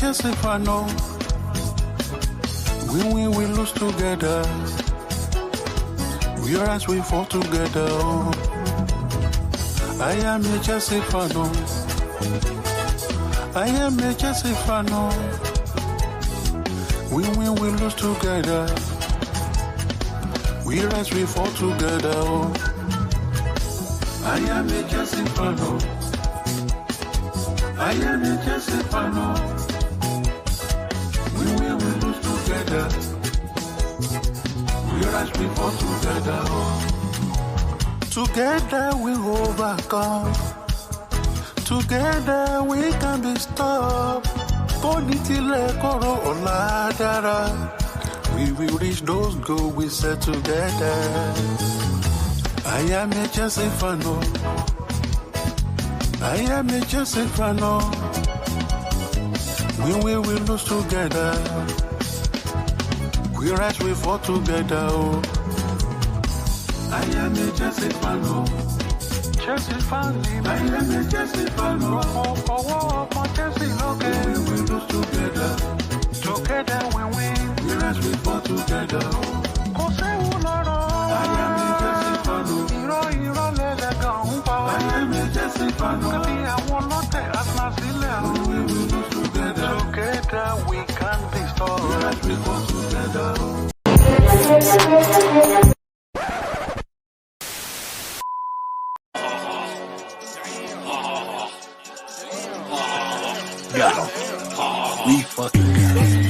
Chelsea fan, no. We win, we lose together. We rise, we fall together. Oh. I am a Chelsea fan, no. I am a Chelsea fan, no. We win, we lose together. We rise, we fall together. Oh. I am a Chelsea fan, no. I am a Chelsea fan, no. We win, we lose together. We rise, we fall together. Oh. Together we overcome. Together we can be stopped. We will reach those goals we set together. I am a Chelsea fan, no. I am a Chelsea fan, no. We will lose together. We rise, we fall together. Oh. I am a Chelsea fan, no. Chelsea fan, I am a Chelsea fan, no. For Chelsea, okay. We will lose together. Together we win. We rise, we fall together. I am a Chelsea fan, no. I am a Chelsea fan, no. We will lose together. Together we can be stopped. We rise, we fall together. Got him. We fucking got him.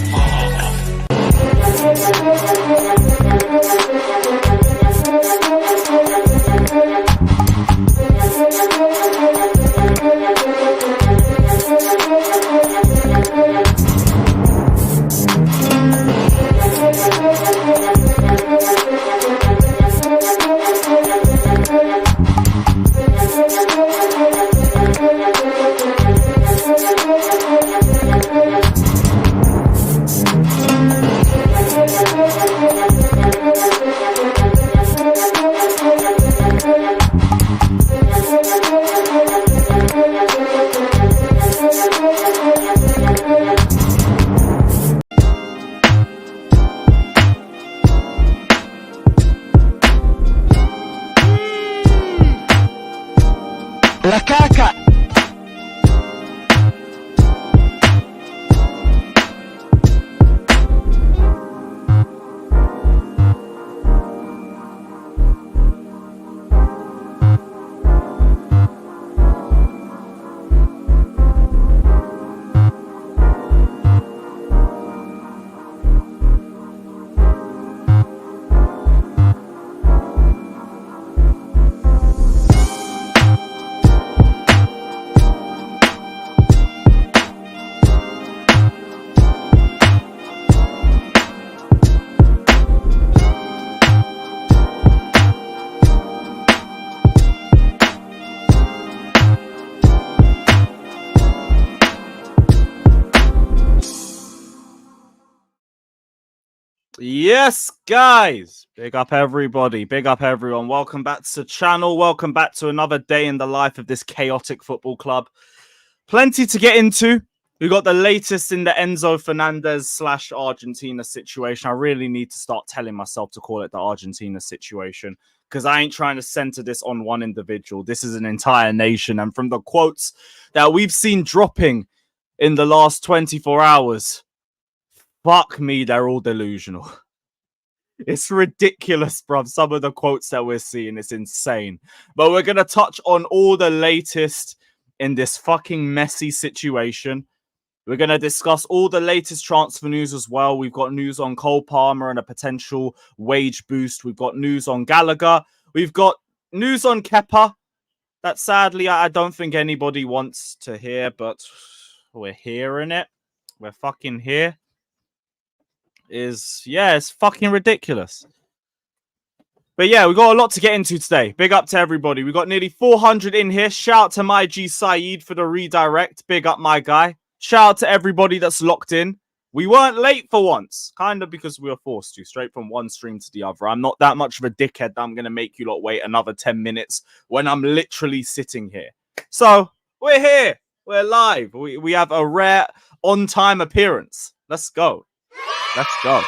La caca. Yes, guys. Big up everybody. Big up everyone. Welcome back to the channel. Welcome back to another day in the life of this chaotic football club. Plenty to get into. We got the latest in the Enzo Fernandez / Argentina situation. I really need to start telling myself to call it the Argentina situation because I ain't trying to center this on one individual. This is an entire nation. And from the quotes that we've seen dropping in the last 24 hours, fuck me, they're all delusional. It's ridiculous, bruv. Some of the quotes that we're seeing, it's insane. But we're going to touch on all the latest in this fucking messy situation. We're going to discuss all the latest transfer news as well. We've got news on Cole Palmer and a potential wage boost. We've got news on Gallagher. We've got news on Kepa that sadly I don't think anybody wants to hear, but we're hearing it. We're fucking here. It's fucking ridiculous. But yeah, we got a lot to get into today. Big up to everybody. We got nearly 400 in here. Shout out to my G Saeed for the redirect. Big up my guy. Shout out to everybody that's locked in. We weren't late for once. Kind of because we were forced to. Straight from one stream to the other. I'm not that much of a dickhead that I'm going to make you lot wait another 10 minutes when I'm literally sitting here. So, we're here. We're live. We have a rare on-time appearance. Let's go. Let's go.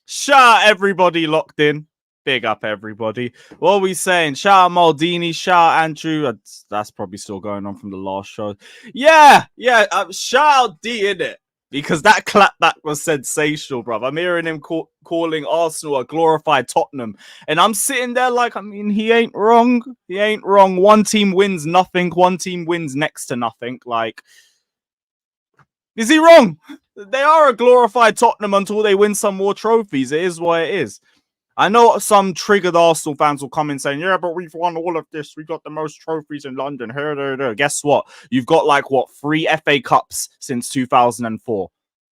Shout out everybody locked in. Big up everybody. What are we saying? Shout out Maldini. Shout out Andrew. That's probably still going on from the last show. Yeah. Shout out D, innit? Because that clapback was sensational, bruv. I'm hearing him calling Arsenal a glorified Tottenham. And I'm sitting there like, I mean, he ain't wrong. He ain't wrong. One team wins nothing. One team wins next to nothing. Like, is he wrong? They are a glorified Tottenham until they win some more trophies. It is what it is. I know some triggered Arsenal fans will come in saying, yeah, but we've won all of this. We got the most trophies in London. Guess what? You've got 3 FA Cups since 2004.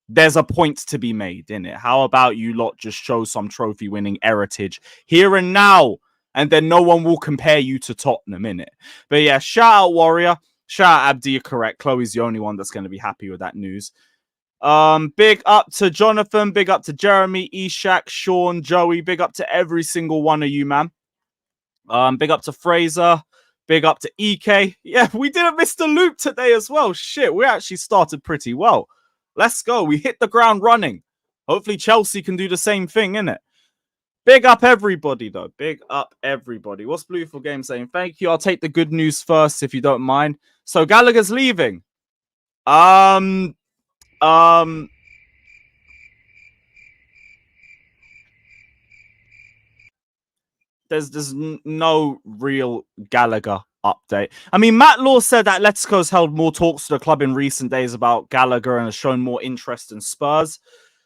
There's a point to be made, innit? How about you lot just show some trophy winning heritage here and now? And then no one will compare you to Tottenham, innit? But yeah, shout out Warrior. Shout out Abdi, you're correct. Chloe's the only one that's going to be happy with that news. Big up to Jonathan, big up to Jeremy, Ishak, Sean, Joey, big up to every single one of you, man. Big up to Fraser, big up to EK. Yeah, we didn't miss the loop today as well. Shit, we actually started pretty well. Let's go. We hit the ground running. Hopefully Chelsea can do the same thing, innit? Big up everybody, though. Big up everybody. What's Blueful Game saying? Thank you. I'll take the good news first, if you don't mind. So Gallagher's leaving. There's no real Gallagher update. I mean, Matt Law said that Atletico's held more talks to the club in recent days about Gallagher and has shown more interest in Spurs.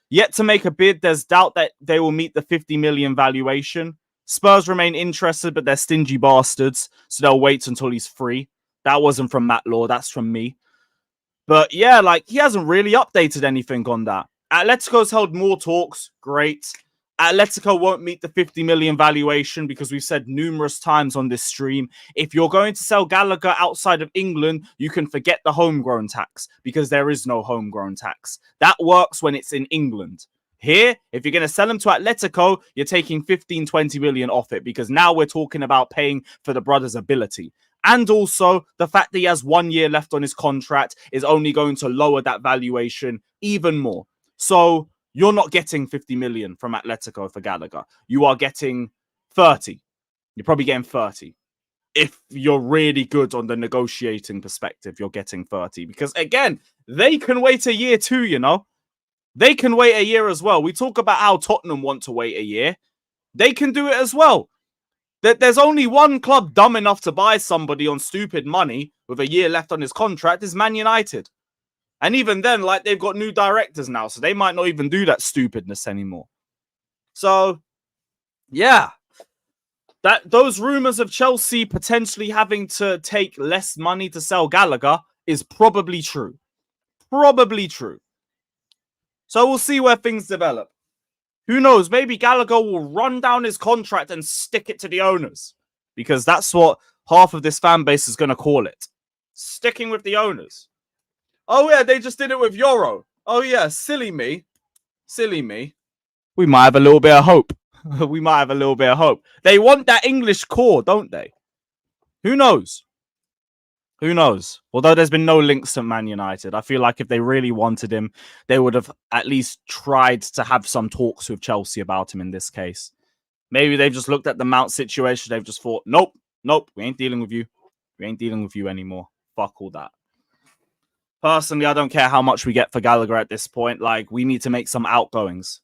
Yet to make a bid, there's doubt that they will meet the 50 million valuation. Spurs remain interested, but they're stingy bastards, so they'll wait until he's free. That wasn't from Matt Law, that's from me. But yeah, he hasn't really updated anything on that. Atletico's held more talks, great. Atletico won't meet the 50 million valuation because we've said numerous times on this stream, if you're going to sell Gallagher outside of England, you can forget the homegrown tax because there is no homegrown tax. That works when it's in England. Here, if you're going to sell him to Atletico, you're taking 15, 20 million off it because now we're talking about paying for the brother's ability. And also, the fact that he has 1 year left on his contract is only going to lower that valuation even more. So you're not getting 50 million from Atletico for Gallagher. You are getting 30. You're probably getting 30. If you're really good on the negotiating perspective, you're getting 30. Because again, they can wait a year too, you know. They can wait a year as well. We talk about how Tottenham want to wait a year. They can do it as well. There's only one club dumb enough to buy somebody on stupid money with a year left on his contract is Man United. And even then, they've got new directors now, so they might not even do that stupidness anymore. So, yeah. Those rumors of Chelsea potentially having to take less money to sell Gallagher is probably true. Probably true. So we'll see where things develop. Who knows? Maybe Gallagher will run down his contract and stick it to the owners. Because that's what half of this fan base is going to call it. Sticking with the owners. Oh, yeah, they just did it with Euro. Oh, yeah, silly me. Silly me. We might have a little bit of hope. We might have a little bit of hope. They want that English core, don't they? Who knows? Who knows? Although there's been no links to Man United. I feel like if they really wanted him, they would have at least tried to have some talks with Chelsea about him in this case. Maybe they've just looked at the Mount situation. They've just thought, nope, we ain't dealing with you. We ain't dealing with you anymore. Fuck all that. Personally, I don't care how much we get for Gallagher at this point. We need to make some outgoings.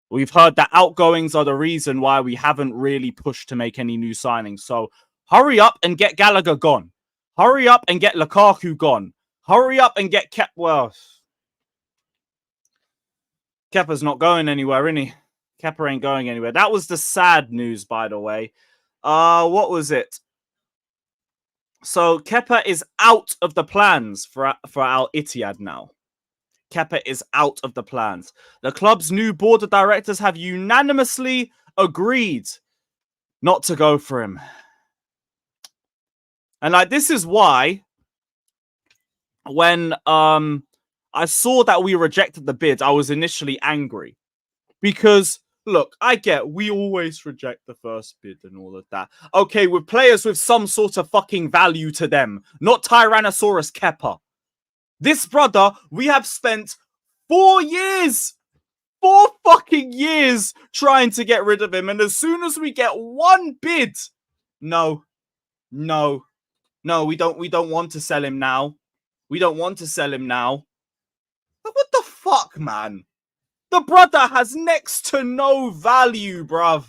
We've heard that outgoings are the reason why we haven't really pushed to make any new signings. So hurry up and get Gallagher gone. Hurry up and get Lukaku gone. Hurry up and get Kepa's not going anywhere, innit? Kepa ain't going anywhere. That was the sad news, by the way. What was it? So Kepa is out of the plans for Al Ittihad now. Kepa is out of the plans. The club's new board of directors have unanimously agreed not to go for him. And this is why when I saw that we rejected the bid, I was initially angry. Because look, I get we always reject the first bid and all of that. Okay, with players with some sort of fucking value to them, not Tyrannosaurus Kepper. This brother, we have spent 4 years, 4 fucking years trying to get rid of him. And as soon as we get one bid, no, we don't want to sell him now. We don't want to sell him now. But what the fuck, man? The brother has next to no value, bruv.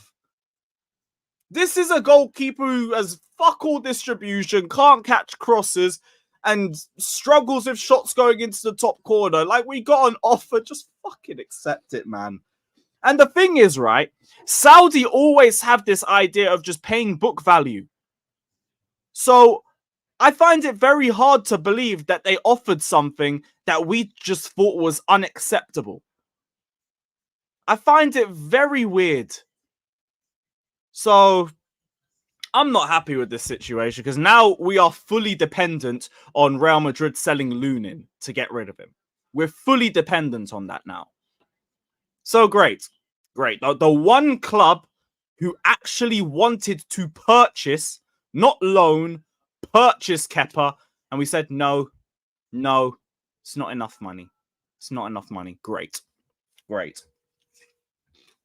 This is a goalkeeper who has fuck all distribution, can't catch crosses, and struggles with shots going into the top corner. Like, we got an offer, just fucking accept it, man. And the thing is, right, Saudi always have this idea of just paying book value. So I find it very hard to believe that they offered something that we just thought was unacceptable. I find it very weird. So I'm not happy with this situation because now we are fully dependent on Real Madrid selling Lewin to get rid of him. We're fully dependent on that now. So great. The one club who actually wanted to purchase, not loan, purchase Kepa, and we said, no, it's not enough money. It's not enough money. Great.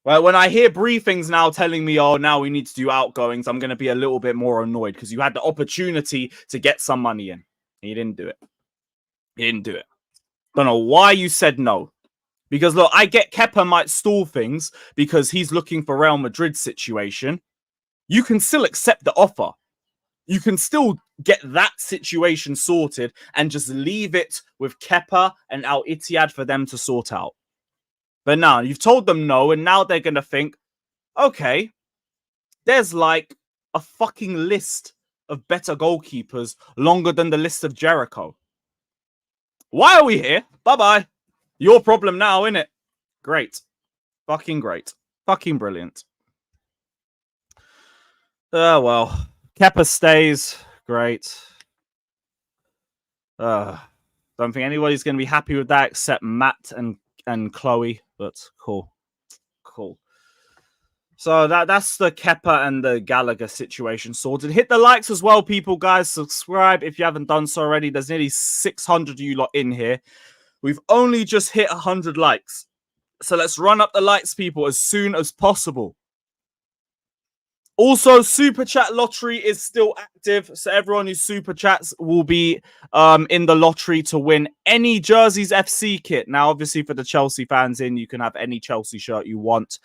Well, when I hear briefings now telling me, oh, now we need to do outgoings, I'm going to be a little bit more annoyed because you had the opportunity to get some money in. And you didn't do it. Don't know why you said no. Because, look, I get Kepa might stall things because he's looking for Real Madrid's situation. You can still accept the offer. You can still get that situation sorted and just leave it with Kepa and Al Ittihad for them to sort out. But now, you've told them no, and now they're going to think, okay, there's like a fucking list of better goalkeepers longer than the list of Jericho. Why are we here? Bye-bye. Your problem now, innit? Great. Fucking great. Fucking brilliant. Well. Kepa stays. Great. Don't think anybody's going to be happy with that except Matt and Chloe, but cool. So that's the Kepa and the Gallagher situation sorted. Hit the likes as well, people, guys. Subscribe if you haven't done so already. There's nearly 600 of you lot in here. We've only just hit 100 likes. So let's run up the likes, people, as soon as possible. Also, Super Chat lottery is still active. So everyone who Super Chats will be in the lottery to win any Jerseys FC kit. Now, obviously, for the Chelsea fans you can have any Chelsea shirt you want.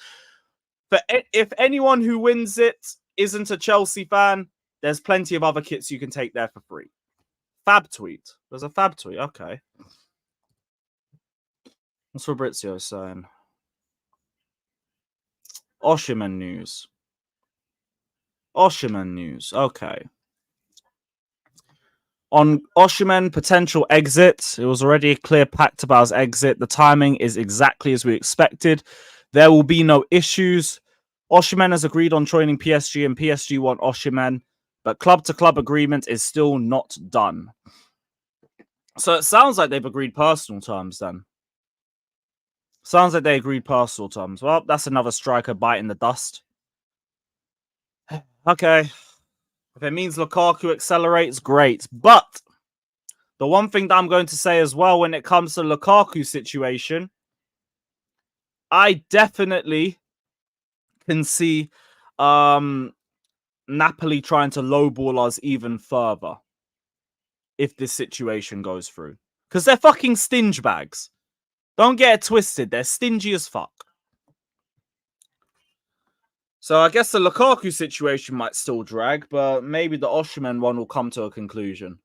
But if anyone who wins it isn't a Chelsea fan, there's plenty of other kits you can take there for free. Fab tweet. There's a Fab tweet. Okay. What's Fabrizio saying? Osimhen news. Okay. On Osimhen potential exit, it was already a clear pact about his exit. The timing is exactly as we expected. There will be no issues. Osimhen has agreed on joining PSG and PSG want Osimhen, but club-to-club agreement is still not done. So it sounds like they've agreed personal terms then. Sounds like they agreed personal terms. Well, that's another striker biting the dust. Okay. If it means Lukaku accelerates, great. But the one thing that I'm going to say as well when it comes to Lukaku situation, I definitely can see Napoli trying to lowball us even further if this situation goes through. Because they're fucking stinge bags. Don't get it twisted. They're stingy as fuck. So I guess the Lukaku situation might still drag, but maybe the Osimhen one will come to a conclusion.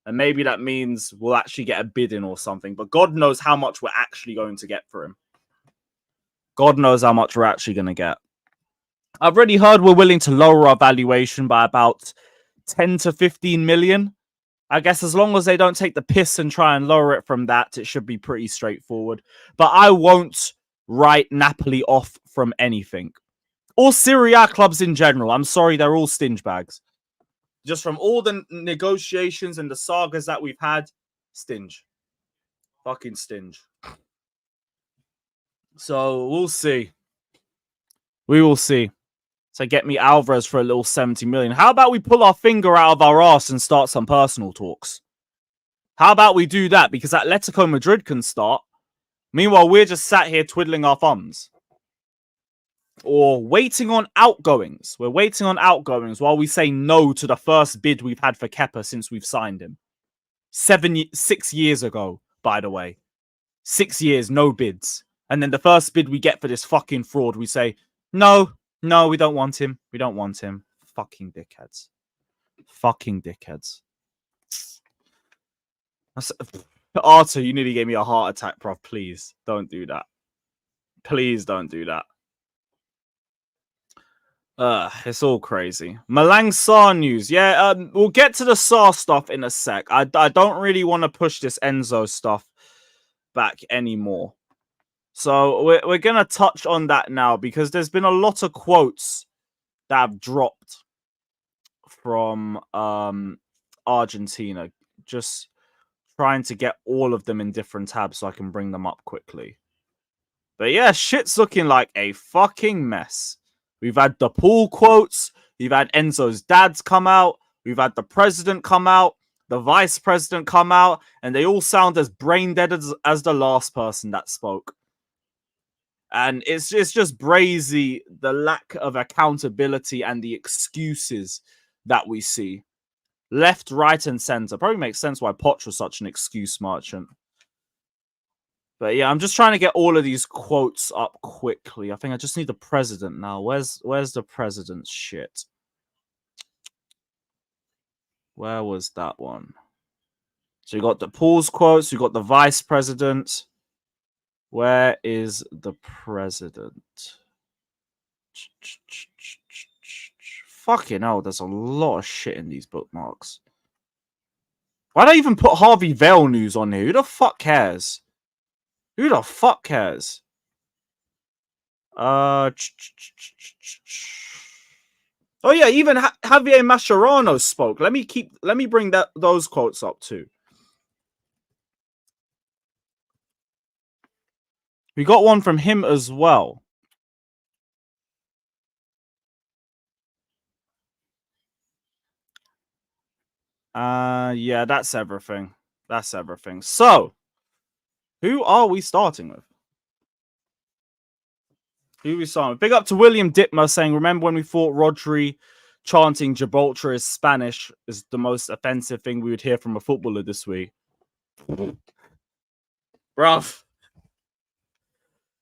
And maybe that means we'll actually get a bid in or something. But God knows how much we're actually going to get for him. God knows how much we're actually going to get. I've already heard we're willing to lower our valuation by about 10 to 15 million. I guess as long as they don't take the piss and try and lower it from that, it should be pretty straightforward. But I won't write Napoli off from anything. Or Serie A clubs in general. I'm sorry, they're all stinge bags. Just from all the negotiations and the sagas that we've had, stinge. Fucking stinge. So we'll see. We will see. So get me Alvarez for a little 70 million. How about we pull our finger out of our ass and start some personal talks? How about we do that? Because Atletico Madrid can start. Meanwhile, we're just sat here twiddling our thumbs. Or waiting on outgoings. We're waiting on outgoings while we say no to the first bid we've had for Kepa since we've signed him. 6 years ago, by the way. 6 years, no bids. And then the first bid we get for this fucking fraud, we say, no, we don't want him. We don't want him. Fucking dickheads. Fucking dickheads. Arthur, you nearly gave me a heart attack, bro. Please don't do that. Please don't do that. It's all crazy. Malang Sarr news. Yeah, we'll get to the Sarr stuff in a sec. I don't really want to push this Enzo stuff back anymore. So we're going to touch on that now because there's been a lot of quotes that have dropped from Argentina. Just trying to get all of them in different tabs so I can bring them up quickly. But yeah, shit's looking like a fucking mess. We've had the pool quotes. We've had Enzo's dads come out. We've had the president come out. The vice president come out. And they all sound as brain dead as the last person that spoke. And it's just brazy, the lack of accountability and the excuses that we see. Left, right, and center. Probably makes sense why Poch was such an excuse merchant. But yeah, I'm just trying to get all of these quotes up quickly. I think I just need the president now. Where's the president's shit? Where was that one? So you got the Paul's quotes. You got the vice president. Where is the president? Fucking hell, there's a lot of shit in these bookmarks. Why don't I even put Harvey Vale news on here? Who the fuck cares? Who the fuck cares? Oh yeah, even Javier Mascherano spoke. Let me bring those quotes up too. We got one from him as well. Yeah, that's everything. That's everything. So, who are we starting with? Who are we starting with? Big up to William Dittmer saying, remember when we thought Rodri chanting Gibraltar is Spanish is the most offensive thing we would hear from a footballer this week? Bruv.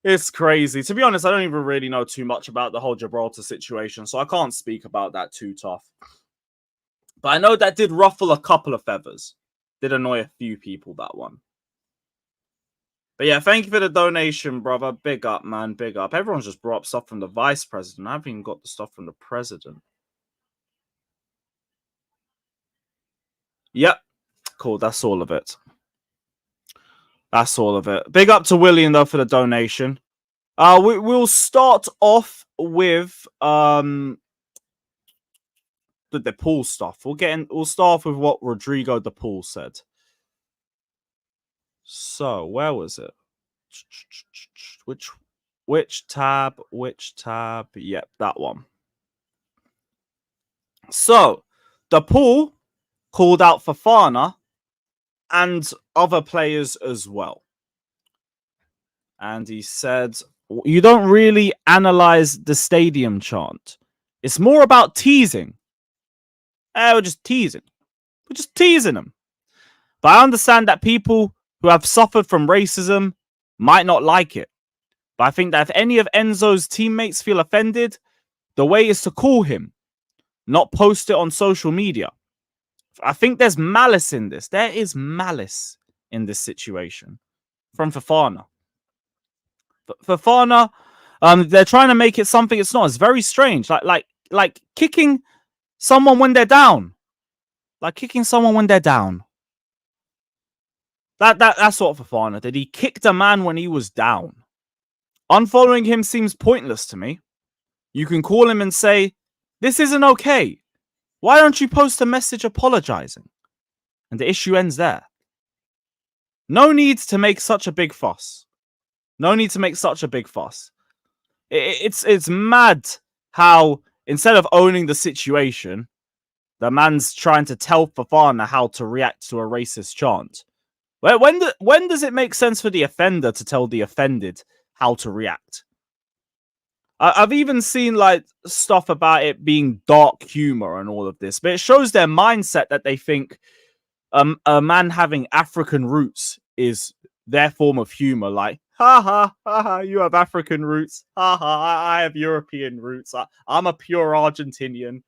It's crazy. To be honest, I don't even really know too much about the whole Gibraltar situation, so I can't speak about that too tough. But I know that did ruffle a couple of feathers. Did annoy a few people, that one. But yeah, thank you for the donation, brother. Big up, man. Big up. Everyone's just brought up stuff from the vice president. I haven't even got the stuff from the president. Yep. Cool. That's all of it. That's all of it. Big up to William, though, for the donation. We'll start off with the Paul stuff. We'll start off with what Rodrigo De Paul said. So, where was it? Which tab? Which tab? Yep, that one. So, De Paul called out Fofana and other players as well. And he said, you don't really analyze the stadium chant. It's more about teasing. We're just teasing. We're just teasing them. But I understand that people who have suffered from racism might not like it. But I think that if any of Enzo's teammates feel offended, the way is to call him, not post it on social media. I think there's malice in this. There is malice in this situation from Fofana. Fofana, they're trying to make it something it's not. It's very strange. Like kicking someone when they're down. Like kicking someone when they're down. That's what Fofana did. He kicked a man when he was down. Unfollowing him seems pointless to me. You can call him and say, this isn't okay. Why don't you post a message apologizing? And the issue ends there. No need to make such a big fuss. No need to make such a big fuss. It's mad how instead of owning the situation, the man's trying to tell Fofana how to react to a racist chant. When does it make sense for the offender to tell the offended how to react? I've even seen like stuff about it being dark humor and all of this, but it shows their mindset that they think a man having African roots is their form of humor. Like, ha ha ha ha, you have African roots. Ha ha, I have European roots. I'm a pure Argentinian.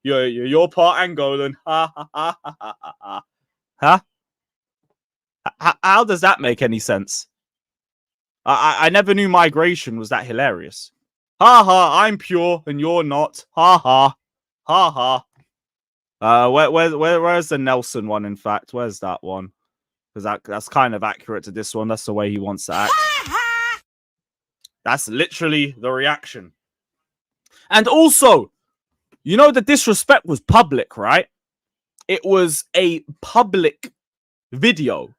You're part Angolan. Ha ha ha ha ha ha. Huh? How does that make any sense? I never knew migration was that hilarious. Ha ha, I'm pure and you're not. Ha ha. Ha ha. Where's the Nelson one, in fact? Where's that one? Because that's kind of accurate to this one. That's the way he wants to act. That's literally the reaction. And also, you know, the disrespect was public, right? It was a public video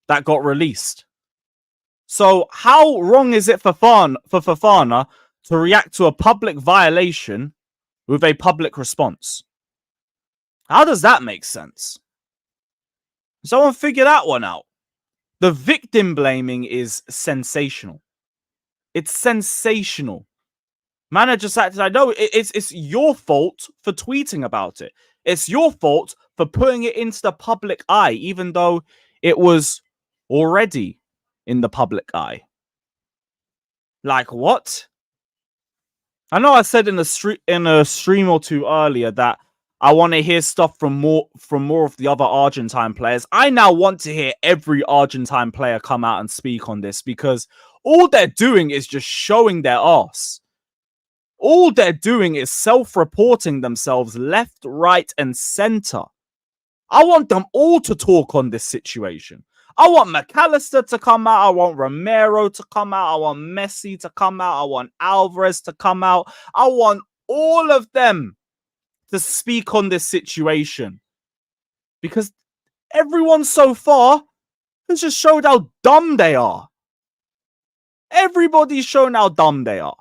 that got released. So how wrong is it for Fofana to react to a public violation with a public response? How does that make sense? Someone figure that one out. The victim blaming is sensational. It's sensational. Man, I just acted. I know it's your fault for tweeting about it. It's your fault for putting it into the public eye, even though it was already in the public eye. Like what? I know I said in a stream or two earlier that I want to hear stuff from more of the other Argentine players. I now want to hear every Argentine player come out and speak on this, because all they're doing is just showing their ass. All they're doing is self-reporting themselves left, right, and center. I want them all to talk on this situation. I want McAllister to come out. I want Romero to come out. I want Messi to come out. I want Alvarez to come out. I want all of them to speak on this situation. Because everyone so far has just showed how dumb they are. Everybody's shown how dumb they are.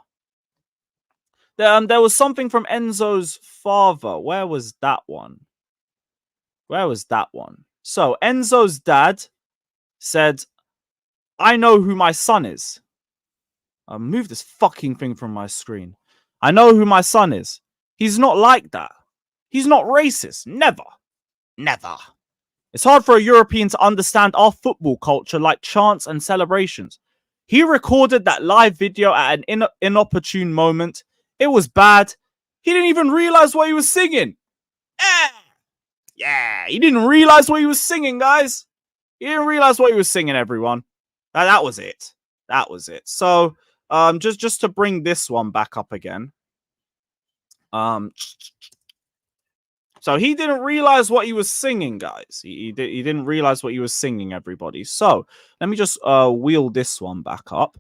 There was something from Enzo's father. Where was that one? Where was that one? So, Enzo's dad said, I know who my son is. I'll move this fucking thing from my screen. I know who my son is. He's not like that. He's not racist. Never. Never. It's hard for a European to understand our football culture like chants and celebrations. He recorded that live video at an inopportune moment. It was bad. He didn't even realize what he was singing. Yeah, he didn't realize what he was singing, guys. He didn't realize what he was singing, everyone. That was it. That was it. So, just to bring this one back up again. So he didn't realize what he was singing, guys. He didn't realize what he was singing, everybody. So, let me just wheel this one back up.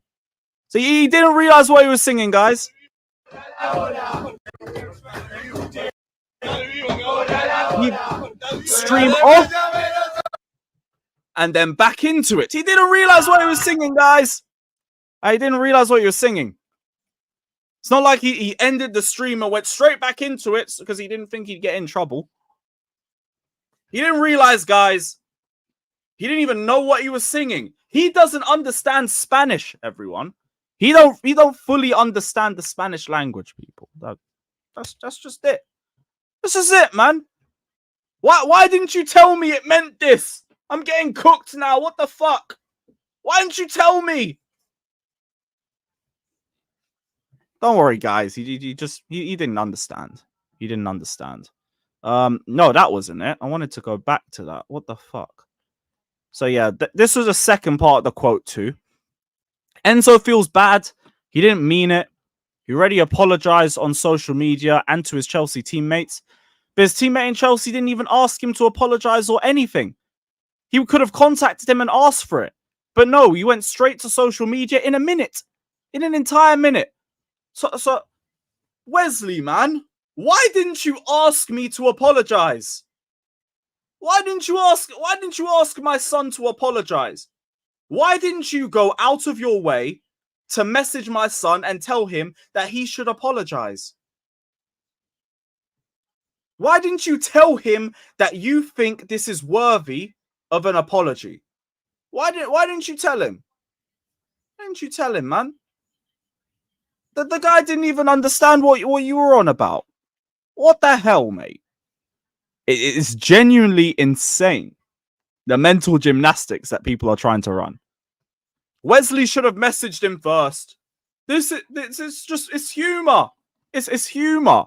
So he didn't realize what he was singing, guys. Stream off and then back into it. He didn't realize what he was singing, guys. He didn't realize what he was singing. It's not like he ended the stream and went straight back into it because he didn't think he'd get in trouble. He didn't realize, guys. He didn't even know what he was singing. He doesn't understand Spanish, everyone. He don't fully understand the Spanish language, people. That's just it. This is it, man. Why didn't you tell me it meant this? I'm getting cooked now. What the fuck? Why didn't you tell me? Don't worry, guys. He didn't understand. He didn't understand. No, that wasn't it. I wanted to go back to that. What the fuck? So yeah, this was the second part of the quote too. Enzo feels bad. He didn't mean it. He already apologized on social media and to his Chelsea teammates. But his teammate in Chelsea didn't even ask him to apologize or anything. He could have contacted him and asked for it. But no, he went straight to social media in a minute. In an entire minute. So Wesley, man, why didn't you ask me to apologize? Why didn't you ask my son to apologize? Why didn't you go out of your way to message my son and tell him that he should apologize? Why didn't you tell him that you think this is worthy of an apology? Why didn't you tell him? Why didn't you tell him, man? The guy didn't even understand what you were on about. What the hell, mate? It is genuinely insane. The mental gymnastics that people are trying to run. Wesley should have messaged him first. This is just, it's humor. It's humor.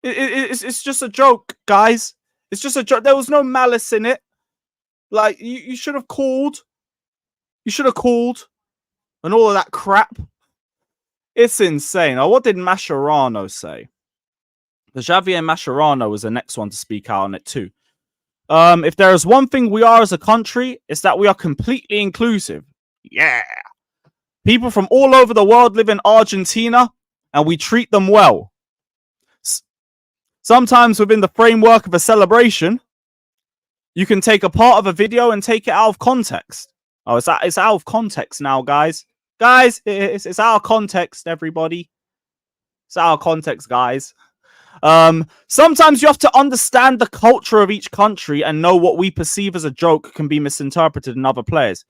It's just a joke, guys. It's just a joke. There was no malice in it. Like, you should have called. You should have called. And all of that crap. It's insane. Now, what did Mascherano say? The Javier Mascherano was the next one to speak out on it too. If there is one thing we are as a country, it's that we are completely inclusive. Yeah. People from all over the world live in Argentina, and we treat them well. Sometimes within the framework of a celebration, you can take a part of a video and take it out of context. Oh, it's out of context now, guys. Guys, it's out of context, everybody. It's out of context, guys. Sometimes you have to understand the culture of each country and know what we perceive as a joke can be misinterpreted in other players.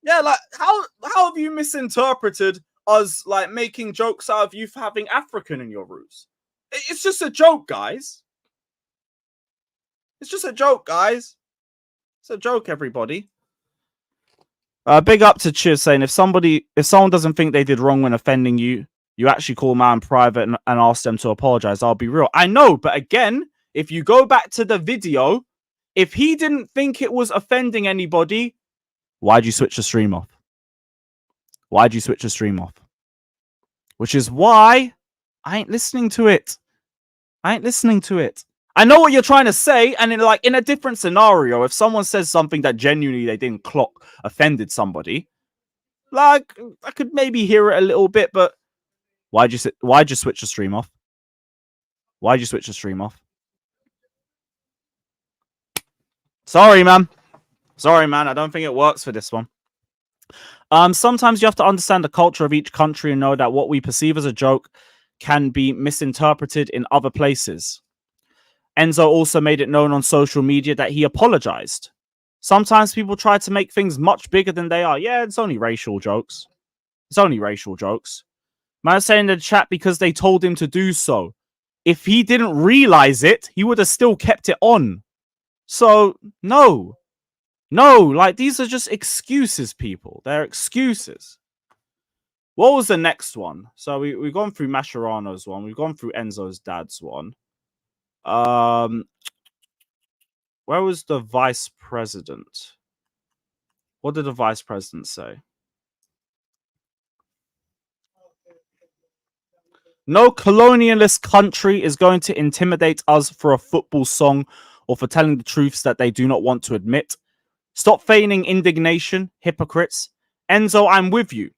Yeah, like, how have you misinterpreted us, like, making jokes out of you for having African in your roots? It's just a joke, guys. It's just a joke, guys. It's a joke, everybody. Big up to Chiz saying, if someone doesn't think they did wrong when offending you, you actually call them out in private and ask them to apologize. I'll be real. I know, but again, if you go back to the video, if he didn't think it was offending anybody, why'd you switch the stream off? Why'd you switch the stream off? Which is why I ain't listening to it. I ain't listening to it. I know what you're trying to say, and in a different scenario, if someone says something that genuinely they didn't clock offended somebody, like, I could maybe hear it a little bit, but why'd you switch the stream off? Why'd you switch the stream off? Sorry, man. Sorry, man. I don't think it works for this one. Sometimes you have to understand the culture of each country and know that what we perceive as a joke can be misinterpreted in other places. Enzo also made it known on social media that he apologized. Sometimes people try to make things much bigger than they are. Yeah, it's only racial jokes. It's only racial jokes. Man saying in the chat because they told him to do so. If he didn't realize it, he would have still kept it on. So, no. No, like, these are just excuses, people. They're excuses. What was the next one? So we've gone through Mascherano's one. We've gone through Enzo's dad's one. Where was the vice president? What did the vice president say? No colonialist country is going to intimidate us for a football song or for telling the truths that they do not want to admit. Stop feigning indignation, hypocrites. Enzo, I'm with you.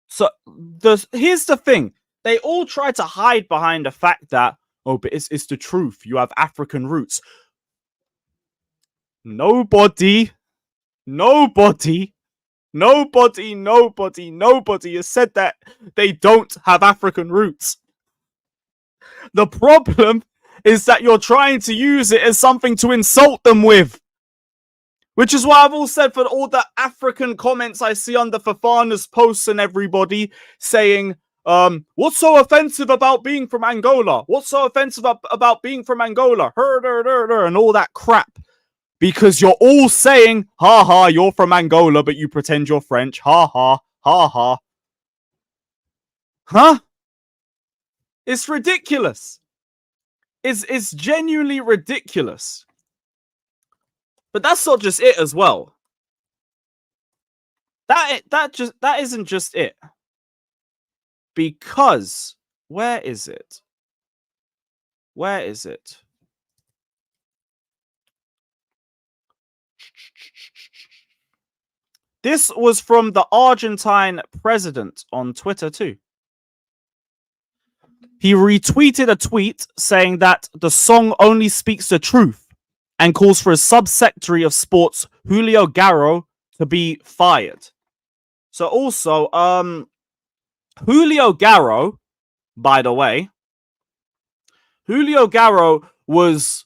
So here's the thing. They all try to hide behind the fact that, oh, but it's the truth. You have African roots. Nobody has said that they don't have African roots. The problem is that you're trying to use it as something to insult them with. Which is why I've all said, for all the African comments I see under Fofana's posts and everybody saying, what's so offensive about being from Angola? What's so offensive about being from Angola? And all that crap. Because you're all saying, ha ha, you're from Angola, but you pretend you're French. Ha ha, ha ha. Huh? It's ridiculous. It's genuinely ridiculous. But that's not just it as well. That isn't just it. Because where is it? Where is it? This was from the Argentine president on Twitter too. He retweeted a tweet saying that the song only speaks the truth and calls for a subsecretary of sports, Julio Garro, to be fired. So also, Julio Garro, by the way, Julio Garro was,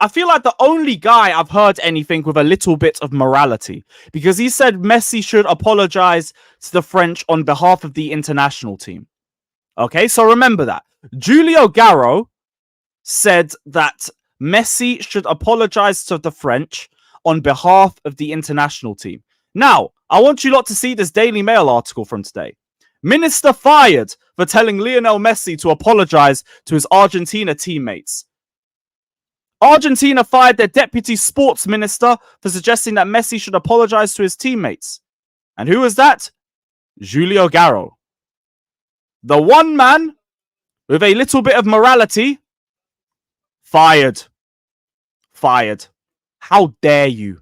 I feel like, the only guy I've heard anything with a little bit of morality, because he said Messi should apologize to the French on behalf of the international team. Okay, so remember that. Julio Garro said that Messi should apologize to the French on behalf of the international team. Now, I want you lot to see this Daily Mail article from today. Minister fired for telling Lionel Messi to apologize to his Argentina teammates. Argentina fired their deputy sports minister for suggesting that Messi should apologize to his teammates. And who was that? Julio Garro. The one man with a little bit of morality, fired. Fired. How dare you?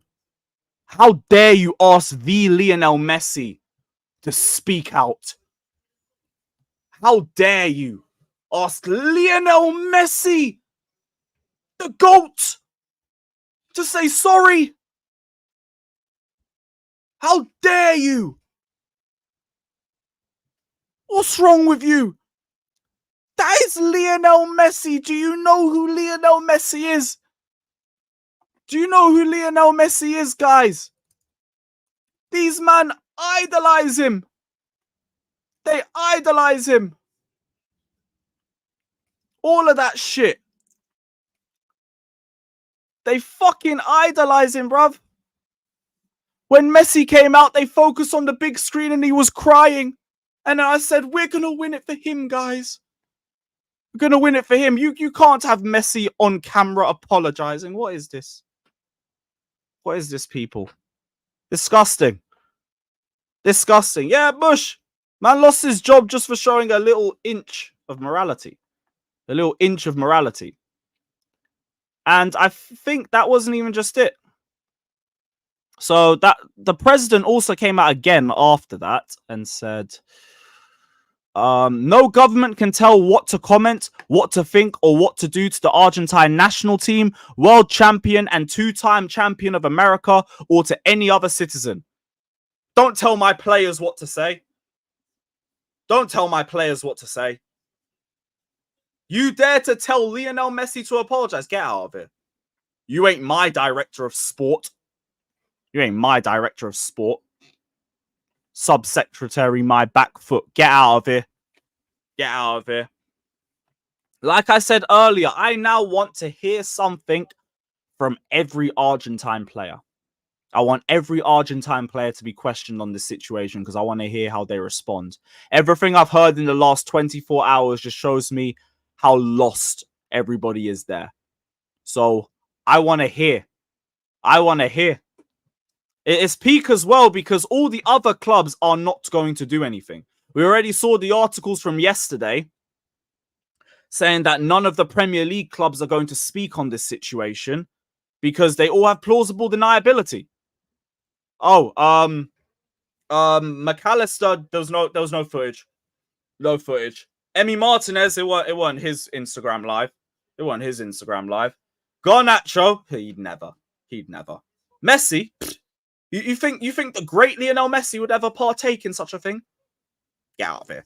How dare you ask the Lionel Messi to speak out? How dare you ask Lionel Messi, the GOAT, to say sorry? How dare you? What's wrong with you? That is Lionel Messi. Do you know who Lionel Messi is? Do you know who Lionel Messi is, guys? These men idolize him. They idolize him. All of that shit. They fucking idolize him, bruv. When Messi came out, they focused on the big screen and he was crying. And I said, we're going to win it for him, guys. We're going to win it for him. You can't have Messi on camera apologizing. What is this? What is this, people? Disgusting. Disgusting. Yeah, Bush. Man lost his job just for showing a little inch of morality. A little inch of morality. And I think that wasn't even just it. So that the president also came out again after that and said, no government can tell what to comment, what to think, or what to do to the Argentine national team, world champion and two-time champion of America, or to any other citizen. Don't tell my players what to say. Don't tell my players what to say. You dare to tell Lionel Messi to apologize? Get out of here. You ain't my director of sport. You ain't my director of sport. Subsecretary, my back foot. Get out of here. Get out of here. Like I said earlier, I now want to hear something from every Argentine player. I want every Argentine player to be questioned on this situation because I want to hear how they respond. Everything I've heard in the last 24 hours just shows me how lost everybody is there. So I want to hear. I want to hear. It's peak as well because all the other clubs are not going to do anything. We already saw the articles from yesterday saying that none of the Premier League clubs are going to speak on this situation because they all have plausible deniability. Oh, McAllister, there was no footage. No footage. Emi Martinez, it wasn't his Instagram live. It wasn't his Instagram live. Garnacho, he'd never. Messi, you think the great Lionel Messi would ever partake in such a thing? Get out of here.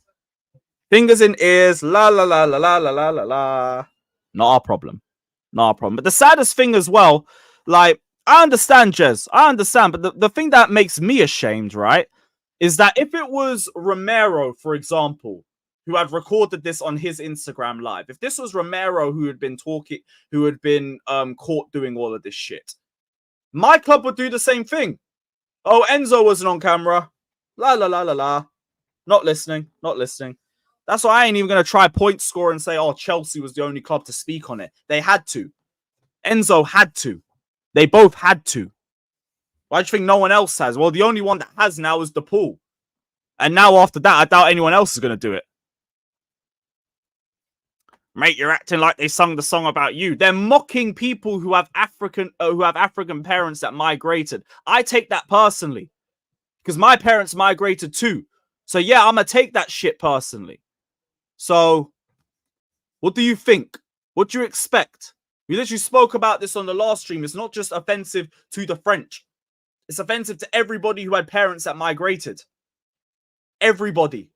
Fingers in ears, la la la la la la la la la. Not our problem. Not our problem. But the saddest thing as well, like, I understand, Jez. I understand. But the thing that makes me ashamed, right, is that if it was Romero, for example, who had recorded this on his Instagram live, if this was Romero who had been talking, who had been caught doing all of this shit, my club would do the same thing. Oh, Enzo wasn't on camera. La la la la la. Not listening. Not listening. That's why I ain't even going to try point score and say, oh, Chelsea was the only club to speak on it. They had to. Enzo had to. They both had to. Why do you think no one else has? Well, the only one that has now is the pool. And now after that, I doubt anyone else is going to do it. Mate, you're acting like they sung the song about you. They're mocking people who have African parents that migrated. I take that personally. Because my parents migrated too. So yeah, I'm going to take that shit personally. So, what do you think? What do you expect? We literally spoke about this on the last stream. It's not just offensive to the French. It's offensive to everybody who had parents that migrated. everybody.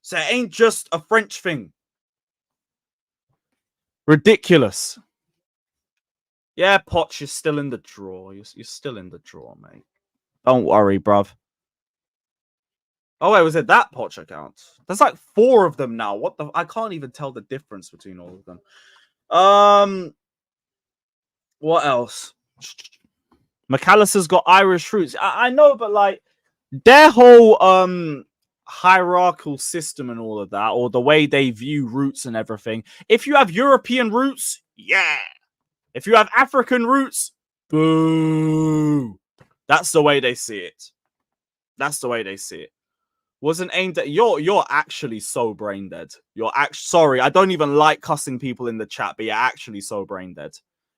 So it ain't just a French thing. Ridiculous. Yeah, Poch, you're still in the draw. You're still in the draw, mate. Don't worry, bruv. Oh, wait, was it that Poch account? There's like 4 of them now. What the? I can't even tell the difference between all of them. What else? McAllister's got Irish roots. I know, but like their whole hierarchical system and all of that, or the way they view roots and everything. If you have European roots, yeah. If you have African roots, boo. That's the way they see it. That's the way they see it. Wasn't aimed at you're actually so brain dead. Sorry, I don't even like cussing people in the chat, but you're actually so brain dead.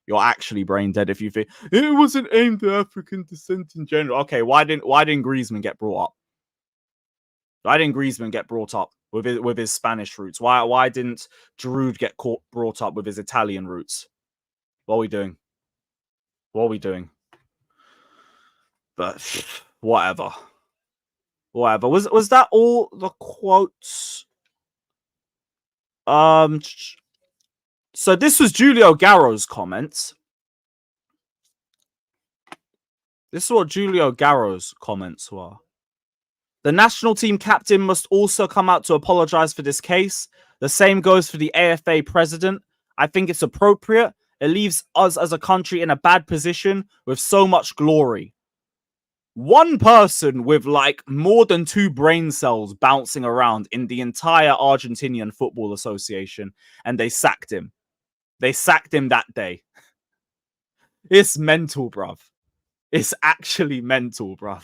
You're actually brain dead if you think it wasn't aimed at African descent in general. Okay, why didn't Griezmann get brought up? Why didn't Griezmann get brought up with his Spanish roots? Why didn't Giroud get brought up with his Italian roots? What are we doing? What are we doing? But whatever. Whatever. Was that all the quotes? So this was Julio Garro's comments. This is what Julio Garro's comments were. The national team captain must also come out to apologize for this case. The same goes for the AFA president. I think it's appropriate. It leaves us as a country in a bad position with so much glory. One person with like more than 2 brain cells bouncing around in the entire Argentinian Football Association, and they sacked him. They sacked him that day. It's mental, bruv. It's actually mental, bruv.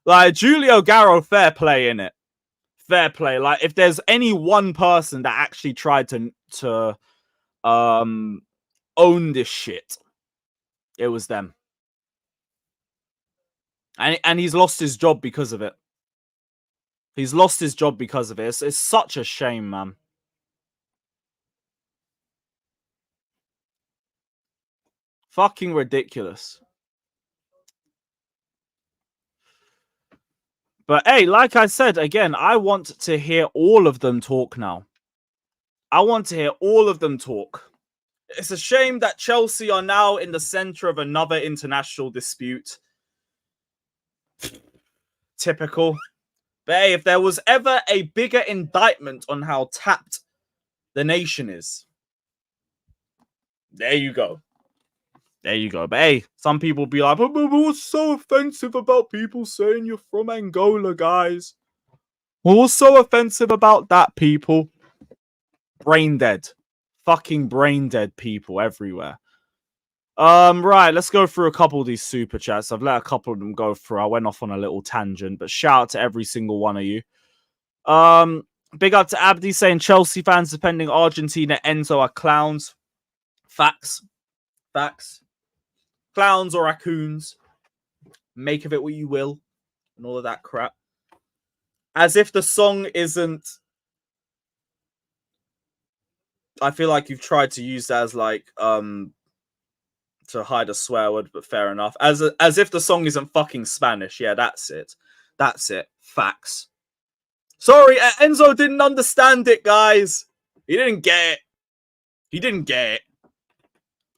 Like, Julio Garro, fair play, innit? Fair play. Like, if there's any one person that actually tried to own this shit, it was them. And he's lost his job because of it. He's lost his job because of it. It's such a shame, man. Fucking ridiculous. But hey, like I said, again, I want to hear all of them talk now. I want to hear all of them talk. It's a shame that Chelsea are now in the center of another international dispute. Typical. But hey, if there was ever a bigger indictment on how tapped the nation is, there you go. There you go. But hey, some people be like, but what's so offensive about people saying you're from Angola, guys? What's so offensive about that, people? Brain dead. Fucking brain dead people everywhere. Right, let's go through a couple of these super chats. I've let a couple of them go through. I went off on a little tangent, but shout out to every single one of you. Big up to Abdi saying Chelsea fans defending Argentina Enzo are clowns. Facts. Facts. Clowns or raccoons. Make of it what you will. And all of that crap. As if the song isn't... I feel like you've tried to use that as like, to hide a swear word, but fair enough. As if the song isn't fucking Spanish. Yeah, that's it. That's it. Facts. Sorry, Enzo didn't understand it, guys. He didn't get it. He didn't get it.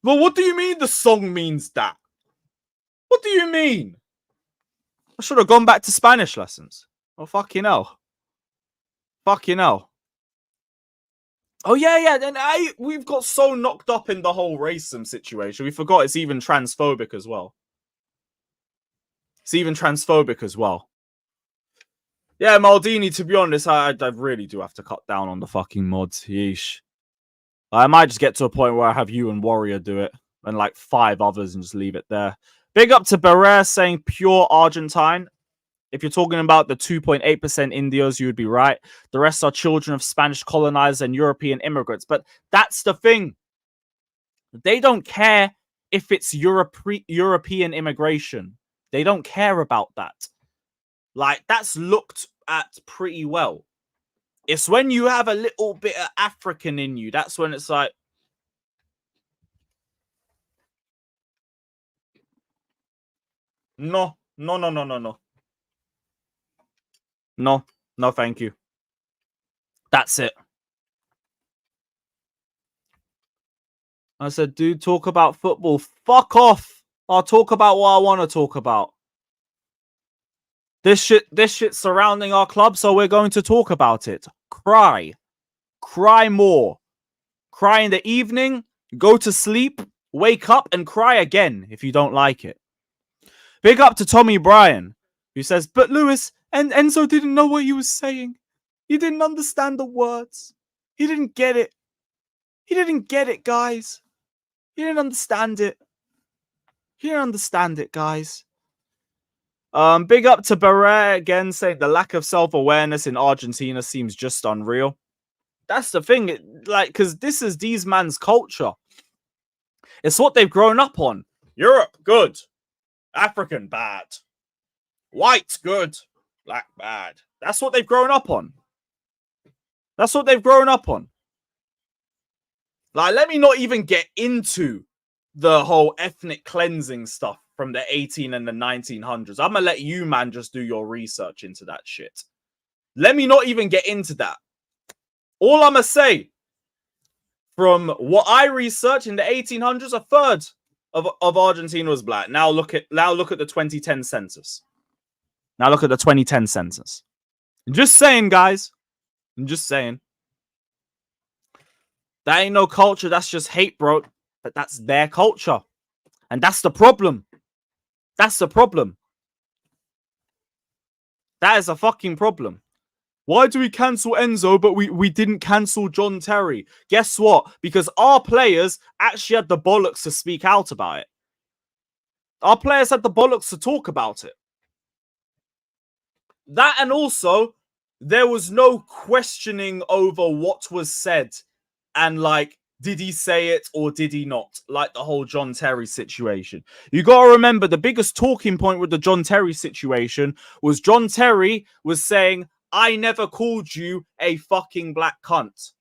Well, what do you mean the song means that? What do you mean? I should have gone back to Spanish lessons. Oh, fucking hell. Fucking hell. Oh, yeah. Then we've got so knocked up in the whole racism situation. We forgot it's even transphobic as well. It's even transphobic as well. Yeah, Maldini, to be honest, I really do have to cut down on the fucking mods. Yeesh. I might just get to a point where I have you and Warrior do it and like 5 others and just leave it there. Big up to Barrera saying pure Argentine. If you're talking about the 2.8% Indios, you would be right. The rest are children of Spanish colonizers and European immigrants. But that's the thing. They don't care if it's European immigration. They don't care about that. Like, that's looked at pretty well. It's when you have a little bit of African in you. That's when it's like... No. No, thank you. That's it. I said, dude, talk about football. Fuck off. I'll talk about what I want to talk about. This shit surrounding our club, so we're going to talk about it. Cry. Cry more. Cry in the evening, go to sleep, wake up and cry again if you don't like it. Big up to Tommy Bryan, who says, but Lewis, and Enzo didn't know what he was saying. He didn't understand the words. He didn't get it. He didn't get it, guys. He didn't understand it. He didn't understand it, guys. Big up to Barre again, saying the lack of self-awareness in Argentina seems just unreal. That's the thing, because this is these man's culture. It's what they've grown up on. Europe, good. African, bad. White, good. Black, bad. That's what they've grown up on. That's what they've grown up on. Like, let me not even get into the whole ethnic cleansing stuff from the 18 and the 1900s. I'm gonna let you, man, just do your research into that shit. Let me not even get into that. All I'm gonna say, from what I researched in the 1800s, a third of Argentina was black. Now look at the 2010 census. Now look at the 2010 census. I'm just saying, guys. I'm just saying. That ain't no culture. That's just hate, bro. But that's their culture. And that's the problem. That's the problem. That is a fucking problem. Why do we cancel Enzo, but we didn't cancel John Terry? Guess what? Because our players actually had the bollocks to speak out about it. Our players had the bollocks to talk about it. That, and also, there was no questioning over what was said. And, like, did he say it or did he not? Like the whole John Terry situation. You got to remember, the biggest talking point with the John Terry situation was John Terry was saying, I never called you a fucking black cunt.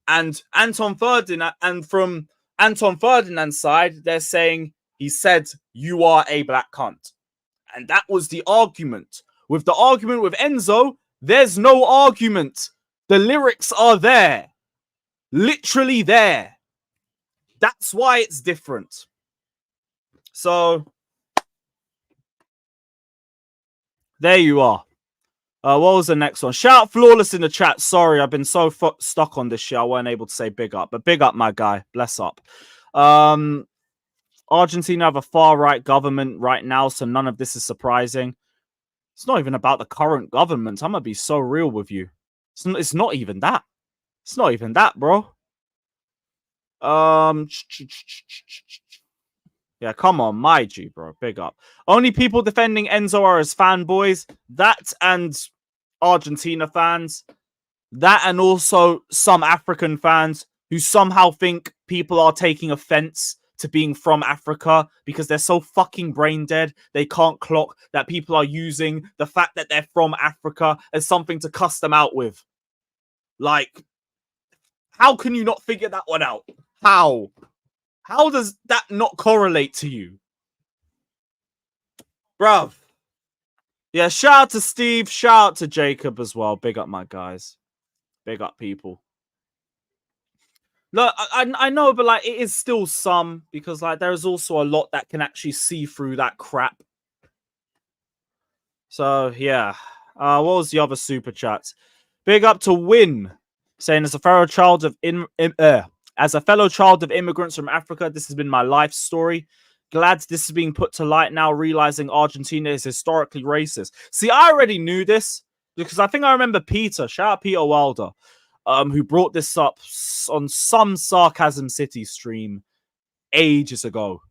And Anton Ferdinand, and from Anton Ferdinand's side, they're saying he said you are a black cunt. And that was the argument. With the argument with Enzo, there's no argument. The lyrics are there. Literally there. That's why it's different. So, there you are. What was the next one? Shout Flawless in the chat. Sorry, I've been so stuck on this shit. I weren't able to say big up. But big up, my guy. Bless up. Argentina have a far-right government right now, so none of this is surprising. It's not even about the current government. I'm going to be so real with you. It's not even that. It's not even that, bro. Yeah, come on, my G, bro. Big up. Only people defending Enzo are his fanboys. That and Argentina fans. That and also some African fans who somehow think people are taking offense to being from Africa because they're so fucking brain dead. They can't clock that people are using the fact that they're from Africa as something to cuss them out with. Like, how can you not figure that one out? How? How does that not correlate to you? Bruv. Yeah, shout out to Steve. Shout out to Jacob as well. Big up, my guys. Big up, people. Look, I know, but like, it is still some, because like there is also a lot that can actually see through that crap. So yeah, what was the other super chats? Big up to Win, saying as a fellow child of immigrants from Africa, this has been my life story. Glad this is being put to light now, realizing Argentina is historically racist. See, I already knew this because I think I remember Peter. Shout out Peter Wilder. Who brought this up on some Sarcasm City stream ages ago.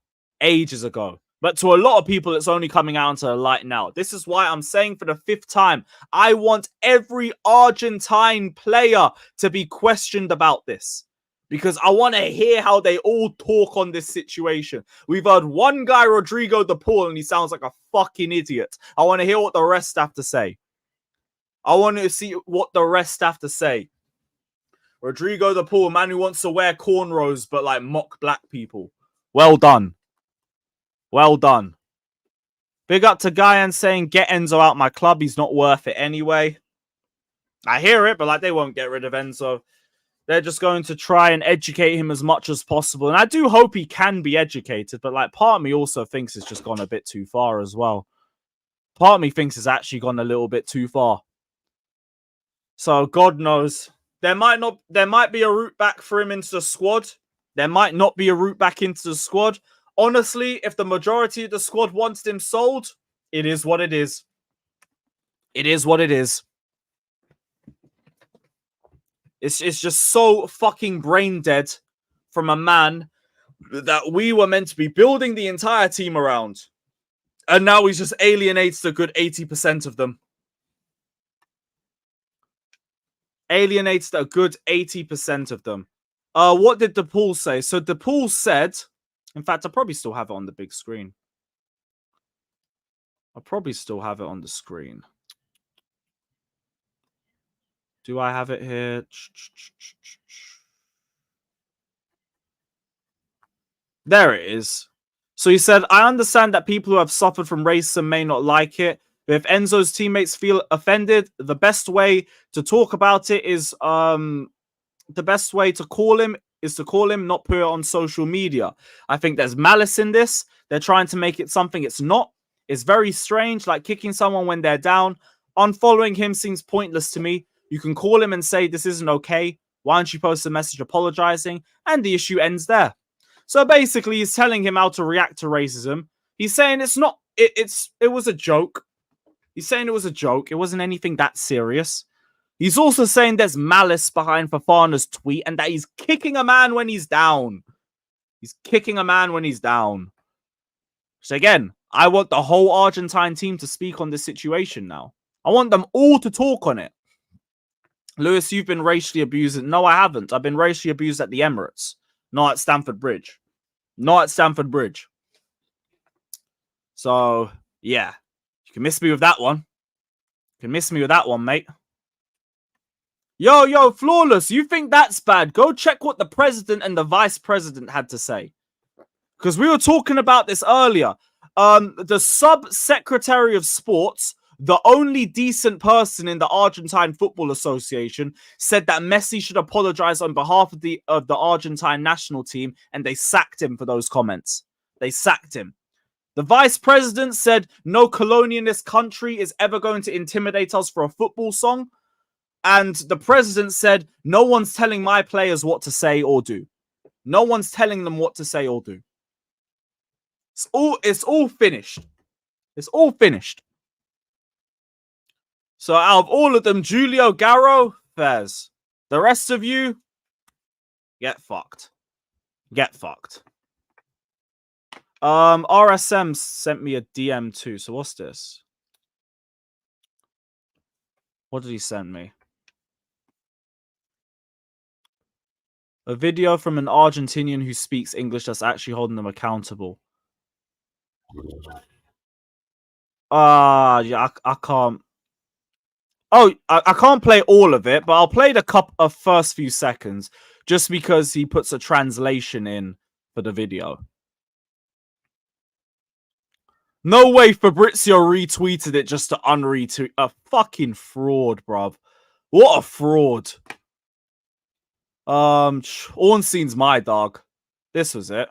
But to a lot of people, it's only coming out into the light now. This is why I'm saying for the 5th time, I want every Argentine player to be questioned about this. Because I want to hear how they all talk on this situation. We've heard one guy, Rodrigo de Paul, and he sounds like a fucking idiot. I want to hear what the rest have to say. I want to see what the rest have to say. Rodrigo de Paul, man who wants to wear cornrows but like mock black people. Well done. Well done. Big up to Guyan saying, get Enzo out my club. He's not worth it anyway. I hear it, but like they won't get rid of Enzo. They're just going to try and educate him as much as possible. And I do hope he can be educated. But like part of me also thinks it's just gone a bit too far as well. Part of me thinks it's actually gone a little bit too far. So God knows. There might be a route back for him into the squad. There might not be a route back into the squad. Honestly, if the majority of the squad wants him sold, it is what it is. It is what it is. It's just so fucking brain dead from a man that we were meant to be building the entire team around. And now he just alienates a good 80% of them. Alienates a good 80% of them. What did the pool say? So the pool said, in fact, I probably still have it on the big screen. I probably still have it on the screen. Do I have it here? There it is. So he said, I understand that people who have suffered from racism may not like it, but if Enzo's teammates feel offended, the best way to talk about it is the best way to call him is to call him, not put it on social media. I think there's malice in this. They're trying to make it something it's not. It's very strange, like kicking someone when they're down. Unfollowing him seems pointless to me. You can call him and say, this isn't okay. Why don't you post a message apologizing? And the issue ends there. So basically, he's telling him how to react to racism. He's saying it's not, it was a joke. He's saying it was a joke. It wasn't anything that serious. He's also saying there's malice behind Fofana's tweet and that he's kicking a man when he's down. He's kicking a man when he's down. So again, I want the whole Argentine team to speak on this situation now. I want them all to talk on it. Lewis, you've been racially abused. No, I haven't. I've been racially abused at the Emirates, not at Stamford Bridge. Not at Stamford Bridge. So, yeah. You can miss me with that one. You can miss me with that one, mate. Yo, Flawless, you think that's bad? Go check what the president and the vice president had to say. Because we were talking about this earlier. The sub-secretary of sports, the only decent person in the Argentine Football Association, said that Messi should apologize on behalf of the Argentine national team, and they sacked him for those comments. They sacked him. The vice president said no colonialist country is ever going to intimidate us for a football song. And the president said, no one's telling my players what to say or do. No one's telling them what to say or do. It's all finished. It's all finished. So out of all of them, Julio, Garro, Fez. The rest of you, get fucked. Get fucked. RSM sent me a DM too. So what's this? What did he send me? A video from an Argentinian who speaks English that's actually holding them accountable. Yeah, I can't. Oh, I can't play all of it, but I'll play the first few seconds just because he puts a translation in for the video. No way Fabrizio retweeted it just to unretweet. A fucking fraud, bruv. What a fraud. Ornstein's my dog. This was it.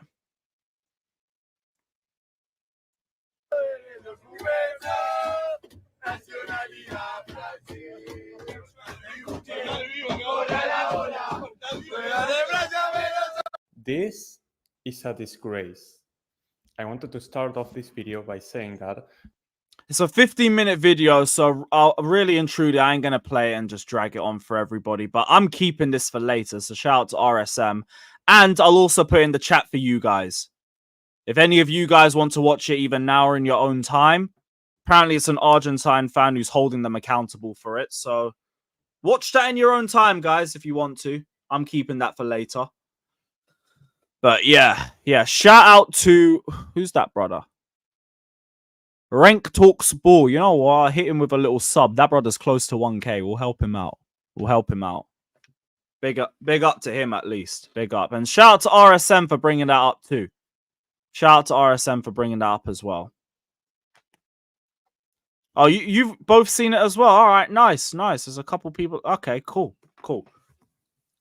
This is a disgrace. I wanted to start off this video by saying that it's a 15-minute video, so I'll really and truly, I ain't going to play it and just drag it on for everybody, but I'm keeping this for later, so shout out to RSM, and I'll also put in the chat for you guys. If any of you guys want to watch it even now or in your own time, apparently it's an Argentine fan who's holding them accountable for it, so watch that in your own time, guys, if you want to. I'm keeping that for later. But yeah, shout out to, who's that brother? Rank Talks Ball. You know what? I'll hit him with a little sub. That brother's close to 1K. We'll help him out. Big up to him at least. Big up. And shout out to RSM for bringing that up too. Shout out to RSM for bringing that up as well. Oh, you've both seen it as well. All right, nice. There's a couple people. Okay, cool.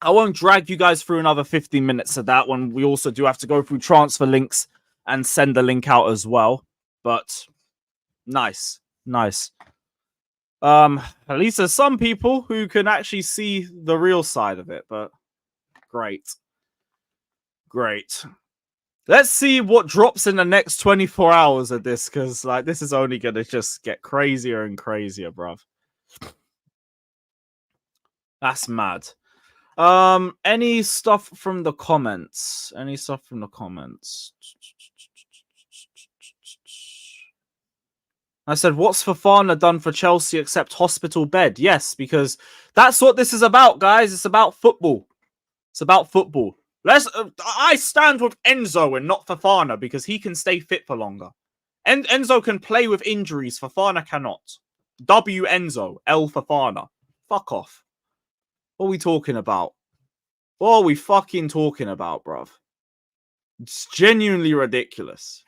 I won't drag you guys through another 15 minutes of that one. We also do have to go through transfer links and send the link out as well. But nice. At least there's some people who can actually see the real side of it, but great. Let's see what drops in the next 24 hours of this, because like this is only gonna just get crazier and crazier, bruv. That's mad. Any stuff from the comments? I said, what's Fofana done for Chelsea except hospital bed? Yes, because that's what this is about, guys. It's about football. I stand with Enzo and not Fofana because he can stay fit for longer. Enzo can play with injuries. Fofana cannot. W Enzo, L Fofana. Fuck off. What are we talking about? What are we fucking talking about, bruv? It's genuinely ridiculous.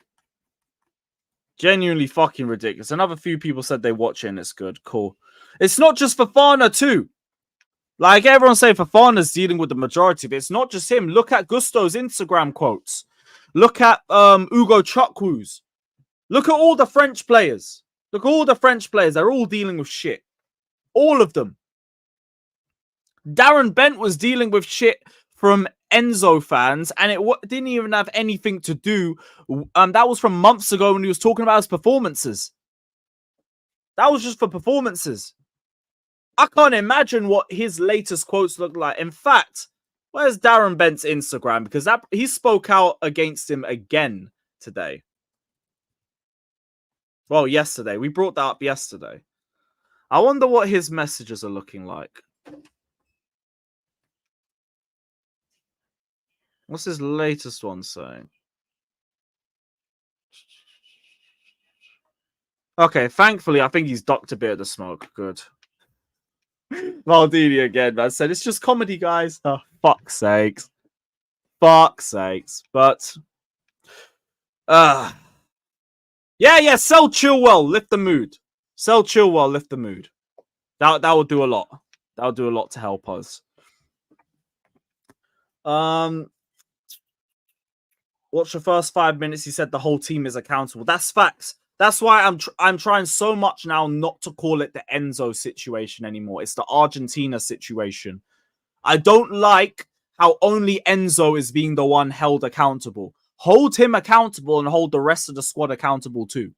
Genuinely fucking ridiculous. Another few people said they watch it and it's good. Cool. It's not just Fofana too. Like everyone's saying, Fofana's dealing with the majority of it. It's not just him. Look at Gusto's Instagram quotes. Look at Ugo Chukwu's. Look at all the French players. They're all dealing with shit. All of them. Darren Bent was dealing with shit from Enzo fans, and it didn't even have anything to do. That was from months ago when he was talking about his performances. That was just for performances. I can't imagine what his latest quotes look like. In fact, where's Darren Bent's Instagram? Because he spoke out against him again today. Well, yesterday. We brought that up yesterday. I wonder what his messages are looking like. What's his latest one saying? Okay, thankfully, I think he's ducked a bit of the smoke. Good. Maldini again, man. Said it's just comedy, guys. Oh, fuck's sakes. But yeah, sell Chilwell, lift the mood. That will do a lot. That'll do a lot to help us. Watch the first 5 minutes. He said the whole team is accountable. That's facts. That's why I'm trying so much now not to call it the Enzo situation anymore. It's the Argentina situation. I don't like how only Enzo is being the one held accountable. Hold him accountable and hold the rest of the squad accountable too.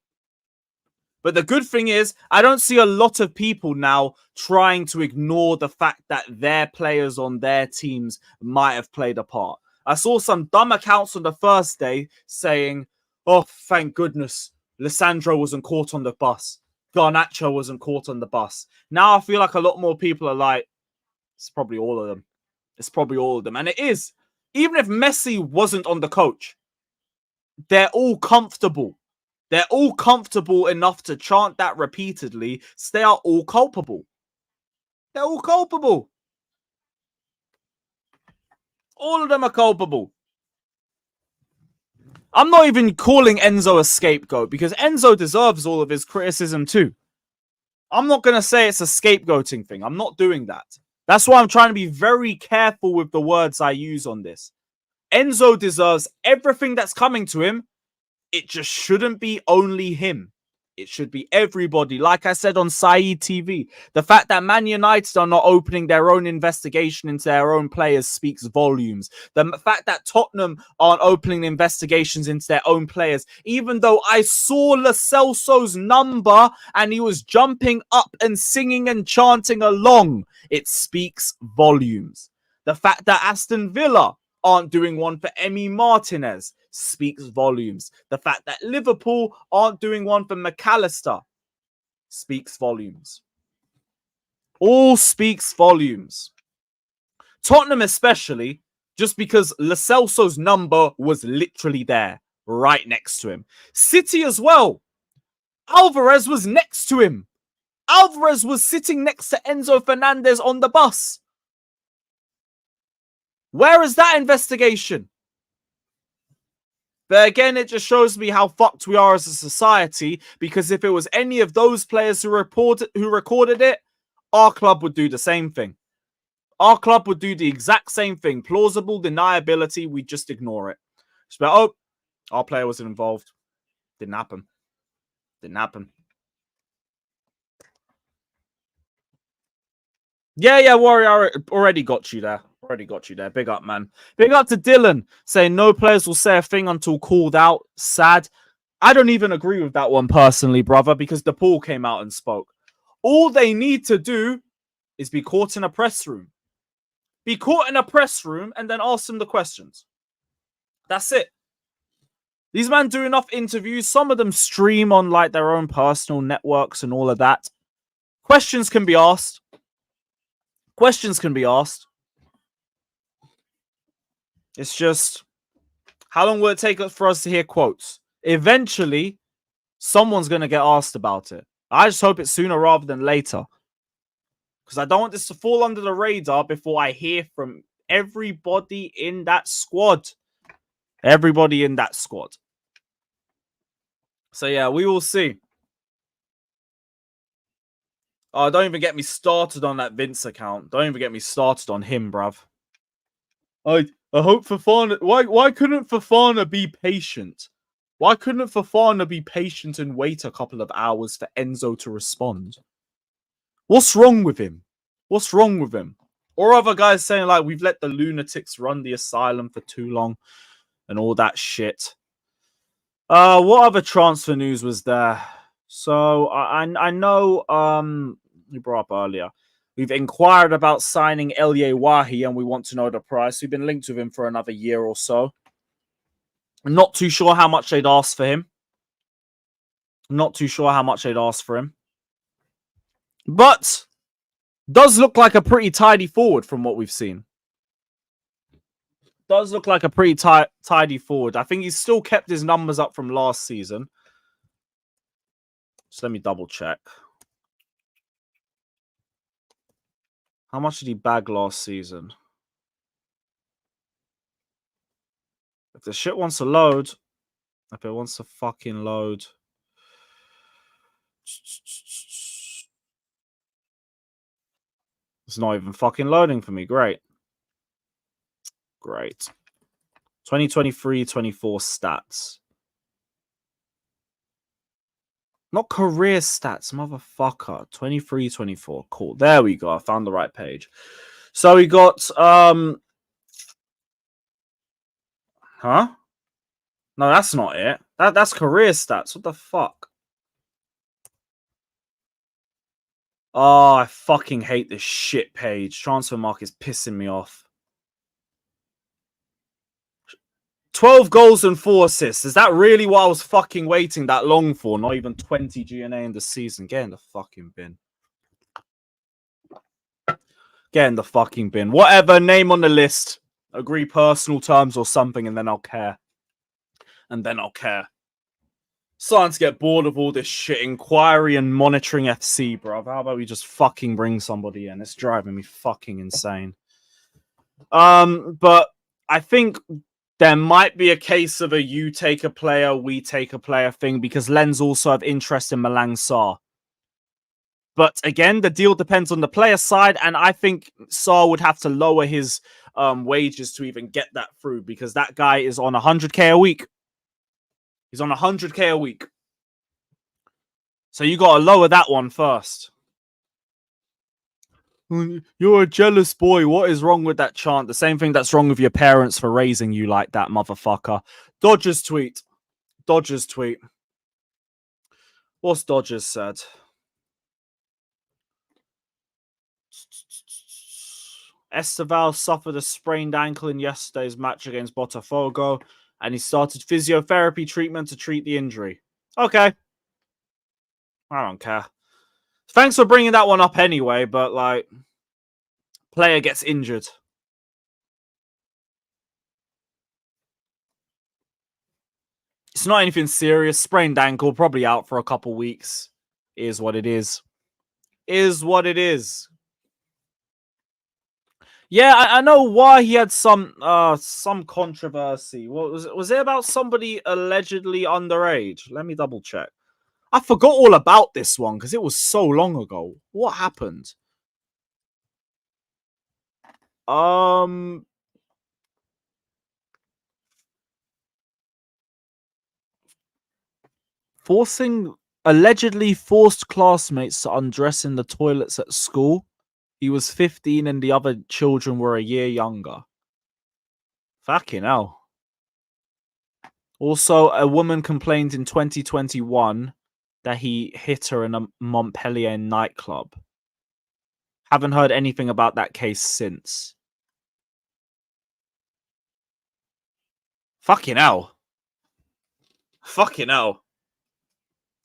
But the good thing is, I don't see a lot of people now trying to ignore the fact that their players on their teams might have played a part. I saw some dumb accounts on the first day saying, oh, thank goodness, Lissandro wasn't caught on the bus. Garnacho wasn't caught on the bus. Now I feel like a lot more people are like, it's probably all of them. And it is. Even if Messi wasn't on the coach, they're all comfortable. They're all comfortable enough to chant that repeatedly. So they are all culpable. They're all culpable. All of them are culpable. I'm not even calling Enzo a scapegoat because Enzo deserves all of his criticism too. I'm not going to say it's a scapegoating thing. I'm not doing that. That's why I'm trying to be very careful with the words I use on this. Enzo deserves everything that's coming to him. It just shouldn't be only him. It should be everybody. Like I said on Saeed TV, the fact that Man United are not opening their own investigation into their own players speaks volumes. The fact that Tottenham aren't opening investigations into their own players, even though I saw Lo Celso's number and he was jumping up and singing and chanting along, it speaks volumes. The fact that Aston Villa aren't doing one for Emi Martinez speaks volumes. The fact that Liverpool aren't doing one for McAllister speaks volumes. All speaks volumes. Tottenham especially, just because Lo Celso's number was literally there, right next to him. City as well. Alvarez was next to him. Alvarez was sitting next to Enzo Fernandez on the bus. Where is that investigation? But again, it just shows me how fucked we are as a society, because if it was any of those players who recorded it, our club would do the same thing. Our club would do the exact same thing. Plausible deniability, we just ignore it. Just like, oh, our player was involved. Didn't happen. Didn't happen. Yeah, Warrior already got you there. Already got you there. Big up, man. Big up to Dylan, saying no players will say a thing until called out. Sad. I don't even agree with that one personally, brother, because DePaul came out and spoke. All they need to do is be caught in a press room. Be caught in a press room and then ask them the questions. That's it. These men do enough interviews. Some of them stream on like their own personal networks and all of that. Questions can be asked. Questions can be asked. It's just, how long will it take for us to hear quotes? Eventually, someone's going to get asked about it. I just hope it's sooner rather than later. Because I don't want this to fall under the radar before I hear from everybody in that squad. Everybody in that squad. So yeah, we will see. Oh, don't even get me started on that Vince account. Don't even get me started on him, bruv. I hope Fofana... Why couldn't Fofana be patient? Why couldn't Fofana be patient and wait a couple of hours for Enzo to respond? What's wrong with him? What's wrong with him? Or other guys saying, like, we've let the lunatics run the asylum for too long and all that shit. What other transfer news was there? So, I know, you brought up earlier. We've inquired about signing Elie Wahi and we want to know the price. We've been linked with him for another year or so. I'm not too sure how much they'd ask for him. Not too sure how much they'd ask for him. But does look like a pretty tidy forward from what we've seen. Does look like a pretty tidy forward. I think he's still kept his numbers up from last season. So let me double check. How much did he bag last season? If the shit wants to load, if it wants to fucking load. It's not even fucking loading for me. Great. Great. 2023-24 stats. Not career stats, motherfucker. 23-24. Cool. There we go. I found the right page. So we got Huh? No, that's not it. That's career stats. What the fuck? Oh, I fucking hate this shit page. Transfermarkt is pissing me off. 12 goals and 4 assists. Is that really what I was fucking waiting that long for? Not even 20 GNA in the season. Get in the fucking bin. Get in the fucking bin. Whatever, name on the list. Agree personal terms or something, and then I'll care. And then I'll care. Starting to get bored of all this shit. Inquiry and monitoring FC, bro. How about we just fucking bring somebody in? It's driving me fucking insane. But I think there might be a case of a you take a player, we take a player thing, because Lens also have interest in Malang Sarr. But again, the deal depends on the player side, and I think Sarr would have to lower his wages to even get that through, because that guy is on 100k a week. He's on 100k a week. So you got to lower that one first. You're a jealous boy. What is wrong with that chant? The same thing that's wrong with your parents for raising you like that, motherfucker. Dodgers tweet. Dodgers tweet. What's Dodgers said? Esteval suffered a sprained ankle in yesterday's match against Botafogo, and he started physiotherapy treatment to treat the injury. Okay. I don't care. Thanks for bringing that one up anyway, but, like, player gets injured. It's not anything serious. Sprained ankle, probably out for a couple weeks. Is what it is. Is what it is. Yeah, I know why he had some controversy. What was it about somebody allegedly underage? Let me double check. I forgot all about this one because it was so long ago. What happened? Forcing allegedly forced classmates to undress in the toilets at school. He was 15 and the other children were a year younger. Fucking hell. Also, a woman complained in 2021 that he hit her in a Montpellier nightclub. Haven't heard anything about that case since. Fucking hell. Fucking hell.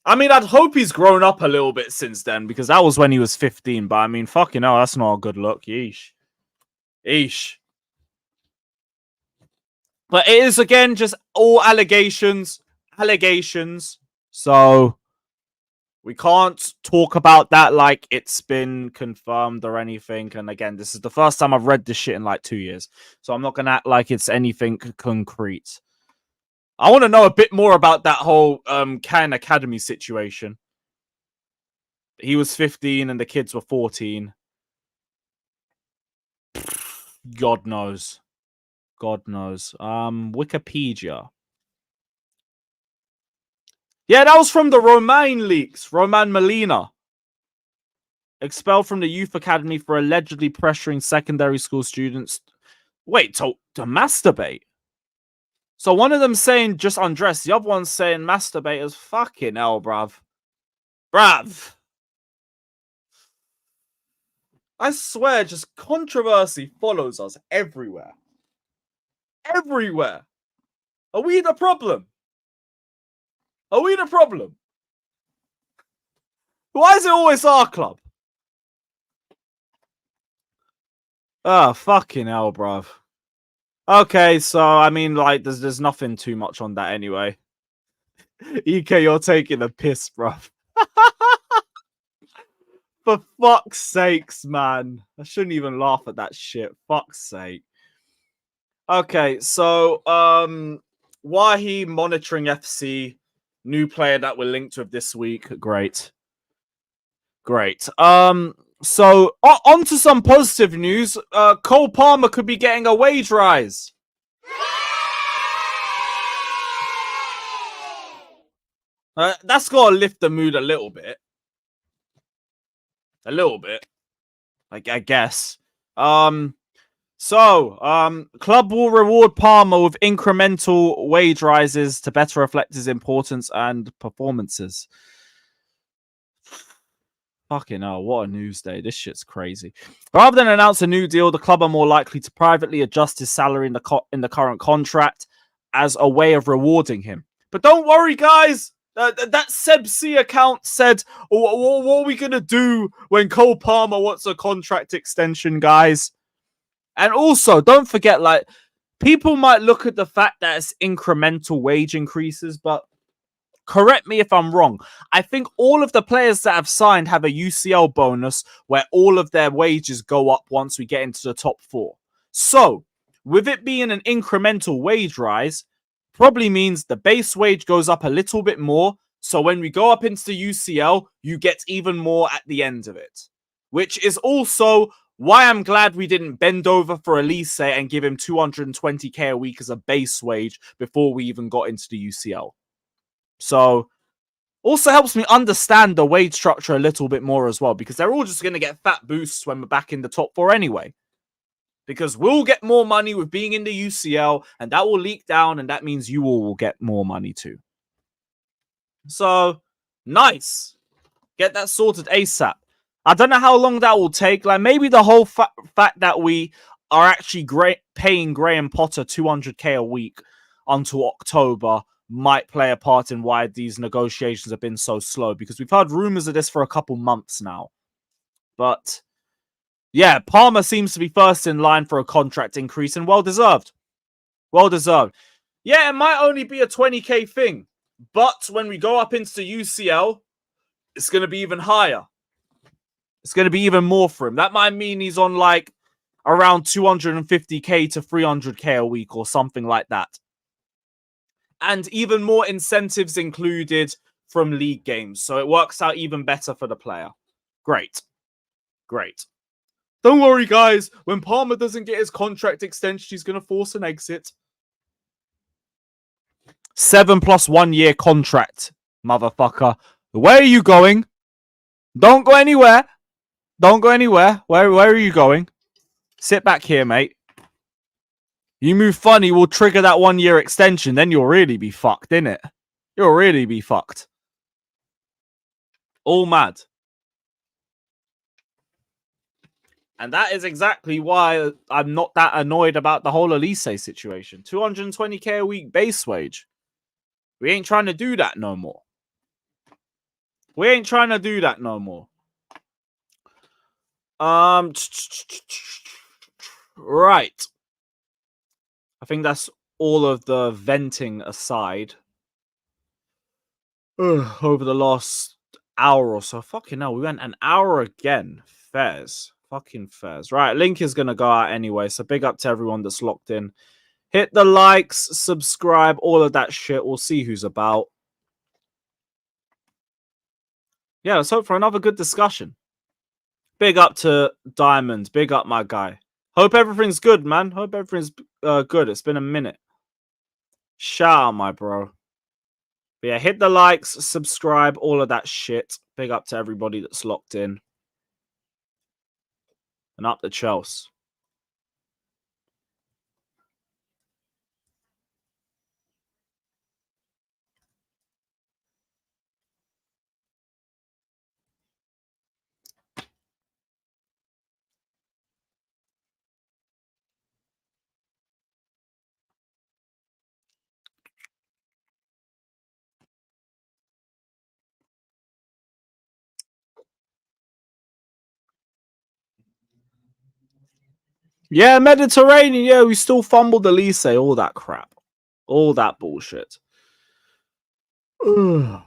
I mean, I'd hope he's grown up a little bit since then, because that was when he was 15. But I mean, fucking hell, that's not a good look. Yeesh. Eesh. But it is, again, just all allegations. Allegations. So we can't talk about that like it's been confirmed or anything. And again, this is the first time I've read this shit in like 2 years. So I'm not going to act like it's anything concrete. I want to know a bit more about that whole Khan Academy situation. He was 15 and the kids were 14. God knows. God knows. Wikipedia. Yeah, that was from the Romain leaks. Roman Molina. Expelled from the youth academy for allegedly pressuring secondary school students. Wait, to masturbate? So one of them saying just undress, the other one's saying masturbate as fucking hell, bruv. Bruv. I swear, just controversy follows us everywhere. Everywhere. Are we the problem? Are we the problem? Why is it always our club? Oh, fucking hell, bruv. Okay, so, I mean, like, there's nothing too much on that anyway. EK, you're taking a piss, bruv. For fuck's sakes, man. I shouldn't even laugh at that shit. Fuck's sake. Okay, so, Wahi monitoring FC. New player that we're linked with this week. Great. Great. So, on to some positive news. Cole Palmer could be getting a wage rise. That's got to lift the mood a little bit. A little bit. I guess. Club will reward Palmer with incremental wage rises to better reflect his importance and performances. Fucking hell, what a news day. This shit's crazy. Rather than announce a new deal, the club are more likely to privately adjust his salary in the current contract as a way of rewarding him. But don't worry, guys. That Seb C account said, what are we going to do when Cole Palmer wants a contract extension, guys? And also, don't forget, like, people might look at the fact that it's incremental wage increases, but correct me if I'm wrong. I think all of the players that have signed have a UCL bonus where all of their wages go up once we get into the top 4. So, with it being an incremental wage rise, probably means the base wage goes up a little bit more. So when we go up into the UCL, you get even more at the end of it. Which is also why I'm glad we didn't bend over for Elise and give him 220k a week as a base wage before we even got into the UCL. So, also helps me understand the wage structure a little bit more as well, because they're all just going to get fat boosts when we're back in the top 4 anyway. Because we'll get more money with being in the UCL, and that will leak down, and that means you all will get more money too. So, nice. Get that sorted ASAP. I don't know how long that will take. Like, maybe the whole fact that we are actually paying Graham Potter 200k a week until October might play a part in why these negotiations have been so slow, because we've heard rumors of this for a couple months now. But yeah, Palmer seems to be first in line for a contract increase, and well deserved. Well deserved. Yeah, it might only be a 20k thing, but when we go up into the UCL, it's going to be even higher. It's going to be even more for him. That might mean he's on like around 250k to 300k a week or something like that. And even more incentives included from league games. So it works out even better for the player. Great. Great. Don't worry, guys. When Palmer doesn't get his contract extension, he's going to force an exit. 7 + 1 year contract, motherfucker. Where are you going? Don't go anywhere. Don't go anywhere. Where are you going? Sit back here, mate. You move funny, we'll trigger that 1 year extension. Then you'll really be fucked, innit? You'll really be fucked. All mad. And that is exactly why I'm not that annoyed about the whole Elise situation. 220k a week base wage. We ain't trying to do that no more. We ain't trying to do that no more. Right. I think that's all of the venting aside. Over the last hour or so. Fucking hell, we went an hour again. Fairs. Fucking fairs. Right, link is going to go out anyway, so big up to everyone that's locked in. Hit the likes, subscribe, all of that shit. We'll see who's about. Yeah, let's hope for another good discussion. Big up to Diamond. Big up, my guy. Hope everything's good, man. Hope everything's good. It's been a minute. Shout out, my bro. But yeah, hit the likes, subscribe, all of that shit. Big up to everybody that's locked in. And up the Chelsea. Yeah, Mediterranean. Yeah, we still fumbled the Elise. All that crap. All that bullshit. Ugh.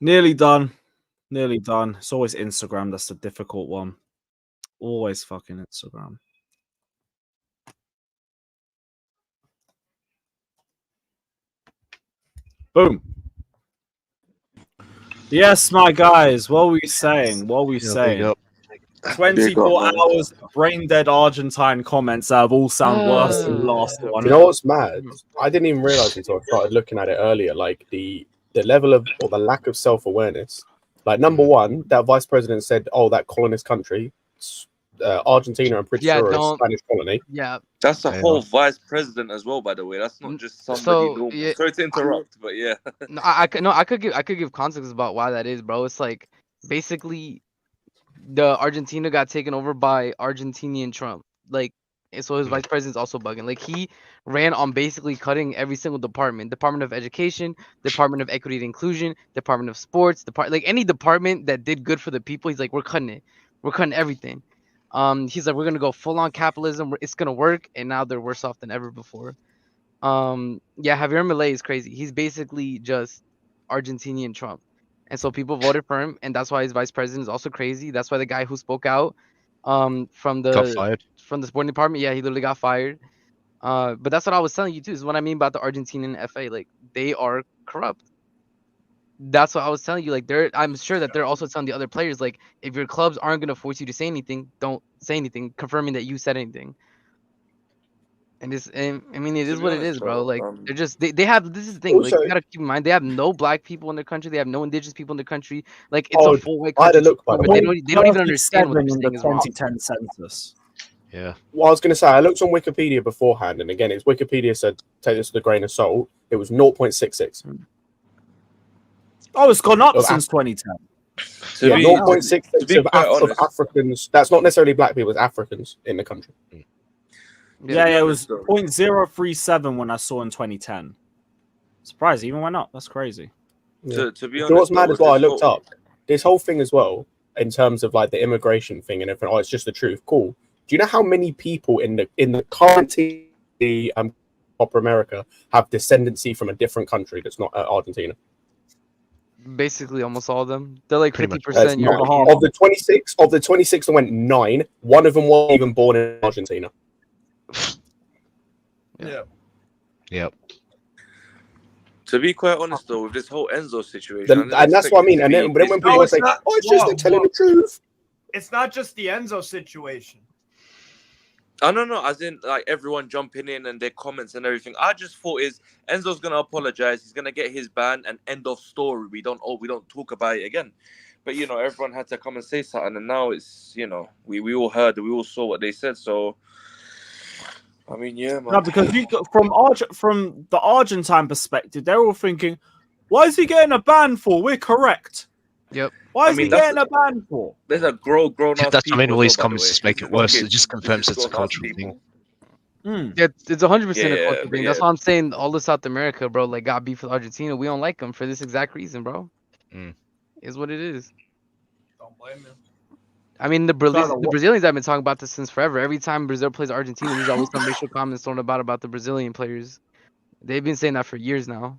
Nearly done. Nearly done. It's always Instagram. That's the difficult one. Always fucking Instagram. Boom. Yes, my guys. What were we saying? What were we saying? 24 hours brain dead Argentine comments that have all sound worse than the last one. You know what's mad? I didn't even realize until I started looking at it earlier. Like the level of or the lack of self-awareness. Like number one, that vice president said, "Oh, that colonist country, Argentina, I'm pretty sure is a Spanish colony." Yeah, that's the whole vice president as well. By the way, that's not just somebody normal. Yeah, sorry to interrupt, but yeah. I could give context about why that is, bro. It's like basically the Argentina got taken over by Argentinian Trump. Like, so his vice president's also bugging. Like, he ran on basically cutting every single department: Department of Education, Department of Equity and Inclusion, Department of Sports, like any department that did good for the people. He's like, we're cutting it. We're cutting everything. He's like, we're gonna go full on capitalism. It's gonna work, and now they're worse off than ever before. Yeah, Javier Milei is crazy. He's basically just Argentinian Trump. And so people voted for him, and that's why his vice president is also crazy. That's why the guy who spoke out from the sporting department, yeah, he literally got fired. But that's what I was telling you too, is what I mean about the Argentinian FA. Like, they are corrupt. That's what I was telling you. Like, I'm sure that they're also telling the other players, like, if your clubs aren't gonna force you to say anything, don't say anything, confirming that you said anything. And I mean, it is what it is, bro. Like, they're just they have, this is the thing. Like, you gotta keep in mind, they have no black people in their country. They have no indigenous people in their country. Like, it's a full white country. They don't even understand what they're saying is wrong. 2010 census. Yeah. Well, I was going to say, I looked on Wikipedia beforehand, and again, it's Wikipedia said, take this with a grain of salt. It was 0.66. Oh, it's gone up since 2010. To Yeah, be 0.66 of honest, Africans. That's not necessarily black people; it's Africans in the country. Yeah, it was though. 0.037 when I saw in 2010. Surprised it even went up. That's crazy. Yeah. To be You honest, know what's mad though, as well? I with looked this up this whole thing as well in terms of like the immigration thing and everything. Oh, it's just the truth. Cool. Do you know how many people in the current team, the Copa America have descendancy from a different country that's not Argentina? Basically, almost all of them. They're like Pretty much. 50% That's nine. European. Of the 26 that went 9, one of them wasn't even born in Argentina. Yep. To be quite honest, though, with this whole Enzo situation, And that's what I mean. And then when people say, "Oh, it's just they're telling the truth," It's not just the Enzo situation. I don't know, as in like everyone jumping in and their comments and everything. I just thought Enzo's gonna apologize. He's gonna get his ban and end of story. We don't talk about it again. But you know, everyone had to come and say something, and now it's we all heard, we all saw what they said. So I mean, yeah, man. No, because from the Argentine perspective, they're all thinking, "Why is he getting a ban for? We're correct." Yep. Why is he getting a ban for? There's a grown ass. That's I mean, all these people, comments by the just way. make it worse. It just confirms it's a cultural thing. Yeah, it's 100% a Yeah, culture thing. yeah. That's why I'm saying all of South America, bro, like got beef with Argentina. We don't like them for this exact reason, bro. Is what it is. Don't blame him. I mean, the Brazilians have been talking about this since forever. Every time Brazil plays Argentina, there's always some racial comments thrown about the Brazilian players. They've been saying that for years now.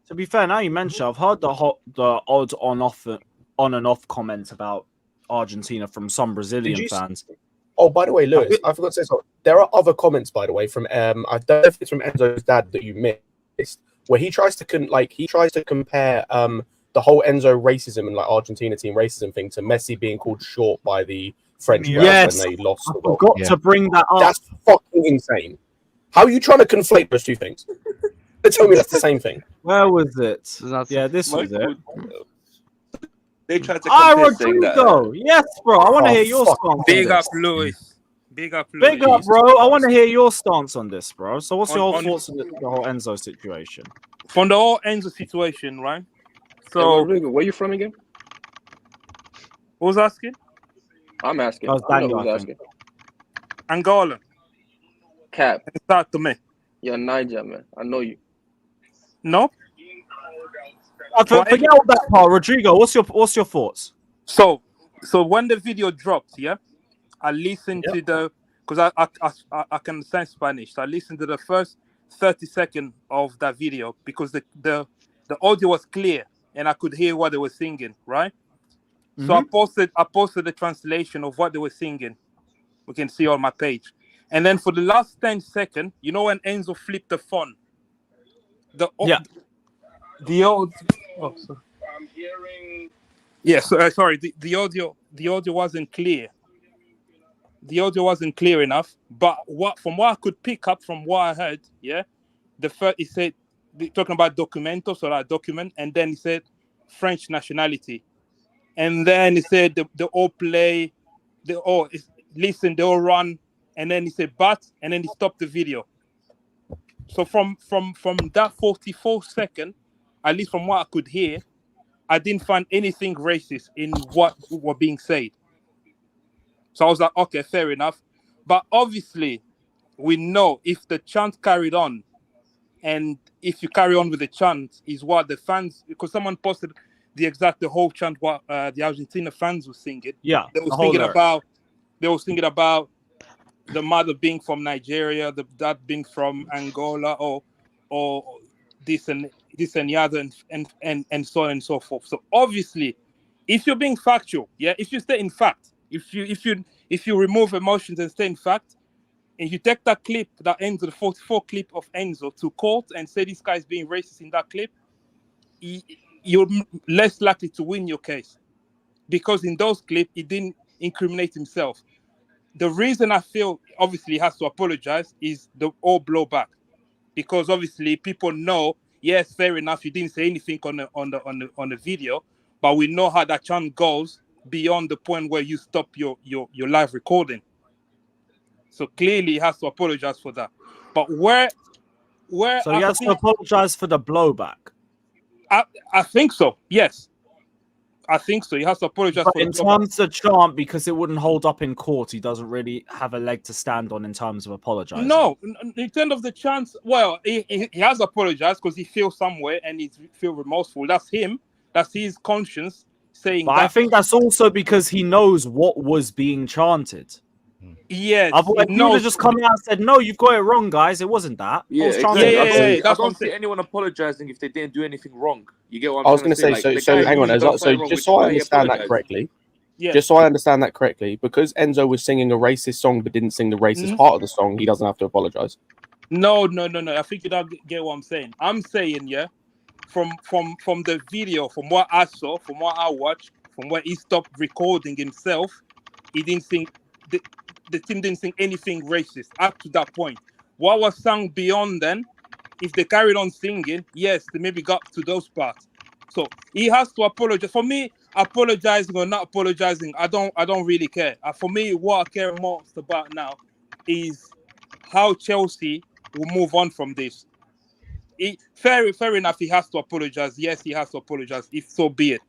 To be fair, now you mention, I've heard the odd on and off comments about Argentina from some Brazilian fans. Oh, by the way, Lewis, I forgot to say something. There are other comments, by the way, from I don't know if it's from Enzo's dad that you missed, where he tries to compare the whole Enzo racism and like Argentina team racism thing to Messi being called short by the French press when they lost. I forgot to bring that up. That's fucking insane. How are you trying to conflate those two things? They tell me that's the same thing. Where was it? Yeah, this was it. They tried to saying that. Rodrigo. Yes, bro. I want to hear your stance. Big up, Lewis. Big up, bro. I want to hear your stance on this, bro. So, what's your thoughts on the whole Enzo situation? From the whole Enzo situation, right? So, hey, Rodrigo, where you from again? Who's asking? I'm asking. That was Daniel, who's asking. Angola. Cap. Start to me. You're Niger, man. I know you. No. Forget all that part, Rodrigo. What's your thoughts? So when the video dropped, yeah, I listened to the because I can understand Spanish. So I listened to the first 30 seconds of that video because the audio was clear and I could hear what they were singing, right? So I posted the translation of what they were singing. We can see on my page. And then for the last 10 seconds, you know when Enzo flipped the phone? The audio. I'm hearing. Yes, sorry. The audio wasn't clear. The audio wasn't clear enough. But from what I could pick up from what I heard, yeah, the first he said talking about documento, so that document, and then he said French nationality, and then he said they all play, they all listen, they all run, and then he said but, and then he stopped the video. So from that 44 seconds, at least from what I could hear, I didn't find anything racist in what were being said. So I was like, okay, fair enough. But obviously, we know if the chant carried on, and if you carry on with the chant, is what the fans, because someone posted the whole chant what the Argentina fans were singing. Yeah, they were singing about the mother being from Nigeria, the dad being from Angola, or this and the other, and so on and so forth. So obviously, if you're being factual, yeah, if you stay in fact, if you remove emotions and stay in fact, and you take that clip, that Enzo, the 44 clip of Enzo, to court and say this guy's being racist in that clip, you're less likely to win your case, because in those clips he didn't incriminate himself. The reason I feel obviously he has to apologize is the all blowback, because obviously people know, yes, fair enough, you didn't say anything on the video, but we know how that chant goes beyond the point where you stop your live recording. So clearly he has to apologize for that. But where so he has to apologize for the blowback. I think so, yes. I think so. He has to apologize But for in the comment. terms of chant, because it wouldn't hold up in court, he doesn't really have a leg to stand on in terms of apologizing. No, in terms of the chance, well, he has apologized because he feels somewhere and he feels remorseful. That's him. That's his conscience saying But that. I think that's also because he knows what was being chanted. Yes, Otherwise, he would have just come out and said, "No, you've got it wrong, guys. It wasn't that." Yeah, I was chanting exactly. this." that's I what I'm don't see saying. anyone apologizing if they didn't do anything wrong. You get what I I'm was trying going to to say? say, so hang on, done so something wrong, just which so is I why he understand that apologized. correctly, Yeah. just so I understand that correctly, because Enzo was singing a racist song but didn't sing the racist part of the song, he doesn't have to apologize. No. I think you don't get what I'm saying. I'm saying, yeah, from the video, from what I saw, from what I watched, from where he stopped recording himself, he didn't sing. The team didn't sing anything racist up to that point. What was sung beyond then, if they carried on singing, yes, they maybe got to those parts. So he has to apologize. For me, apologizing or not apologizing, I don't really care. For me, what I care most about now is how Chelsea will move on from this. Fair enough, he has to apologize. Yes, he has to apologize, if so be it.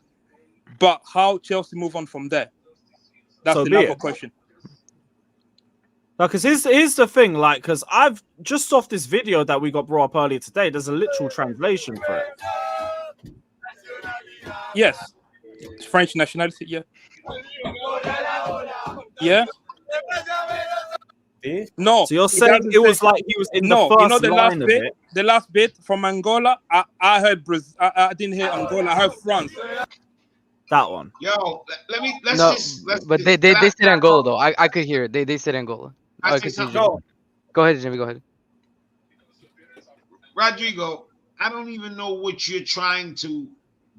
But how Chelsea move on from there? That's So be another it. question. No, because here's the thing, like, because I've just off this video that we got brought up earlier today, there's a literal translation for it. Yes, it's French nationality. Yeah. Yeah. No. So you're it saying doesn't it was say- like he was in no, the first you know the last line of bit. it. The last bit from Angola. I heard Brazil. I didn't hear Angola. I heard France. That one. Yo, Let's they said Angola though. I could hear it. They said Angola. I could see Jimmy. Go ahead, Jimmy. Go ahead. Rodrigo, I don't even know what you're trying to.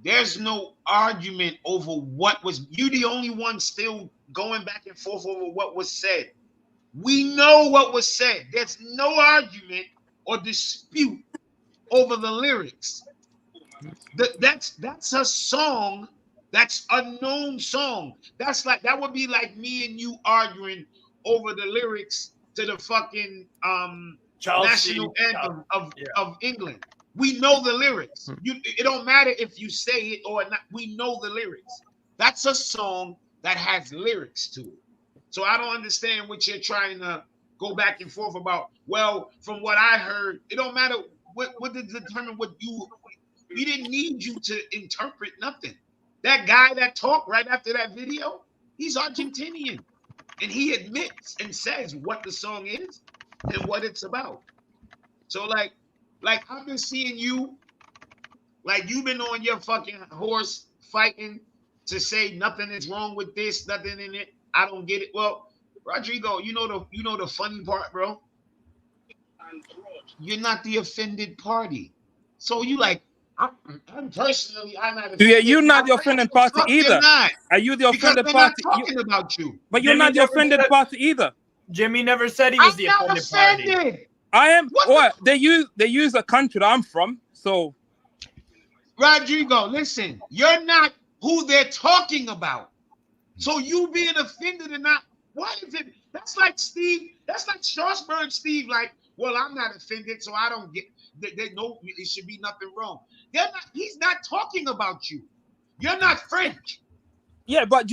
There's no argument over what was. You the only one still going back and forth over what was said. We know what was said. There's no argument or dispute over the lyrics. That's a song. That's a known song. That would be like me and you arguing over the lyrics to the fucking national anthem of England. We know the lyrics. It don't matter if you say it or not. We know the lyrics. That's a song that has lyrics to it. So I don't understand what you're trying to go back and forth about. Well, from what I heard, it don't matter what did determine what you. We didn't need you to interpret nothing. That guy that talked right after that video, he's Argentinian. And he admits and says what the song is and what it's about. So like I've been seeing you, like you've been on your fucking horse fighting to say nothing is wrong with this, nothing in it. I don't get it. Well, Rodrigo, you know the funny part, bro? You're not the offended party. So you like, I'm personally, I'm not offended. Yeah, you're not the offended party either. You're not. Are you the offended Because party? they're not talking about you. But you're Jimmy not the never offended said- party either. Jimmy never said he was the I'm not offended party. offended. I am. What They use a country that I'm from. So Rodrigo, listen, you're not who they're talking about. So you being offended or not, why is it? That's like Steve, that's like Strasburg Steve, like, well, I'm not offended, so I don't get, they know it should be nothing wrong. He's not talking about you. You're not French. yeah, but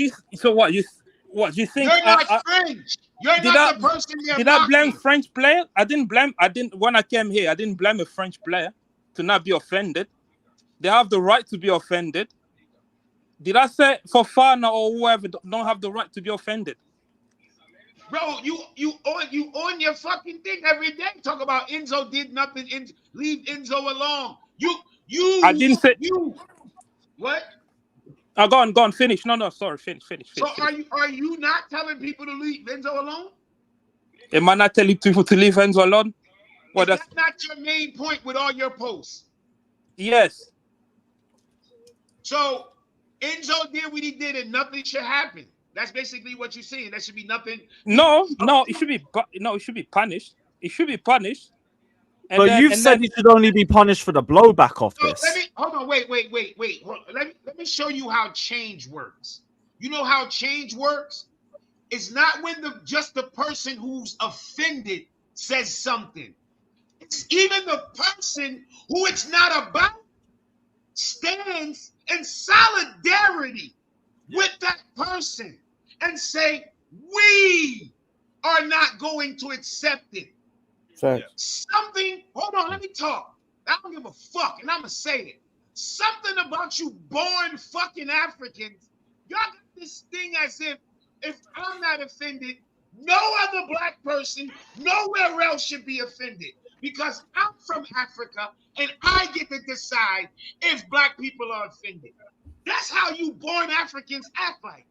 what do you think? You're not French. You're not the person they're Did I blame mocking. French player? I didn't when I came here, I didn't blame a French player to not be offended. They have the right to be offended. Did I say Fofana or whoever don't have the right to be offended? Bro, you on your fucking thing every day. Talk about Enzo did nothing. Leave Enzo alone. I didn't say you. What? Go on, finish. No, sorry, finish. So are you not telling people to leave Enzo alone? Am I not telling people to leave Enzo alone? Well, that's not your main point with all your posts. Yes. So Enzo did what he did, and nothing should happen. That's basically what you're saying. There should be nothing. No, it should be punished. It should be punished. But you've said he should only be punished for the blowback of So this. hold on, wait. Let me show you how change works. You know how change works? It's not when just the person who's offended says something. It's even the person who it's not about stands in solidarity with that person and say, we are not going to accept it. Something, hold on, let me talk. I don't give a fuck, and I'm gonna say it. Something about you born fucking Africans, y'all got this thing as if I'm not offended, no other black person nowhere else should be offended. Because I'm from Africa and I get to decide if black people are offended. That's how you born Africans act like.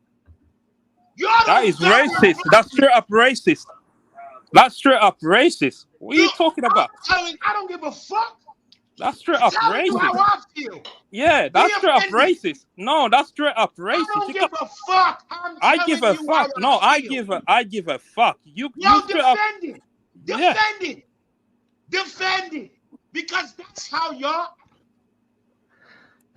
That is racist. That's straight up racist. That's straight up racist. What are you talking about? I don't give a fuck. That's straight up telling you how racist. I feel. Yeah, that's straight up racist. No, that's straight up racist. I don't give a fuck. I give a fuck. No, I give a fuck. You straight up. Defend it. Yeah. Defend it. Defend it. Because that's how y'all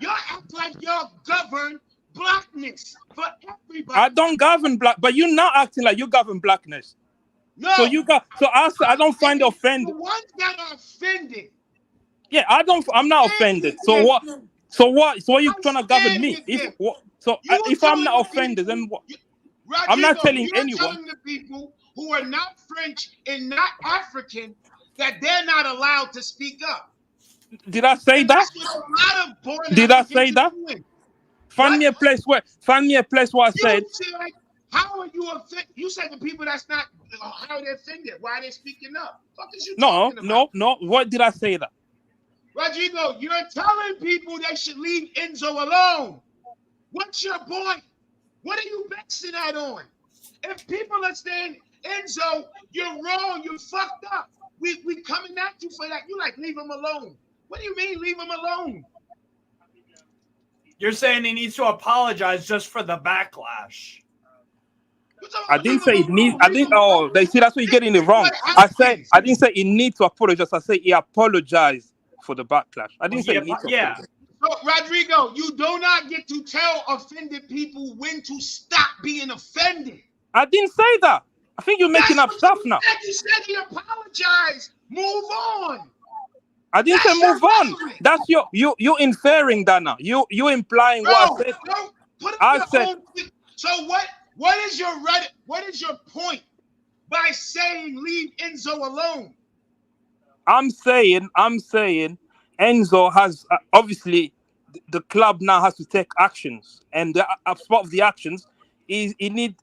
act like y'all govern blackness for everybody. I don't govern black, but you're not acting like you govern blackness. No. So you got. So I don't find it offended. The ones that are offended. Yeah, I'm not offended. So what? So are you trying to govern me? If I'm not offended, then what? Rodrigo, I'm not telling you're anyone. telling the people who are not French and not African that they're not allowed to speak up. Did I say that? That's what a lot of born Did I Africans say that? are doing. Find me a place where I said. You said, how are you offended? You said the people that's not, how are they offended? Why are they speaking up? What is you talking about? No. What did I say that? Rodrigo, you're telling people they should leave Enzo alone. What's your point? What are you basing that on? If people are saying, Enzo, you're wrong, you fucked up. We coming at you for that. You like, leave him alone. What do you mean, leave him alone? You're saying he needs to apologize just for the backlash. I didn't say it needs. I think. Oh, they see that's what you're getting it wrong. I didn't say he needs to apologize. I say he apologized for the backlash. I didn't say he needs to apologize. So, Rodrigo, you do not get to tell offended people when to stop being offended. I didn't say that. I think you're making up stuff now. You said he apologized. Move on. I didn't say move on. That's you're inferring that now. You implying what I said. I said. So what is your point by saying leave Enzo alone? I'm saying Enzo has obviously the club now has to take actions, and as part of the actions is he need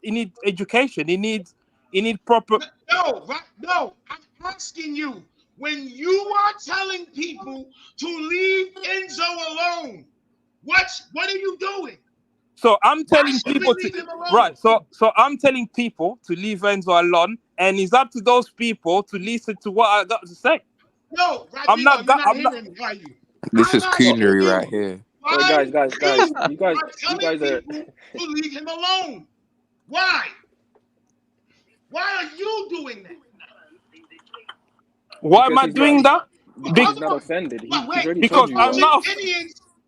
education. He need proper. No. I'm asking you, when you are telling people to leave Enzo alone, what are you doing? So I'm telling people So I'm telling people to leave Enzo alone, and it's up to those people to listen to what I got to say. No, I'm not. This is coonery right here. Wait, guys, you guys are. To leave him alone. Why? Why are you doing that? Why am I doing that? Because he's not offended. Because I'm not.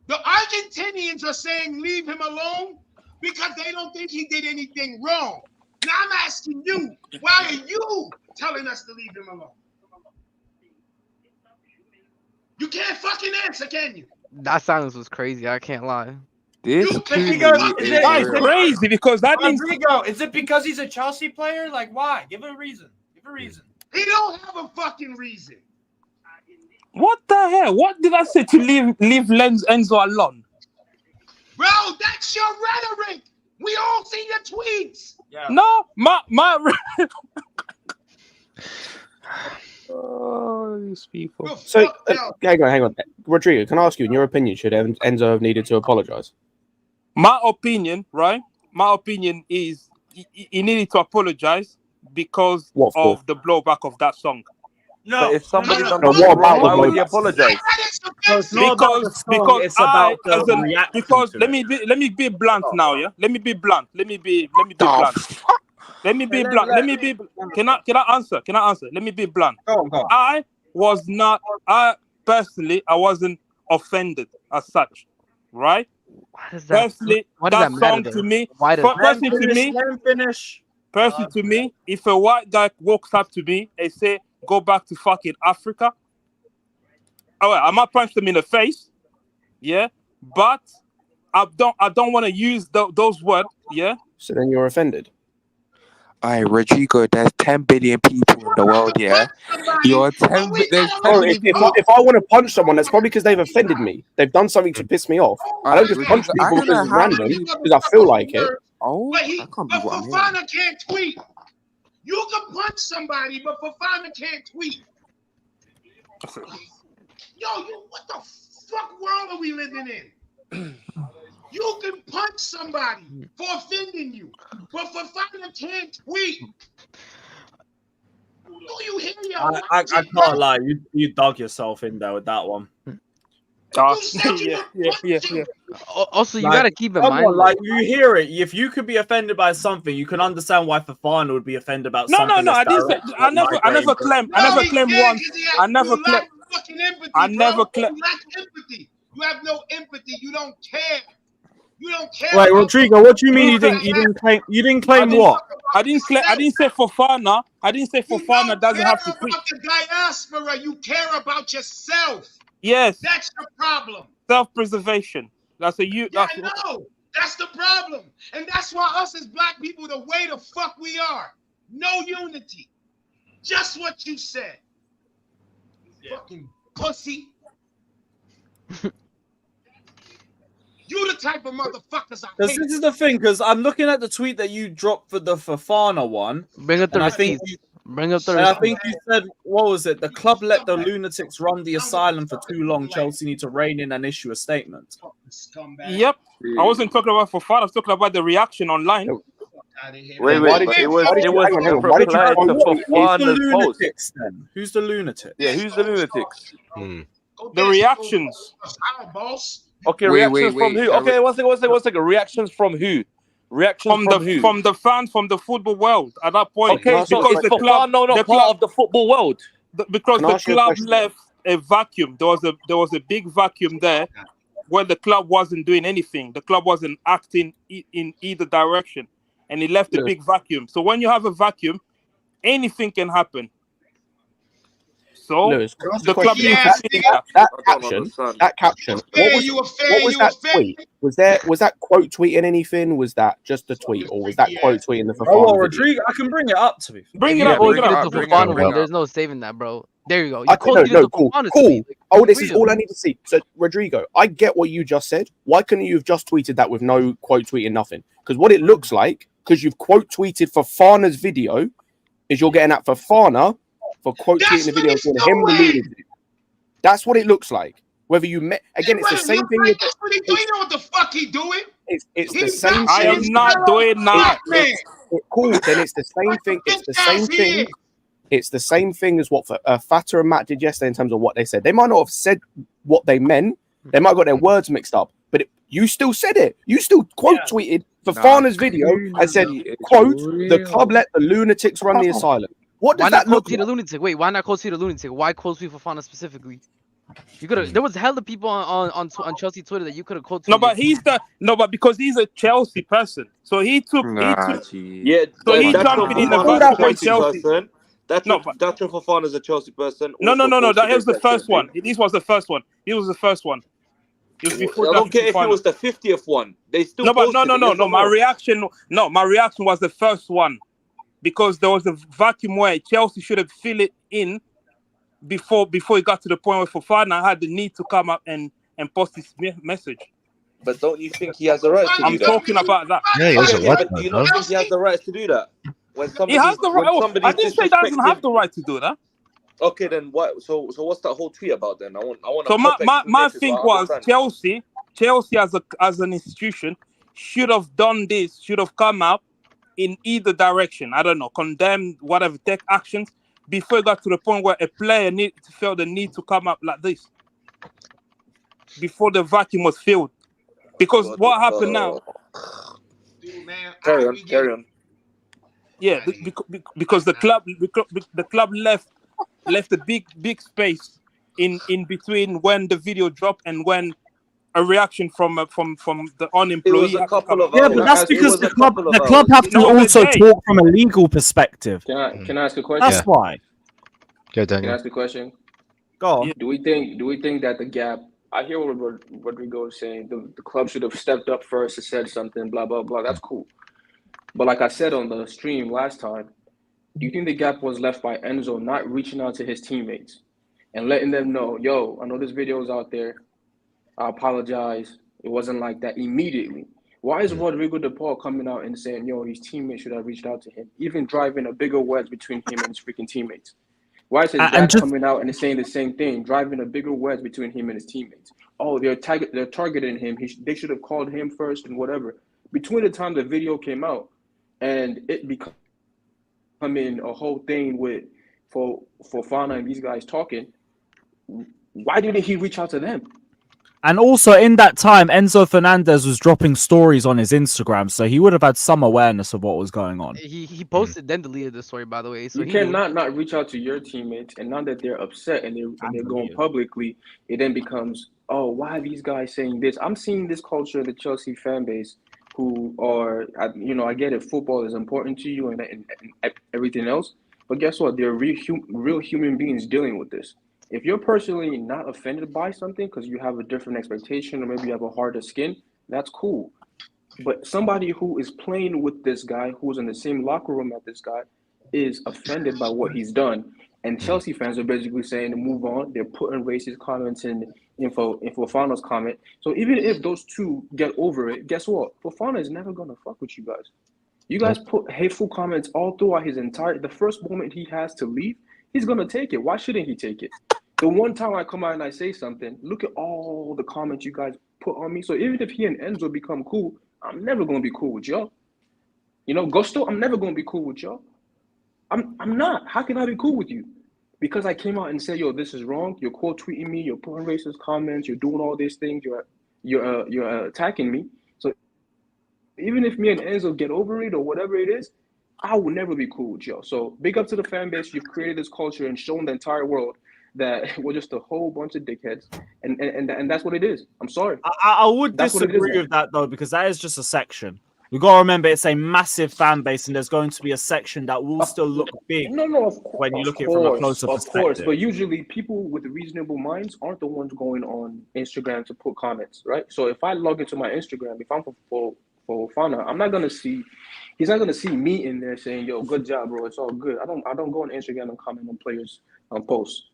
The Argentinians are saying leave him alone because they don't think he did anything wrong. Now I'm asking you, why are you telling us to leave him alone? You can't fucking answer, can you? That silence was crazy. I can't lie. This is crazy because that means. Rodrigo, is it because he's a Chelsea player? Like, why? Give a reason. Give a reason. He don't have a fucking reason. What the hell? What did I say to leave Enzo alone? Bro, that's your rhetoric. We all see your tweets. Yeah. No, my oh, these people. So, hang on. Rodrigo, can I ask you, in your opinion, should Enzo have needed to apologize? My opinion, right? My opinion is he needed to apologize because of the blowback of that song. No, but if somebody done wrong, why would he apologize? Because let me be blunt now, yeah. Let me be blunt. Let me be blunt. Can I answer? Let me be blunt. Go on. I personally wasn't offended as such, right? Personally, that song to me, personally to me, if a white guy walks up to me and say, go back to fucking Africa, I might punch them in the face, yeah, but I don't want to use those words. Yeah. So then you're offended. Alright, Rodrigo, there's 10 billion people in the world, yeah? You're 10, there's 10 Bro, billion people. if I want to punch someone, that's probably because they've offended me. They've done something to piss me off. I don't just punch I people don't know because it's how random, you... because I feel like it. Oh, But that can't be what I'm hearing. Fofana can't tweet. You can punch somebody, but Fofana can't tweet. Yo, what the fuck world are we living in? You can punch somebody for offending you, but Fofana can't tweet. Do you hear your I can't lie. You dug yourself in there with that one. Yeah. Also, you Like, gotta keep in come mind, on, like you hear it. If you could be offended by something, you can understand why Fofana would be offended about No. something. I didn't say. I never claimed. I never claimed once. I never claimed. I never claimed. You lack empathy. You have no empathy. You don't care. You don't care. Wait, Rodrigo, what do you mean you didn't claim? You didn't claim what? I didn't say Fofana. I didn't say Fofana doesn't have to tweet. About the diaspora, you care about yourself. Yes. That's your problem. Self-preservation. That's a you. Yeah, I know. That's the problem. And that's why us as black people, the way the fuck we are. No unity. Just what you said. Fucking pussy. You the type of motherfuckers I hate. This is the thing, because I'm looking at the tweet that you dropped for the Fofana one. Bring up the receipts. I think you said, what was it? The club let the lunatics run the asylum for too long. Chelsea need to rein in and issue a statement. Yep. I wasn't talking about Fofana. I was talking about the reaction online. Wait, it was Who's the lunatics then? Who's the lunatic? Yeah, who's the lunatics? The reactions. Okay, reactions from who? Okay, one second. Reactions from who? From the fans, from the football world at that point. Okay, because the club, not part of the football world. Because the club left a vacuum. There was a big vacuum there where the club wasn't doing anything. The club wasn't acting in either direction, and it left a big vacuum. So when you have a vacuum, anything can happen. So Lewis, the club needs to see that caption. What was that tweet? Was that quote tweeting anything? Was that just a tweet, or was that quote tweeting the Fofana video? Rodrigo, I can bring it up to me. Bring it up. There's no saving that, bro. There you go. Cool. Oh, this is all I need to see. So, Rodrigo, I get what you just said. Why couldn't you have just tweeted that with no quote tweeting nothing? Because what it looks like, because you've quote tweeted Fofana's video, is you're getting at Fofana for quote tweeting the video and him the That's what it looks like. Whether you met again, it's the same thing. That's what he doing. You know what the fuck he doing? It's the same thing. I am not doing that. Cool. Then it's the same thing. It's the same thing. It's the same thing as what Fata and Matt did yesterday in terms of what they said. They might not have said what they meant. They might have got their words mixed up. But you still said it. You still quote tweeted Fofana's video and said, "quote the club let the lunatics run the asylum." What does that look like? The lunatic? Wait, why not quote the lunatic? Why quote Fofana specifically? You could have. There was hella people on Chelsea Twitter that you could have quoted. But because he's a Chelsea person, so he took. That's Fofana's a Chelsea person. No. That was the first one. This was the first one. It was the first one. It was before. I don't care if it was the 50th one. They still. No. My reaction was the first one. Because there was a vacuum where Chelsea should have filled it in before it got to the point where Fofana had the need to come up and post his message. But don't you think he has the right to do that? I'm talking about that. Yeah, he has a right. Do you not think he has the right to do that? He has the right. I didn't say he doesn't have the right to do that. Okay, then what? So what's that whole tweet about then? I want. So my thing was Chelsea as an institution should have done this. Should have come out in either direction. I don't know, condemn whatever, take actions before it got to the point where a player felt the need to come up like this. Before the vacuum was filled. Because what happened now? Carry on. Yeah, because the club left a big space in between when the video dropped and when a reaction from the unemployed. But that's because the club have to also talk from a legal perspective. Can I ask a question? That's why. Go, Daniel. Can I ask a question? Go on. Do we think that the gap I hear what Rodrigo is saying. The club should have stepped up first and said something, blah, blah, blah. That's cool. But like I said on the stream last time, do you think the gap was left by Enzo not reaching out to his teammates and letting them know, yo, I know this video is out there. I apologize. It wasn't like that immediately. Why is Rodrigo De Paul coming out and saying, yo, his teammates should have reached out to him, even driving a bigger wedge between him and his freaking teammates? Why is his dad coming out and saying the same thing, driving a bigger wedge between him and his teammates? Oh, they're targeting him. They should have called him first and whatever. Between the time the video came out and it becoming a whole thing with Fofana and these guys talking, why didn't he reach out to them? And also in that time, Enzo Fernandez was dropping stories on his Instagram, so he would have had some awareness of what was going on. He posted, then deleted the story, by the way. So you cannot not reach out to your teammates, and now that they're upset and they're going publicly, it then becomes, oh, why are these guys saying this? I'm seeing this culture of the Chelsea fan base who are, I get it, football is important to you and everything else, but guess what? They're real human beings dealing with this. If you're personally not offended by something because you have a different expectation or maybe you have a harder skin, that's cool. But somebody who is playing with this guy, who's in the same locker room as this guy, is offended by what he's done. And Chelsea fans are basically saying to move on. They're putting racist comments in Fofana's comment. So even if those two get over it, guess what? Fofana is never going to fuck with you guys. You guys put hateful comments all throughout the first moment he has to leave, he's going to take it. Why shouldn't he take it? The one time I come out and I say something, look at all the comments you guys put on me. So even if he and Enzo become cool, I'm never going to be cool with y'all. Gusto, I'm never going to be cool with y'all. I'm not. How can I be cool with you? Because I came out and said, yo, this is wrong. You're quote tweeting me. You're putting racist comments. You're doing all these things. You're attacking me. So even if me and Enzo get over it or whatever it is, I will never be cool with y'all. So big up to the fan base. You've created this culture and shown the entire world that we're just a whole bunch of dickheads, and that's what it is. I'm sorry. I would disagree with that though, because that is just a section. We've got to remember it's a massive fan base, and there's going to be a section that will still look big. When you look at it from a closer perspective. Of course, but usually people with reasonable minds aren't the ones going on Instagram to put comments, right? So if I log into my Instagram, if I'm for Fofana, I'm not gonna see. He's not gonna see me in there saying, "Yo, good job, bro. It's all good." I don't go on Instagram and comment on players on posts.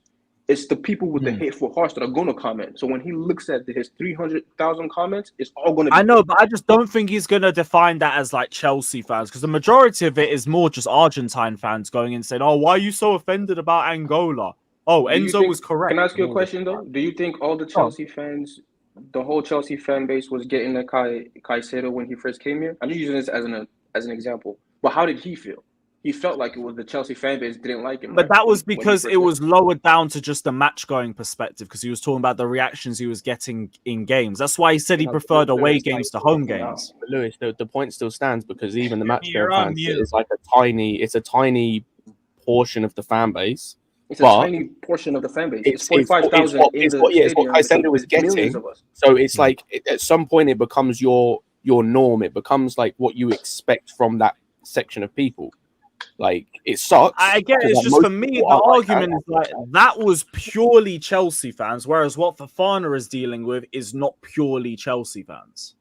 It's the people with the hateful hearts that are going to comment. So when he looks at his 300,000 comments, it's all going to be... I know, but I just don't think he's going to define that as like Chelsea fans, because the majority of it is more just Argentine fans going and saying, oh, why are you so offended about Angola? Oh, Enzo was correct. Can I ask you a question, though? Do you think all the Chelsea fans, the whole Chelsea fan base was getting a Caicedo when he first came here? I'm just using this as an example. But how did he feel? He felt like it was the Chelsea fan base didn't like him. But that was because it was lowered down to just a match-going perspective, because he was talking about the reactions he was getting in games. That's why he said he preferred away games to home games. But Lewis, the point still stands, because even the match-going fans is like a tiny portion of the fan base. It's a tiny portion of the fan base. It's 45,000 It's what Caicedo was getting. So it's like at some point it becomes your norm. It becomes like what you expect from that section of people. Like, it sucks. I get it. It's just for me, the argument is like that was purely Chelsea fans, whereas what Fofana is dealing with is not purely Chelsea fans.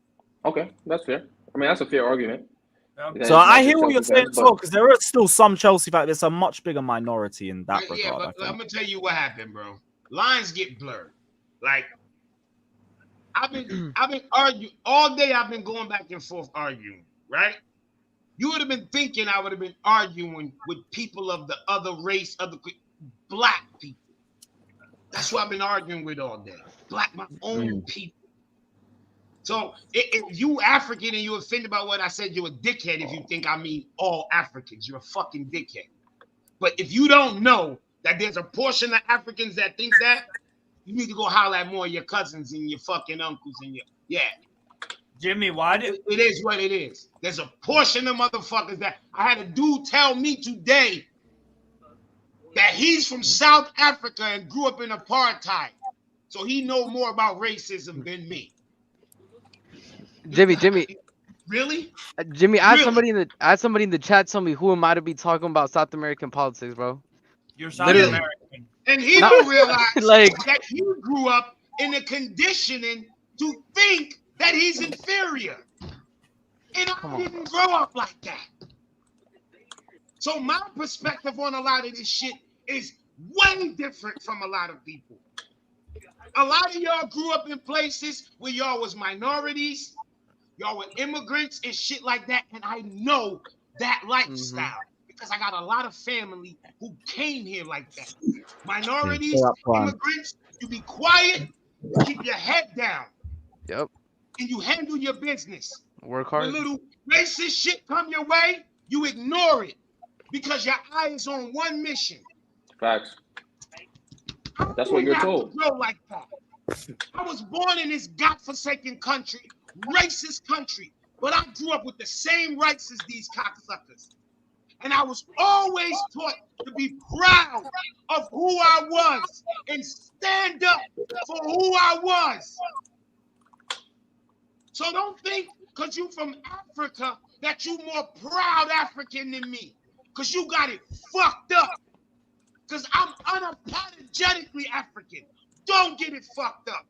Okay, that's fair. I mean, that's a fair argument. So I hear what you're saying as well, because there are still some Chelsea fans. There's a much bigger minority in that regard. Yeah, but I'm gonna tell you what happened, bro. Lines get blurred. Like, I've been arguing all day. I've been going back and forth arguing, right? You would have been thinking I would have been arguing with people of the other race, black people. That's what I've been arguing with all day. Black, my own people. So if you African and you're offended by what I said, you're a dickhead if you think I mean all Africans. You're a fucking dickhead. But if you don't know that there's a portion of Africans that think that, you need to go holler at more of your cousins and your fucking uncles and Jimmy, why did it is what it is. There's a portion of motherfuckers that I had a dude tell me today that he's from South Africa and grew up in apartheid. So he know more about racism than me. Jimmy. Really? Jimmy, I had somebody in the chat tell me who am I to be talking about South American politics, bro. You're South American. And he don't realize that he grew up in the conditioning to think that he's inferior. And I didn't grow up like that. So my perspective on a lot of this shit is way different from a lot of people. A lot of y'all grew up in places where y'all was minorities, y'all were immigrants and shit like that, and I know that lifestyle because I got a lot of family who came here like that. Minorities, immigrants, you be quiet, keep your head down. Yep. And you handle your business. Work hard. When little racist shit come your way, you ignore it because your eye is on one mission. Facts. That's what you're told. Grow like that. I was born in this godforsaken country, racist country, but I grew up with the same rights as these cocksuckers. And I was always taught to be proud of who I was and stand up for who I was. So don't think because you from Africa that you more proud African than me. Because you got it fucked up. Because I'm unapologetically African. Don't get it fucked up.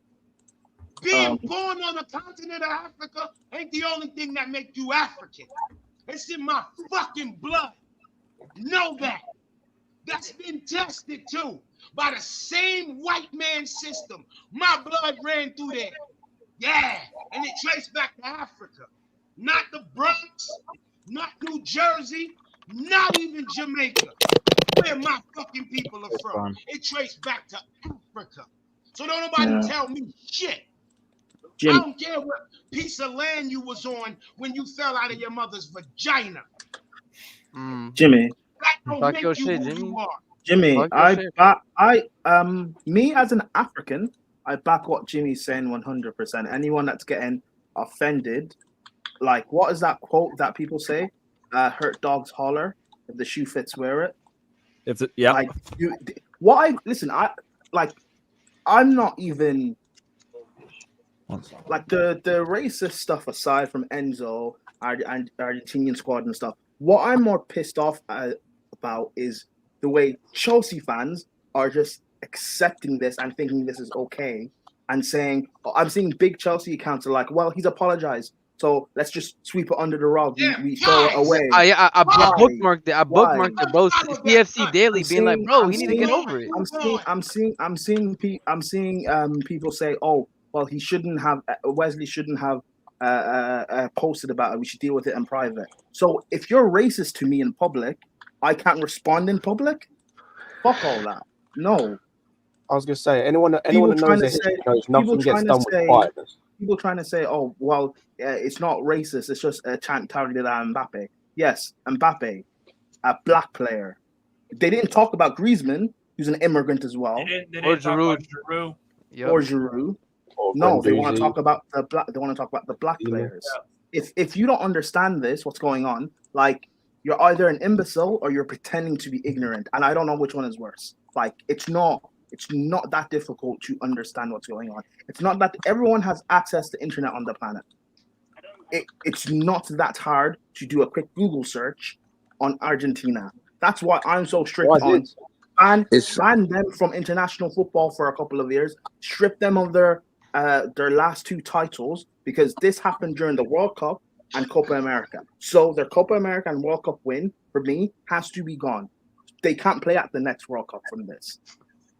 Being born on the continent of Africa ain't the only thing that makes you African. It's in my fucking blood. Know that. That's been tested too by the same white man system. My blood ran through there. Yeah, and it traced back to Africa. Not the Bronx, not New Jersey, not even Jamaica. Where my fucking people are from. It traced back to Africa. So don't nobody tell me shit. Jimmy. I don't care what piece of land you was on when you fell out of your mother's vagina. Jimmy. That don't make you shit, who you are. Jimmy, me as an African, I back what Jimmy's saying 100%. Anyone that's getting offended, like, what is that quote that people say? Hurt dogs holler. If the shoe fits, wear it. Like, I'm not even like the racist stuff aside from Enzo and Argentinian squad and stuff. What I'm more pissed off about is the way Chelsea fans are just accepting this and thinking this is okay and saying, I'm seeing big Chelsea accounts are like, well, he's apologized, so let's just sweep it under the rug. We throw it away. I bookmarked it. I bookmarked it, bro. CFC Daily being like, bro, he need to get over it. I'm seeing people say, oh, well, Wesley shouldn't have posted about it. We should deal with it in private. So if you're racist to me in public, I can't respond in public. Fuck all that. No. I was gonna say anyone that knows the history knows nothing gets done with quietness. People trying to say, oh, well, it's not racist. It's just a chant targeted at Mbappe. Yes, Mbappe, a black player. They didn't talk about Griezmann, who's an immigrant as well, or Giroud. Or Giroud. No, they want to talk about the black. They want to talk about the black players. If you don't understand this, what's going on? Like, you're either an imbecile or you're pretending to be ignorant, and I don't know which one is worse. Like, it's not that difficult to understand what's going on. It's not that everyone has access to internet on the planet. It's not that hard to do a quick Google search on Argentina. That's why I'm so strict on ban them from international football for a couple of years, strip them of their last two titles, because this happened during the World Cup and Copa America. So their Copa America and World Cup win, for me, has to be gone. They can't play at the next World Cup from this.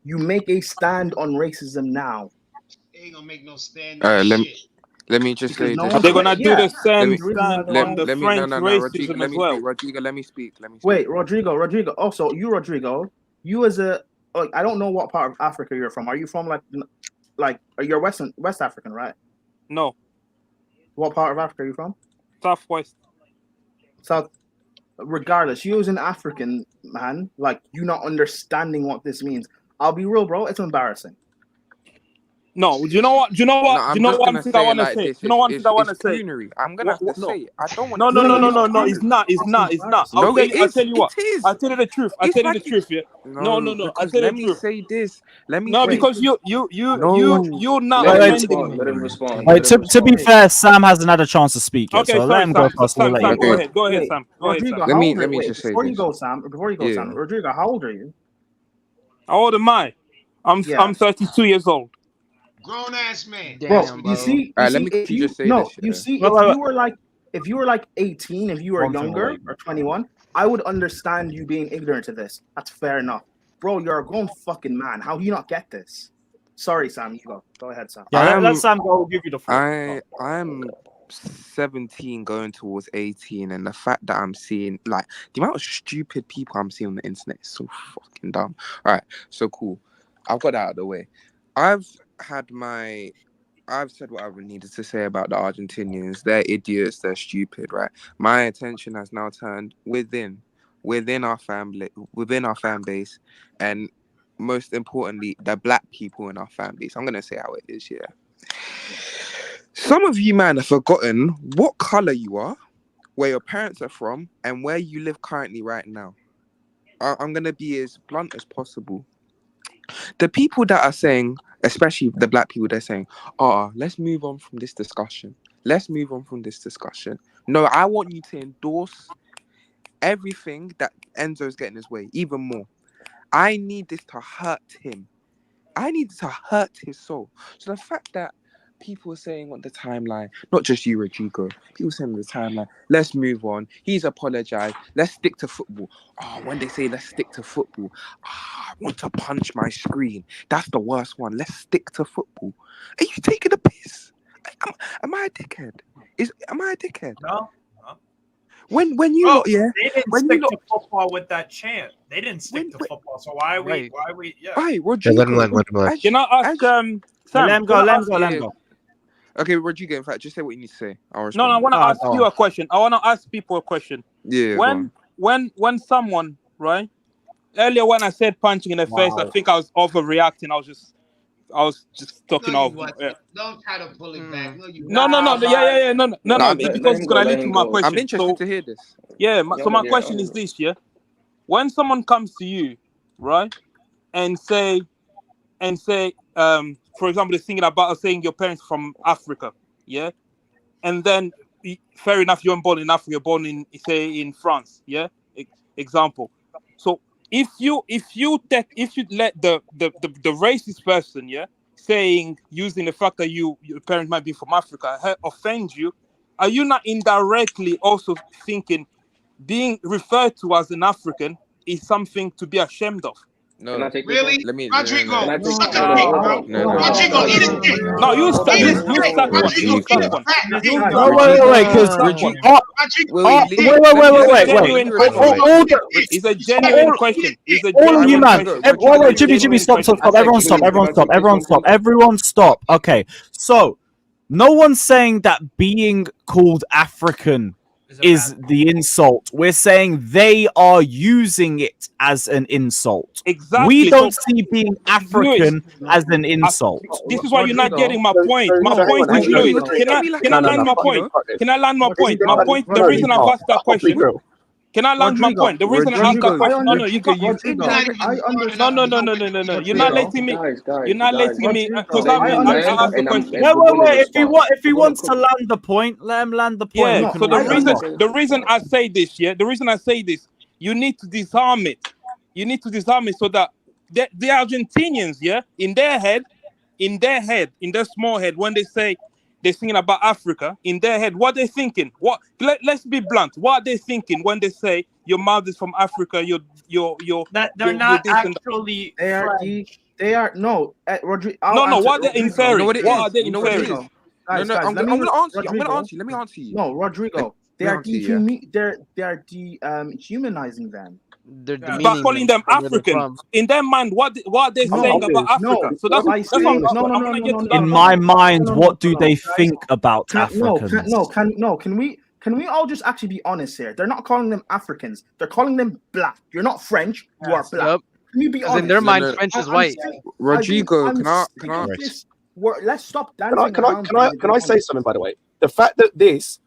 You make a stand on racism now. They ain't gonna make no stand. Let me just say this. They're gonna do the same stand on the French racism as well. Rodrigo, let me speak. Wait, Rodrigo. Also, Rodrigo, you as a, like, I don't know what part of Africa you're from. Are you from like you're West African, right? No. What part of Africa are you from? Southwest. South. Regardless, you as an African man, like, you not understanding what this means. I'll be real, bro. It's embarrassing. No, do you know what? One thing I want to say. You know one thing I want to say. I'm gonna have to say it. I don't want. No. It's not. I'll tell you what. I'll tell you the truth. Yeah. No. I'll tell you the truth. Let me say this. Because you're not. Let him respond. Wait, to be fair, Sam hasn't had a chance to speak yet, so let him go first. Sam, go ahead, Sam. Rodrigo, let me just say before you go, Sam. Rodrigo, how old are you? How old am I? I'm 32 years old. Grown ass man. Damn, bro. You see, let me quickly just say this. You see, Wait, if you were like 18, if you were younger or 21, I would understand you being ignorant to this. That's fair enough, bro. You're a grown fucking man. How do you not get this? Sorry, Sam. You go. Go ahead, Sam. Yeah, let Sam go. I'll give you the floor. I'm 17 going towards 18, and the fact that I'm seeing like the amount of stupid people I'm seeing on the internet is so fucking dumb. All right, so cool. I've got that out of the way. I've said what I needed to say about the Argentinians. They're idiots. They're stupid, right? My attention has now turned within our family, within our fan base, and most importantly, the black people in our fan base. I'm gonna say how it is, yeah. Some of you, man, have forgotten what color you are, where your parents are from, and where you live currently right now. I'm gonna be as blunt as possible. The people that are saying, especially the black people, they're saying, let's move on from this discussion. Let's move on from this discussion. No, I want you to endorse everything that Enzo's getting his way, even more. I need this to hurt him. I need it to hurt his soul. So the fact that people are saying on the timeline, not just you, Rodrigo, people saying on the timeline, let's move on. He's apologized. Let's stick to football. When they say let's stick to football, I want to punch my screen. That's the worst one. Let's stick to football. Are you taking a piss? Am I a dickhead? Am I a dickhead? No. When you they didn't stick to football with that chant. They didn't stick to football. So why are we? Yeah. Right, Rodrigo. Let him land. Can I ask Sam? Let him go. Okay, Rodrigo, in fact, just say what you need to say. I want to ask you a question. I want to ask people a question. Yeah. When someone, right? Earlier when I said punching in the face, I think I was overreacting. I was just talking off. Yeah. Don't try to pull it back. No. Yeah. No. Because it's gonna lead to my question. I'm interested to hear this. Yeah. So my question is this: yeah, when someone comes to you, right, and say, for example, they're thinking about saying your parents from Africa, yeah, and then fair enough, you're born in Africa, you're born in in France, yeah, example. So if you let the racist person, yeah, using the fact that your parents might be from Africa offend you, are you not indirectly also thinking being referred to as an African is something to be ashamed of? No, really? Rodrigo, suck a dick, bro. No. Rodrigo, eat a dick. No, you suck one. Wait, because It's a genuine question. All of you, man. Wait, Jimmy, stop. Everyone stop. Okay, so no one's saying that being called African is the insult. We're saying they are using it as an insult. Exactly. We don't see being African as an insult. This is why you're not getting my point. My point is, Lewis, can I land my point? Can I land my point? My point, the reason I've asked that question. Can I land my point? The reason I asked that question. No, you can. No. You're not letting me. You're not letting me. Because I asked the question. Wait. If he wants to land the point, let him land the point. Yeah. So the reason I say this, you need to disarm it. You need to disarm it so that the Argentinians, yeah, in their small head, when they say they're thinking about Africa, in their head, what they're thinking? Let's be blunt. What are they thinking when they say your mouth is from Africa? They're not actually. They are no, Rodrigo. No. What they're inferring? What are they inferring? I'm gonna answer you. Let me answer you. No, Rodrigo. They are dehumanizing them. By calling them African. In their mind, what are they saying about Africa? So that's what I'm gonna get to that. In my mind, what do they think about Africans? Can we all just actually be honest here? They're not calling them Africans. They're calling them black. You're not French. You are black. Yep. Can you be honest? In their mind, French is white. Rodrigo, can I? Let's stop dancing. Can I say something, by the way? The fact that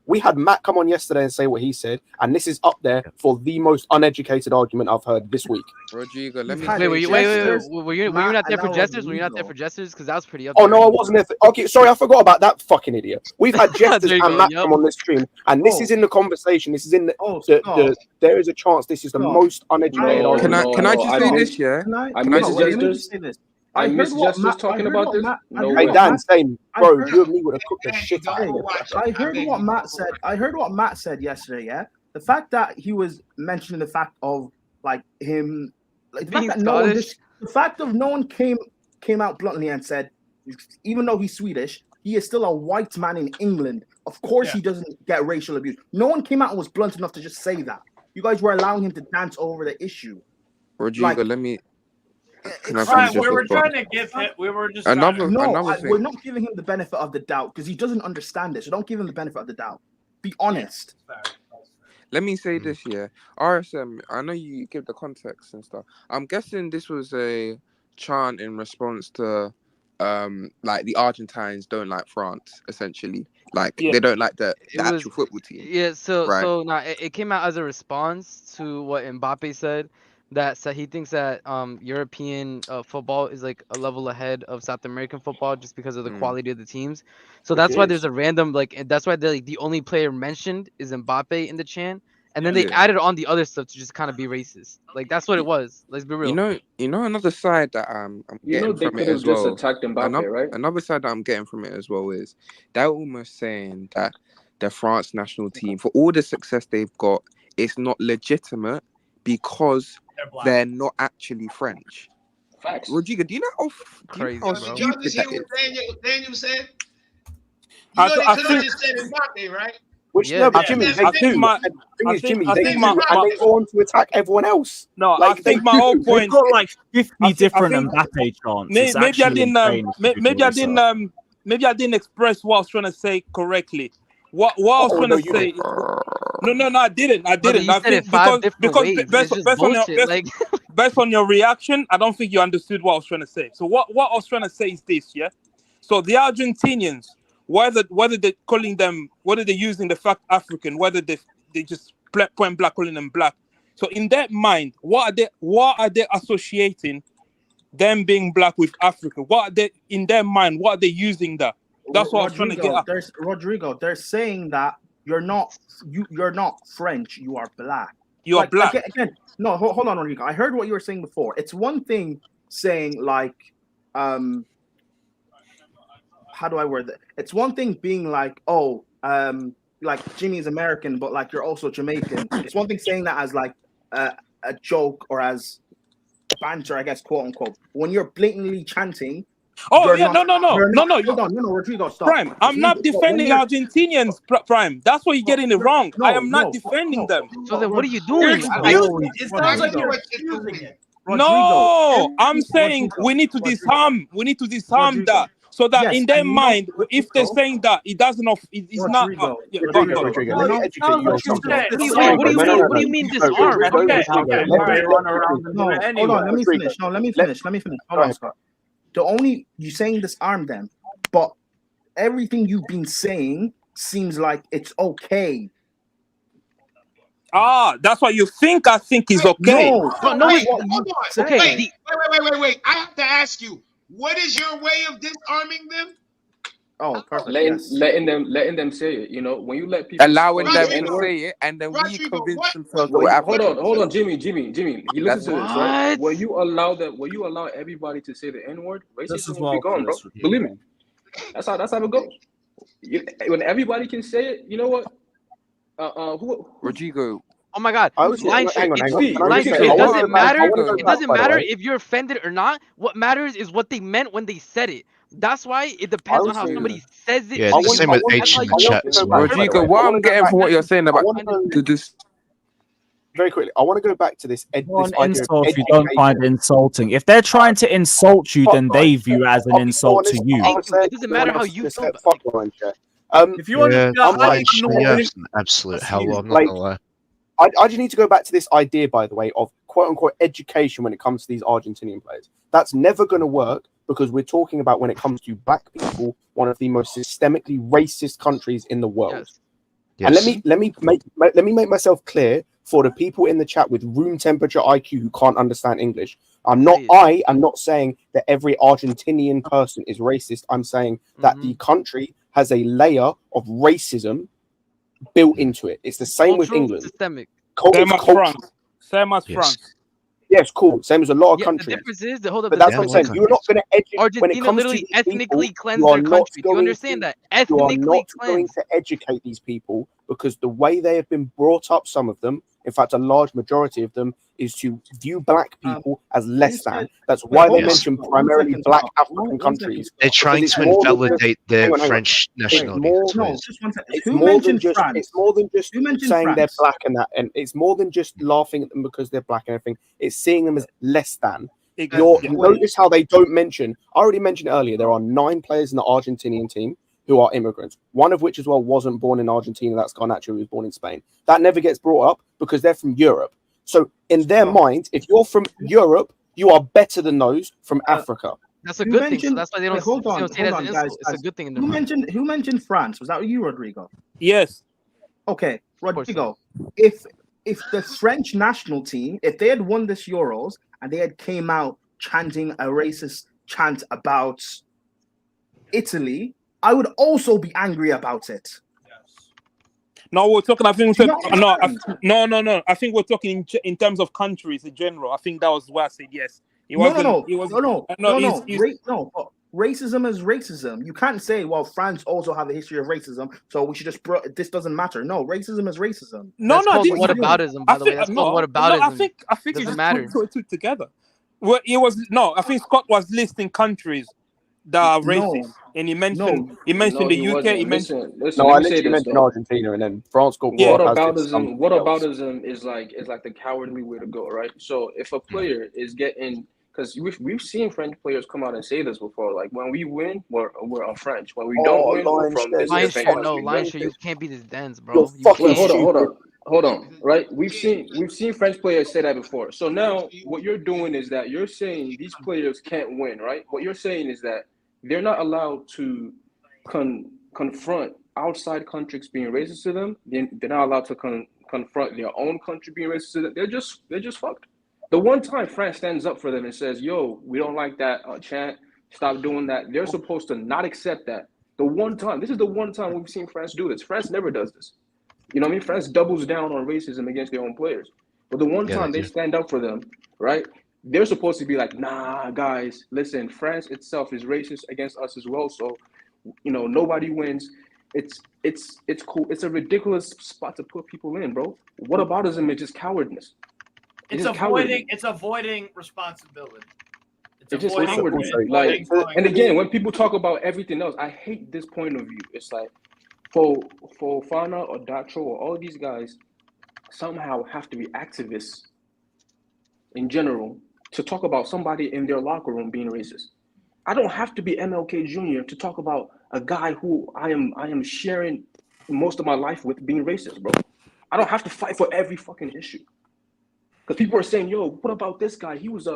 we had Matt come on yesterday and say what he said, and this is up there for the most uneducated argument I've heard this week. Rodrigo, let me. Wait. Were you not there for jesters? Were you not there for jesters? Because that was pretty up. Oh no, I wasn't there. Okay, sorry, I forgot about that fucking idiot. We've had jesters and Matt come on this stream, and this is in the conversation. This is in the. There is a chance this is the most uneducated argument. Can I just say this? Yeah. Can I just say this? I heard missed what Justice Matt. I talking heard about what this. Matt. I No heard Hey way. what Dan, Matt. same, I bro. heard. You and me would have cooked the And shit don't out of go it. watch it. I heard beg what you, Matt don't go said. watch I heard what Matt said yesterday. Yeah, the fact that he was mentioning the fact of like him, like the fact Being that no one, Scottish. the fact of no one came out bluntly and said, even though he's Swedish, he is still a white man in England. Of course, he doesn't get racial abuse. No one came out and was blunt enough to just say that. You guys were allowing him to dance over the issue. Rodrigo, Like, let me. Can I it's Right, finish we this were as well? trying to give him. We were just trying to. Another no, thing. we're not giving him the benefit of the doubt because he doesn't understand it. So don't give him the benefit of the doubt. Be honest. Let me say this, yeah. RSM, I know you give the context and stuff. I'm guessing this was a chant in response to like the Argentines don't like France, essentially. Like they don't like the actual football team. Yeah, so right? so now it came out as a response to what Mbappe said, that he thinks that European football is like a level ahead of South American football just because of the quality of the teams. So that's why there's a random that's why the only player mentioned is Mbappe in the chant, and then they added on the other stuff to just kind of be racist. Like that's what it was. Let's be real. You know another side that I'm getting they from it could have as just well. attacked Mbappe, right? Another side that I'm getting from it as well is they're almost saying that the France national team, for all the success they've got, it's not legitimate because they're not actually French. Facts. Rodrigo, do you know Crazy, how Did y'all stupid just hear that what is? Daniel said? I You know they I could have think just said Mbappe, right? Which Yeah, no, but they- Jimmy, That's they I the do. think my And the thing I is, think Jimmy, I they think do, my, and my they go on to attack everyone else. no, Like I they think my do. whole They've point. got like 50 I different think Mbappe chants. maybe It's I actually didn't insane if you do maybe I research. didn't maybe I didn't express what I was trying to say correctly. What I was Oh trying no, to you say. did. No, I didn't. Brother, you I said it think 5 different ways. based It's just on your bullshit. Like based on your reaction, I don't think you understood what I was trying to say. So what I was trying to say is this, yeah. So the Argentinians, whether they're calling them, whether they're using the fact African, whether they just point black, calling them black. So in their mind, what are they associating them being black with Africa? What are they in their mind? What are they using that? That's what I was trying to get at. Rodrigo, they're saying that you're not French, you are black. You are black. Again, no, hold on, Rodrigo. I heard what you were saying before. It's one thing saying like, how do I word it? It's one thing being like, oh, like Jimmy's American, but like you're also Jamaican. It's one thing saying that as like a joke or as banter, I guess, quote unquote. When you're blatantly chanting. Oh yeah, no. Hold on, Rodrigo, stop. Prime, I'm not defending Argentinians, Prime. That's what you're getting it wrong. I am not defending them. So then, what are you doing? It sounds like you're excusing it. No, I'm saying we need to disarm. We need to disarm that, so that in their mind, if they're saying that, it doesn't. It's not. Rodrigo, let me educate you on something. What do you mean disarm? Hold on, let me finish. No, let me finish. Hold on, Scott. You saying disarm them, but everything you've been saying seems like it's okay. That's what you think. I think is okay. No, hold on. Okay. Wait. I have to ask you, what is your way of disarming them? Oh, perfect. Letting them say it. You know, when you let people allowing them to say it, and then we convince themselves. Hold on, Jimmy. You listen to this, right? When you allow everybody to say the N-word, racism will be gone, bro. Believe me. That's how it goes. When everybody can say it, you know what? Rodrigo. Oh my God! Hang on. It doesn't matter. It doesn't matter if you're offended or not. What matters is what they meant when they said it. That's why it depends on how somebody says it. Yeah, it's the same with H in the chat. Rodrigo, what I'm getting from what you're saying about this. Very quickly, I want to go back to this. Insult if you don't find it insulting. If they're trying to insult you, then they view it as an insult to you. It doesn't matter how you feel. If you want an absolute hell, I'm not gonna lie. I just need to go back to this idea, by the way, of quote unquote education when it comes to these Argentinian players. That's never going to work because we're talking about when it comes to black people, one of the most systemically racist countries in the world. Yes. And let me make myself clear for the people in the chat with room temperature IQ who can't understand English. I am not saying that every Argentinian person is racist. I'm saying that the country has a layer of racism built into it. It's the same with England. Systemic. Same as France. Yeah, Yes, cool. Same as a lot of Yeah, the countries. difference is But that's what I'm saying. You're not going to educate when it Argentina comes literally to these ethnically people. cleansed You are their not country. Do you going understand to. that? You are Ethnically not going cleansed. to educate these people because the way they have been brought up, some of them, in fact, a large majority of them, is to view black people as less than. That's why they mention primarily black African countries. They're trying to invalidate their French nationality. That's what it is. Just one second. It's Who more than mentioned just. France? It's more than just Who mentioned saying they're France? black and that, and it's more than just laughing at them because they're black and everything. It's seeing them as less than. Notice how they don't mention. I already mentioned earlier. There are 9 players in the Argentinian team who are immigrants. One of which as well wasn't born in Argentina. That's Garnacho, who was born in Spain. That never gets brought up because they're from Europe. So in their mind, if you're from Europe, you are better than those from Africa. That's a Who good thing. So mentioned- that's why they don't, wait, hold they on, don't say it as hold an on, insult. guys. It's a good thing in their Who mind. mentioned France? Was that you, Rodrigo? Yes. Okay, Rodrigo. If the French national team, if they had won this Euros and they had came out chanting a racist chant about Italy, I would also be angry about it. No, we're talking. I think Do you not no. I think we're talking in terms of countries in general. I think that was why I said yes. It No. wasn't. It was No. it's- Racism is racism. You can't say, well, France also have a history of racism, so we should just. This doesn't matter. No, racism is racism. No, That's no. called this- whataboutism, by the way. That's called whataboutism. I think Doesn't it's just matter. put two together. Well, it was no. I think Scott was listing countries that are racist, and he mentioned No, the he UK. wasn't. He mentioned. Listen, No, let I me say literally this mentioned though. Argentina, and then France got brought up as did something else. Whataboutism is like the cowardly way to go, right? So if a player is getting, because we've seen French players come out and say this before, like when we win, we're on French. When we don't win, we're from this Lion different shirt, no, country. lion Right? shirt. You can't be this dense, bro. You're You fucking can't. Wait, hold on, right? We've seen French players say that before. So now what you're doing is that you're saying these players can't win, right? What you're saying is that they're not allowed to confront outside countries being racist to them. They're not allowed to confront their own country being racist to them. They're just fucked. The one time France stands up for them and says, "Yo, we don't like that chant. Stop doing that." They're supposed to not accept that. The one time. This is the one time we've seen France do this. France never does this. You know what I mean? France doubles down on racism against their own players. But the one time they stand up for them, right? They're supposed to be like, "Nah, guys, listen, France itself is racist against us as well. So, nobody wins." It's cool. It's a ridiculous spot to put people in, bro. Whataboutism is just cowardness. It's avoiding responsibility. It's just avoiding cowardly. And again, when people talk about everything else, I hate this point of view. It's like Fofana or Dacho or all these guys somehow have to be activists in general to talk about somebody in their locker room being racist. I don't have to be MLK Jr. to talk about a guy who I am sharing most of my life with being racist, bro. I don't have to fight for every fucking issue. Because people are saying, "Yo, what about this guy? He was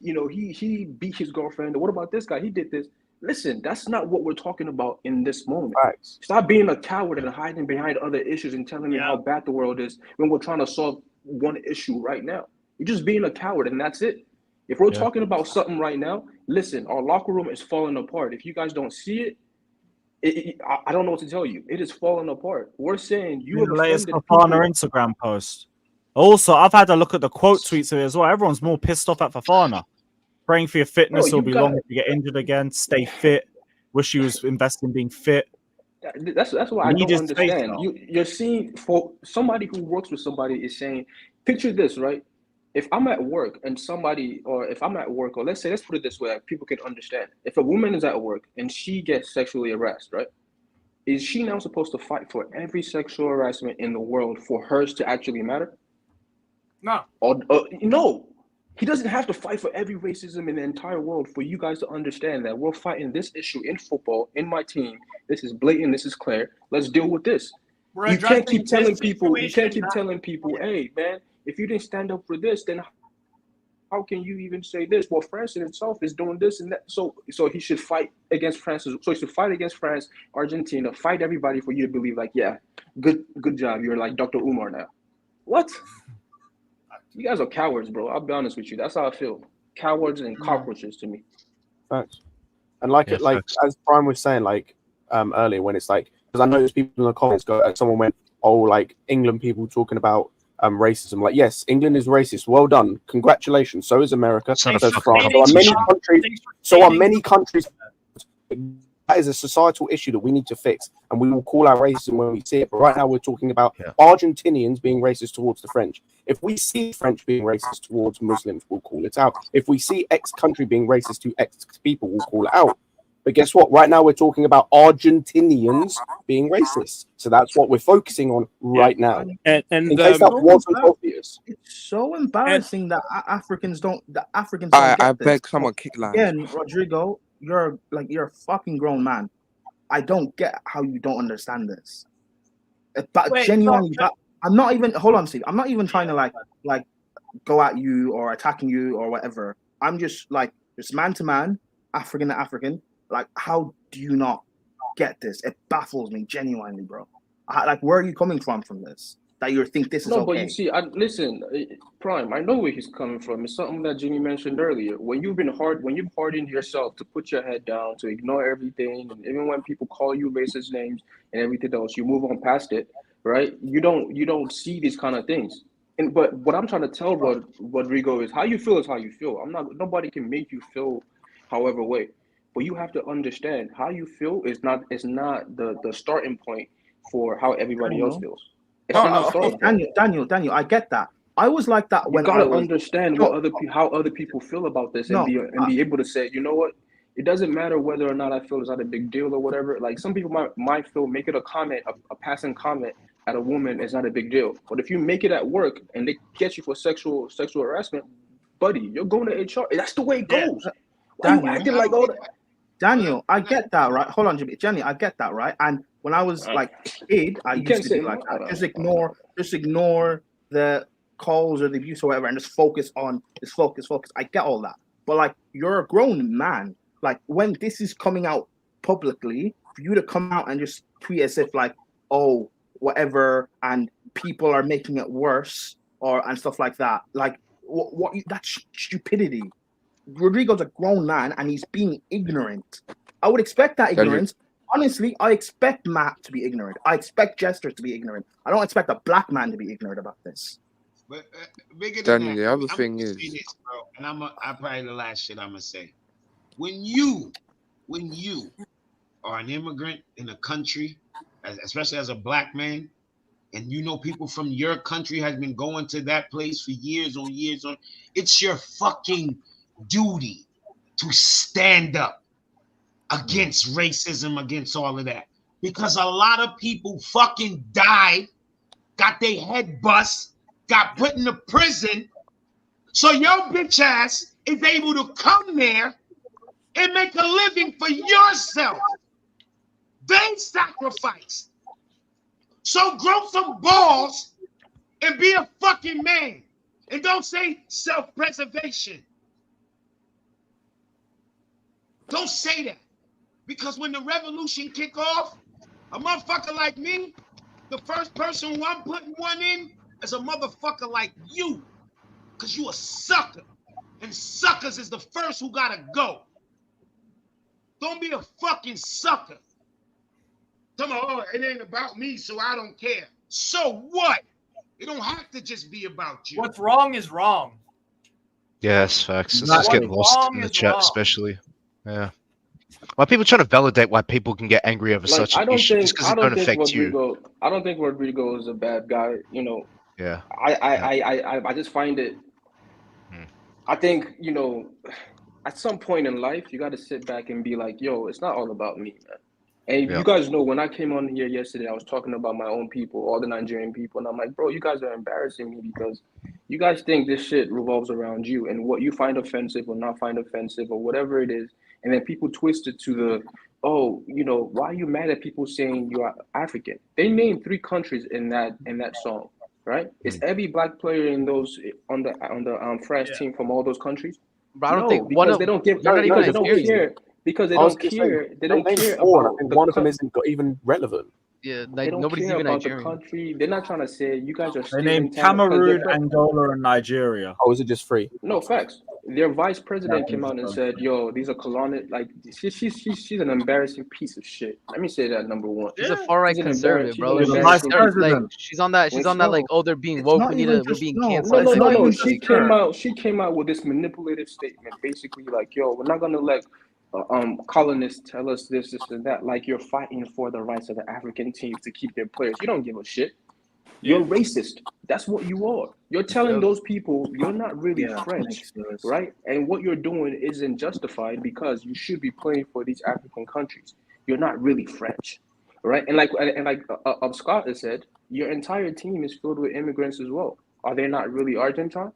he beat his girlfriend. Or what about this guy? He did this." Listen, that's not what we're talking about in this moment. Right. Stop being a coward and hiding behind other issues and telling me how bad the world is when we're trying to solve one issue right now. You're just being a coward, and that's it. If we're talking about something right now, listen, our locker room is falling apart. If you guys don't see it, I don't know what to tell you. It is falling apart. We're saying you have the latest offended Fofana people. Instagram post. Also, I've had a look at the quote tweets of it as well. Everyone's more pissed off at Fofana. Praying for your fitness will be long if you get injured again. Stay fit. Wish you was investing in being fit. That's why I don't understand. You're seeing, for somebody who works with somebody is saying, picture this, right? If I'm at work and let's put it this way, people can understand. If a woman is at work and she gets sexually harassed, right? Is she now supposed to fight for every sexual harassment in the world for hers to actually matter? No. No. He doesn't have to fight for every racism in the entire world for you guys to understand that we're fighting this issue in football, in my team. This is blatant. This is clear. Let's deal with this. You can't keep telling people, hey, man, if you didn't stand up for this, then how can you even say this? Well, France in itself is doing this and that. So he should fight against France. So he should fight against France, Argentina, fight everybody for you to believe, like, yeah, good job. You're like Dr. Umar now. What? You guys are cowards, bro. I'll be honest with you. That's how I feel. Cowards and cockroaches to me. Facts. And as Brian was saying, earlier, when it's like, because I noticed people in the comments someone went, "Oh, like England people talking about racism. Like, yes, England is racist. Well done, congratulations. So is America. So is France. So are many countries. That is a societal issue that we need to fix, and we will call out racism when we see it. But right now, we're talking about Argentinians being racist towards the French. If we see French being racist towards Muslims, we'll call it out. If we see X country being racist to X people, we'll call it out. But guess what? Right now, we're talking about Argentinians being racist. So that's what we're focusing on right now. And in case that wasn't obvious. It's so embarrassing that Africans don't. I beg someone kick line. Again, Rodrigo, you're a fucking grown man. I don't get how you don't understand this. But genuinely, I'm not even. Hold on, Steve. I'm not even trying to like go at you or attacking you or whatever. I'm just man to man, African to African. Like, how do you not get this? It baffles me genuinely, bro. Where are you coming from this? That you think this is okay? No, but you see, listen, Prime. I know where he's coming from. It's something that Jimmy mentioned earlier. When you've hardened yourself to put your head down, to ignore everything, and even when people call you racist names and everything else, you move on past it, right? You don't see these kind of things. But what I'm trying to tell Rodrigo is, how you feel is how you feel. Nobody can make you feel however way. But you have to understand, how you feel is not the starting point for how everybody else feels. Daniel, I get that. I was like that when I gotta understand how other people feel about this and be able to say, you know what, it doesn't matter whether or not I feel it's not a big deal or whatever. Like, some people might feel making a comment, a passing comment at a woman is not a big deal. But if you make it at work and they get you for sexual harassment, buddy, you're going to HR. That's the way it goes. Why are you acting like all that? Daniel, I get that, right? Hold on, Jenny, I get that, right? And when I was a kid, I used to be like, just ignore the calls or the abuse or whatever, and just focus. I get all that, but you're a grown man. Like, when this is coming out publicly, for you to come out and just tweet as if oh, whatever, and people are making it worse and stuff like that. What that's stupidity. Rodrigo's a grown man and he's being ignorant. I would expect that ignorance. Honestly, I expect Matt to be ignorant. I expect Jester to be ignorant. I don't expect a black man to be ignorant about this. But bigger than Daniel, that, the other thing is, this, bro, and I probably the last shit I'm gonna say. When you are an immigrant in a country, especially as a black man, and you know people from your country has been going to that place for years on years on, it's your fucking duty to stand up against racism, against all of that, because a lot of people fucking died, got their head bust, got put in the prison, so your bitch ass is able to come there and make a living for yourself. They sacrificed. So grow some balls and be a fucking man, and don't say self-preservation. Don't say that, because when the revolution kick off, a motherfucker like me, the first person who I'm putting one in is a motherfucker like you, because you a sucker, and suckers is the first who gotta go. Don't be a fucking sucker. Come on, oh, it ain't about me, so I don't care. So what? It don't have to just be about you. What's wrong is wrong. Yes, facts. It's just getting lost in the chat, especially. Yeah. Why people trying to validate why people can get angry over such an issue just because it don't affect you? I don't think Rodrigo is a bad guy. You know. Yeah. I just find it. I think, at some point in life you got to sit back and be like, yo, it's not all about me, man. And you guys know, when I came on here yesterday, I was talking about my own people, all the Nigerian people, and I'm like, bro, you guys are embarrassing me, because you guys think this shit revolves around you and what you find offensive or not find offensive or whatever it is. And then people twist it to the, why are you mad at people saying you are African? They named 3 countries in that song, right? Is every black player in those on the France team from all those countries? But I don't think because they don't give. They don't care. Because they don't care. They don't care about. I think one of them isn't even relevant. Yeah, they don't nobody's care even about Nigerian. the country. They're not trying to say you guys are. They named Cameroon, Angola, and Nigeria. Oh, is it just 3? No, facts. Their vice president came out and said, "Yo, these are colonial. Like, she's an embarrassing piece of shit." Let me say that, number one. She's a far right conservative, bro. She's She's on that. She's on that. Like, oh, they're being woke. We're being canceled. No. She came out with this manipulative statement, basically like, "Yo, we're not gonna let colonists tell us this, and that. Like, you're fighting for the rights of the African teams to keep their players. You don't give a shit. You're racist. That's what you are. You're telling those people you're not really French, right? And what you're doing isn't justified because you should be playing for these African countries. You're not really French, right? And like Scott has said, your entire team is filled with immigrants as well. Are they not really Argentine?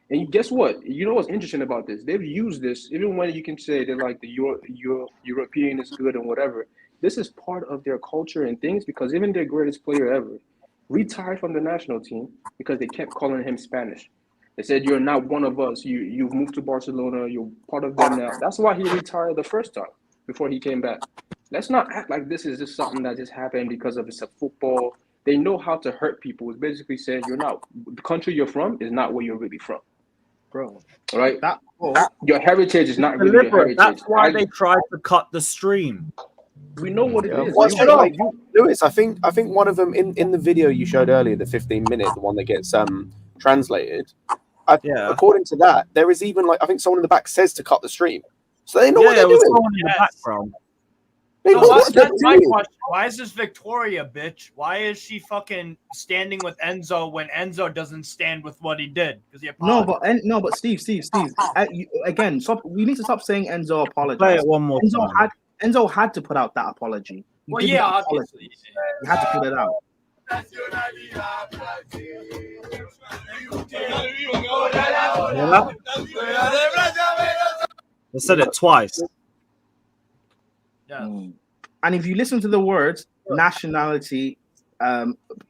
And guess what? You know what's interesting about this? They've used this, even when you can say they're like the European is good and whatever. This is part of their culture and things, because even their greatest player ever retired from the national team because they kept calling him Spanish. They said, "You're not one of us. You've moved to Barcelona. You're part of them now." That's why he retired the first time before he came back. Let's not act like this is just something that just happened because of it's a football. They know how to hurt people. It's basically saying you're not, the country you're from is not where you're really from, bro. Right? Your heritage is not really your heritage. That's why they tried to cut the stream. We know what it is. Lewis, I think one of them in the video you showed earlier, the 15-minute, the one that gets translated. According to that, there is even like I think someone in the back says to cut the stream, so they know what they're doing. Someone in the background. That's my question. Why is this Victoria, bitch? Why is she fucking standing with Enzo when Enzo doesn't stand with what he did? Because he apologized. No, but Steve. Again, we need to stop saying Enzo apologized. Play it one more time. Enzo had to put out that apology. Obviously. He had to put it out. They said it twice. Yeah. And if you listen to the words nationality,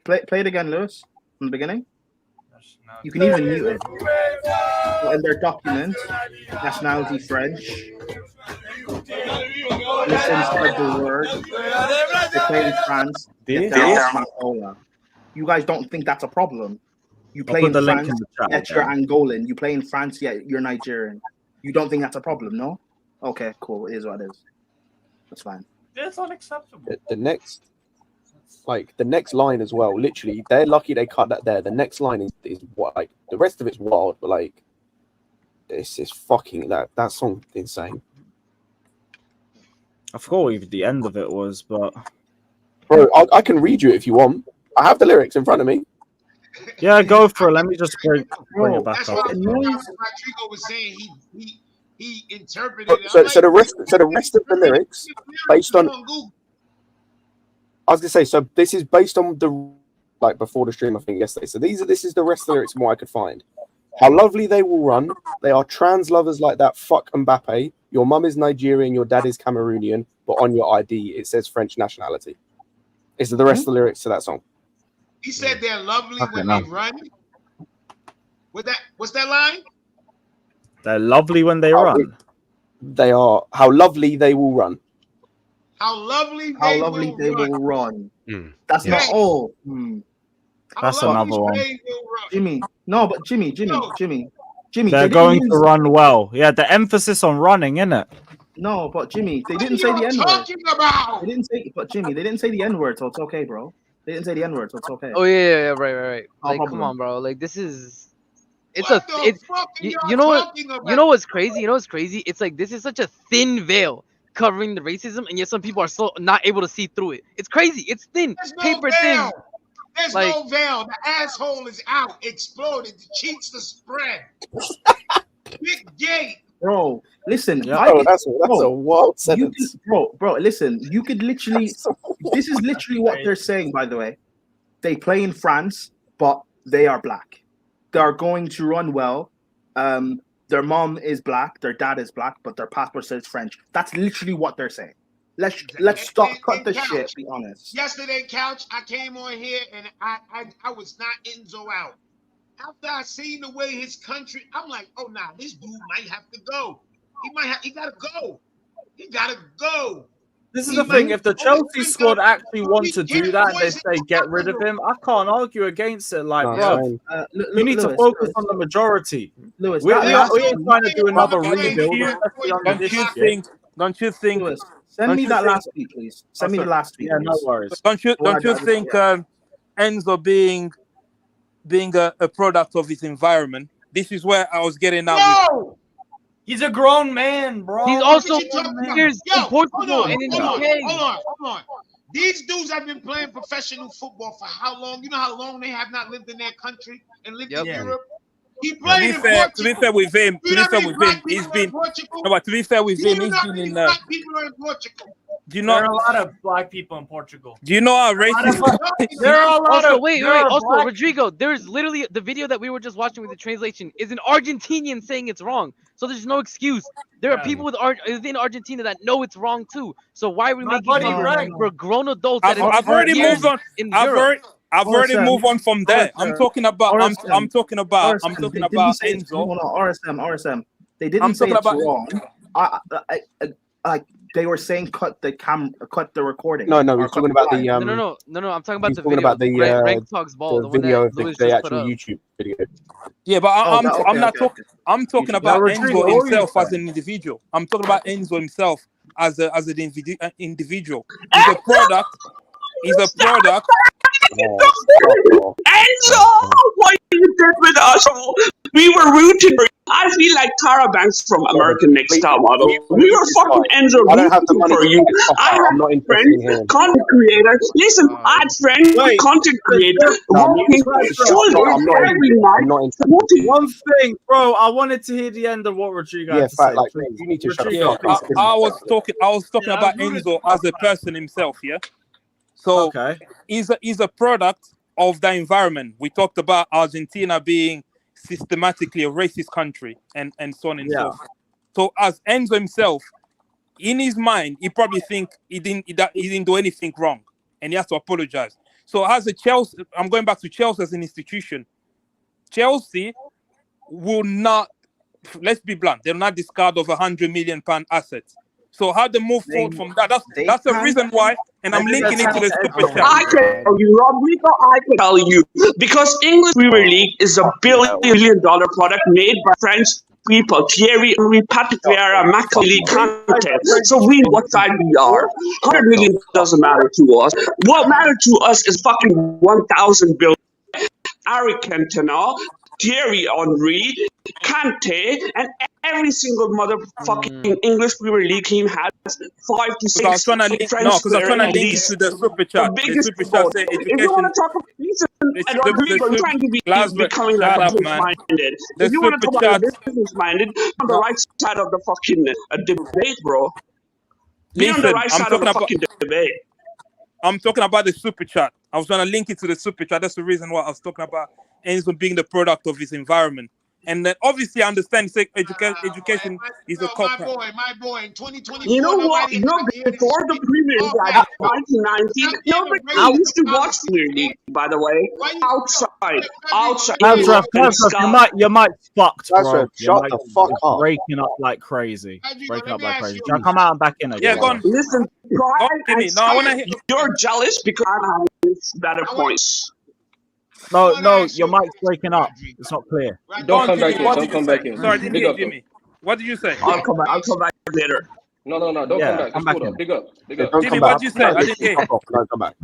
play it again, Lewis, from the beginning. You can even mute it. In their document, nationality French. Listen to the word. They play in France. Angola. You guys don't think that's a problem? You play in France, yet you're Angolan. You play in France, yet you're Nigerian. You don't think that's a problem, no? Okay, cool. It is what it is. That's fine. It's unacceptable. The next line as well. Literally, they're lucky they cut that there. The next line is what, like, the rest of it's wild, but like, this is fucking that song insane. I forgot what the end of it was, but bro, I can read you if you want. I have the lyrics in front of me. Yeah, go for it. Let me just bring it back that's up. what Rodrigo was saying. He interpreted it. So the rest of the lyrics based on. I was gonna say, so this is based on the like before the stream, I think yesterday. So this is the rest of the lyrics from what I could find. How lovely they will run. They are trans lovers like that. Fuck Mbappe. Your mum is Nigerian. Your dad is Cameroonian. But on your ID it says French nationality. Is the rest of the lyrics to that song? He said they're lovely when they run. What's that line? They're lovely when they run. They are how lovely they will run. How lovely they will run. That's not all. That's another one. Jimmy. No, but Jimmy. They're going to run well. Yeah, the emphasis on running, innit? No, but Jimmy, they didn't say the N-word. They didn't say, but Jimmy, they didn't say the N-word, so it's okay, bro. They didn't say the N-word, so it's okay. Oh yeah, right. Like, come on, bro. Like, this is. You know what's crazy? It's like this is such a thin veil covering the racism, and yet some people are still not able to see through it. It's crazy. It's thin, paper thin. There's no veil. The asshole is out, exploded. The cheeks are spread. Big gate. Bro, listen. That's a wild sentence. Bro, listen. You could literally. This is literally what they're saying. By the way, they play in France, but they are black. They are going to run well. Their mom is black, their dad is black, but their passport says French. That's literally what they're saying. Let's stop, cut the shit. Be honest. Yesterday, Couch, I came on here and I was not Enzo out. After I seen the way his country, I'm like, oh nah, this dude might have to go. He gotta go. This is the thing. If the Chelsea squad actually want to do that and they say get rid of him, I can't argue against it. Like, bro, we need to focus on the majority. Lewis, we ain't trying to do another rebuild, especially under this shit. Don't you think? Lewis, send me that last tweet, please. Send me the last tweet. Yeah, no worries. Don't you think Enzo being a product of his environment? This is where I was getting at. No! He's a grown man, bro. He's also years in Portugal and in the UK. Hold on. These dudes have been playing professional football for how long? You know how long they have not lived in their country and lived in Europe? He played in Portugal. To be fair with him, he's been. No, but to be fair with him, he's been in. Black people are in Portugal. Do you know? There are a lot of black people in Portugal. Do you know how racist? There are a lot of. Wait. Also, Rodrigo, there's literally the video that we were just watching with the translation is an Argentinian saying it's wrong. So there's no excuse. There are people within Argentina that know it's wrong too. So why are we making fun for grown adults? I've already moved on. I've already moved on from there. I'm talking about Enzo. RSM. They didn't say it's wrong. They were saying cut the recording. No, we're talking about the No. I'm talking about the video. About the Greg Talks Ball, the video of the actual YouTube video. Yeah, but I'm talking about Enzo himself as an individual. I'm talking about Enzo himself as an individual. He's a product. Enzo, what you did with us? We were rooting for you. I feel like Tara Banks from American Next Top Model. We were fucking Enzo rooting for you. I had friends, content creators. Listen, I had friends, content creators. One thing, bro. I wanted to hear the end of what Rodrigo had to say. Like, you need to shut up. I was talking about Enzo as a person himself. Yeah. So he's a product of the environment. We talked about Argentina being systematically a racist country and so on and so forth. So as Enzo himself, in his mind, he probably think he didn't do anything wrong and he has to apologize. So as a Chelsea, I'm going back to Chelsea as an institution. Chelsea will not, let's be blunt, they'll not discard of £100 million assets. So how to move forward from that? That's the reason why, and I'm linking it to the super chat. I can tell you, Rodrigo, I can tell you, because English Premier League is a $1 billion product made by French people, Thierry Henry, Patrick Vieira, Macaulay, Conte. So we know what side we are. 100 million doesn't matter to us. What matters to us is fucking 1,000 billion. Eric Cantona, Thierry Henry, Kante, and every single motherfucking English Premier League team has 5 to 6. I was trying to link it to the super chat. The super chat say education. If you want to talk about Rodrigo, you're trying to be becoming like business-minded. If you want to talk about business-minded, on the right side of the fucking debate, bro. Be on the right side of the fucking debate. I'm talking about the super chat. I was trying to link it to the super chat. That's the reason why I was talking about Enzo being the product of his environment. And then obviously I understand education is a cop. My boy, in 2024. You know what? Before the Premier League, 1990, nobody used to watch Premier League, by the way. Outside. Your mic's fucked, bro. Shut the fuck up. Breaking up like crazy. Shall I come out and back in again? Yeah, go on. Listen, I want to hear. You're jealous because I'm having better points. No, your mic's breaking up. It's not clear. Don't come back in. Sorry, I didn't hear Jimmy. What did you say? I'll come back later. No, don't come back. Big up. Jimmy, what did you say? I didn't hear. No, come back.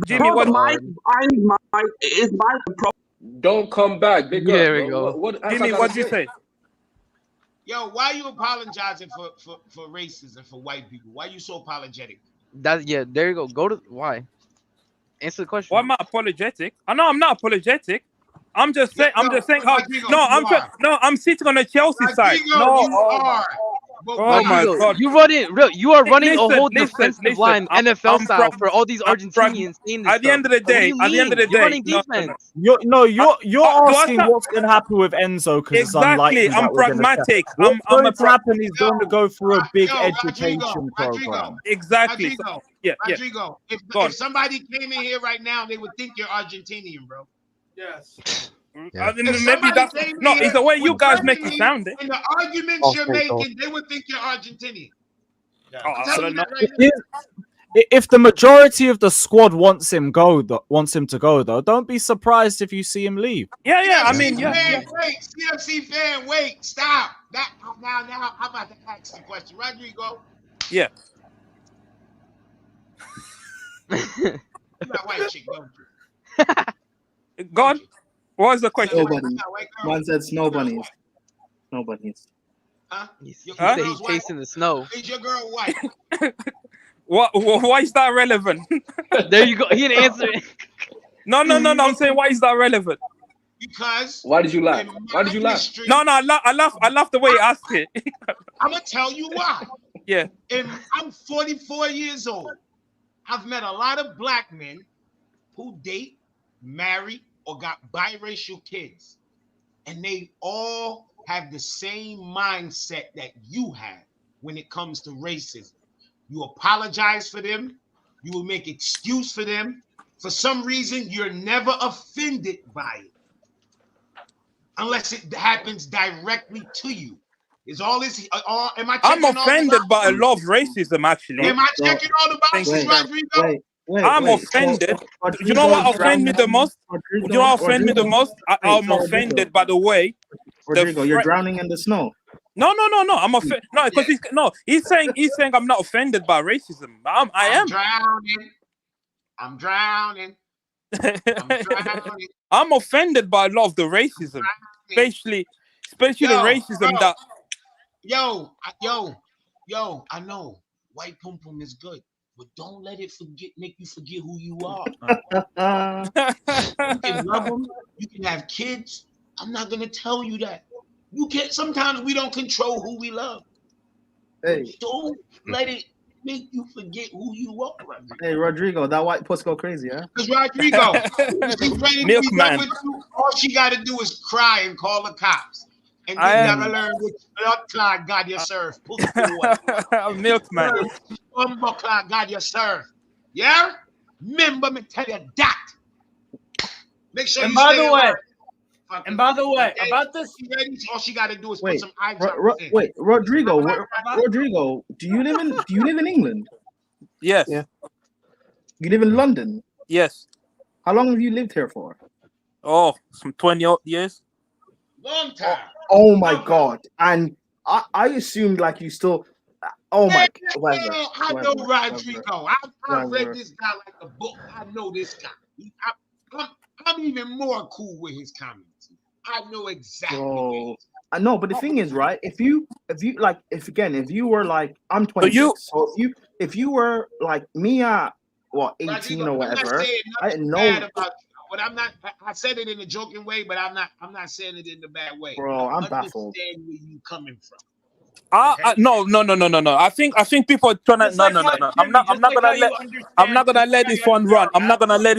Jimmy, what? Is my problem. Don't come back. Big up. There we go. Jimmy, what did you say? Yo, why are you apologizing for racism for white people? Why are you so apologetic? There you go. Go to why? Answer the question. Why am I apologetic? I know I'm not apologetic. I'm just saying how. I'm sitting on the Chelsea side. Oh my God! You are running a whole defensive line, NFL style, for all these Argentinians. At the end of the day, you're running defense. You're asking what's going to happen with Enzo because it's unlikely. I'm pragmatic. What's going to happen? He's going to go through a big education program. Exactly. Rodrigo, if somebody came in here right now, they would think you're Argentinian, bro. Yes. Yeah. Maybe that's it's the way you guys make it sound. And the arguments you're making, they would think you're Argentinian. I don't know. If the majority of the squad wants him to go though, don't be surprised if you see him leave. Yeah. I mean, Fan, wait, CFC fan, wait, stop. Now, I'm about to ask the question. Rodrigo. Yeah. You got white chick, don't you? God, what is the question? Snow bunnies. Man said snow bunnies. Snow bunnies. Huh? He said he's chasing the snow. Is your girl white? Why is that relevant? There you go. He didn't answer it. No. I'm saying, why is that relevant? Because why did you laugh? Why did you laugh? No, I laugh the way he asked it. I'm gonna tell you why. Yeah. And I'm 44 years old. I've met a lot of black men who date, marry, or got biracial kids, and they all have the same mindset that you have when it comes to racism. You apologize for them. You will make excuse for them. For some reason, you're never offended by it. Unless it happens directly to you. Is all this am I I'm offended by a lot of racism, actually. Am I checking all the boxes, Rodrigo? I'm offended. You know what offends me the most? You know what offends me the most? I'm offended by the way. Rodrigo, you're drowning in the snow. No. I'm offended. No, because he's saying I'm not offended by racism. I am. I'm drowning. I'm offended by a lot of the racism, especially the racism that. Yo, I know white pum pum is good, but don't let it make you forget who you are. You can love them, you can have kids. I'm not gonna tell you that. You can't. Sometimes we don't control who we love. Hey, don't let it make you forget who you are. Rodrigo. Hey, Rodrigo, that white puss go crazy, huh? Because Rodrigo, she's ready to be done with you. All she got to do is cry and call the cops. And then you gotta learn which blood clot God you serve. Milkman. Clot God you serve. Yeah? Remember me tell you that. Make sure and you by stay the way, alert. and by the way, about this, all she got to do is put some eyes wait, Rodrigo, Rodrigo, do you live in England? Yes. Yeah. You live in London? Yes. How long have you lived here for? Oh, some 20 years. Long time. Oh my God! And I assumed like you still. Oh my! I know Rodrigo. I've read this guy like a book. I know this guy. I'm even more cool with his comments. I know exactly. I know, but the thing is, right? If you were like, I'm 26, so if you were like me at 18 Rodrigo, or whatever, I didn't know. Bad about you, but I'm not. I said it in a joking way, but I'm not saying it in the bad way. Bro, I'm Understand baffled. where you coming from. No. I think people are trying to. No. I'm not gonna let this one run. I'm not gonna let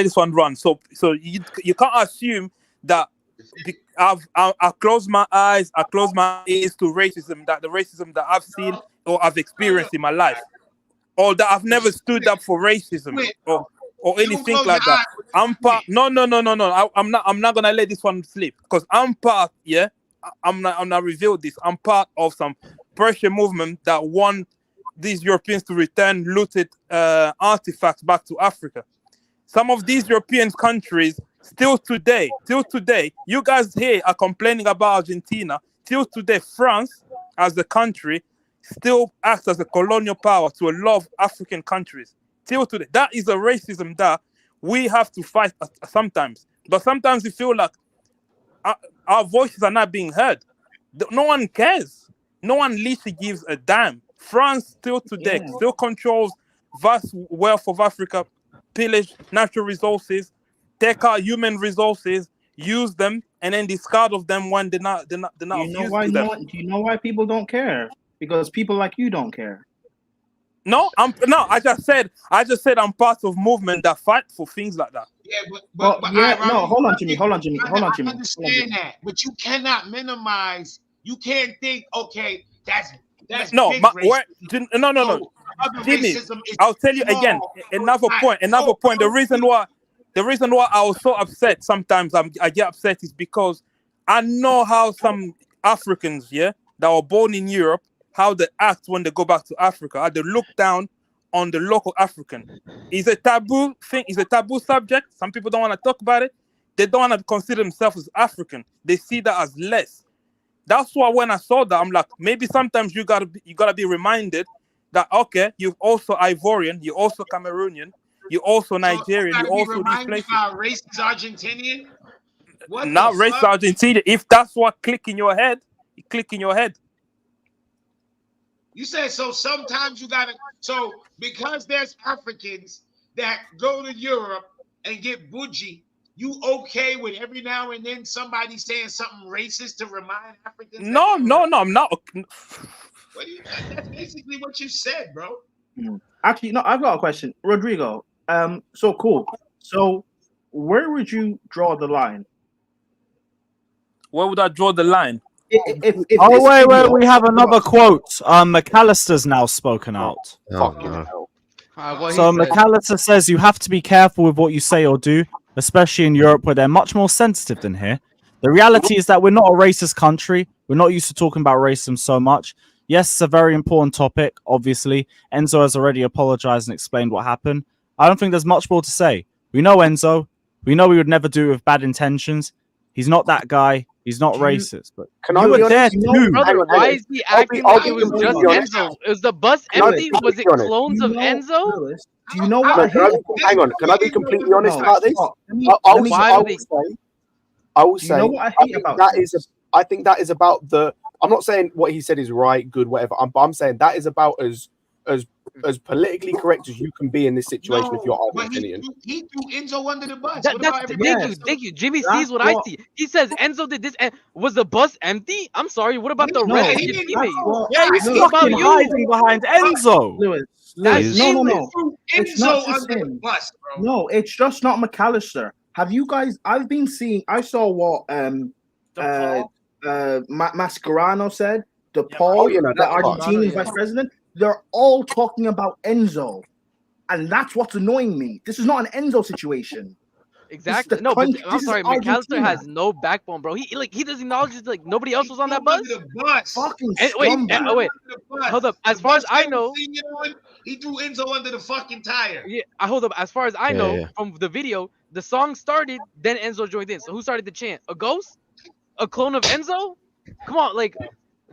this one run. So you can't assume that I close my eyes, I close my ears to racism. That the racism that I've seen or I've experienced in my life, or that I've never stood up for racism or anything like that. I'm part. No. I'm not gonna let this one slip because I'm part. Yeah. I'm not reveal this. I'm part of some pressure movement that want these Europeans to return looted artifacts back to Africa. Some of these European countries still today, you guys here are complaining about Argentina. Till today, France as a country still acts as a colonial power to a lot of African countries. Till today, that is a racism that we have to fight sometimes. But sometimes we feel like our voices are not being heard. No one cares. No one literally gives a damn. France still today still controls vast wealth of Africa, pillage natural resources, take out human resources, use them, and then discard of them when they're not Do you know why people don't care? Because people like you don't care. I just said I'm part of movement that fight for things like that. Yeah, but hold on, Jimmy. I understand that, but you cannot minimize. You can't think, okay, that's no. big racism. No. Jimmy, I'll tell you again. Another point. The reason why I was so upset sometimes I get upset is because I know how some Africans, that were born in Europe, how they act when they go back to Africa, how they look down on the local African. It's a taboo thing. It's a taboo subject. Some people don't want to talk about it. They don't want to consider themselves as African. They see that as less. That's why when I saw that, I'm like, maybe sometimes you gotta be reminded that okay, you're also Ivorian, you're also Cameroonian, you're also Nigerian, you're also these places. Racist Argentinian. Not racist Argentina. If that's what click in your head, you click in your head. You said so. Sometimes you gotta. So because there's Africans that go to Europe and get bougie, you okay with every now and then somebody saying something racist to remind Africans? No, I'm not. What do you? That's basically what you said, bro. Actually, no, I've got a question, Rodrigo. So cool. So, where would you draw the line? Where would I draw the line? If wait, we have another quote. McAllister's now spoken out. What So he said. McAllister says you have to be careful with what you say or do, especially in Europe where they're much more sensitive than here. The reality is that we're not a racist country. We're not used to talking about racism so much. Yes, it's a very important topic, obviously. Enzo has already apologized and explained what happened. I don't think there's much more to say. We know Enzo. We know he would never do it with bad intentions. He's not that guy. He's not racist. But Can you I be were there honest? too. Brother, why is he acting like it was just Enzo? Is the bus empty? Was it clones of Enzo? Do you know what? Hang on. Can I be completely honest about this? I will say. You know what I hate about I think that is about the. I'm not saying what he said is right, good, whatever. I'm saying that is about as politically correct as you can be in this situation if you're Argentinian. He threw Enzo under the bus. Thank you. Jimmy sees what I see. He says Enzo did this. Was the bus empty? I'm sorry. What about the rest of your teammates? He's fucking hiding behind Enzo. Lewis, That's no. It's not Enzo just under him. the bus, bro. No, it's just not McAllister. Have you guys? I saw what Mascherano said. DePaul, the Argentinian vice president. They're all talking about Enzo, and that's what's annoying me. This is not an Enzo situation. Exactly. No, but I'm sorry. McAllister has no backbone, bro. He doesn't acknowledge like nobody else was on that bus. Fucking wait. Hold up. As far as I know, he threw Enzo under the fucking tire. Yeah, hold up. As far as I know from the video, the song started, then Enzo joined in. So who started the chant? A ghost? A clone of Enzo? Come on, like.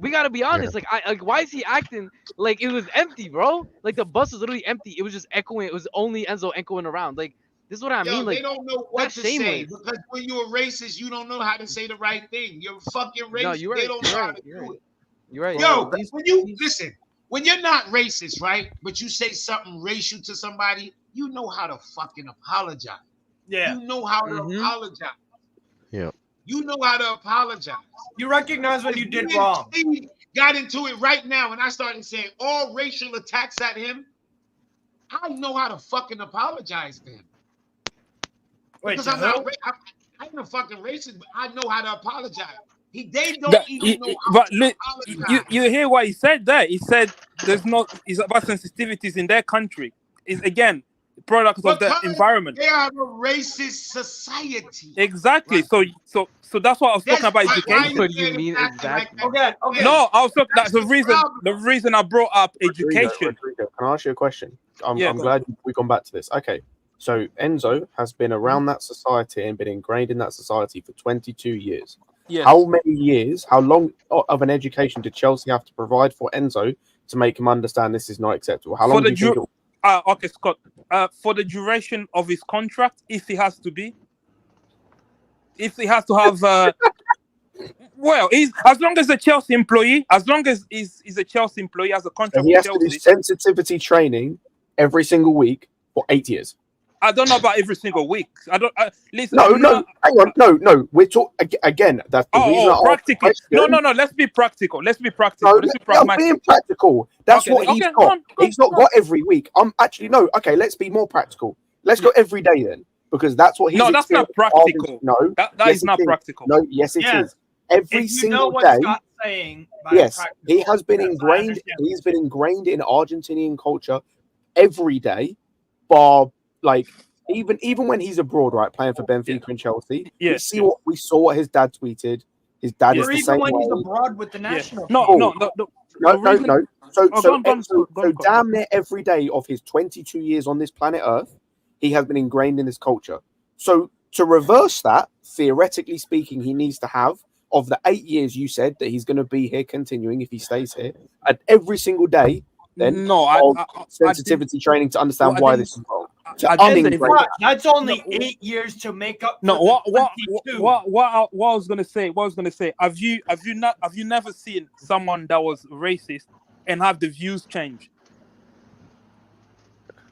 We gotta be honest. Like, why is he acting like it was empty, bro? Like the bus was literally empty. It was just echoing. It was only Enzo echoing around. Like, this is what I mean. Like, they don't know what to say because when you're a racist, you don't know how to say the right thing. You're fucking racist. No, you're right. They don't know how to do it. You're right. Yo, when you listen, when you're not racist, right? But you say something racial to somebody, you know how to fucking apologize. Yeah. You know how to apologize. Yeah. You know how to apologize. You recognize when you did Me and wrong. Steve got into it right now, and I started saying all racial attacks at him. I know how to fucking apologize to him. Wait, because I'm a fucking racist, but I know how to apologize. They don't even know how to apologize. You hear what he said there? He said it's about sensitivities in their country. It's again product of the environment. They are a racist society. Exactly. Right. So that's what I was talking about education. What do you mean exactly? Okay. No, I was talking. That's the reason. The reason I brought up education. Rodrigo, can I ask you a question? I'm glad we've gone back to this. Okay. So Enzo has been around that society and been ingrained in that society for 22 years. Yes. How many years, how long of an education did Chelsea have to provide for Enzo to make him understand this is not acceptable? How long do you think it okay, Scott. For the duration of his contract, if he has to have, well, as long as a Chelsea employee, as long as he's a Chelsea employee, has a contract. He has to do sensitivity training every single week for 8 years. I don't know about every single week. I don't. Listen. No. Hang on. No. We're talking again. That's the reason. Practical. No. Let's be practical. Let's be practical. Let's be pragmatic. Being practical. That's what he's got. He's not got every week. Actually no. Okay, let's be more practical. Let's go every day then, because that's what he's. No, that's not practical. No, that is not practical. No, yes, it is. Every single day. Yes, he has been ingrained. He's been ingrained in Argentinian culture every day, bar. Like even when he's abroad, right, playing for Benfica and Chelsea, we saw what his dad tweeted. His dad Or is the even same when he's way. abroad with the national No, team. no. No. So go on. damn near every day of his 22 years on this planet Earth, he has been ingrained in this culture. So to reverse that, theoretically speaking, he needs to have, of the 8 years you said that he's going to be here continuing if he stays here, at every single day, then sensitivity training to understand why this is wrong. That's only 8 years to make up. No, for what I was gonna say. Have you never seen someone that was racist and have the views change?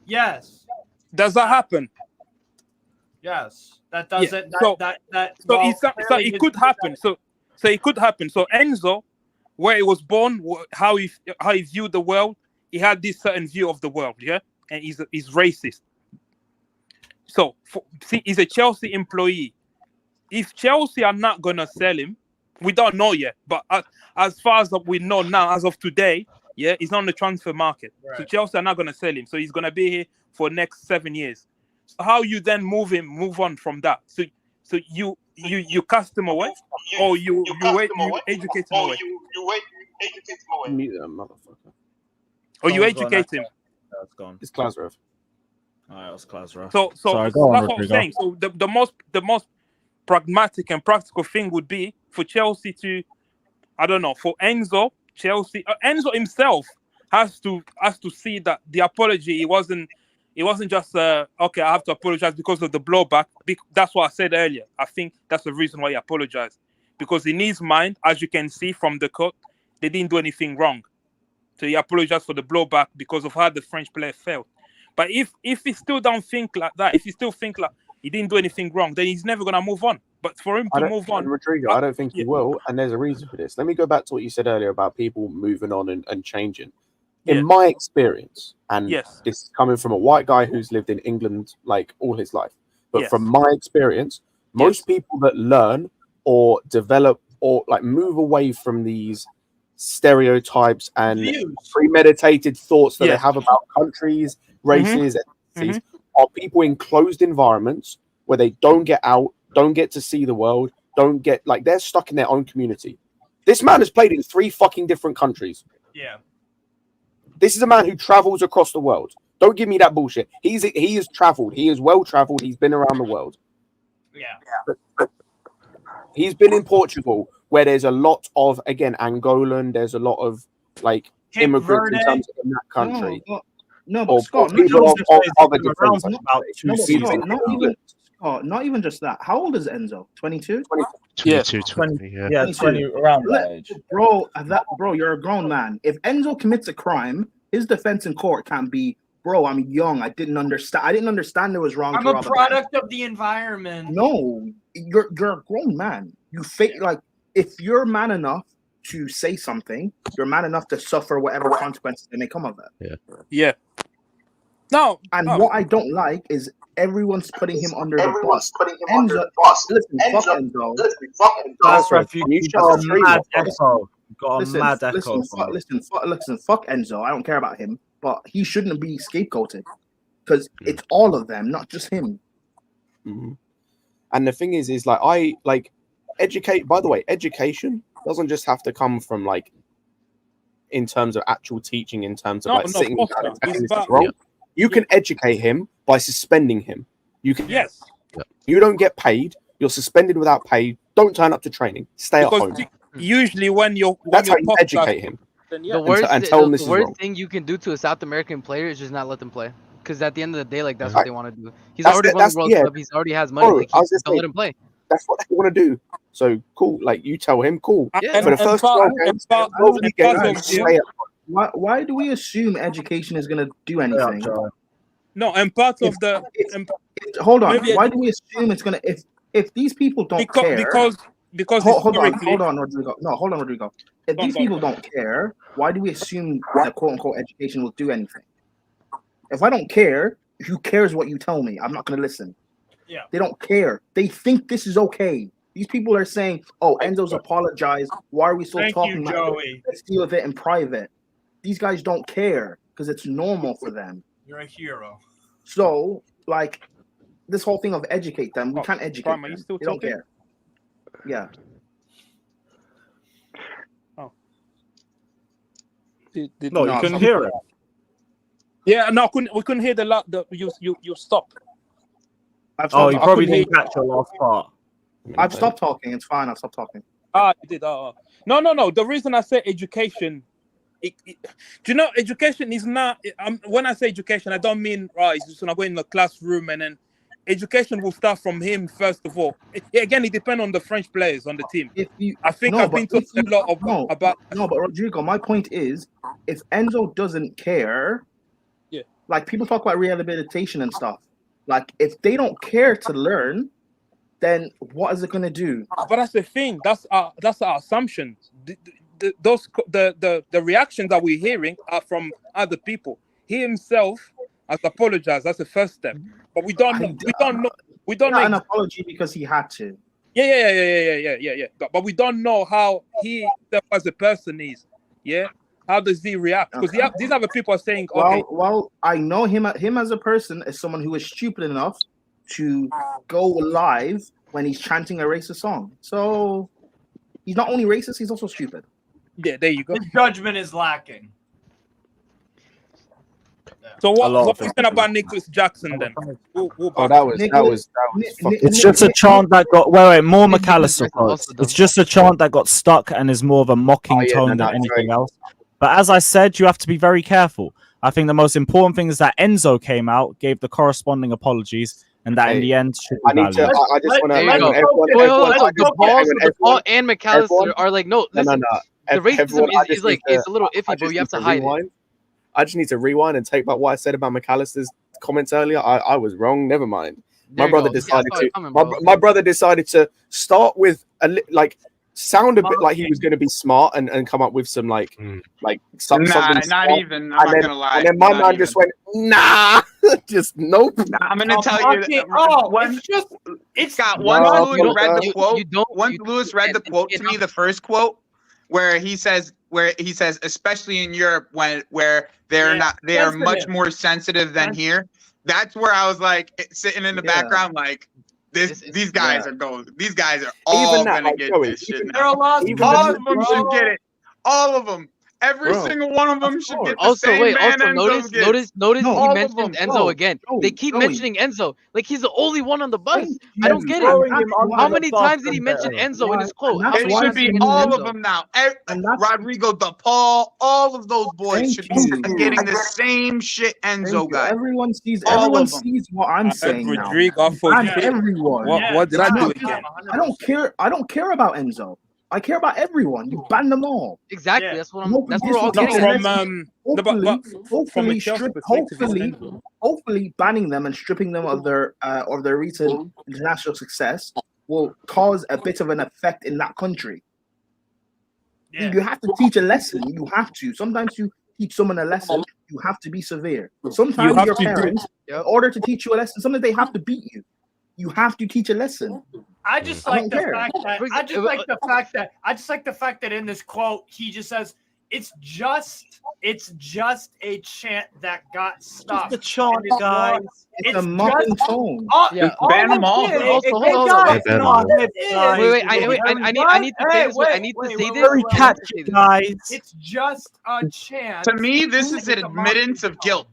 Yes. Does that happen? Yes. That doesn't. Yeah. So it could happen. So it could happen. So Enzo, where he was born, how he viewed the world, he had this certain view of the world, yeah, and he's racist. So he's a Chelsea employee. If Chelsea are not gonna sell him, we don't know yet. But as far as we know now, as of today, yeah, he's not on the transfer market. Right. So Chelsea are not gonna sell him. So he's gonna be here for the next 7 years. So how you then move on from that? So you cast him away, or you educate him away. Mute that motherfucker. Or you educate him. That's gone. It's Glazarov. Alright, that's Glazarov. So Sorry, that's what I'm saying. So the most pragmatic and practical thing would be for Chelsea to, I don't know, for Enzo himself has to see that the apology, it wasn't just okay, I have to apologize because of the blowback. That's what I said earlier. I think that's the reason why he apologized, because in his mind, as you can see from the cut, they didn't do anything wrong. So he apologized for the blowback because of how the French player felt. But if he still don't think like that, if he still think like he didn't do anything wrong, then he's never gonna move on. But for him to move on, Rodrigo, I don't think he will, and there's a reason for this. Let me go back to what you said earlier about people moving on and changing. In my experience, and this is coming from a white guy who's lived in England like all his life, but from my experience, most people that learn or develop or like move away from these stereotypes and premeditated thoughts that they have about countries, races, ethnicities, are people in closed environments where they don't get out, don't get to see the world, don't get like they're stuck in their own community. This man has played in 3 fucking different countries. Yeah. This is a man who travels across the world. Don't give me that bullshit. He has traveled. He is well traveled. He's been around the world. Yeah. He's been in Portugal, where there's a lot of, again, Angolan. There's a lot of like immigrants in terms of that country. No, but Scott, not even just that. How old is Enzo? 22? 20, yeah, 20 around that age. Bro, you're a grown man. If Enzo commits a crime, his defense in court can't be, bro, I'm young. I didn't understand it was wrong. I'm a product of the environment. No, you're a grown man. You fake like if you're man enough to say something, you're man enough to suffer whatever consequences that may come of it. Yeah. No. What I don't like is everyone's putting him under the bus. Enzo, listen, fuck Enzo. Listen, fuck Enzo. I don't care about him, but he shouldn't be scapegoated because it's all of them, not just him. Mm-hmm. And the thing is like educate. By the way, education doesn't just have to come from like in terms of actual teaching, in terms of sitting down and telling this is wrong. You can educate him by suspending him. You can. Yes. You don't get paid. You're suspended without pay. Don't turn up to training. Stay at home. Usually, when you're that's how you educate him. The worst thing you can do to a South American player is just not let them play. Because at the end of the day, like that's what they want to do. He's already won the World Cup. He's already has money. Don't let him play. That's what they want to do. So cool. Like you tell him, cool. Yeah. For the first 12 games, why do we assume education is going to do anything? No, and part of the hold on. Why do we assume it's going to? If these people don't care, because hold on, Rodrigo. No, hold on, Rodrigo. If these people don't care, why do we assume that quote unquote education will do anything? If I don't care, who cares what you tell me? I'm not going to listen. Yeah. They don't care. They think this is okay. These people are saying, "Oh, Enzo's apologized. Why are we still talking about it? Let's deal with it in private." These guys don't care because it's normal for them. You're a hero. So, like, this whole thing of educate them, we can't educate them. They don't care. Yeah. No, you couldn't hear it. Yeah, no, we couldn't hear you stopped. Oh, you probably didn't catch your last part. I've stopped talking. It's fine. I've stopped talking. Ah, you did. No. The reason I say education, do you know, education is not. When I say education, I don't mean he's just gonna go in the classroom and then. Education will start from him first of all. It depends on the French players on the team. I've been talking a lot about. No, but Rodrigo, my point is, if Enzo doesn't care, like people talk about rehabilitation and stuff. Like if they don't care to learn, then what is it going to do? But that's the thing. That's our assumption. The reactions that we're hearing are from other people. He himself has apologized. That's the first step. But we don't know. We don't know. An apology because he had to. Yeah. But we don't know how he as a person is. Yeah. How does he react? Because these other people are saying, okay. Well, I know him as a person as someone who is stupid enough to go live when he's chanting a racist song. So he's not only racist, he's also stupid. Yeah, there you go. His judgment is lacking. So what you saying about Nicholas Jackson then? That was It's just a chant that got more McAllister quotes. It's just a chant that got stuck and is more of a mocking tone than anything else. But as I said, you have to be very careful. I think the most important thing is that Enzo came out, gave the corresponding apologies, and that in the end should be valid. I just want to. Paul and McAllister are like, no, listen, the racism is like it's a little iffy, but you have to hide it. I just need to rewind and take back what I said about McAllister's comments earlier. I was wrong. Never mind. My brother decided to start with sound a bit like he was going to be smart and come up with some something. Not even. I'm not gonna lie. And then my mind just went, nah, just nope. I'm gonna tell you. It's got once Lewis read the quote. Once Lewis read the quote to me, the first quote where he says, especially in Europe, where they are much more sensitive than here. That's where I was like sitting in the background, like these guys are going. These guys are all gonna get this shit. All of them should get it. All of them. Every single one of them should get the same man. Notice he mentioned Enzo again. They keep mentioning Enzo like he's the only one on the bus. I don't get it. How many times did he mention Enzo in his quote? It should be all of them now. Rodrigo, DePaul, all of those boys should be getting the same shit Enzo got. Everyone sees what I'm saying now. Rodrigo, everyone. What did I do again? I don't care about Enzo. I care about everyone. You ban them all. Exactly. That's what I'm. That's what we're all getting. Hopefully, banning them and stripping them of their recent international success will cause a bit of an effect in that country. Yeah. You have to teach a lesson. You have to. Sometimes you teach someone a lesson. You have to be severe. Sometimes your parents, in order to teach you a lesson, sometimes they have to beat you. You have to teach a lesson. I just like the fact that in this quote he just says it's just a chant that got stopped. It's a chant, guys. It's a mocking tone. Ban them all. Wait. I need to say this. I need to say this. Very catchy, guys. It's just a chant. To me, this is an admittance of guilt.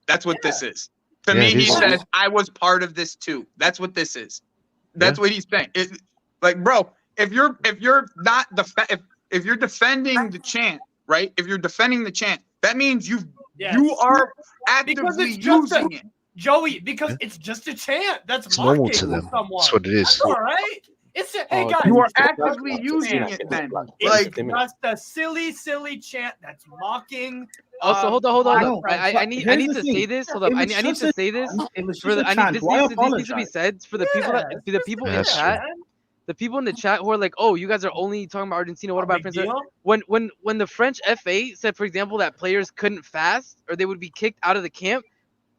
That's what this is. To me, he says, I was part of this too. That's what this is. That's what he's saying. Bro, if you're defending the chant, right? If you're defending the chant, that means you are actively using it. Joey, because it's just a chant. That's normal to them. That's what it is. That's all right. It's hey guys, you are actively using it then. It's just a silly chant that's mocking. Also, hold on. I need to say this. Hold up. I need to say this. This needs to be said for the people in chat. The people in the chat who are like, "Oh, you guys are only talking about Argentina. What about France?" When the French FA said, for example, that players couldn't fast or they would be kicked out of the camp,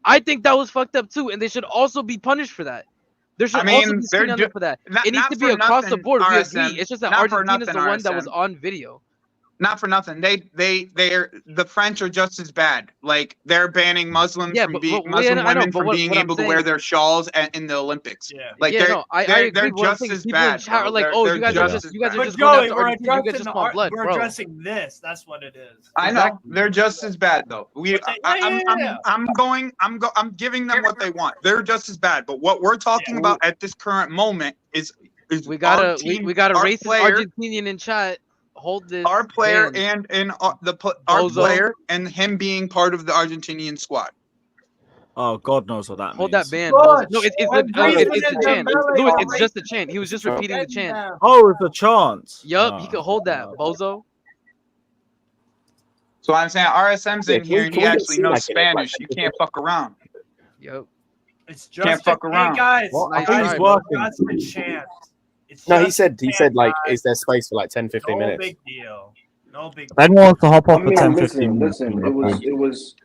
I think that was fucked up too, and they should also be punished for that. There should also be screen under for that. It needs to be across the board. We agree. It's just that Argentina is the one that was on video. Not for nothing. The French are just as bad. Like they're banning Muslim women from being able to wear their shawls in the Olympics. Yeah. Like they're just as bad. Are like, oh, you guys are just But going Joey, after we're Argentina. You guys just want blood, we're bro. addressing this. That's what it is. I know they're just as bad though. I'm giving them what they want. They're just as bad. But what we're talking about at this current moment is we got a racist Argentinian in chat. Hold this. Our player our player and him being part of the Argentinian squad. Oh, God knows what that means. Hold that ban. No, it's a chant. Louis, it's just a chant. He was just repeating the chant. Oh, it's a chant. Yup, he could hold that, bozo. So I'm saying RSM's in here and he actually knows Spanish. You can't fuck around. Yep. It's just can't fuck around. Hey guys, I think he's working. That's the chant. No, he said like, is there space for like 10, 15 minutes? No big deal. No big deal. Ben wants to hop off I mean, for 10, 15 listen, minutes. it was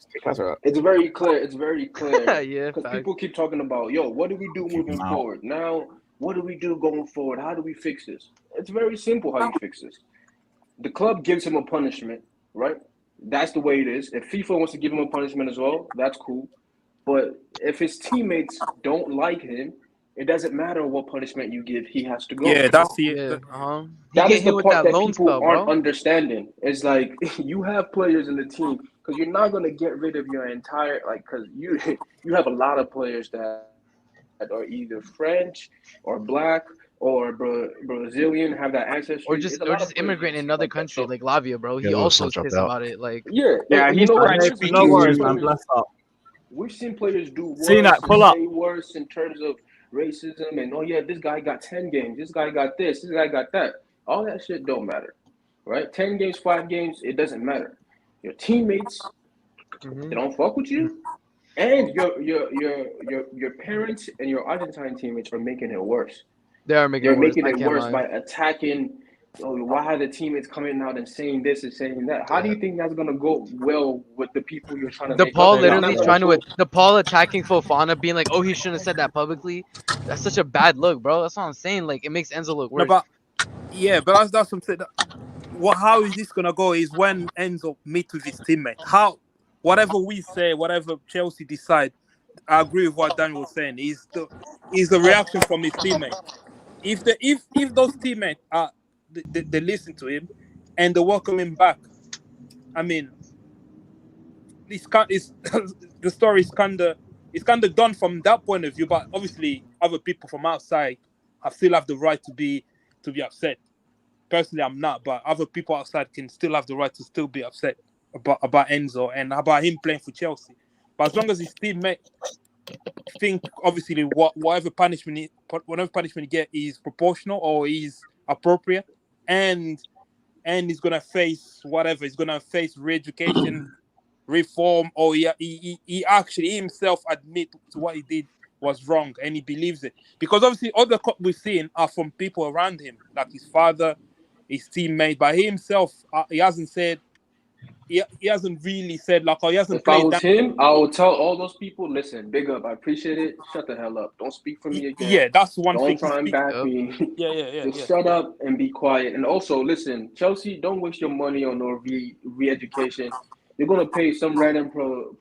it's very clear. It's very clear. Yeah, because people keep talking about, yo, what do we do moving forward? Now, what do we do going forward? How do we fix this? It's very simple how you fix this. The club gives him a punishment, right? That's the way it is. If FIFA wants to give him a punishment as well, that's cool. But if his teammates don't like him, it doesn't matter what punishment you give, he has to go. Yeah, that's the That is the part that people aren't understanding. It's like you have players in the team because you're not gonna get rid of your entire because you have a lot of players that are either French or black or Brazilian, have that ancestry, or just immigrant in another country like Lavia, bro. He also was pissed about it. Like he's no worries, man. Bless up. We've seen players do worse, way worse in terms of racism and this guy got 10 games, this guy got this guy got that. All that shit don't matter, right? 10 games, 5 games, it doesn't matter. Your teammates, they don't fuck with you, and your parents and your Argentine teammates are making it worse. They're making it worse by attacking. Why are the teammates coming out and saying this and saying that? How do you think that's gonna go well with the people you're trying to? DePaul literally DePaul attacking Fofana, being like, "Oh, he shouldn't have said that publicly." That's such a bad look, bro. That's what I'm saying. Like, it makes Enzo look worse. No, but that's something. How is this gonna go? Is when Enzo meets with his teammate. How, whatever we say, whatever Chelsea decide, I agree with what Dan was saying. Is the reaction from his teammate? If those teammates are they listen to him and they welcome him back, I mean, the story is kind of done from that point of view. But obviously, other people from outside still have the right to be upset. Personally, I'm not, but other people outside can still have the right to still be upset about Enzo and about him playing for Chelsea. But as long as his teammate think obviously whatever punishment he get is proportional or is appropriate, and he's gonna face whatever, he's gonna face re-education, reform, or he actually himself admit to what he did was wrong and he believes it. Because obviously all the we've seen are from people around him, like his father, his teammate, but he himself he hasn't said. He hasn't really said he hasn't. If I was him, I would tell all those people, listen, big up, I appreciate it. Shut the hell up. Don't speak for me again. Yeah, that's one thing. Don't try and back me. Yeah. Just shut up and be quiet. And also, listen, Chelsea, don't waste your money on no re-education. You're gonna pay some random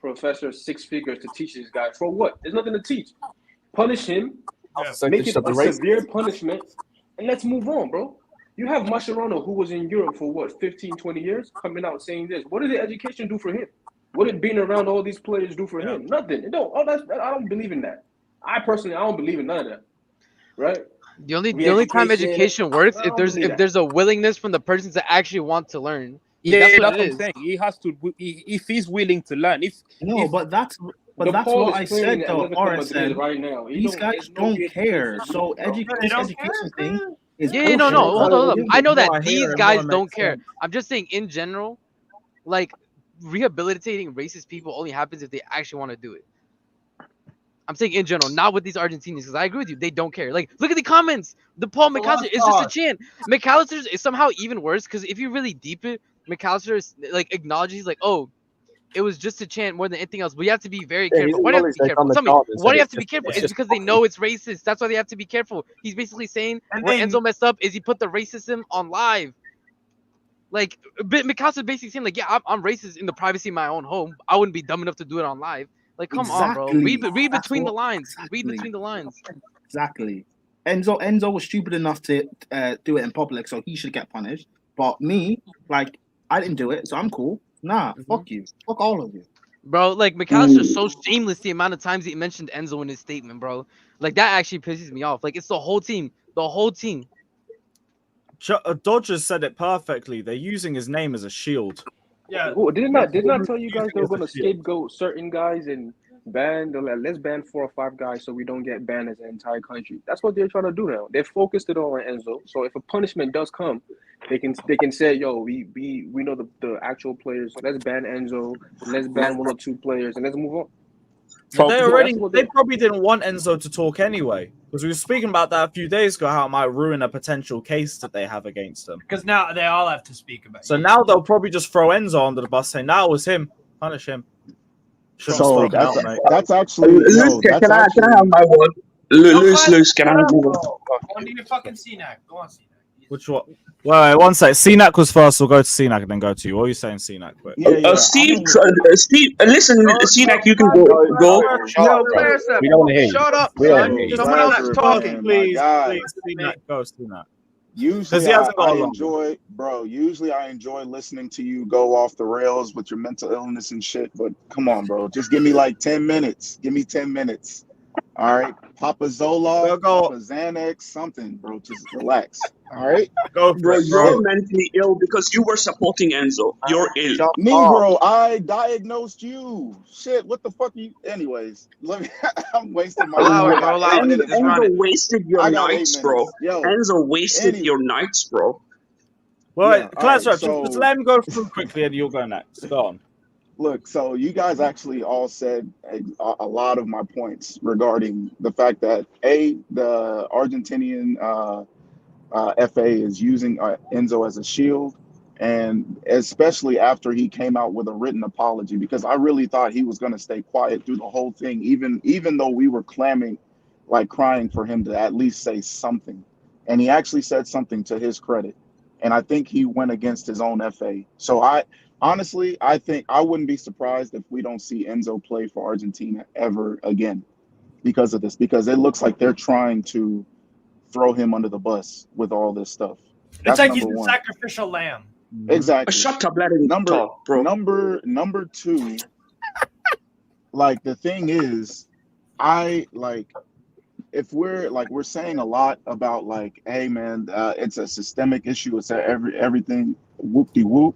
professor 6 figures to teach this guy for what? There's nothing to teach. Punish him, make it a severe punishment, and let's move on, bro. You have Mascherano, who was in Europe for what, 15, 20 years, coming out saying this. What did the education do for him? What did being around all these players do for him? Nothing. It don't. I don't believe in that. I don't believe in none of that. Right? The only time education works if there's a willingness from the person to actually want to learn. That's what I'm saying. He has to if he's willing to learn. But that's what I said though. RSN right now. These guys don't care. So education thing. No. Hold on. I know that these guys don't care. I'm just saying in general, like rehabilitating racist people only happens if they actually want to do it. I'm saying in general, not with these Argentinians, because I agree with you. They don't care. Like, look at the comments. The Paul McAllister is just a chant. McAllister's is somehow even worse because if you really deep it, McAllister is like acknowledges, he's like, oh, it was just a chant more than anything else. But you have to be very careful. Why do you have to be careful? Tell me, why do you have to be careful? It's because they know it's racist. That's why they have to be careful. He's basically saying where Enzo messed up is he put the racism on live. Like, Mikasa basically saying like, yeah, I'm racist in the privacy of my own home. I wouldn't be dumb enough to do it on live. Like, come on, bro. Read between the lines. Read between the lines. Exactly. Enzo was stupid enough to do it in public, so he should get punished. But me, like, I didn't do it, so I'm cool. Nah, fuck you. Fuck all of you. Bro, like, McAllister's so shameless the amount of times he mentioned Enzo in his statement, bro. Like, that actually pisses me off. Like, it's the whole team. The whole team. Dodgers said it perfectly. They're using his name as a shield. Yeah. Well, didn't I tell you guys they were gonna scapegoat certain guys and ban? They're like, let's ban 4 or 5 guys so we don't get banned as an entire country. That's what they're trying to do now. They're focused it all on Enzo. So if a punishment does come, they can say, yo, we know the actual players. Let's ban Enzo. Let's ban 1 or 2 players and let's move on. But they probably didn't want Enzo to talk anyway, because we were speaking about that a few days ago, how it might ruin a potential case that they have against them. Because now they all have to speak about it. So now they'll probably just throw Enzo under the bus, saying, "Now it was him, punish him." So that's actually. Can I have my word? Lewis, can I have my word? On to your fucking CNAC. Go on, CNAC. Which one? Wait, one sec. CNAC was first. We'll go to CNAC and then go to you. What are you saying, CNAC? Steve, listen, CNAC, you can go. No, we don't want to hear you. Shut up, We don't wanna hear son. you. Someone else talking. Please, CNAC, go, CNAC. Usually I enjoy listening to you go off the rails with your mental illness and shit, but come on, bro. Just give me like 10 minutes. Give me 10 minutes. All right. Papa Zola, Papa Xanax, something, bro. Just relax. All right. Bro, you're mentally ill because you were supporting Enzo. You're ill. Me, bro. I diagnosed you. Shit. What the fuck? Anyways, let me. I'm wasting my time. Enzo wasted your nights, bro. Yo, Enzo wasted your nights, bro. Well, Class just let him go through quickly, and you'll go next. Go on. Look, so you guys actually all said a lot of my points regarding the fact that the Argentinian FA is using Enzo as a shield, and especially after he came out with a written apology, because I really thought he was going to stay quiet through the whole thing, even though we were crying for him to at least say something, and he actually said something to his credit, and I think he went against his own FA. So honestly, I think I wouldn't be surprised if we don't see Enzo play for Argentina ever again because of this, because it looks like they're trying to throw him under the bus with all this stuff. It's like he's a sacrificial lamb. Exactly. Shut up, let him talk, bro. Number 2, like the thing is, if we're saying a lot about like, hey man, it's a systemic issue, it's everything whoop-de-whoop.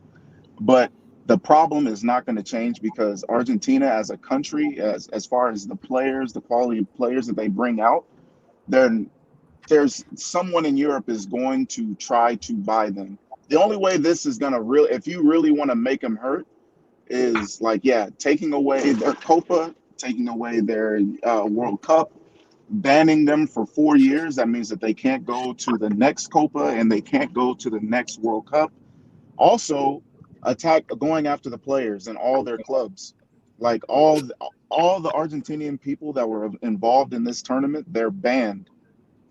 But the problem is not going to change because Argentina as a country, as far as the players, the quality of players that they bring out, there's someone in Europe is going to try to buy them. The only way this is going to really, if you really want to make them hurt, is like, taking away their Copa, taking away their World Cup, banning them for 4 years. That means that they can't go to the next Copa and they can't go to the next World Cup. Also, going after the players and all their clubs, like all the Argentinian people that were involved in this tournament, they're banned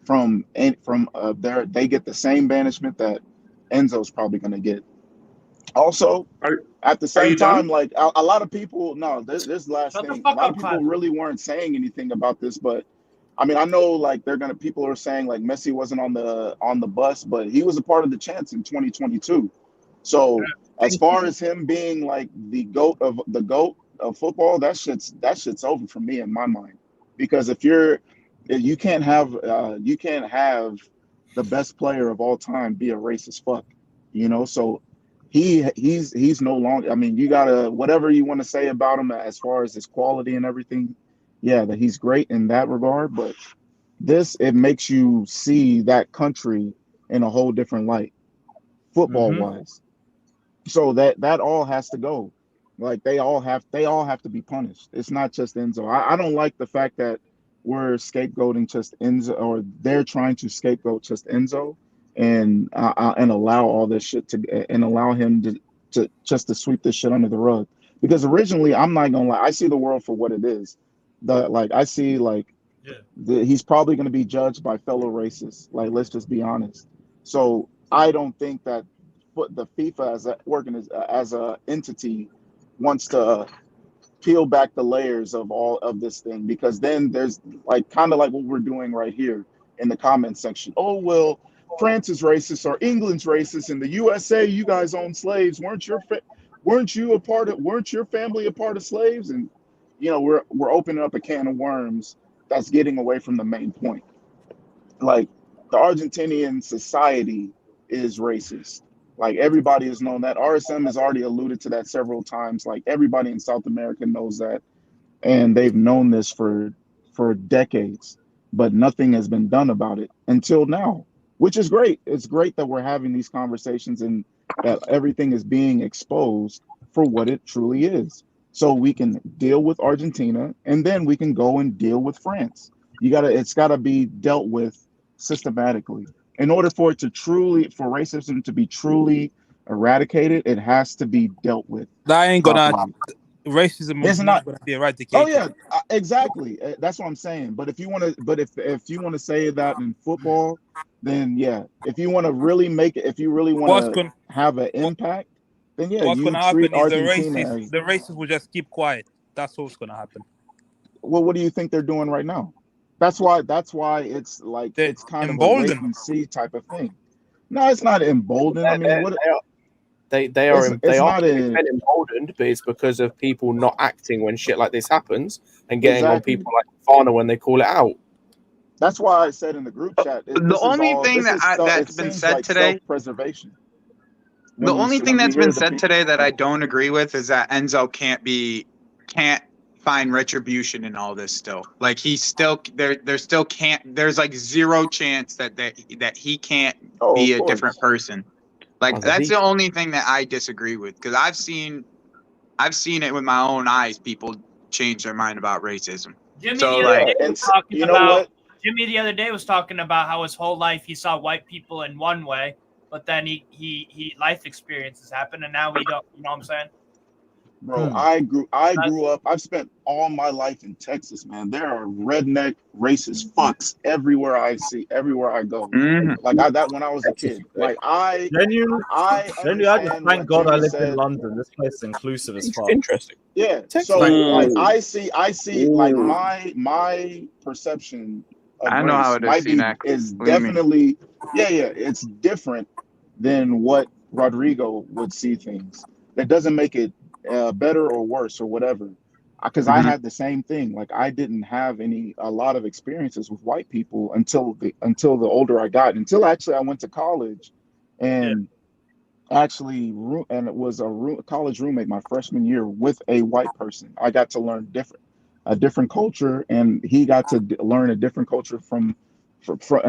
from they get the same banishment that Enzo's probably going to get. Also, at the same time, like a lot of people, this last thing, a lot of people really weren't saying anything about this, but I mean, I know like people are saying like Messi wasn't on the bus, but he was a part of the chance in 2022. So as far as him being like the GOAT of football, that shit's over for me in my mind. Because you can't have the best player of all time be a racist fuck, So he's no longer. I mean, you gotta, whatever you want to say about him as far as his quality and everything, that he's great in that regard. But it makes you see that country in a whole different light, football wise. So that all has to go. Like they all have to be punished. It's not just Enzo. I don't like the fact that we're scapegoating just Enzo, or they're trying to scapegoat just Enzo and allow all this shit and allow him to sweep this shit under the rug. Because originally, I'm not gonna lie, I see the world for what it is. He's probably gonna be judged by fellow racists. Like, let's just be honest. So I don't think that the FIFA as a entity wants to peel back the layers of all of this thing, because then there's like kind of like what we're doing right here in the comments section. Oh, well, France is racist or England's racist. In the USA, you guys own slaves. Weren't your family a part of slaves? And we're opening up a can of worms that's getting away from the main point. Like, the Argentinian society is racist. Like, everybody has known that. RSM has already alluded to that several times. Like, everybody in South America knows that, and they've known this for decades, but nothing has been done about it until now, which is great. It's great that we're having these conversations and that everything is being exposed for what it truly is. So we can deal with Argentina, and then we can go and deal with France. It's gotta be dealt with systematically. In order for racism to be truly eradicated, it has to be dealt with. That ain't gonna properly. Racism is not gonna be eradicated. Oh yeah, exactly. That's what I'm saying. But if you want to say that in football, then yeah. If you want to really make it, if you really want to have an impact, then yeah, what's you gonna treat happen is Argentina the racists will just keep quiet. That's what's gonna happen. Well, what do you think they're doing right now? That's why it's like it's kind of a wait and see type of thing. No, it's not emboldened. I mean, they are emboldened, but it's because of people not acting when shit like this happens and getting on people like Fofana when they call it out. That's why I said in the group chat. The only thing that's been said today. Self-preservation. The only thing that's been said today that I don't agree with is that Enzo can't find retribution in all this still. Like, he's still there still can't, there's like zero chance that he can't be a different person. Like, that's the only thing that I disagree with, because I've seen it with my own eyes, people change their mind about racism. Jimmy the other day was talking about how his whole life he saw white people in one way, but then he life experiences happen, and now we don't. You know what I'm saying? Bro, I grew up. I've spent all my life in Texas, man. There are redneck racist fucks everywhere I go. Like that when I was a kid. Like I just thank God I lived in London. This place is inclusive as fuck. Interesting. Yeah. So like I see like my perception of I know race how it is definitely it's different than what Rodrigo would see things. That doesn't make it better or worse or whatever, because I had the same thing. Like, I didn't have a lot of experiences with white people until the older I got, until actually I went to college, and it was a college roommate my freshman year with a white person. I got to learn a different culture, and he got to learn a different culture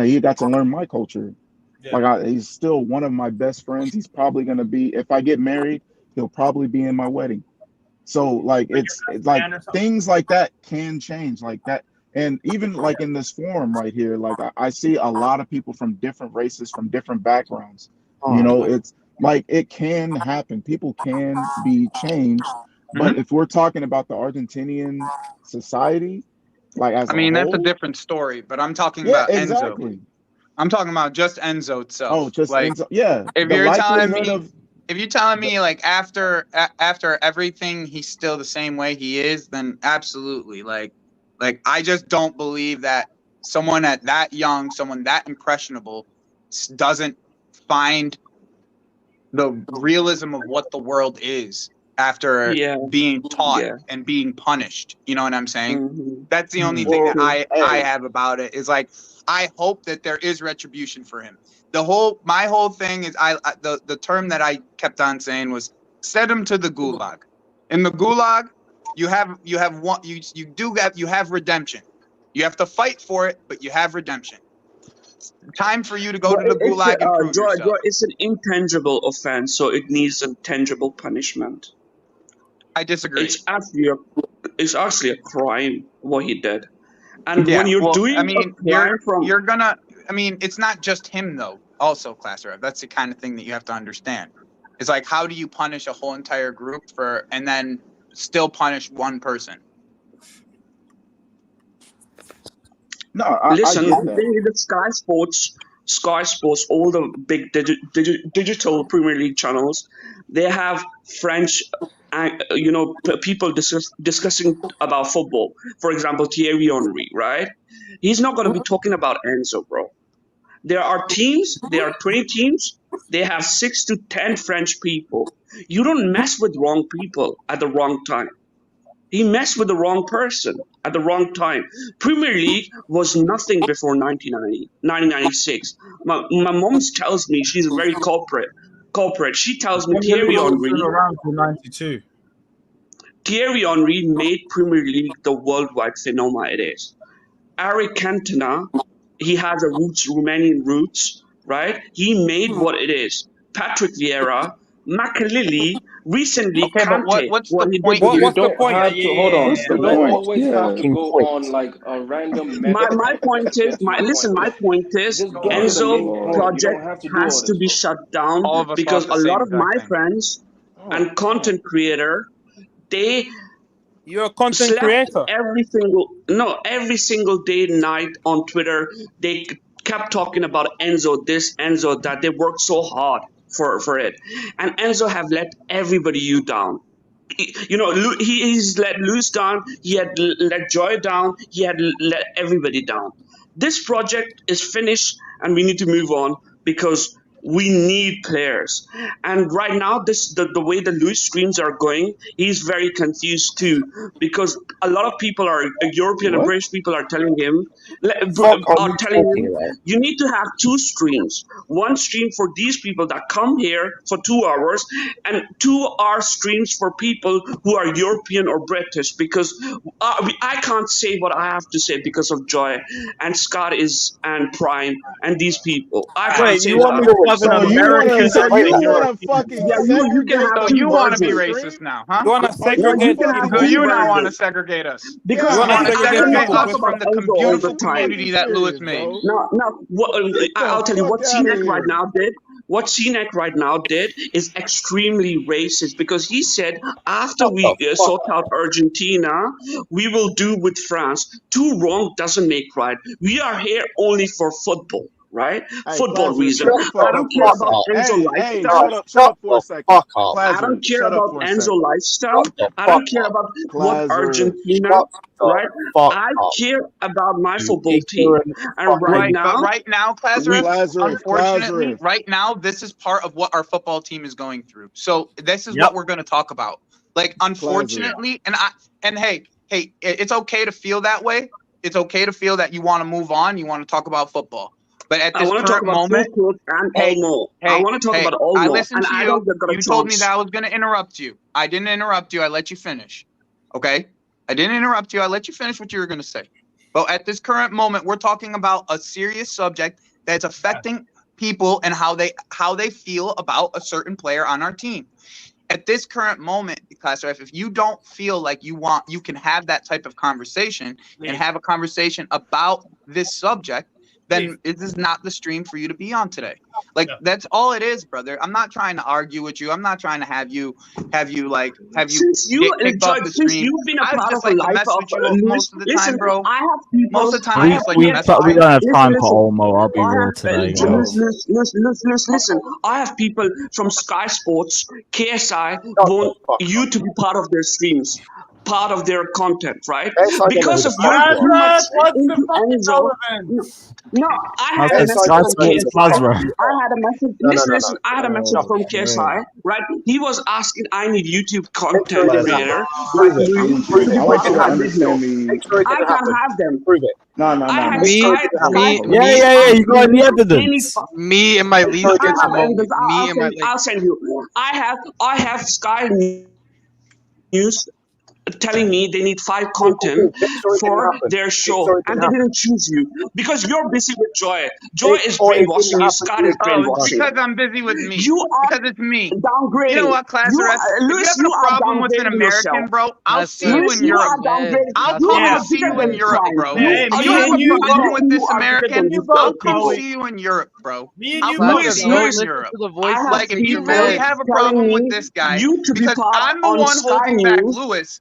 he got to learn my culture. Like, he's still one of my best friends. He's probably going to be, if I get married, he'll probably be in my wedding. So like it's like things like that can change like that. And even like in this forum right here, like I see a lot of people from different races, from different backgrounds. It's like it can happen. People can be changed. But if we're talking about the Argentinian society, like that's a different story. But I'm talking about Enzo. I'm talking about just Enzo itself. Oh, just like, Enzo. Yeah. If you're telling me like after everything he's still the same way he is, then absolutely. Like I just don't believe that someone that young, someone that impressionable doesn't find the realism of what the world is after being taught and being punished. You know what I'm saying? That's the only thing that I have about it, is like, I hope that there is retribution for him. My whole thing is the term that I kept on saying was send him to the gulag. In the gulag, you have redemption. You have to fight for it, but you have redemption. Time for you to go to the gulag and prove yourself. It's an intangible offense, so it needs a tangible punishment. I disagree. It's actually a crime what he did. And when you're doing it's not just him though. Also, class rep. That's the kind of thing that you have to understand. It's like, how do you punish a whole entire group and then still punish one person? No, listen. I think the Sky Sports Sky Sports, all the big digital Premier League channels, they have French, people discussing about football. For example, Thierry Henry, right? He's not going to be talking about Enzo, bro. There are teams, there are 20 teams, they have 6 to 10 French people. You don't mess with wrong people at the wrong time. He messed with the wrong person at the wrong time. Premier League was nothing before 1996. My mom tells me she's a very culprit. She tells me Thierry Henry around to 92. Thierry Henry made Premier League the worldwide phenomenon it is. Eric Cantona, he has Romanian roots, right? He made what it is. Patrick Vieira, Makalili, recently Kante. What's the point? What's the point? Hold on. You don't always have to go on like a random. My point is, Enzo project has to be shut down because a lot of my friends and content creator, you're a content creator. Every single day, night on Twitter, they kept talking about Enzo this, Enzo that. They worked so hard for it, and Enzo have let everybody down. He's let Luis down. He had let Joy down. He had let everybody down. This project is finished, and we need to move on because we need players. And right now, the way the Luis streams are going, he's very confused too, because a lot of people European and British people are telling him, you need to have 2 streams. One stream for these people that come here for 2 hours, and 2-hour streams for people who are European or British, because I can't say what I have to say because of Joy and Scott and Prime and these people. I can't say So you want to be racist now, huh? You want to segregate? You now want to segregate us because you want to segregate us from the beautiful community that Lewis made. I'll tell you what CNEC right now did. What CNEC right now did is extremely racist because he said after we sort out Argentina, we will do with France. 2 wrong doesn't make right. We are here only for football. Right? Football reason. I don't care about Enzo lifestyle. Shut up for a second. I don't care about Enzo lifestyle. I don't care about what Argentina. Right? I care about my football team. And right now, unfortunately, right now, this is part of what our football team is going through. So this is what we're going to talk about. Like, unfortunately, and hey, it's okay to feel that way. It's okay to feel that you want to move on. You want to talk about football. But at this current moment, I want to talk about Olmo. I listened to you. You told me that I was going to interrupt you. I didn't interrupt you. I let you finish. Okay? I didn't interrupt you. I let you finish what you were going to say. But at this current moment, we're talking about a serious subject that's affecting people and how they feel about a certain player on our team. At this current moment, Class Ref, if you don't feel like you can have that type of conversation and have a conversation about this subject, then this is not the stream for you to be on today. That's all it is, brother. I'm not trying to argue with you. I'm not trying to have you since you enjoyed the stream. You've been a part of life most of the time, bro. Most of the time, we don't have time for Olmo. I'll be real today. Listen. I have people from Sky Sports, KSI, want you to be part of their streams. Part of their content, right? Because of you too much into Enzo. No, I had a message from KSI, right? He was asking, I need YouTube content creator. I can have them. Prove it. No. Yeah. You got any evidence? Me and my lead. I'll send you. I have Sky News telling me they need 5 content for their show, and they didn't choose you because you're busy with Joy. Joy is brainwashing you. Scott is brainwashing. Because I'm busy with me. Because it's me. Downgrading. You know what, Class Ref? If you have a problem with an American, bro, I'll see you in Europe. I'll come see you in Europe, bro. If you have a problem with this American, I'll come see you in Europe, bro. I'll come see you in Europe. Like, if you really have a problem with this guy, because I'm the one holding back Lewis.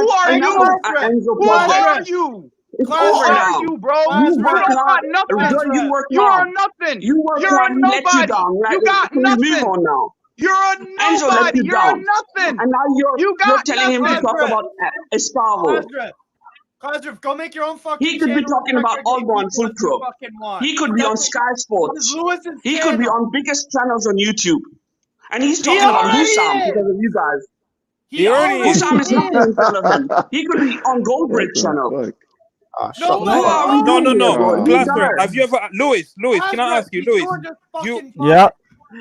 Who are you? Who are you? It's Who over are now. you, bro? You You work don't got hard. nothing. You work You hard. are nothing. You work You're hard. a He let you nobody. down. Right? You got Can we move nothing. on now? You're a Enzo let nobody. you You're a down. nothing. And now You you're got telling him to nothing. talk about Esparvo. Cosgrove, go make your own fucking He could be channel. talking about Albo and Full Pro. He could be on Sky Sports. He could be on biggest channels on YouTube. And he's talking about Husam because of you guys. Husam is nothing in front of him. He could be on Goldbridge channel. No. Glasper, have you ever, Lewis? Can I ask you, Lewis? Yeah.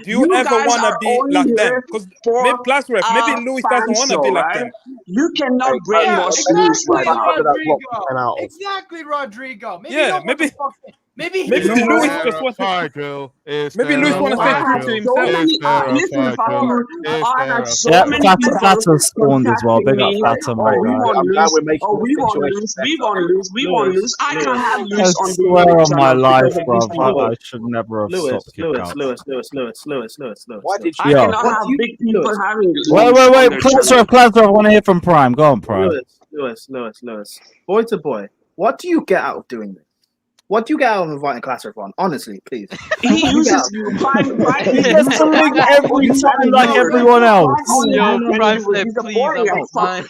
Do you ever guys want to are be only like them? here Because for maybe Plasref, maybe Louis doesn't want to be like right? them. You cannot Hey, brainwash Yeah, Louis right exactly, now. Rodrigo. Exactly, Rodrigo. Maybe Yeah, he don't want maybe to fucking. Maybe he maybe just Louis wants just wants to. It's Maybe Louis want to stay I true had to so himself. many listen, Fatima, I had so Yeah, many people Flatter spawned as well. contacting Big up me. Flatter, my Oh, we guy. won't I'm glad lose. we're making Oh, the we won't situation lose. better. We won't lose. We won't lose. I can't have I Lewis on the swear on my channel life, because of these bro. people. I should never have stopped kickouts. Lewis. Why did I you? Yo. cannot have big people having Wait, Lewis on their channel. Plasref, I want to hear from Prime. Go on, Prime. Lewis. Boy to boy, what do you get out of doing this? What do you get out of inviting Classer on? Honestly, please. He uses Prime. He gets the link every time, like everyone else. Yo, Prime said, He's please, boring I'm as fuck. fine.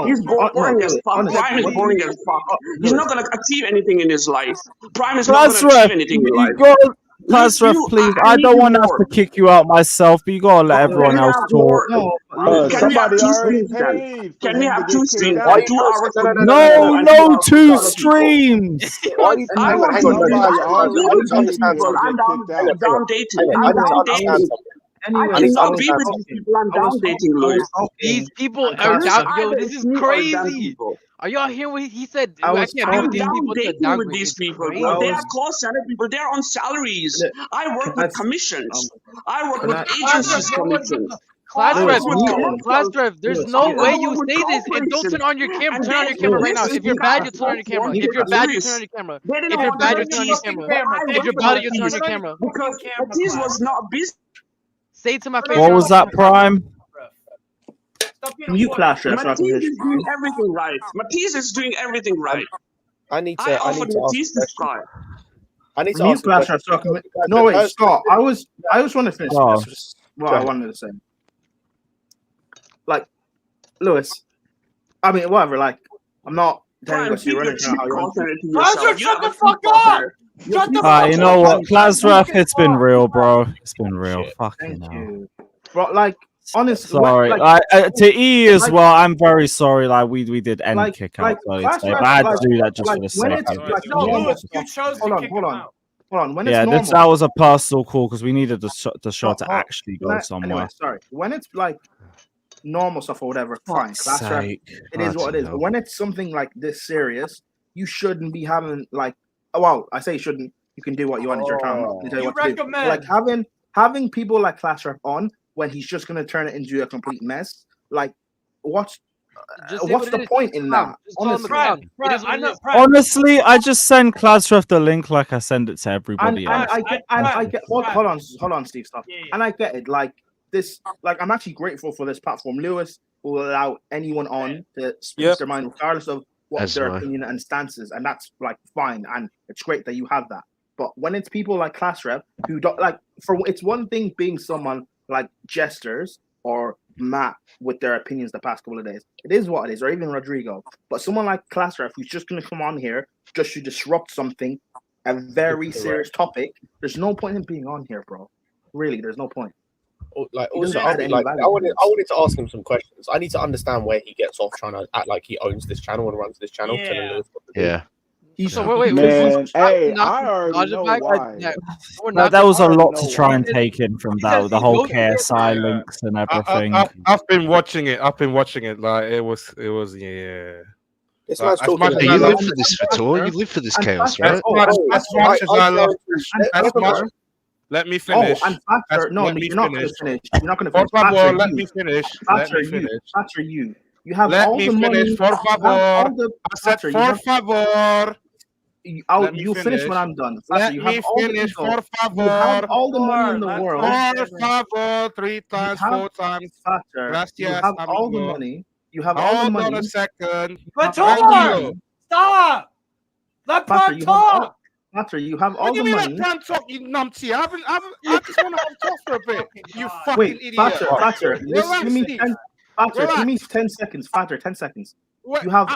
He's boring as fuck. honestly, Prime is boring as fuck. He's not gonna achieve anything in his life. Prime is not gonna Plasref, achieve anything in you life. got Lewis, Plasref, please. I need don't you want to have more. to kick you out myself, but you gotta let everyone else talk. Can we have Somebody two already streams then? paid for Can we him to have two get streams? kicked Why are out. you 2 hours for no, you No, and 2 no, hours for two the other people. streams. Why are you? I Hang on, want hang to on. do No, this. no, Somebody I want to I do already need this to with paid these for understand him people. to something. I'm get kicked out. down dating. I I'm need to down understand dating. something. I I need to cannot be understand with something. these people. I'm down dating, Louis. These people and are Classer- down. Yo, Either this it's is me or them crazy. people. Are y'all hearing what he said? I I was can't be with I'm these down people. It's a dating with downgrade. these It's people, crazy. bro. They are call center people. They're on salaries. I work with commissions. I work with agencies commissions. I Class work with commercials. ref, there's no way you say this and don't turn on your camera. And Turn on your camera right now. If you're bad, you turn on your camera. If you're bad, you turn on your camera. They didn't If you're want bad, to you turn on your release, camera. but I If work you're with bad, you turn on Matisse your camera. because Matisse was not busy. Say it to my face. What was that, Prime? You Classer, so I can Matisse hear is doing everything right. Matisse is doing everything right. I need to. I I offered need to ask Matisse a this question. guy. I need to Mute ask a question. Classer, so I can. No, wait, stop. I was want to finish Oh. this. What I wanted to say. Like, Lewis. I mean, whatever. Like, I'm not telling Prime, you keep you're your running cheap how you want content to Classer, yourself. You shut have the a cheap fuck up! content. Shut the Alright, fuck you know up! what? Plasref, it's been real, bro. It's been real. Fucking hell. you. Bro, like, honestly, Sorry, to E as well. I'm very sorry. Like we did end kick out early today, but I had to do that just for the when sake it's of like it. normal You chose hold to on, kick hold him on. out. Hold on. When Yeah, it's normal, that was a personal call because we needed the show to actually go somewhere. Anyway, sorry. When it's like normal stuff or whatever, fine. Fuck's Class rep, sake. it is what it is. Bloody But when it's something like this serious, you shouldn't be having like. Oh, well, I say you shouldn't. You can do what you want. It's your time. I'll tell you what to do. recommend. Like having people like Class rep on when he's just gonna turn it into a complete mess. Like, what's the point in that? Honestly, I just send Clasref the link like I send it to everybody else. I get. Hold on, Steve. Stop. And I get it. Like this. Like I'm actually grateful for this platform. Lewis will allow anyone on to speak their mind, regardless of what their opinion and stances, and that's like fine. And it's great that you have that. But when it's people like Classref who don't like, it's one thing being someone like Jesters or Matt with their opinions the past couple of days. It is what it is, or even Rodrigo. But someone like Classref who's just going to come on here just to disrupt something, a very serious topic. There's no point in being on here, bro. Really, there's no point. Like, also, I wanted to ask him some questions. I need to understand where he gets off trying to act like he owns this channel and runs this channel. Yeah. Man, hey, I already know why. That was a lot to try and take in from that, the whole KSI links and everything. I've been watching it. Like it was yeah. You live for this, Vitor. You live for this chaos, right? Let me finish. Oh, and Factor, no, you're not going to finish. You're not going to finish. Por favor, Factor, let me finish. Factor, you. You have Let all me the finish, money. por favor. I said, por favor. You'll finish when I'm done. Let me finish, por favor. You have all the money in the world. Por favor, 3 times, 4 times. Factor, Gracias, you have all the money. You have all the money. Hold on a second. But stop! Let Prime talk! Factor, you have all What do the you money. mean let Prime talk, you numpty? I just want to have a talk for a bit. You fucking Wait, idiot. Factor, Relax, give me Steve. 10. Factor, Relax. give me 10 seconds. Factor, 10 seconds. What? You have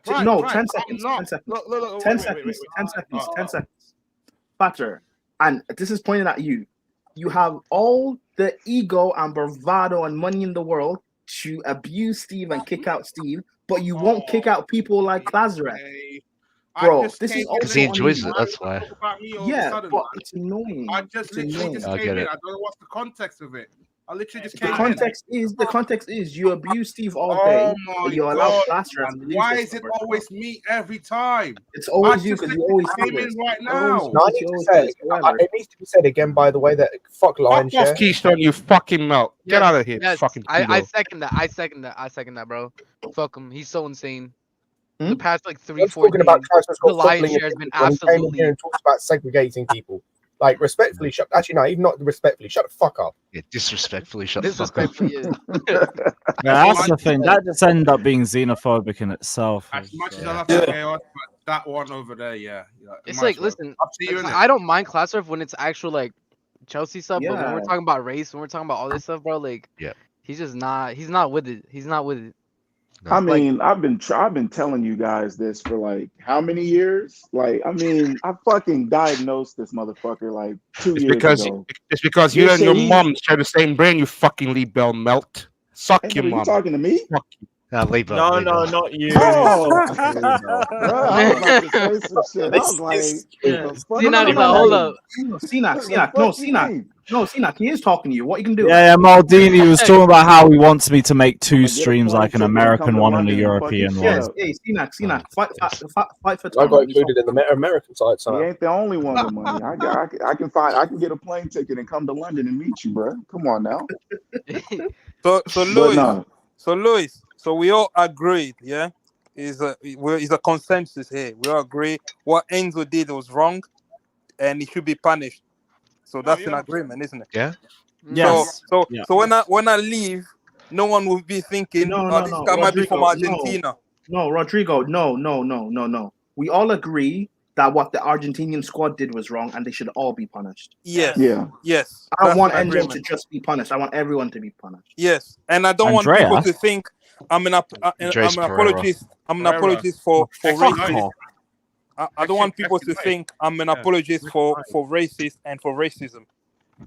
Prime, no Prime, 10 seconds. I'm 10 seconds. Look, 10 wait, seconds. wait. 10 seconds. 10 seconds. Factor, and this is pointed at you. You have all the ego and bravado and money in the world to abuse Steve and kick out Steve, but you won't kick out people like Lazarus. Bro, this is because he enjoys it. That's why. About me all of a yeah, sudden, but man. it's annoying. I just It's literally annoying. just I came get in. it. I don't know what's the context of it. I literally just The came in. context is you abuse Steve all Oh day, my but you allow God, Plaster man. to do Why this is it stuff. always me every time? It's always I you just because you literally always came do in this. right It's always now. you No, I 'cause need you to always say, do this. However, it needs to be said again, by the way, that fuck Lion Fuck off, Share. Keystone, you fucking melt. Get Yes, out of here, yes. fucking I pedo. second that. I second that, bro. Fuck him. He's so insane. Hmm? The past like You're 3-4 talking about days, Transfer the Scott Lion footballing share has been when he came in here absolutely. and talks about segregating people. Like, respectfully, actually, no, even not respectfully, shut the fuck up. Yeah, disrespectfully, shut the fuck up. Disrespectfully, Yeah, that's the thing. That just ended up being xenophobic in itself. As much as I Yeah. love that chaos, but that one over there, yeah. It's like, listen, Up to you, innit? I don't mind class ref when it's actual like Chelsea stuff, but when Yeah. we're talking about race, when we're talking about all this stuff, bro, like, Yeah. he's just not. He's not with it. He's not with it. I mean, I've been telling you guys this for like how many years? Like, I mean, I fucking diagnosed this motherfucker like 2 years ago. It's because you This and your shit, mom share the same brain, you fucking Lee Bell melt. Suck Hey, your nigga, you mom. talking to me? Fuck you. Lebo, No, Lebo. not you. Oh, bro, I was about to say some shit. I was like, the fuck you Sinak, mean? but hold up. Sinak, he is talking to you. What you can do? Yeah, Maldini was talking about how he wants me to make two I'ma get a streams, plane like an ticket and come American to one and a London and fucking European shut one. Yes, up. hey, Sinak, fight for I Tom. got included in the American side, He so ain't the only one with money. I can get a plane ticket and come to London and meet you, bro. Come on now. So But Louis, no, so we all agreed, yeah, is a consensus here. We all agree what Enzo did was wrong, and he should be punished. So that's an agreement, isn't it? Yeah. Yes. So Yeah. when I leave, no one will be thinking, No, this guy might be from Rodrigo, Argentina. no, Rodrigo, no. We all agree that what the Argentinian squad did was wrong, and they should all be punished. Yes. yeah. Yes. I don't That's want an Enzo to agreement. just be punished. I want everyone to be punished. Yes, and I don't want people to think I'm an Andres apologist. I'm an apologist for racist. I don't want people to think I'm an apologist for racist and for racism.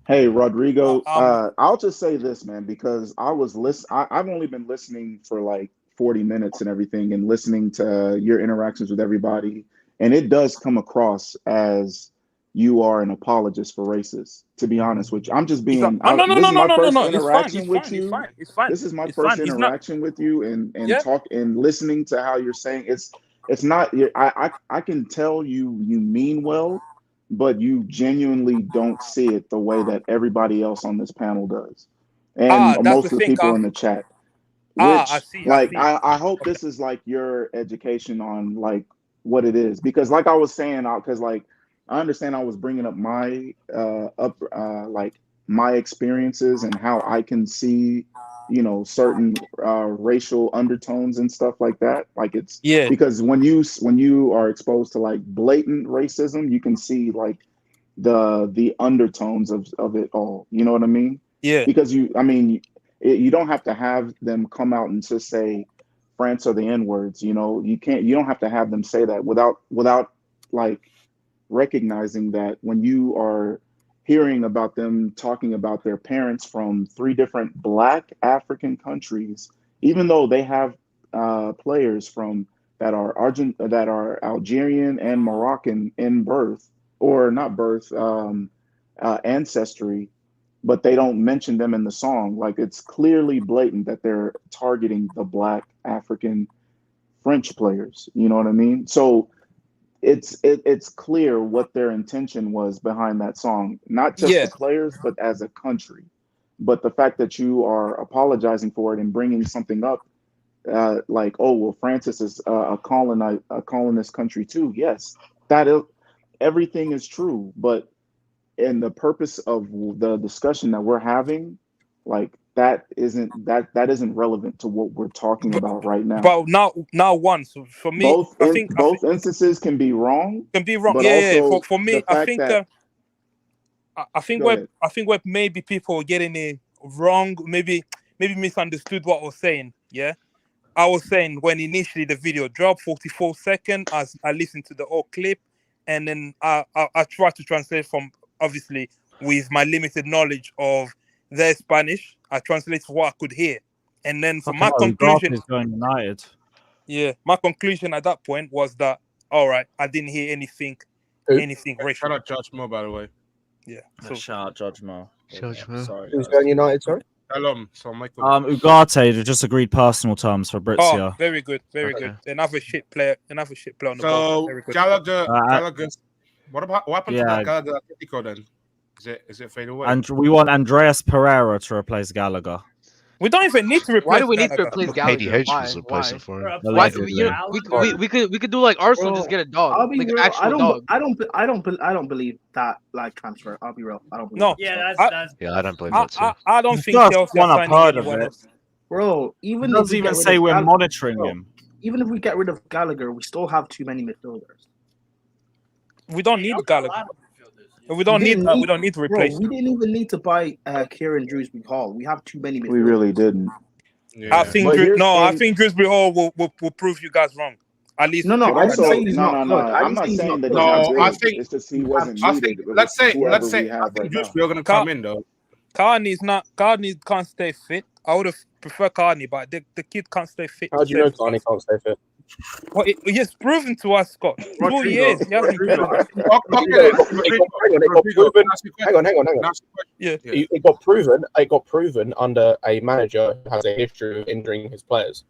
Hey, Rodrigo, I'll just say this, man, because I've only been listening for like 40 minutes and everything, and listening to your interactions with everybody, and it does come across as you are an apologist for racists. To be honest with you, I'm just being. This is my first interaction with you. It's fine. This is my It's first fine. interaction with you, and Yeah. talk and listening to how you're saying it's not. I can tell you mean well, but you genuinely don't see it the way that everybody else on this panel does, and that's most of the people in the chat. I see. I hope this is like your education on like what it is, because like I was saying, because like I understand I was bringing up my like my experiences and how I can see, you know, certain racial undertones and stuff like that. Like it's because when you are exposed to like blatant racism, you can see like the undertones of it all. You know what I mean? Yeah. Because you don't have to have them come out and just say France or the N words. You know, you don't have to have them say that without like recognizing that when you are hearing about them talking about their parents from 3 different Black African countries, even though they have players that are Algerian and Moroccan in birth, or not birth, ancestry, but they don't mention them in the song. Like it's clearly blatant that they're targeting the Black African French players. You know what I mean? So it's clear what their intention was behind that song, not just the players, but as a country. But the fact that you are apologizing for it and bringing something up, like, oh well, Francis is a colonist country too. Yes, everything is true, but in the purpose of the discussion that we're having, like that isn't relevant to what we're talking about right now. But now one. So for me, both instances can be wrong. Can be wrong. But Yeah. also For me, I think Go ahead. where maybe people are getting it wrong, maybe misunderstood what I was saying. Yeah. I was saying when initially the video dropped, 44 seconds, as I listened to the whole clip, and then I tried to translate from, obviously, with my limited knowledge of their Spanish, I translated what I could hear. And then for my conclusion, is going United. yeah, my conclusion at that point was that All right, I didn't hear anything racial. Shout out Judge Mo, by the way. Yeah. So, shout out Judge Mo. Sorry. Who's going United? Sorry. So Michael. Ugarte just agreed personal terms for Brizia. Oh, very good, very good. Another shit player on the ball. So Very good. Gallagher. What happened to that Gallagher Atletico then? Is it fade away? And we want Andreas Pereira to replace Gallagher. We don't even need to replace. Why do we need to replace Gallagher? KDH Why? was replacing for him. Why? We could do like Arsenal, just get a dog, I'll be like real. an actual dog. I don't believe that like transfer. I'll be real. I don't believe. No. Yeah, that's. Yeah, I don't believe that too. I don't think Just Chelsea one are I've signing heard of anyone it. else. Bro, even It if doesn't we even get rid say of we're Gallagher- monitoring bro, him. Even if we get rid of Gallagher, we still have too many midfielders. We don't need Gallagher. We don't need to replace. Bro, we didn't even need to buy Kieran Dewsbury Hall. We have too many midfielders. We really didn't. I think I think Dewsbury Hall will prove you guys wrong. At least No, I didn't say he's not good. I'm not saying that he's No, not good. I think It's just he wasn't I needed. think It was let's say whoever we I have think right now. Dewsbury are gonna come in though. Carney can't stay fit. I would have preferred Carney, but the kid can't stay fit. How do you know Carney can't stay fit? Well, he's proven to us, Scott. 4 years. He hasn't proven. Hang on. Yeah. It got proven. It got proven under a manager who has a history of injuring his players.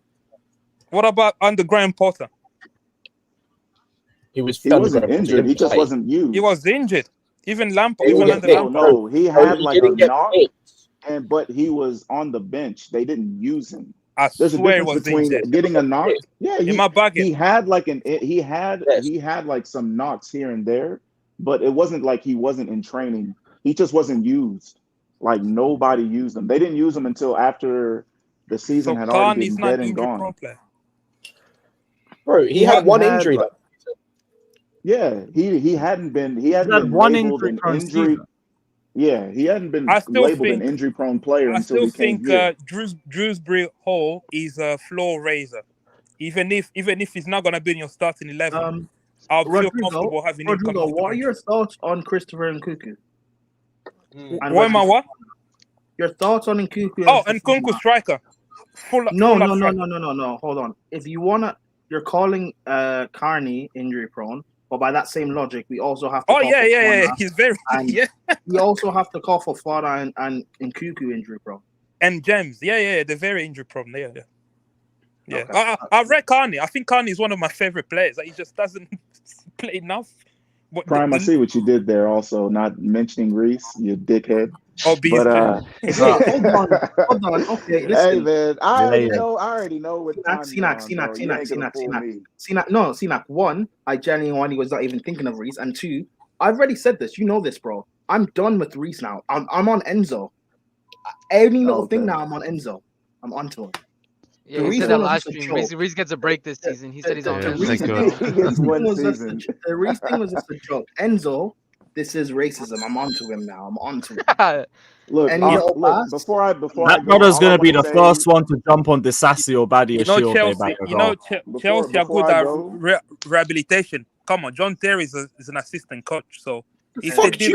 What about under Graham Potter? He wasn't injured. He just wasn't used. He was injured. Even Lampard. No, he had like a knock, but he was on the bench. They didn't use him. I There's a swear it difference was between injured. getting a knock. Yeah, In my bucket. he had like he had like some knocks here and there, but it wasn't like he wasn't in training. He just wasn't used. Like nobody used him. They didn't use him until after the season had already been dead and gone. Bro, he had one injury. Yeah, he hadn't been. He hadn't been one labeled an injury-prone injury. season. Yeah, he hadn't been I still labeled think- an injury-prone player I until still he came think here. Dewsbury Hall is a floor raiser. Even if he's not gonna be in your starting 11, I'll feel comfortable having him come Rodrigo, off the what are bench. your thoughts on Christopher Nkunku? What am I? What? Your thoughts on Nkunku? Oh, and Nkunku striker. No. Hold on. If you wanna, you're calling Carney injury prone, but by that same logic, we also have to. Oh call yeah. Fofana, He's very and yeah. we also have to call for Fofana and Nkunku injury prone. And James, yeah, they're very injury prone. Yeah. I read Carney. I think Carney is one of my favorite players. Like, he just doesn't play enough. Prime, I see what you did there. Also, not mentioning Reese, you dickhead. Oh, but hold on. Okay, listen. Hey man, I already know what time Sinak. One, I genuinely was not even thinking of Reese, and two, I've already said this. You know this, bro. I'm done with Reese now. I'm on Enzo. Any little thing now, I'm on Enzo. I'm onto him. Yeah, he said that last stream. Reese gets a break this season. He said he's on. The Reese thing was just a joke. Enzo, this is racism. I'm onto him now. I'm onto him. Look, before I that brother's gonna be the first one to jump on Disassi or Badia Chelsea are good at rehabilitation. Come on, John Terry is an assistant coach, so if they did,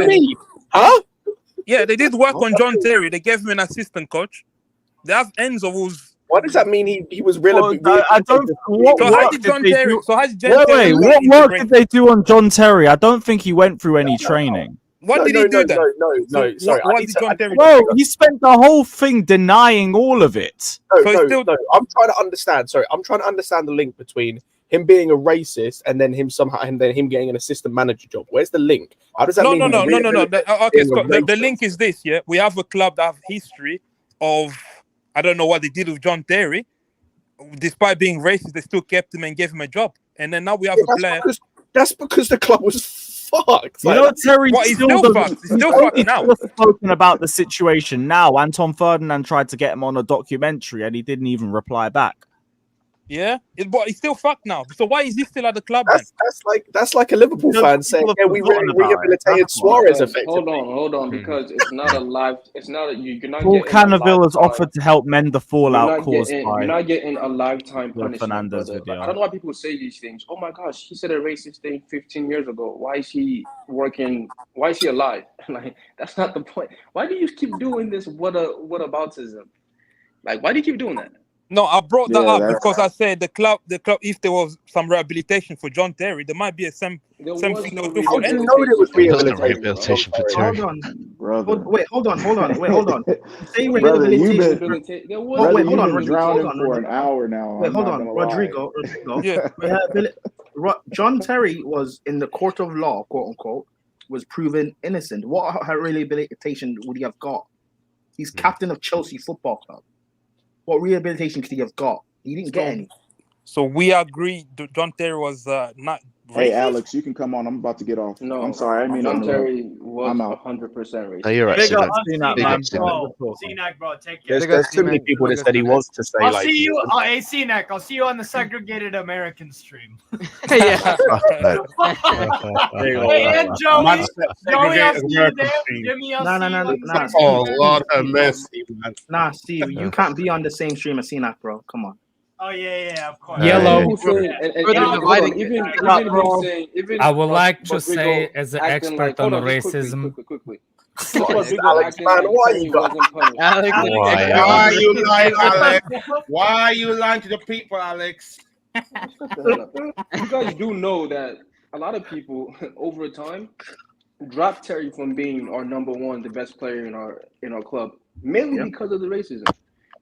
yeah, they did work on John Terry. They gave him an assistant coach. They have Enzo, who's. What does that mean? He was really. I don't. What work did they do? Wait, what work did they do on John Terry? I don't think he went through any training. What did he do then? No. Sorry, what did John Terry do? Bro, he spent the whole thing denying all of it. No. I'm trying to understand. Sorry, I'm trying to understand the link between him being a racist and then him getting an assistant manager job. Where's the link? How does that mean? No. Okay, Scott. The link is this. Yeah, we have a club that have history of. I don't know what they did with John Terry. Despite being racist, they still kept him and gave him a job. And then now we have a player. That's because the club was fucked. You know, Terry he's still fucked. He's still fucked now. Spoken about the situation now. Anton Ferdinand tried to get him on a documentary and he didn't even reply back. Yeah, but he's still fucked now. So why is he still at the club? That's like a Liverpool fan saying, "Yeah, we rehabilitated Suarez." Effectively. Hold on, because it's not a live. It's not. You're not. Paul Cannaville has offered to help mend the fallout caused by. You're not getting a lifetime punishment. Fernandez video. I don't know why people say these things. Oh my gosh, he said a racist thing 15 years ago. Why is he working? Why is he alive? Like, that's not the point. Why do you keep doing this? What aboutism? Like, why do you keep doing that? No, I brought that Yeah, up that's because I said the club, if there was some rehabilitation for John Terry, there might be a same There thing was they no would do for You Enzo. know there was There was no rehabilitation. rehabilitation for Terry. Hold on. brother. Wait, hold on. Wait, hold on. You say Brother, you've rehabilitation. been There was brother, Wait, hold you've on, been Rodrigo. drowning Hold on, for an Rodrigo. hour now. Wait, I'm hold not on, gonna lie. Rodrigo. Yeah. John Terry was in the court of law, quote unquote, was proven innocent. What rehabilitation would he have got? He's captain of Chelsea Football Club. What rehabilitation could he have got? He didn't get any. So we agree John Terry was not Hey, racist? Alex, you can come on. I'm about to get off. No, I'm sorry. I didn't mean to John interrupt. Terry was I'm out. 100% racist. No, you're right, Big up, Sinak. Big up, Sinak. bro. Sinak, bro, take care. There's too many people that said he was to say I'll like. see you. Hey, Sinak, I'll see you on the segregated American stream. Yeah. Hey, and Joey. Joey, I'll see you there. Jimmy, I'll see you on the Nah. Oh, segregated. Lord have mercy, man. Nah, Steve, you can't be on the same stream as Cenac, bro. Come on. Oh yeah, of course. Yellow. People saying, and Further hold on, dividing even it. him saying, even I would like to Rodrigo say, as an acting expert hold on just racism, quickly. Alex, Rodrigo acting man, like why Terry you got? wasn't punished. Alex, Why, Why are Alex? you lying, Alex? Why are you lying to the people, Alex? Shut the hell up. You guys do know that a lot of people over time dropped Terry from being our number one, the best player in our club, mainly because of the racism.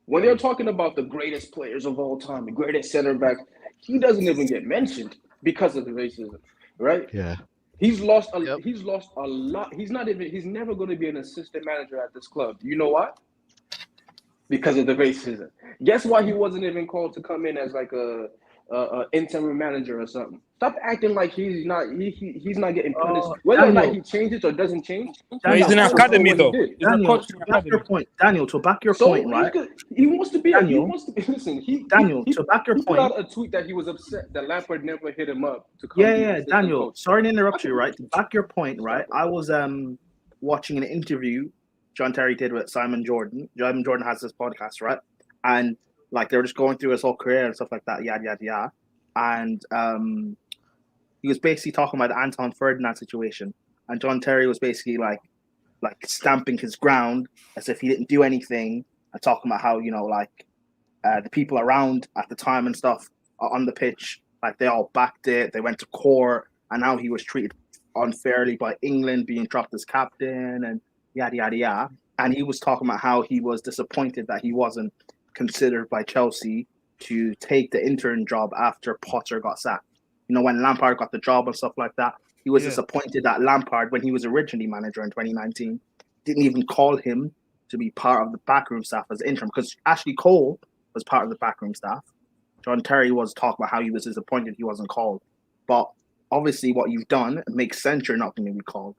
When they're talking about the greatest players of all time, the greatest center back, he doesn't even get mentioned because of the racism, right? Yeah. He's lost a lot. He's never going to be an assistant manager at this club. You know why? Because of the racism. Guess why he wasn't even called to come in as like a interim manager or something? Stop acting like he's not getting punished. Whether or not he changes or doesn't change, He's in academy though. He's a Daniel, coach to in back your academy. point, Daniel, to back your So point, right? he wants to be. Daniel, Listen. Daniel, to back your he put point. out a tweet that he was upset that Lampard never hit him up to come. be Yeah, assistant Daniel. coach. Sorry to interrupt you, right? To back your point, right? I was watching an interview John Terry did with Simon Jordan. Simon Jordan has this podcast, right? And like they were just going through his whole career and stuff like that, yada yada yada. And he was basically talking about the Anton Ferdinand situation, and John Terry was basically like stamping his ground as if he didn't do anything, and talking about how the people around at the time and stuff on the pitch, like they all backed it. They went to court, and now he was treated unfairly by England, being dropped as captain, and yada yada yada. And he was talking about how he was disappointed that he wasn't considered by Chelsea to take the intern job after Potter got sacked. You know, when Lampard got the job and stuff like that, he was disappointed that Lampard, when he was originally manager in 2019, didn't even call him to be part of the backroom staff as interim, because Ashley Cole was part of the backroom staff. John Terry was talking about how he was disappointed he wasn't called. But obviously what you've done, it makes sense you're not going to be called.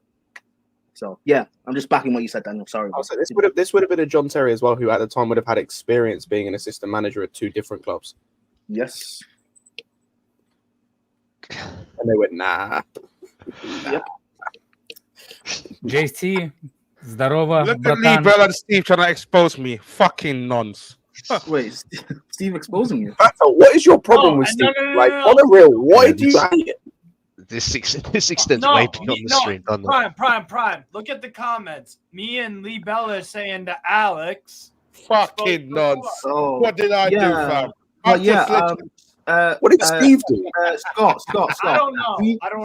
So yeah, I'm just backing what you said, Daniel. Sorry. Also, this would have been a John Terry as well, who at the time would have had experience being an assistant manager at 2 different clubs. Yes. And they went, nah. Yep. JC, здорово, Look at братан. Lee Bell and Steve trying to expose me. Fucking nonce. Wait, Steve exposing you? What is your problem with Steve? Like, on a real, why do you? This extends way beyond the stream, doesn't it? Prime. Look at the comments. Me and Lee Bella are saying to Alex. Fucking nonce. Oh, What did I do, fam? What did Steve do? Scott. I don't know.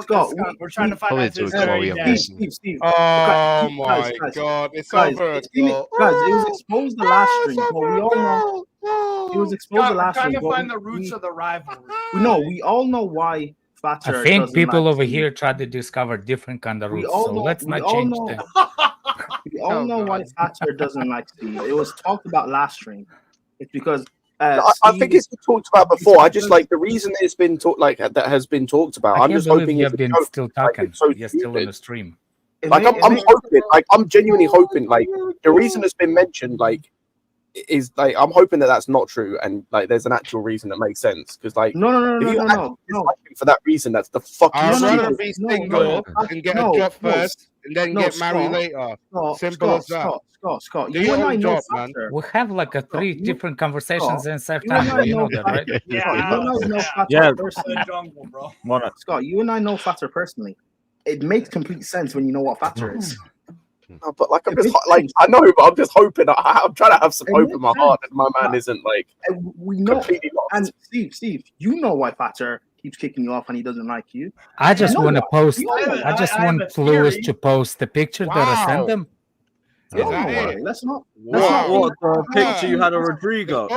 Scott, we're trying to find out his Steve. Oh my God! It's over. Guys, it was exposed the last stream. But we all know it was exposed the last stream. We're trying to find the roots of the rivalry. We all know why Thatcher. I think people over here try to discover different kind of roots, so let's not change them. We all know why Thatcher doesn't like Steve. It was talked about last stream. It's because I think it's been talked about before. I just like the reason that it's been that has been talked about. I'm just hoping you've been still talking. You're still in the stream. Like I'm hoping, like I'm genuinely hoping, like the reason that's been mentioned, like is like I'm hoping that that's not true, and like there's an actual reason that makes sense. Because like no. For that reason, that's the fucking. I'd rather be single and get a job first, and then get married later. Simple as that. Scott, Do your own job, man. We have like 3 different conversations in the same time. You know that, right? Scott, you and I know Thatcher personally. It makes complete sense when you know what Thatcher is. No, but like I'm just like I know, but I'm just hoping. I'm trying to have some hope in my heart that my man isn't like we know. completely lost. And Steve, you know why Thatcher keeps kicking you off and he doesn't like you. I just want to post. You know I just why. want Lewis to post the picture that I sent him. You don't know why. Let's not. What the picture you had of Rodrigo?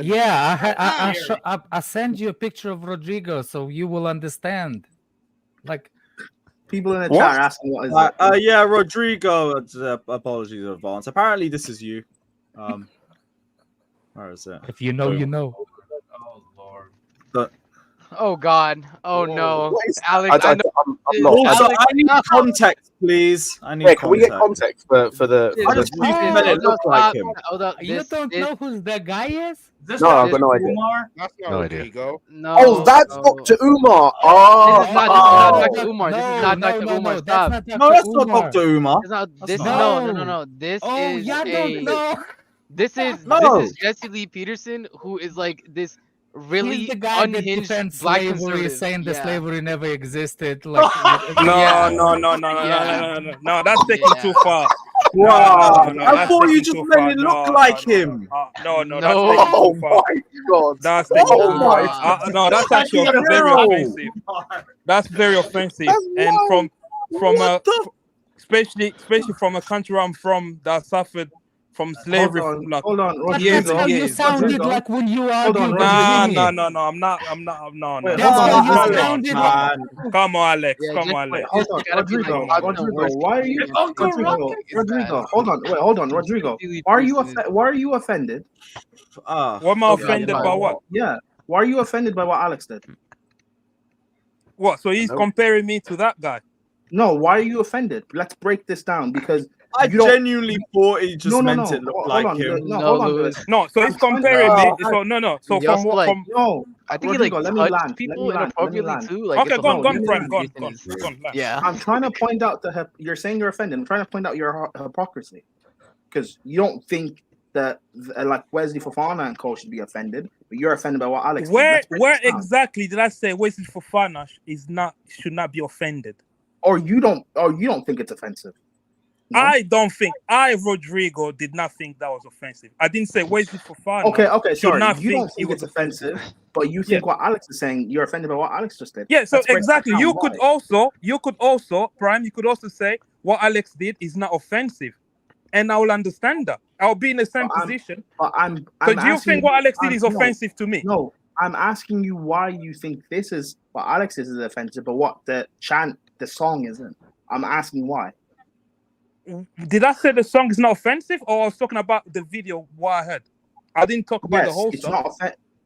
Yeah, I send you a picture of Rodrigo so you will understand. Like people in the chat are asking what is it? Yeah, Rodrigo. Apologies in advance. Apparently, this is you. Where is it? If you know, you know. Oh Lord. Oh God. Oh no. Alex, I'm not. Also, I need context, please. I need Can we get context for the? I just made it look like him. You don't know who the guy is? No, I've got no idea. That's not No idea. Rodrigo. No. Oh, that's Dr. Umar. Oh, This is not Dr. Umar. This is not Dr. Umar. Stop. No, that's not Dr. Umar. No. This is This is Jesse Lee Peterson, who is like this really He's the guy that unhinged defends black slavery, conservative. saying the Yeah. slavery never existed. Like, No, that's taking too far. Wow, No, I that's thought you taking just too made far. it look No, like no, him. No, that's Oh taking too far. my God. That's taking too my far. No, that's actually very offensive. That's very offensive. And especially from a country I'm from that suffered from slavery. Hold on, But Rodrigo. that's how you sounded like when you argued with No, Jimmy. I'm not. No. Wait, That's how you Come sounded. on, come on, Alex. Yeah, Come just- on, Alex. Hold on, Rodrigo. Why are you, Rodrigo? Hold on, Rodrigo. Why are you offended? What am I offended by? What? Yeah. Why are you offended by what Alex did? What? So he's comparing me to that guy? No. Why are you offended? Let's break this down because I genuinely thought he just meant it looked like him. Hold on. No, so he's comparing me. So no. So He from also, what? like, From No. I think Rodrigo, he let like me touched land. people Let me inappropriately land. too. Like, Okay, it's go a on, whole Prime. Go different on. business. Yeah. I'm trying to point out you're saying you're offended. I'm trying to point out your hypocrisy because you don't think that like Wesley Fofana and co should be offended, but you're offended by what Alex did. Where exactly did I say Wesley Fofana should not be offended? Or you don't think it's offensive? No? I don't think Rodrigo did not think that was offensive. I didn't say Wesley Fofana. Okay, sorry. Not You don't it think was it's offensive, but you think what Alex is saying, you're offended by what Alex just did. Yeah, so Let's break that exactly. down. You Why? could also, Prime, you could also say what Alex did is not offensive. And I will understand that. I'll be in the same position. But I'm So do you think what Alex did is offensive to me? No, I'm asking you why you think this is what Alex is offensive, but what the song isn't. I'm asking why. Did I say the song is not offensive, or I was talking about the video? What I heard, I didn't talk about the whole song.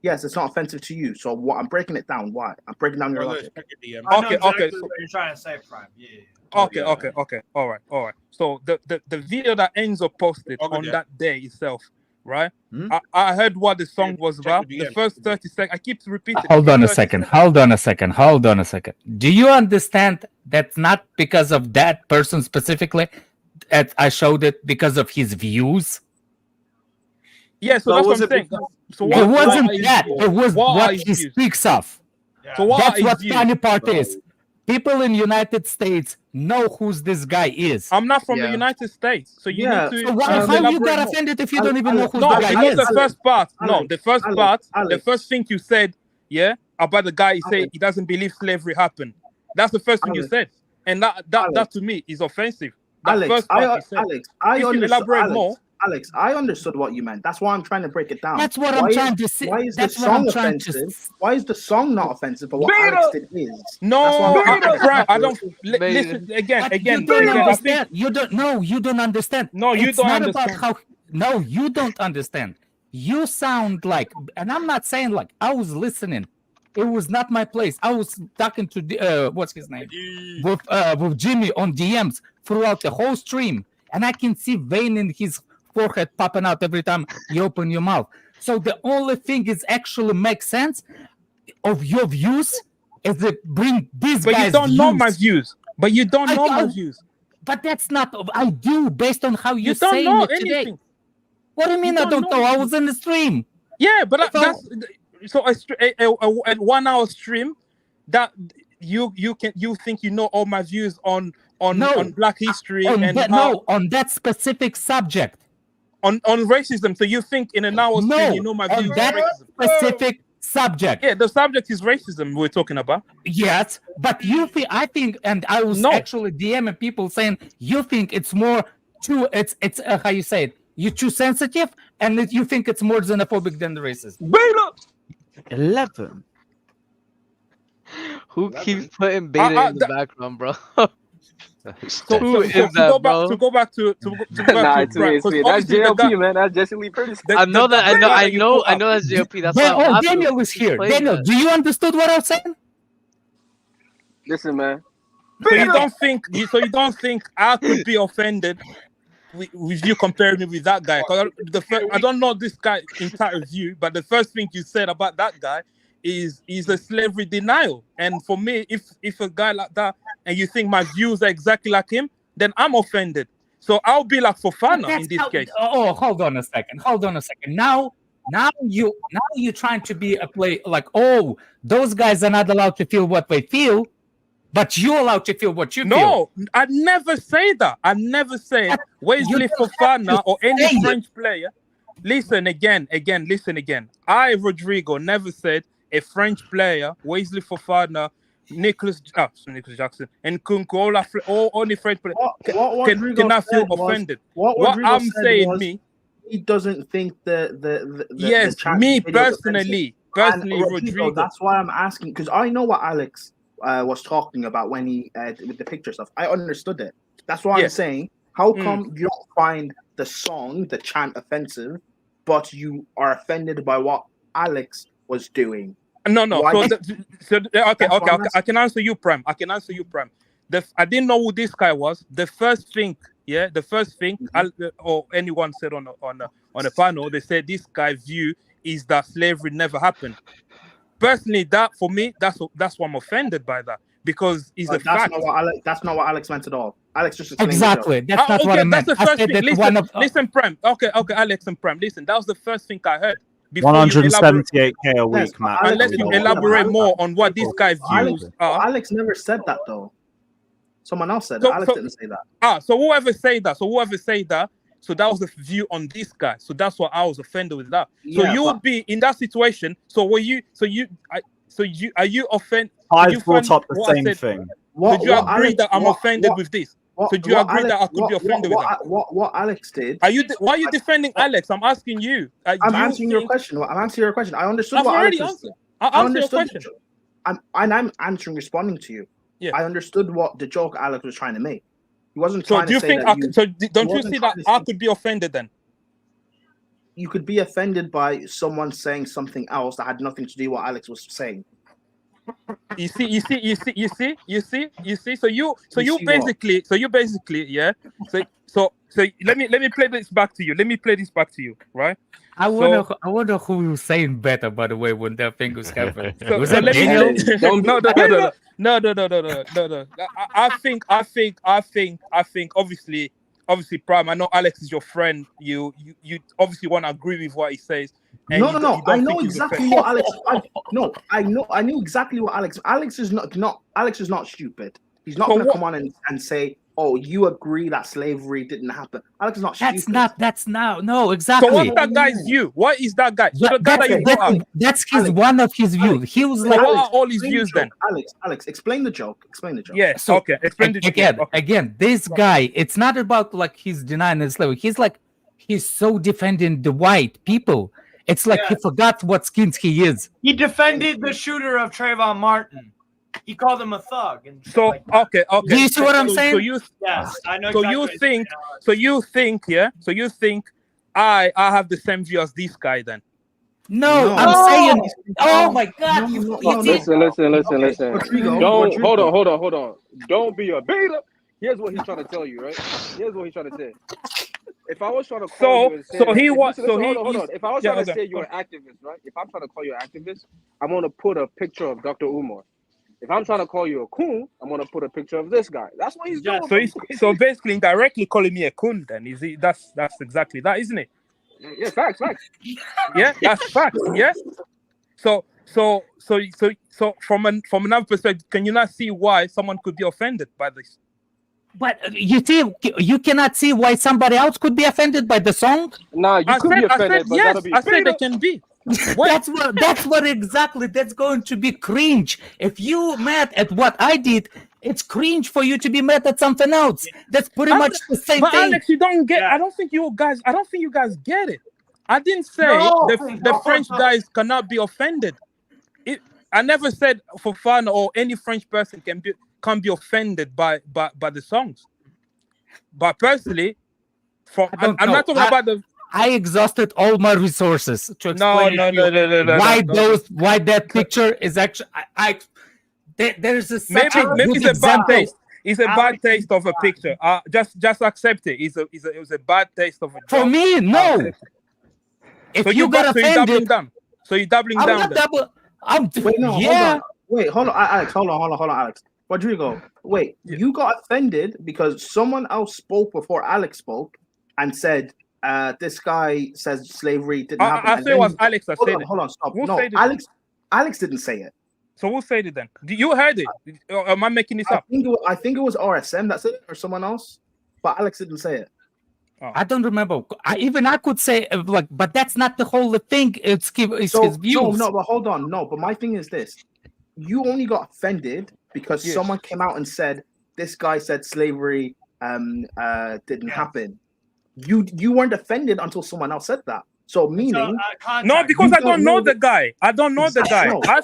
Yes, it's not offensive to you. So what? I'm breaking it down. Why? I'm breaking down your logic. I know exactly what you're trying to say, Prime. Yeah. Okay. All right. So the video that Enzo posted on that day itself, right? I heard what the song was about. The first 30 seconds. I keep repeating. Hold on a second. Do you understand that's not because of that person specifically? That I showed it because of his views. Yeah, so that's what I'm saying. So it wasn't that. It was what he speaks of. So that's what funny part is. People in United States know who this guy is. I'm not from the United States, so you need to. So how you got offended if you don't even know who the guy is? The first part. The first thing you said, about the guy. He said he doesn't believe slavery happened. That's the first thing you said, and that to me is offensive. Alex, I understood what you meant. That's why I'm trying to break it down. That's what I'm trying to say. Why is the song offensive? Why is the song not offensive? But what Alex did is. No, I don't. Listen again. You don't know. You don't understand. No, you don't understand. No, you don't understand. You sound like, and I'm not saying like I was listening. It was not my place. I was talking to what's his name with Jimmy on DMs throughout the whole stream, and I can see vein in his forehead popping out every time you open your mouth. So the only thing is actually makes sense of your views is to bring these guys. But you don't know my views. But you don't know my views. But that's not. I do based on how you're don't saying know it today. anything. What do you mean I don't know? I was in the stream. Yeah, but that's so a 1 hour stream that you think you know all my views on on Black history on and that, on that specific subject. On racism. So you think in an hour stream, you know my views on that on racism. specific subject. Yeah, the subject is racism we're talking about. Yes, but you think I think, and I was actually DMing people saying you think it's more too. It's how you say it. You're too sensitive, and you think it's more xenophobic than the racist. 11. Who keeps putting beta in the background, bro? To go back to Nah, that's JLP, man. That's Jesse Lee Curtis. I know that's JLP. That's why Daniel was here. Daniel, do you understood what I was saying? Listen, man. So you don't think I could be offended with you comparing me with that guy? Because I don't know this guy entire view, but the first thing you said about that guy is a slavery denial. And for me, if a guy like that and you think my views are exactly like him, then I'm offended. So I'll be like Fofana in this case. Oh, hold on a second. Now you're trying to be a play like, oh, those guys are not allowed to feel what they feel, but you're allowed to feel what you feel. No, I never say that. I never say Wesley Fofana or any French player. Listen again. I, Rodrigo, never said a French player, Wesley Fofana, Nicholas Jackson, and Kunku, all the French players cannot feel offended. What I'm saying, he doesn't think the yes, me personally, Rodrigo. That's why I'm asking, because I know what Alex was talking about when he with the picture stuff. I understood it. That's why I'm saying, how come you don't find the song, the chant offensive, but you are offended by what Alex was doing? No. Okay. I can answer you, Prem. I didn't know who this guy was. The first thing, or anyone said on a panel, they said this guy's view is that slavery never happened. Personally, that for me, that's why I'm offended by that, because it's a fact. That's not what Alex meant at all. Alex just exactly. That's not what I meant. That's the first thing. Listen, Prem. Okay, Alex and Prem. Listen, that was the first thing I heard. 178k a week, Matt. Unless you elaborate more on what these guys' views are. Alex never said that though. Someone else said that. Alex didn't say that. So whoever said that, so that was the view on this guy. So that's why I was offended with that. So you would be in that situation. So are you offended? I brought up the same thing. Would you agree that I'm offended with this? So do you agree that I could be offended with that? What Alex did? Why are you defending Alex? I'm asking you. I'm answering your question. I understood what Alex answered. I answered your question. I'm answering, responding to you. Yeah. I understood what the joke Alex was trying to make. He wasn't so trying to say that. Don't you see that I could be offended then? You could be offended by someone saying something else that had nothing to do with what Alex was saying. You see. So you basically, yeah. So let me play this back to you. Right? I wonder who was saying better, by the way, when that thing was happening. Was that Daniel? No. I think obviously, Prime. I know Alex is your friend. You obviously want to agree with what he says. No. I know exactly what Alex. I knew exactly what Alex. Alex is not stupid. He's not going to come on and say, "Oh, you agree that slavery didn't happen." Alex is not stupid. No, exactly. So what's that guy's view? What is that guy? So that's one of his views. He was like, what are all his views then? Alex, explain the joke. Yes. So, okay. Explain the joke. Again, this guy. It's not about like he's denying the slavery. He's so defending the white people. It's like he forgot what skins he is. He defended the shooter of Trayvon Martin. He called him a thug. And so okay. Do you see what I'm saying? Yes, I know. So you think I have the same view as this guy then? No, I'm saying. Oh my God! Listen. Don't hold on. Don't be a beta. Here's what he's trying to tell you, right? Here's what he's trying to say. If I was trying to call you and say, hold on. If I was trying to say you're an activist, right? If I'm trying to call you an activist, I'm gonna put a picture of Dr. Umar. If I'm trying to call you a coon, I'm gonna put a picture of this guy. That's what he's doing. So basically, indirectly calling me a coon. Then is he? That's exactly that, isn't it? Yeah, facts. Yeah, that's facts. Yeah. So from another perspective, can you not see why someone could be offended by this? But you see, you cannot see why somebody else could be offended by the song. Nah, you could be offended, but that'll be. I said they can be. That's what exactly. That's going to be cringe. If you mad at what I did, it's cringe for you to be mad at something else. That's pretty much the same but thing. Alex, you don't get. I don't think you guys get it. I didn't say the French guys cannot be offended. I never said Fofana or any French person can be offended by the songs. But personally, I'm not talking about the. I exhausted all my resources to explain why that picture is actually. There's a maybe it's a bad taste. It's a bad taste of a picture. Just accept it. It was a bad taste of a. For me, no. If you got offended, so you're doubling down. Hold on, Alex. Hold on, Alex. Rodrigo, wait. You got offended because someone else spoke before Alex spoke and said, "This guy says slavery didn't happen." I say it was Alex that said it. Hold on, stop. Who No, said it? Alex didn't say it. So who said it then? You heard it? Or am I making this up? I think it was RSM that said it, or someone else, but Alex didn't say it. I don't remember. I could say but that's not the whole thing. It's his views. No, but hold on. No, but my thing is this: you only got offended because someone came out and said this guy said slavery didn't happen. You weren't offended until someone else said that. So meaning no, because I don't know the guy. I don't know the guy. I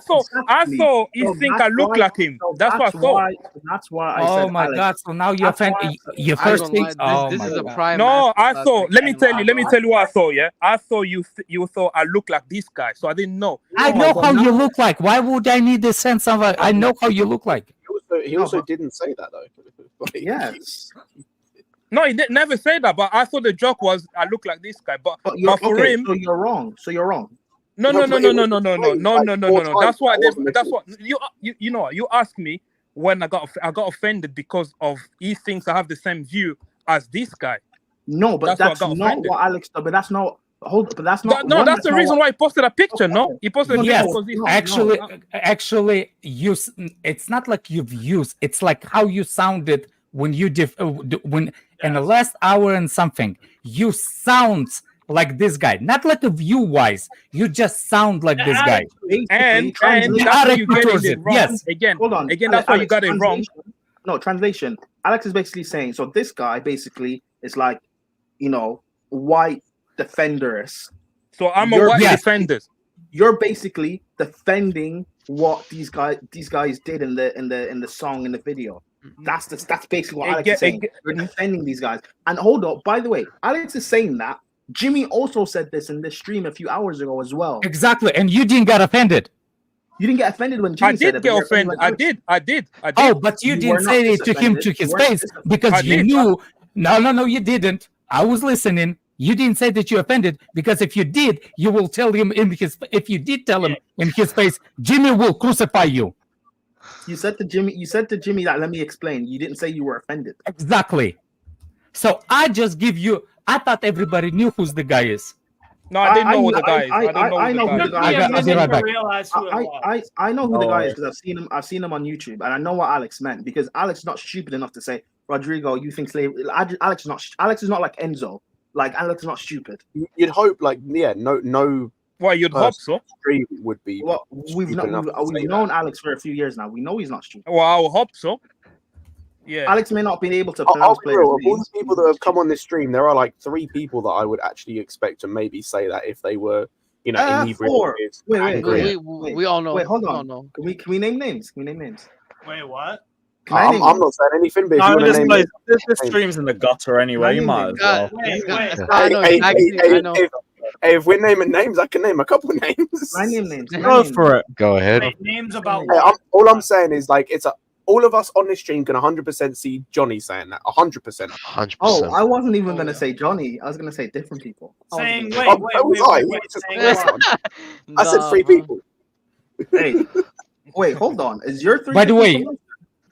saw he think I look like him. That's what I thought. That's why I said. Oh my God! So now you're offended. Your first thing. This is a prime. No, I saw. Let me tell you what I saw. Yeah, I saw you thought I look like this guy, so I didn't know. I know how you look like. Why would I need the sense of? I know how you look like. He also didn't say that though. Yes. No, he never said that. But I thought the joke was I look like this guy. But for him, so you're wrong. No. That's why. You asked me when I got offended because of he thinks I have the same view as this guy. No, but that's not what Alex. But that's not. But that's not. No, that's the reason why he posted a picture. No, he posted a picture because actually, it's not like you've used. It's like how you sounded when you when in the last hour and something you sound like this guy, not like a view wise. You just sound like this guy. And that's why you get it wrong. Yes. Again, that's why you got it wrong. No, translation. Alex is basically saying, so this guy basically is like, white defenders. So I'm a white defender. You're basically defending what these guys did in the song, in the video. That's basically what Alex is saying. You're defending these guys. And hold up, by the way, Alex is saying that. Jimmy also said this in this stream a few hours ago as well. Exactly, and you didn't get offended. You didn't get offended when Jimmy said it. I did get offended. I did. Oh, but you didn't say it to him to his face because you knew. No, you didn't. I was listening. You didn't say that you offended because if you did, you will tell him in his. If you did tell him in his face, Jimmy will crucify you. You said to Jimmy that. Let me explain. You didn't say you were offended. Exactly. So I just give you. I thought everybody knew who the guy is. No, I didn't know who the guy is. I know who the guy is. I know who the guy is because I've seen him on YouTube, and I know what Alex meant because Alex is not stupid enough to say, Rodrigo, you think slavery. Alex is not like Enzo. Like Alex is not stupid. You'd hope, no. Well, you'd hope so. Would be. Well, we've known Alex for a few years now. We know he's not stupid. Well, I would hope so. Yeah. Alex may not be able to pronounce players' names. Of all the people that have come on this stream, there are like 3 people that I would actually expect to maybe say that if they were, inebriated. 4. Wait. We all know. Wait, hold on. Can we name names? Wait, what? I'm not saying anything, but if you want to name this stream's in the gutter anyway. You might as well. If we're naming names, I can name a couple of names. I name names. Go for it. Go ahead. Names about all I'm saying is all of us on this stream can 100% see Johnny saying that. 100%. 100%. Oh, I wasn't even going to say Johnny. I was going to say different people. Saying, I said 3 people. Hey, wait, hold on. Is your 3? By the way,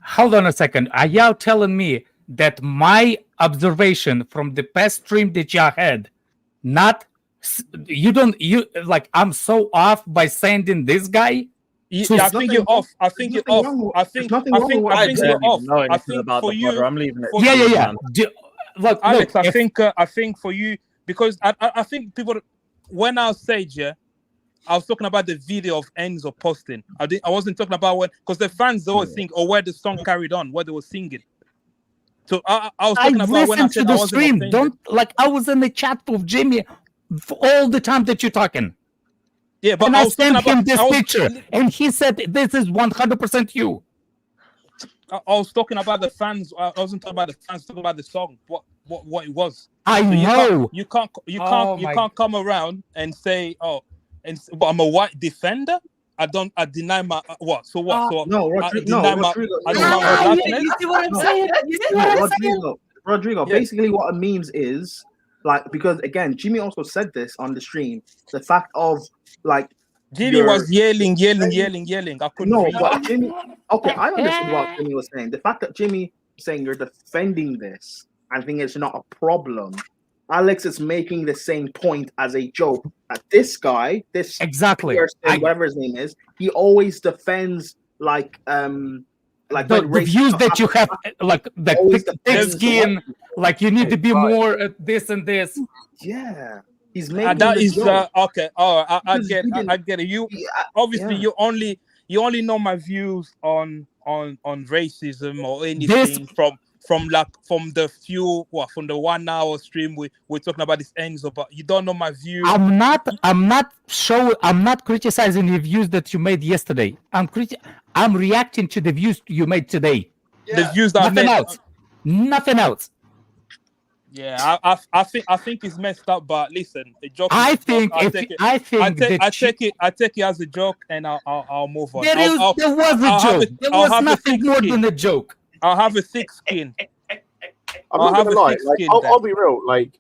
hold on a second. Are y'all telling me that my observation from the past stream that y'all had, I'm so off by sending this guy? Yeah, I think you're off. I think you're off. I think you're off. I think for you, I'm leaving it. Yeah. Look, Alex, I think for you, because I think people, when I was Sage, yeah, I was talking about the video of Enzo posting. I wasn't talking about when, because the fans always think, or where the song carried on, where they were singing. So I was talking about when I said to I the wasn't stream. offended. Don't like I was in the chat with Jimmy all the time that you're talking. Yeah, but and I I was talking sent him about this picture, and he said this is 100% you. I was talking about the fans. I wasn't talking about the fans. Talking about the song. What it was. I know. You can't come around and say, I'm a white defender. I deny my what? So what? So no, I Rodrigo. deny my blackness. You see what I'm saying? You see what I'm saying? Rodrigo. Yeah. Basically, what it means is like, because again, Jimmy also said this on the stream. The fact of like Jimmy was yelling. I couldn't read. But Jimmy. Okay, I understood what Jimmy was saying. The fact that Jimmy saying you're defending this and think it's not a problem. Alex is making the same point as a joke that this guy, this exactly person, whatever his name is, he always defends like the views that you have, like the thick skin, like you need to be more this and this. Yeah, he's making that is okay. Oh, I get it. You obviously you only know my views on racism or anything from the 1 hour stream we're talking about this Enzo, but you don't know my views. I'm not criticizing the views that you made yesterday. I'm reacting to the views you made today. The views that Nothing else. Yeah, I think it's messed up, but listen, the joke. I I take it as a joke, and I'll move on. There was a joke. There was nothing more than a joke. I'll have a thick skin. I'm not gonna lie. Like, I'll be real. Like,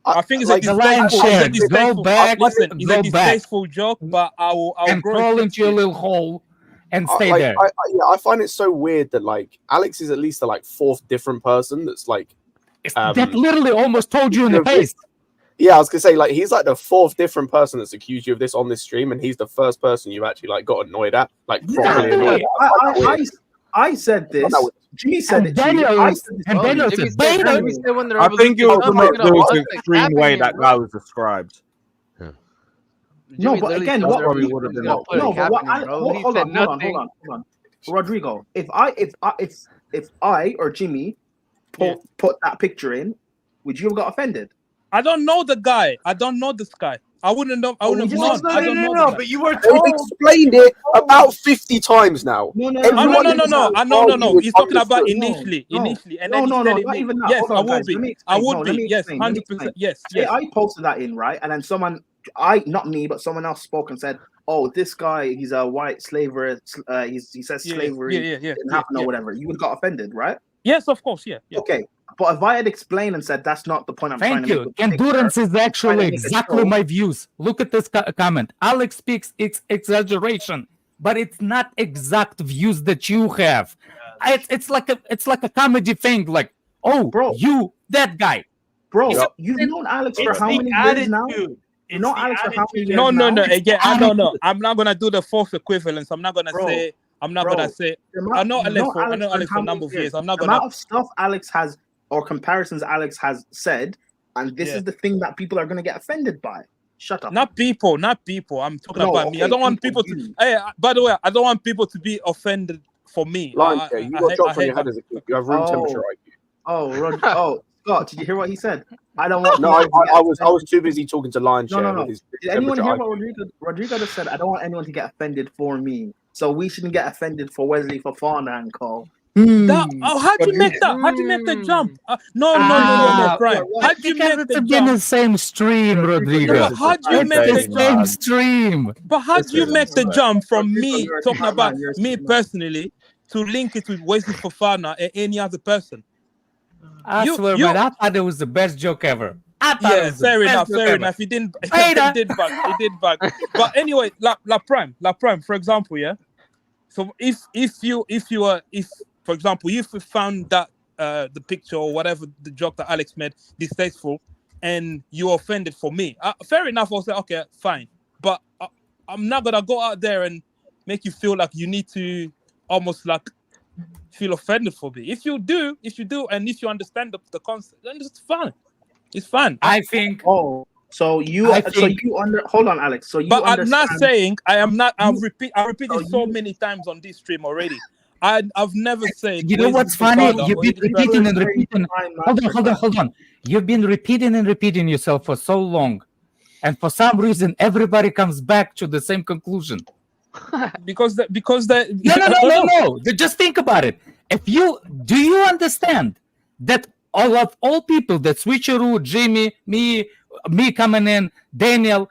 I think it's like, a distasteful. Go back. It's a distasteful joke, but I'll crawl into your little hole and stay there. I find it so weird that like Alex is at least the like fourth different person that's like that literally almost told you in the face. Yeah, I was gonna say like he's like the fourth different person that's accused you of this on this stream, and he's the first person you've actually like got annoyed at, like properly annoyed. I said this. Jimmy said it. I think it was the extreme way that guy was described. No, but again, what probably would have been hold on. Rodrigo, if I or Jimmy put that picture in, would you have got offended? I don't know the guy. I don't know this guy. I wouldn't know. I wouldn't have known. I don't know. But you were told. We've explained it about 50 times now. No. He's talking about initially, and then not even that. Yes, I will be. I would be. Yes, 100%. Yes. I posted that in, right, and then someone, not me, but someone else spoke and said, "Oh, this guy, he's a white slaver. He says slavery didn't happen or whatever." You would have got offended, right? Yes, of course. Yeah. Okay. But if I had explained and said that's not the point I'm trying to make. Thank you. Endurance is actually exactly my views. Look at this comment. Alex speaks exaggeration, but it's not exact views that you have. It's like a comedy thing. Like, oh, bro, you that guy, bro. You've known Alex for how many years now? You know Alex for how many years now? No. Again, I don't know. I'm not gonna do the false equivalence. I'm not gonna say. I know Alex for a number of years. I'm not gonna. The amount of stuff Alex has, or comparisons Alex has said, and this is the thing that people are going to get offended by. Shut up. Not people. I'm talking about me. I don't want people to. Hey, by the way, I don't want people to be offended for me. You got dropped on your head as a kid. You have room temperature IQ. Scott, did you hear what he said? I don't want. No, I was too busy talking to Lion Share. No. Did anyone hear what Rodrigo just said? I don't want anyone to get offended for me. So we shouldn't get offended for Wesley Fofana and Cole. How'd you make that? How'd you make the jump? No, Brian. How'd you make the jump? In the same stream, Rodrigo. How'd you make the same stream? But how'd you make the jump from me talking about me personally to link it with Wesley Fofana and any other person? I swear, man, I thought it was the best joke ever. Yeah, fair enough. He did bug. But anyway, La Prime, for example, yeah. So if for example, if we found that the picture or whatever the joke that Alex made distasteful, and you offended for me, fair enough. I'll say okay, fine. But I'm not gonna go out there and make you feel like you need to almost like feel offended for me. If you do, and if you understand the concept, then it's fine. It's fine. I think. Oh, so you hold on, Alex. So you. But I'm understand... not saying I am not. I repeated so many times on this stream already. I've never said. You know what's funny? You've been repeating and repeating. Hold on. You've been repeating and repeating yourself for so long, and for some reason, everybody comes back to the same conclusion. because No. Just think about it. Do you understand that all people that switcheroo, Jimmy, me coming in, Daniel,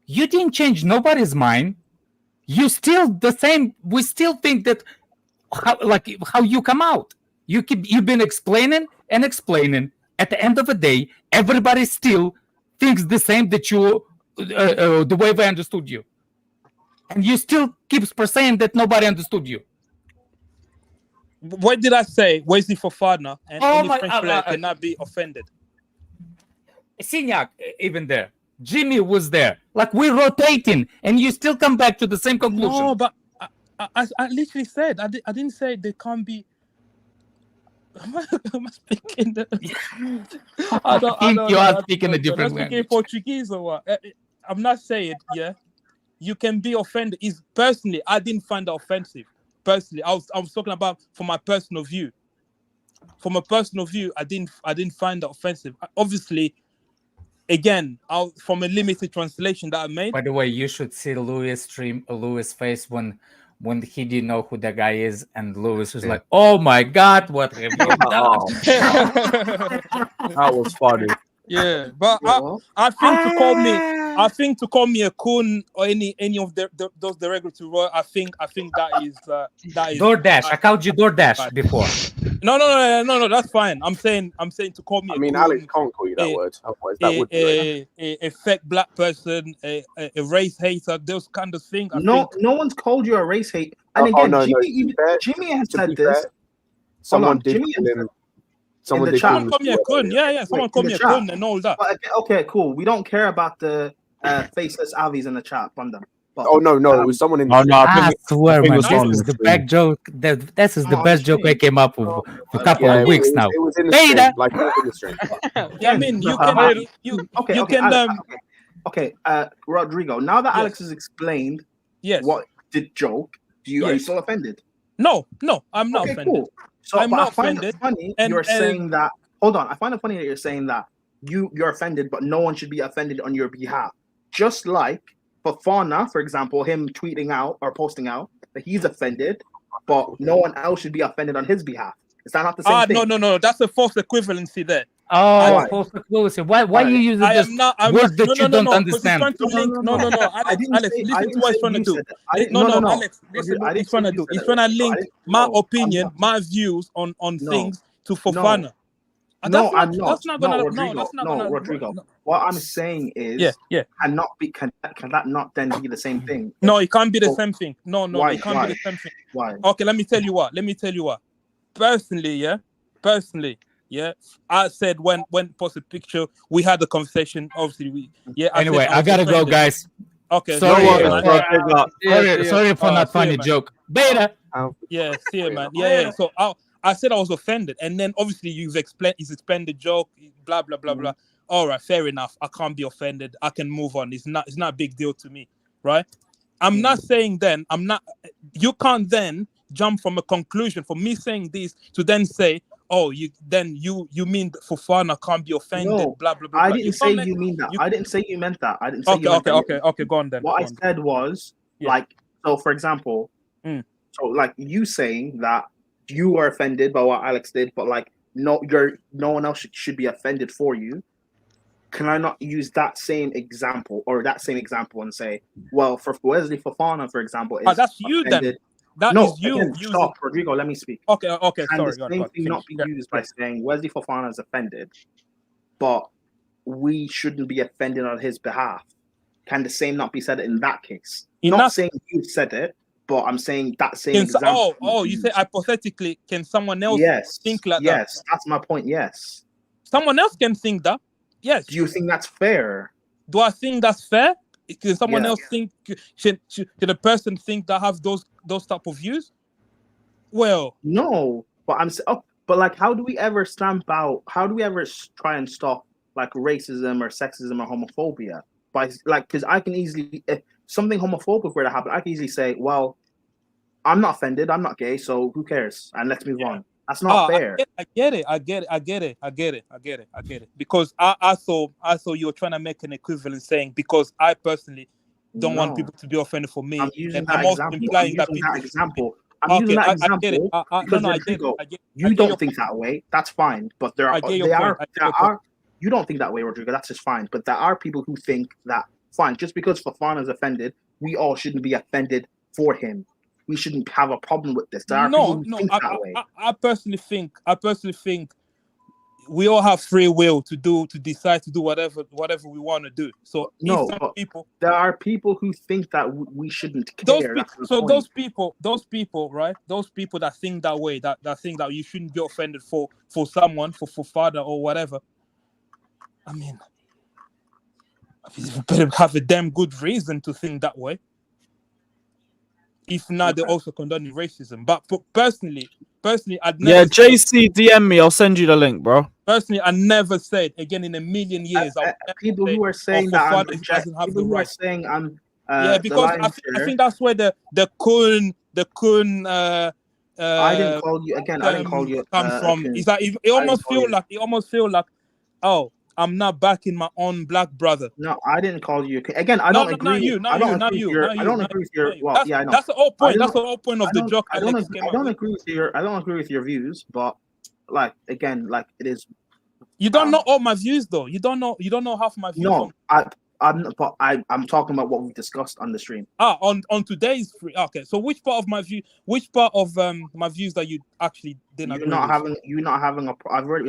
you didn't change nobody's mind. You still the same. We still think that how you come out. You've been explaining and explaining. At the end of the day, everybody still thinks the same that you the way I understood you. And you still keeps saying that nobody understood you. What did I say? Where's the Fofana? And any French player cannot be offended. Signac even there. Jimmy was there. Like we're rotating, and you still come back to the same conclusion. No, but I literally said I didn't say they can't be. Am I speaking? I think you are speaking a different language. Speaking Portuguese or what? I'm not saying you can be offended. Is personally, I didn't find that offensive. Personally, I was talking about from my personal view. From a personal view, I didn't find that offensive. Obviously, again, from a limited translation that I made. By the way, you should see Lewis' face when he didn't know who the guy is, and Lewis was like, "Oh my God, what have you done?" That was funny. Yeah, but I think to call me a coon or any of those derogatory words, I think that is DoorDash. I called you DoorDash before. No, that's fine. I'm saying to call me. I mean, Alex can't call you that word. Otherwise, that would be a fake black person, a race hater, those kind of things. No one's called you a race hater. And again, Jimmy has said this. Someone did call him. Someone called me a coon. Yeah. Someone called me a coon and all that. But, okay, cool. We don't care about the faceless Avis in the chat, Thunder. But, no, it was someone in. I swear, man, this is the best joke. This is the best joke I came up with for a couple of weeks now. It was in the stream, like it was in the stream. Yeah, I mean, you can. Okay, Rodrigo. Now that Alex has explained, what the joke, are you still offended? No, I'm not offended. Cool. So I'm not I find offended. It funny you're saying that. Hold on, I find it funny that you're saying that you're offended, but no one should be offended on your behalf. Just like Fofana, for example, him tweeting out or posting out that he's offended, but no one else should be offended on his behalf. Is that not the same thing? No, that's a false equivalency there. Oh, false equivalency. Why are you using this word that you don't understand? No. Alex, listen to what he's trying to do. Alex, listen what he's trying to do. He's trying to link my opinion, my views on things to Fofana. No, Rodrigo. What I'm saying is, can that not then be the same thing? No, it can't be the same thing. No, it can't be the same thing. Why? Okay, let me tell you what. Personally, I said when post a picture, we had a conversation. Obviously, Anyway, I gotta go, guys. Okay, sorry for not funny joke. Beta. Yeah, see you, man. Yeah. So I said I was offended, and then obviously he's explained the joke, blah blah blah blah. All right, fair enough. I can't be offended. I can move on. It's not a big deal to me, right? I'm not saying then. You can't then jump from a conclusion from me saying this to then say, oh, you mean Fofana can't be offended, blah blah blah. I didn't say you mean that. I didn't say you meant that. I didn't say Okay, go on then. What I said was so for example, so like you saying that you were offended by what Alex did, but like no one else should be offended for you. Can I not use that same example and say, well, for Wesley Fofana, for example, is that's you offended. then. That is you. Stop, Rodrigo. Let me speak. Okay. Can Sorry. the same thing not be used by saying Wesley Fofana is offended, but we shouldn't be offended on his behalf? Can the same not be said in that case? Not saying you said it, but I'm saying that same example. You say hypothetically, can someone else think like that? Yes, that's my point. Yes. Someone else can think that. Yes. Do you think that's fair? Do I think that's fair? Can someone else think? Should a person think that have those type of views? Well, no, but but like, how do we ever try and stop like racism or sexism or homophobia? By like, because I can easily, if something homophobic were to happen, I can easily say, well, I'm not offended, I'm not gay, so who cares? And let's move on. That's not fair. I get it. Because I thought you were trying to make an equivalent saying because I personally don't want people to be offended for me. I'm using and that I'm also example. implying I'm that using people. that example. I'm using that example because Rodrigo, you don't think that way. That's fine, but there are. You don't think that way, Rodrigo. That's just fine. But there are people who think that fine. Just because Fofana is offended, we all shouldn't be offended for him. We shouldn't have a problem with this. There are people who think that way. I personally think we all have free will to decide to do whatever we want to do. So there are people who think that we shouldn't care. Those people, right? Those people that think that way, that think that you shouldn't be offended for someone, for father or whatever. I mean, you better have a damn good reason to think that way. If not, they're also condoning racism. But personally, I'd never. JC, DM me. I'll send you the link, bro. Personally, I never said again in a million years. People who are saying that doesn't have the right. Saying I'm. Because I think that's where the kun. I didn't call you again. I didn't call you. Comes from. Is that it almost feel like, oh, I'm not backing my own black brother. No, I didn't call you. Again, I don't agree. I don't agree with your. Well, yeah, I know. That's the whole point. That's the whole point of the joke. I don't agree with your views, but like again, like it is. You don't know all my views, though. You don't know half my views. No, I'm talking about what we discussed on the stream. On today's free. Okay, so which part of my views that you actually didn't agree with? You're not having a.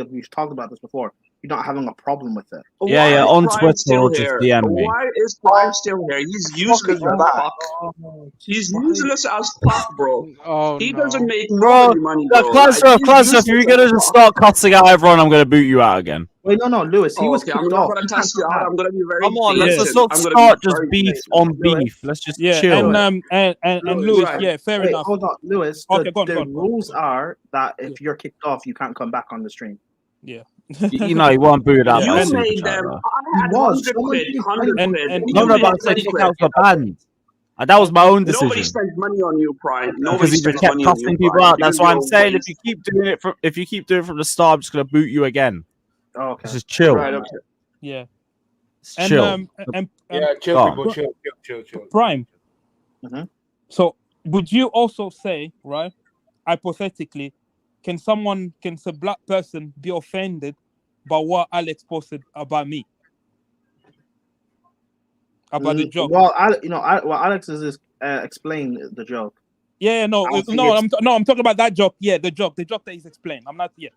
We've talked about this before. You're not having a problem with it. Yeah, on Twitter or just DM me. Why is Prime still here? He's useless as fuck. He's useless as fuck, bro. He doesn't make no money, bro. Class, if you're gonna just start cussing out everyone, I'm gonna boot you out again. Wait, no, Lewis. He was kicked off. I'm gonna be very. Come on, let's not start just beef on beef. Let's just chill. And Lewis, fair enough. Hold on, Lewis. The rules are that if you're kicked off, you can't come back on the stream. Yeah. You know, he won't boot it out. You made them. I had 100 quid. No, but I said kick out the band. That was my own decision. Nobody spent money on you, Prime. Because he just kept cussing people out. That's why I'm saying if you keep doing it from the start, I'm just gonna boot you again. Oh, okay. Just chill. Right, okay. Yeah. Chill. Chill. Prime. Mm-hmm. So, would you also say, right, hypothetically, can a black person be offended by what Alex posted about me? About the joke? Well, Alex is just explain the joke. I'm talking about that joke. Yeah, the joke that he's explained. I'm not yet.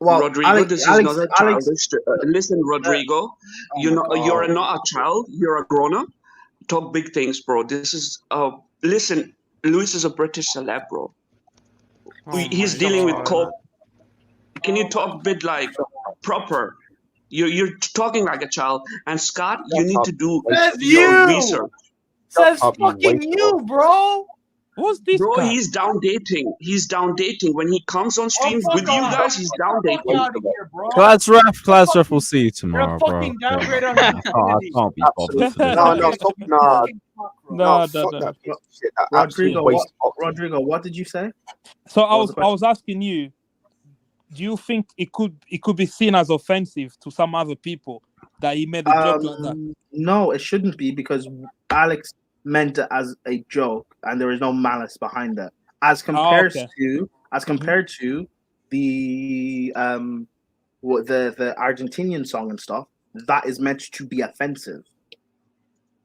Well, Rodrigo, this is not a childish. Listen, Rodrigo, you're not a child. You're a grown-up. Talk big things, bro. This is listen. Luis is a British celeb, bro. He's dealing with coke. Can you talk a bit like proper? You're talking like a child. And Scott, you need to do your research. Says fucking you, bro. What's this bro? guy? He's down dating. When he comes on streams with you guys, he's down dating. Class ref will see you tomorrow, bro. Fucking downgrade on I can't be bothered. Rodrigo, what did you say? So I was asking you, do you think it could be seen as offensive to some other people that he made a joke like that? No, it shouldn't be, because Alex meant it as a joke and there is no malice behind it. As compared to the Argentinian song and stuff, that is meant to be offensive.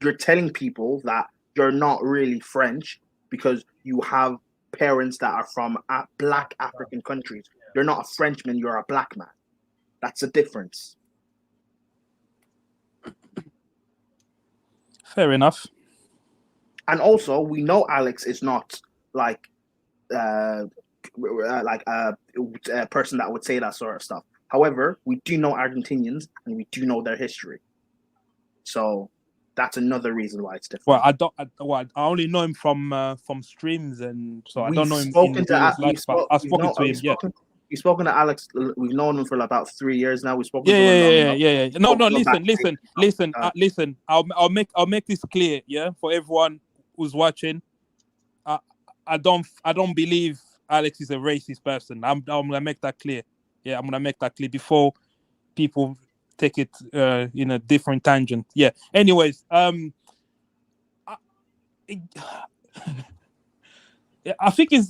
You're telling people that you're not really French because you have parents that are from black African countries. You're not a Frenchman, you're a black man. That's the difference. Fair enough. And also, we know Alex is not like a person that would say that sort of stuff. However, we do know Argentinians and we do know their history. So That's another reason why it's different. Well, I only know him from streams, and so I don't know him in spoken to real life. But I've spoken to him. We've spoken to Alex. We've known him for about 3 years now. We've spoken to him. Yeah. No. Listen. I'll make this clear. Yeah, for everyone who's watching. I don't believe Alex is a racist person. I'm gonna make that clear. Yeah, I'm gonna make that clear before people take it in a different tangent. Yeah. Anyways, I think it's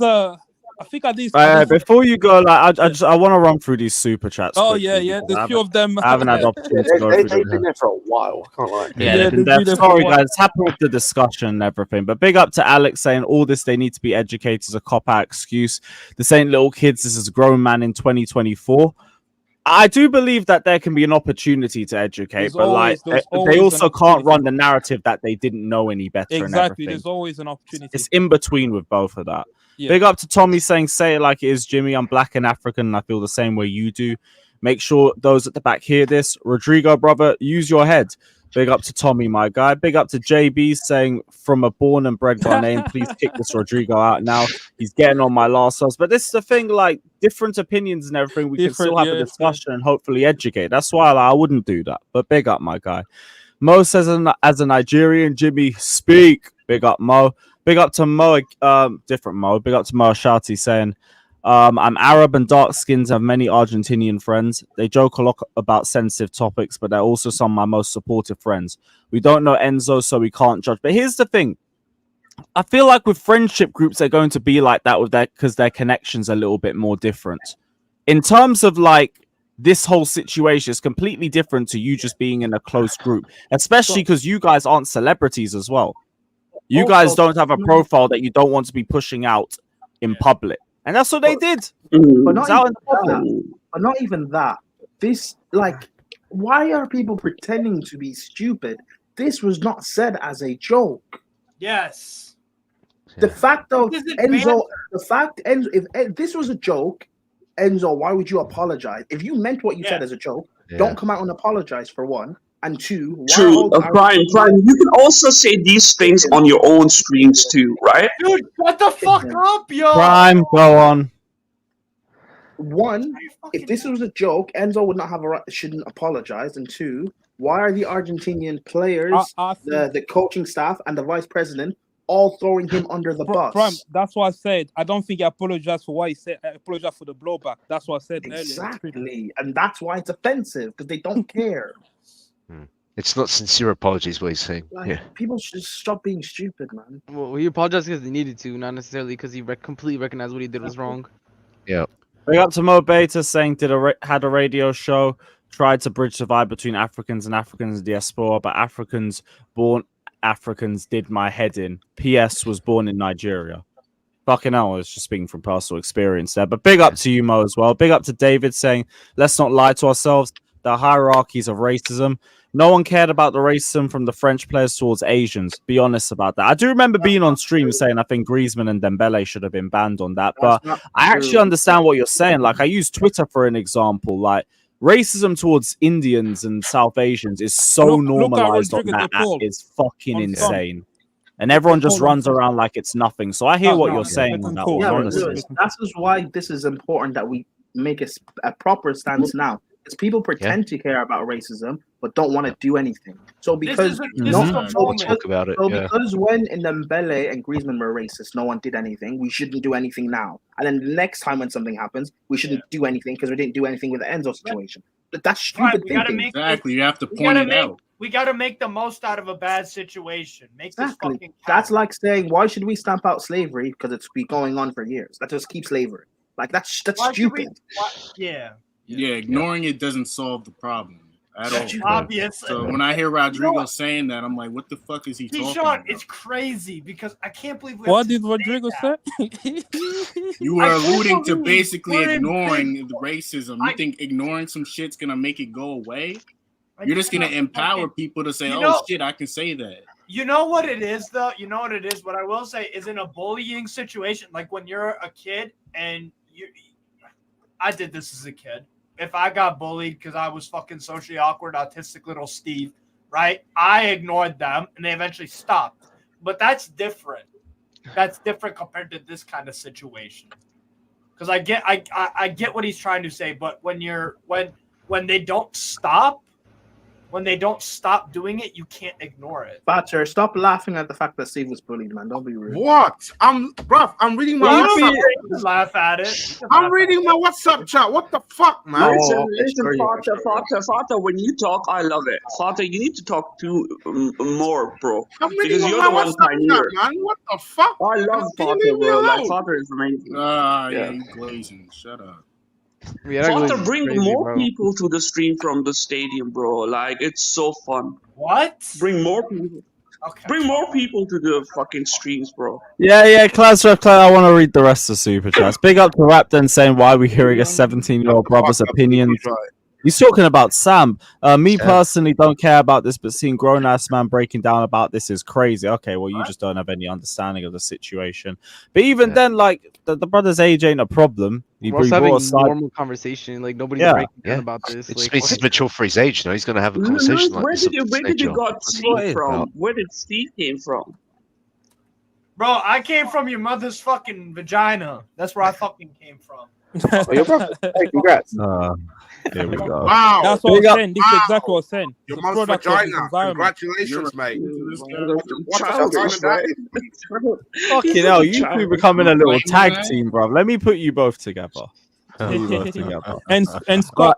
I think at least before you go, like I want to run through these super chats. Oh yeah. There's a few of them. I haven't had the opportunity to go through them. They've been there for a while. I can't lie. Yeah, they've been there. Sorry, guys. It's happened with the discussion and everything. But big up to Alex saying all this. They need to be educated is a cop-out excuse. This ain't little kids. This is a grown man in 2024. I do believe that there can be an opportunity to educate, but they also can't run the narrative that they didn't know any better. Exactly. There's always an opportunity. It's in between with both of that. Yeah. Big up to Tommy saying, say it like it is, Jimmy. I'm black and African, and I feel the same way you do. Make sure those at the back hear this. Rodrigo, brother, use your head. Big up to Tommy, my guy. Big up to JB saying, from a born and bred Ghanaian, please kick this Rodrigo out now. He's getting on my last sauce. But this is the thing, like, different opinions and everything. We can still have a discussion and hopefully educate. That's why I wouldn't do that. But big up, my guy. Mo says, as a Nigerian, Jimmy, speak. Big up, Mo. Big up to Mo, different Mo. Big up to Mo Shouty saying, I'm Arab and dark skins, have many Argentinian friends. They joke a lot about sensitive topics, but they're also some of my most supportive friends. We don't know Enzo, so we can't judge. But here's the thing. I feel like with friendship groups, they're going to be like that with because their connections are a little bit more different. In terms of like this whole situation is completely different to you just being in a close group, especially because you guys aren't celebrities as well. You guys don't have a profile that you don't want to be pushing out in public. And that's what they did. But not even that. This, like, why are people pretending to be stupid? This was not said as a joke. Yes. The fact of Enzo, if this was a joke, Enzo, why would you apologize? If you meant what you said as a joke, don't come out and apologize for one. And two, true, Brian, you can also say these things on your own streams too, right? Dude, shut the fuck up, yo! Prime, go on. One, if this was a joke, Enzo would not have a right, shouldn't apologize. And two, why are the Argentinian players, the coaching staff, and the vice president all throwing him under the bus? Prime, that's what I said. I don't think he apologized for what he said. I apologized for the blowback. That's what I said earlier. Exactly, and that's why it's offensive because they don't care. It's not sincere apologies, what he's saying. Like, people should stop being stupid, man. Well, he apologized because he needed to, not necessarily because he completely recognized what he did was wrong. Yeah. Big up to Mo Beta saying had a radio show, tried to bridge the divide between Africans and Africans diaspora, but born Africans did my head in. PS was born in Nigeria. Fucking hell, I was just speaking from personal experience there. But big up to you, Mo, as well. Big up to David saying, let's not lie to ourselves. The hierarchies of racism. No one cared about the racism from the French players towards Asians. Be honest about that. I do remember being on stream saying I think Griezmann and Dembele should have been banned on that. But I actually understand what you're saying. Like, I use Twitter for an example. Like, racism towards Indians and South Asians is so normalized on that app. It's fucking insane. And everyone just runs around like it's nothing. So I hear what you're saying on that one, honestly. That's just why this is important that we make a proper stance now. Because people pretend to care about racism, but don't want to do anything. So because talk about it. Because when Dembele and Griezmann were racist, no one did anything. We shouldn't do anything now. And then the next time when something happens, we shouldn't do anything because we didn't do anything with the Enzo situation. But that's stupid thinking. Exactly, you have to point it out. We got to make the most out of a bad situation. Make this fucking count. That's like saying, why should we stamp out slavery? Because it's been going on for years. That just keeps slavery. Like, that's stupid. Yeah, ignoring it doesn't solve the problem at all. Obviously. So when I hear Rodrigo saying that, I'm like, what the fuck is he talking about? It's crazy because I can't believe what did Rodrigo say? You were alluding to basically ignoring the racism. You think ignoring some shit's gonna make it go away? You're just gonna empower people to say, "Oh shit, I can say that." You know what it is, though. You know what it is. What I will say is, in a bullying situation, like when you're a kid and I did this as a kid. If I got bullied because I was fucking socially awkward, autistic little Steve, right? I ignored them, and they eventually stopped. But that's different. That's different compared to this kind of situation. Because I get what he's trying to say, but when they don't stop. When they don't stop doing it, you can't ignore it. Batcher, stop laughing at the fact that Steve was bullied, man. Don't be rude. What? I'm reading my WhatsApp. You can laugh at it. I'm reading my WhatsApp chat. What the fuck, man? Listen, Father, when you talk, I love it. Father, you need to talk more, bro. I'm reading Because you're my the one WhatsApp pioneer. chat, man. What the fuck? I love Father, bro. Like, Father is amazing. Yeah, you glazing. Shut up. Father, bring more people to the stream from the stadium, bro. Like, it's so fun. What? Bring more people. Okay. Bring more people to the fucking streams, bro. Yeah, Class, I want to read the rest of Super Chats. Big up to Rapton saying, why are we hearing a 17-year-old brother's opinions? He's talking about Sam. Me personally don't care about this, but seeing grown-ass man breaking down about this is crazy. Okay, well, you just don't have any understanding of the situation. But even then, like, the brother's age ain't a problem. We're also having a normal conversation. Like, nobody's breaking down about this. It Like, just means he's mature for his age. He's going to have a conversation like this. Where did you got Steve from? Where did Steve came from? Bro, I came from your mother's fucking vagina. That's where I fucking came from. Oh, your brother. Hey, congrats. Here we go. Wow. That's what I'm saying. This is exactly what I'm saying. Your It's a mom's product of his vagina. environment. Congratulations, mate. Fucking hell, you two becoming a little tag team, bro. Let me put you both together. And Scott.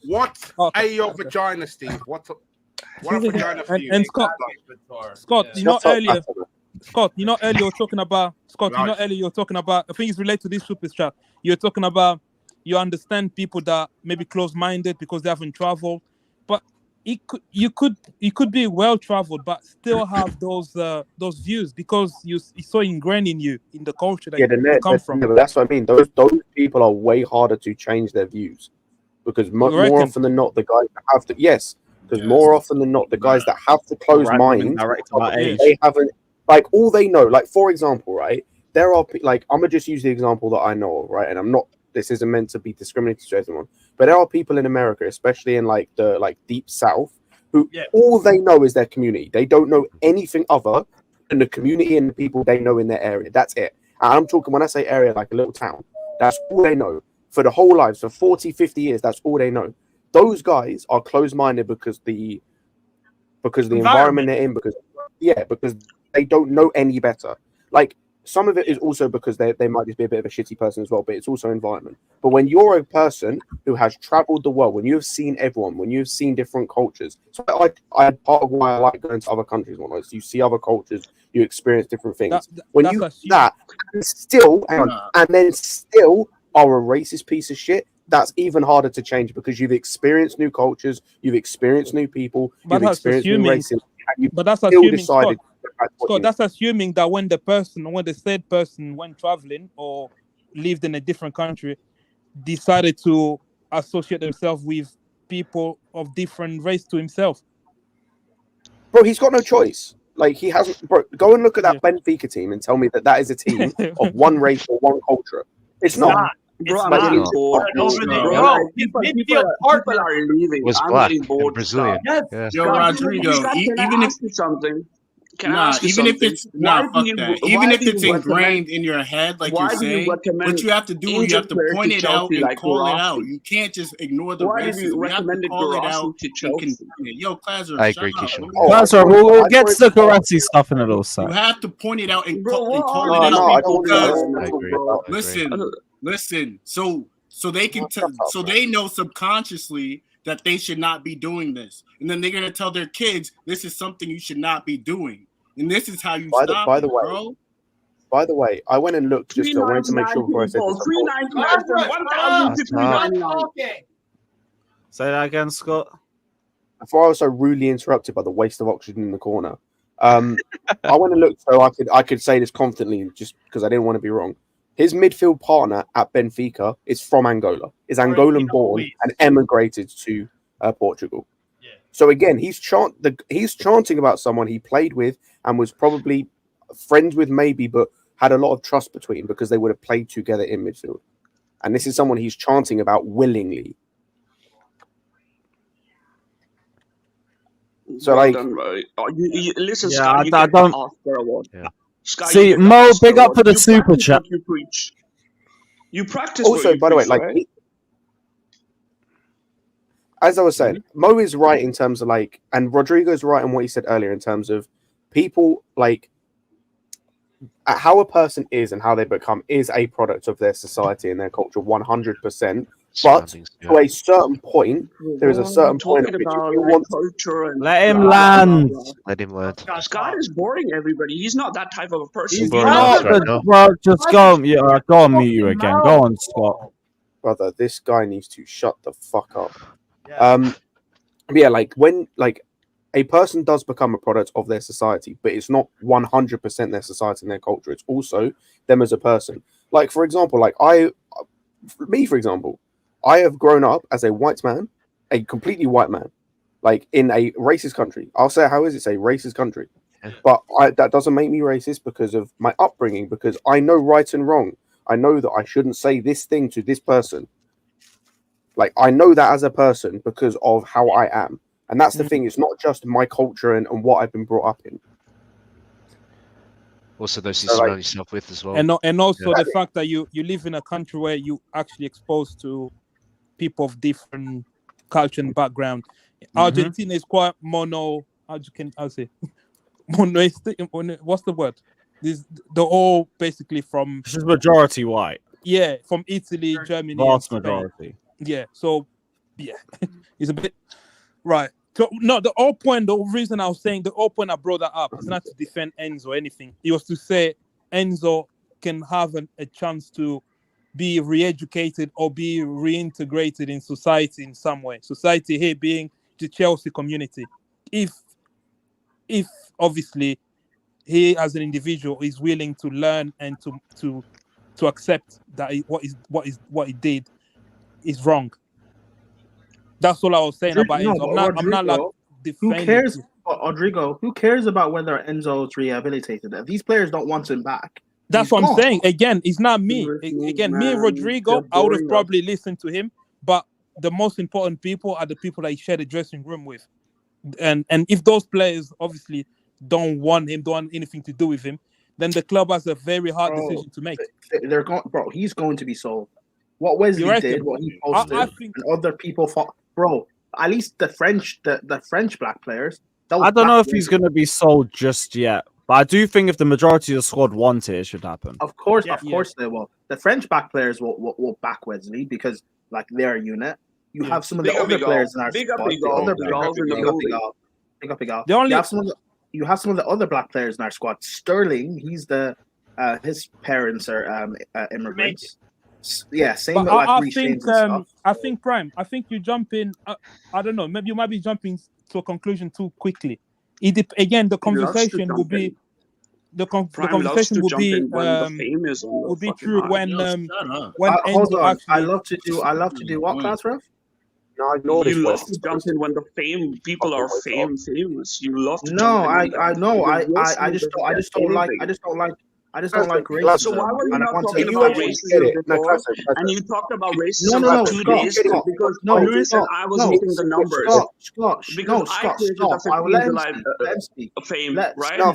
What? Hey, your vagina, Steve. What a vagina for you. And Scott, you know earlier. Scott, you know earlier you were talking about. I think it's related to this super chat. You're talking about. You understand people that maybe close-minded because they haven't traveled, but you could be well-traveled but still have those views because it's so ingrained in you in the culture that you come from. Yeah, but that's what I mean. Those people are way harder to change their views because more often than not, the guys that have to because more often than not, the guys that have to close minds, they haven't all they know. Like for example, right? There are I'm gonna just use the example that I know of, right? And I'm not. This isn't meant to be discriminating to everyone, but there are people in America, especially in the deep South, who all they know is their community. They don't know anything other than the community and the people they know in their area. That's it. And I'm talking when I say area, like a little town. That's all they know for the whole lives, for 40, 50 years. That's all they know. Those guys are closed-minded because the environment they're in, because they don't know any better. Like. Some of it is also because they might just be a bit of a shitty person as well, but it's also environment. But when you're a person who has traveled the world, when you've seen everyone, when you've seen different cultures, so I part of why I like going to other countries. You see other cultures, you experience different things. When you that still and then still are a racist piece of shit, that's even harder to change because you've experienced new cultures, you've experienced new people, you've experienced new races, and you've still decided. Scott, that's assuming that when the said person went traveling or lived in a different country, decided to associate themselves with people of different race to himself. Bro, he's got no choice. Like he hasn't. Bro, go and look at that Benfica team and tell me that is a team of one race or one culture. It's not. Bro, I'm getting bored. People are leaving. Was black and Brazilian. Yo, Rodrigo, even if something. Even if it's ingrained in your head, like you're saying, what you have to do, you have to point it out and call it out. You can't just ignore the racism. You have to call it out. Yo, Klazar, I agree, Keisha. Klazar, we'll get to the Karate stuff in a little second. You have to point it out and call it out because listen. So they can so they know subconsciously that they should not be doing this. And then they're going to tell their kids, this is something you should not be doing. And this is how you stop it, bro. By the way, I went and looked just I wanted to make sure before I said this. Say that again, Scott. Before I was so rudely interrupted by the waste of oxygen in the corner, I went and looked so I could say this confidently just because I didn't want to be wrong. His midfield partner at Benfica is from Angola, is Angolan born and emigrated to Portugal. Yeah. So again, he's chanting about someone he played with and was probably friends with maybe, but had a lot of trust between because they would have played together in midfield. And this is someone he's chanting about willingly. So well like, done, listen, Yeah, Scott, you I get the don't. Oscar award. Scott, See, you get the Mo, Oscar big up award. for the You super practice chat. what you preach. You practice what also, you by the way, preach, like right? as I was saying, Mo is right in terms of like, and Rodrigo's right in what he said earlier in terms of people like how a person is and how they become is a product of their society and their culture 100%. But to a certain point, there is a certain point at which if you want culture and Let him blah, blah, blah, land. blah. Let him land. Scott is boring everybody. He's not that type of a person. He's not Right now. Well, just go. Yeah, go on mute you again. Go on, Scott. brother, this guy needs to shut the fuck up. Yeah, like when like a person does become a product of their society, but it's not 100% their society and their culture. It's also them as a person. Like for example, like for example, I have grown up as a white man, a completely white man, like in a racist country. I'll say how is it a racist country, but that doesn't make me racist because of my upbringing. Because I know right and wrong. I know that I shouldn't say this thing to this person. Like, I know that as a person because of how I am. And that's the thing. It's not just my culture and what I've been brought up in. Also, those you surround yourself with as well. And also the fact that you live in a country where you actually exposed to people of different culture and background. Argentina is quite monoistic. What's the word? They're all basically from... This is majority white. Yeah, from Italy, Germany, Vast and Spain. majority. Yeah, so yeah, it's a bit right. So no, the reason I was saying the whole point I brought that up is not to defend Enzo or anything. It was to say Enzo can have a chance to be re-educated or be reintegrated in society in some way. Society here being the Chelsea community. If obviously he as an individual is willing to learn and to accept that what he did is wrong. That's all I was saying about Enzo. I'm not like defending. Who cares, Rodrigo? Who cares about whether Enzo's rehabilitated? If these players don't want him back, that's what I'm saying. Again, it's not me. Again, me and Rodrigo, I would have probably listened to him. But the most important people are the people that he shared the dressing room with. And if those players obviously don't want anything to do with him, then the club has a very hard decision to make. They're going, bro. He's going to be sold. What Wesley did, what he posted, and other people fought, bro. At least the French black players. I don't know if he's going to be sold just yet, but I do think if the majority of the squad want it, it should happen. Of course they will. The French back players will back Wesley because like they're a unit. You have some of the other players in our squad. You have some of the other black players in our squad. Sterling, he's his parents are immigrants. Yeah, same. But I think Prime. I think you jump in. I don't know. Maybe you might be jumping to a conclusion too quickly. Again, the conversation will be the conversation will be true when hold on. I love to do what, class ref? No, I know you love to jump in when the people are famous. You love to. No, I know. I just don't like racism. So why were you not talking about racism before? And you talked about racism for 2 days because Lewis and I was looking the numbers. Because I created a 15 fame, right? No,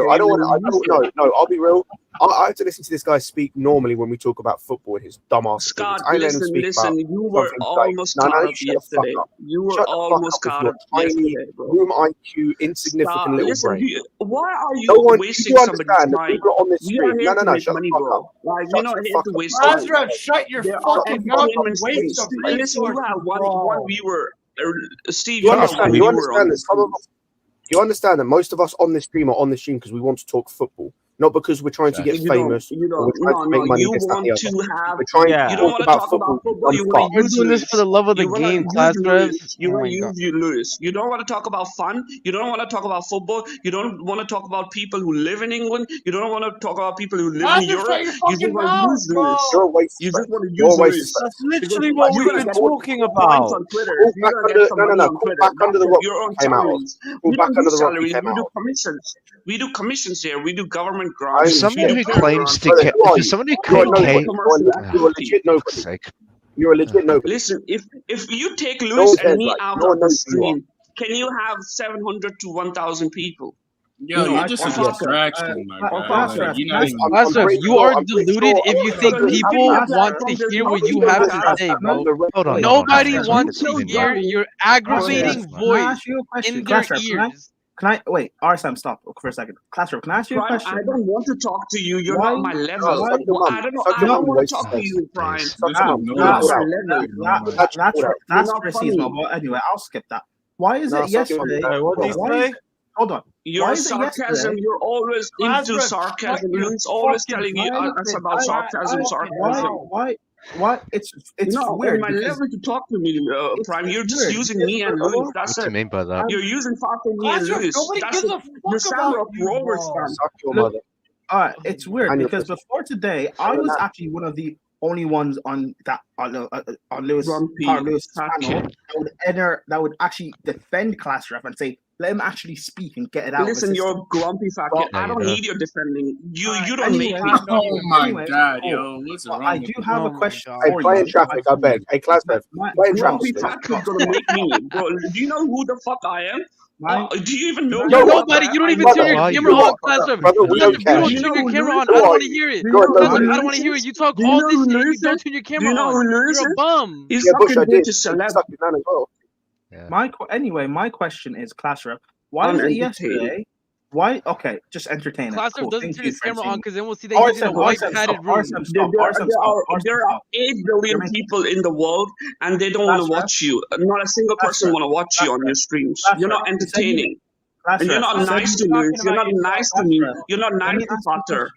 I don't want. No, I'll be real. I have to listen to this guy speak normally when we talk about football and his dumbass. Scott, listen. You were almost caught up yesterday. You were almost caught up yesterday, bro. Room IQ, insignificant little brain. Why are you wasting somebody's time? We are here to make money, bro. Like, we're not here to waste time. Shut your fucking mouth. Listen, you have one viewer. Steve, you understand that most of us on this stream are on this stream because we want to talk football. Not because we're trying to get famous. You don't want to talk about football. You're doing this for the love of the game, class ref. You lose. You don't want to talk about fun. You don't want to talk about football. You don't want to talk about people who live in England. You don't want to talk about people who live in Europe. You just want to use Lewis. You just want to use Lewis. That's literally what we've been talking about. Back under the rock. Your own salaries. We don't do salaries. We do commissions. We do commissions here. We do government grants. Someone who claims to care. Someone who claims. You're a legit nobody. Listen, if you take No Lewis one and cares, me like, out no one of the knows who you are. stream, can you have 700 to 1,000 people? Yo, No, you're just a fuck up. distraction, my guy. Classref, Like, you're not even. Classref, you are deluded if you think Because people give me a want platform, to there's hear what nothing you but have to chat. say, bro. Hold on. Nobody Classref, wants to explain hear that. your Classref, aggravating can I voice ask you a question? in their Classref, ears. can I wait? RSM, stop for a second. Classref, can I ask you a Prime, question? I don't want to talk to you. You're Why? not my level. Why? I don't know. I don't want to talk to you, Prime. You're not my level. That's not racism. funny. But anyway, I'll skip that. Why is Nah, it suck your yesterday? mum. What did he say? Hold on. Your Why is it sarcasm, yesterday? you're always into Classref, sarcasm. shut your Luke's always fucking telling you Why? us about sarcasm, sarcasm. Why? It's You're not weird on my because level to talk to me, Prime. You're just weird using because me and first of Louis. all, That's What do you it. mean by that? You're using fucking me and Classref, Louis. nobody That's gives it. a The fuck sound about of you, Rovers bro. fan. Suck your mother. it's weird And your because pussy. before today, I was actually one of the only ones on that on Lewis Grumpy Carl Lewis fuck. channel that would actually defend Classref and say, let him actually speak and get it out Listen, of the you're system. a grumpy fucker. Well, I don't need your defending. You don't anyway, make me. Oh my anyway, god, cool. yo, what's Well, wrong I with do you? have a Oh my question God. Hey, for play you. in traffic, I beg. Hey, Classref, play in Grumpy traffic. fuck is gonna make me, bro. Do you know who the fuck I am? Do you even know? You're who the fuck nobody. I You don't am? even I turn know your Why camera you? on, Classref. Brother, we don't You care. don't Do you turn know your who camera Lewis on. I is? don't want to hear it. Do you know who Classref, I Lewis don't want to hear it. is? You talk Do you all know this who shit and you Lewis don't is? turn your Do you camera know who on. Lewis You're a is? bum. He's Yeah, Bush, fucking I did. British celeb. Suck your nan as well. Anyway, my question is, Classref, why is it yesterday? Why? Okay, just entertain it. Classref Cool. doesn't Thank turn you, his camera on Francine. because then we'll see that he's in a white padded room. There are 8 billion people in the world, and they don't want to watch you. Not a single person want to watch you on your streams. You're not entertaining. And you're not nice to Lewis. You're not nice to me. You're not nice to Potter.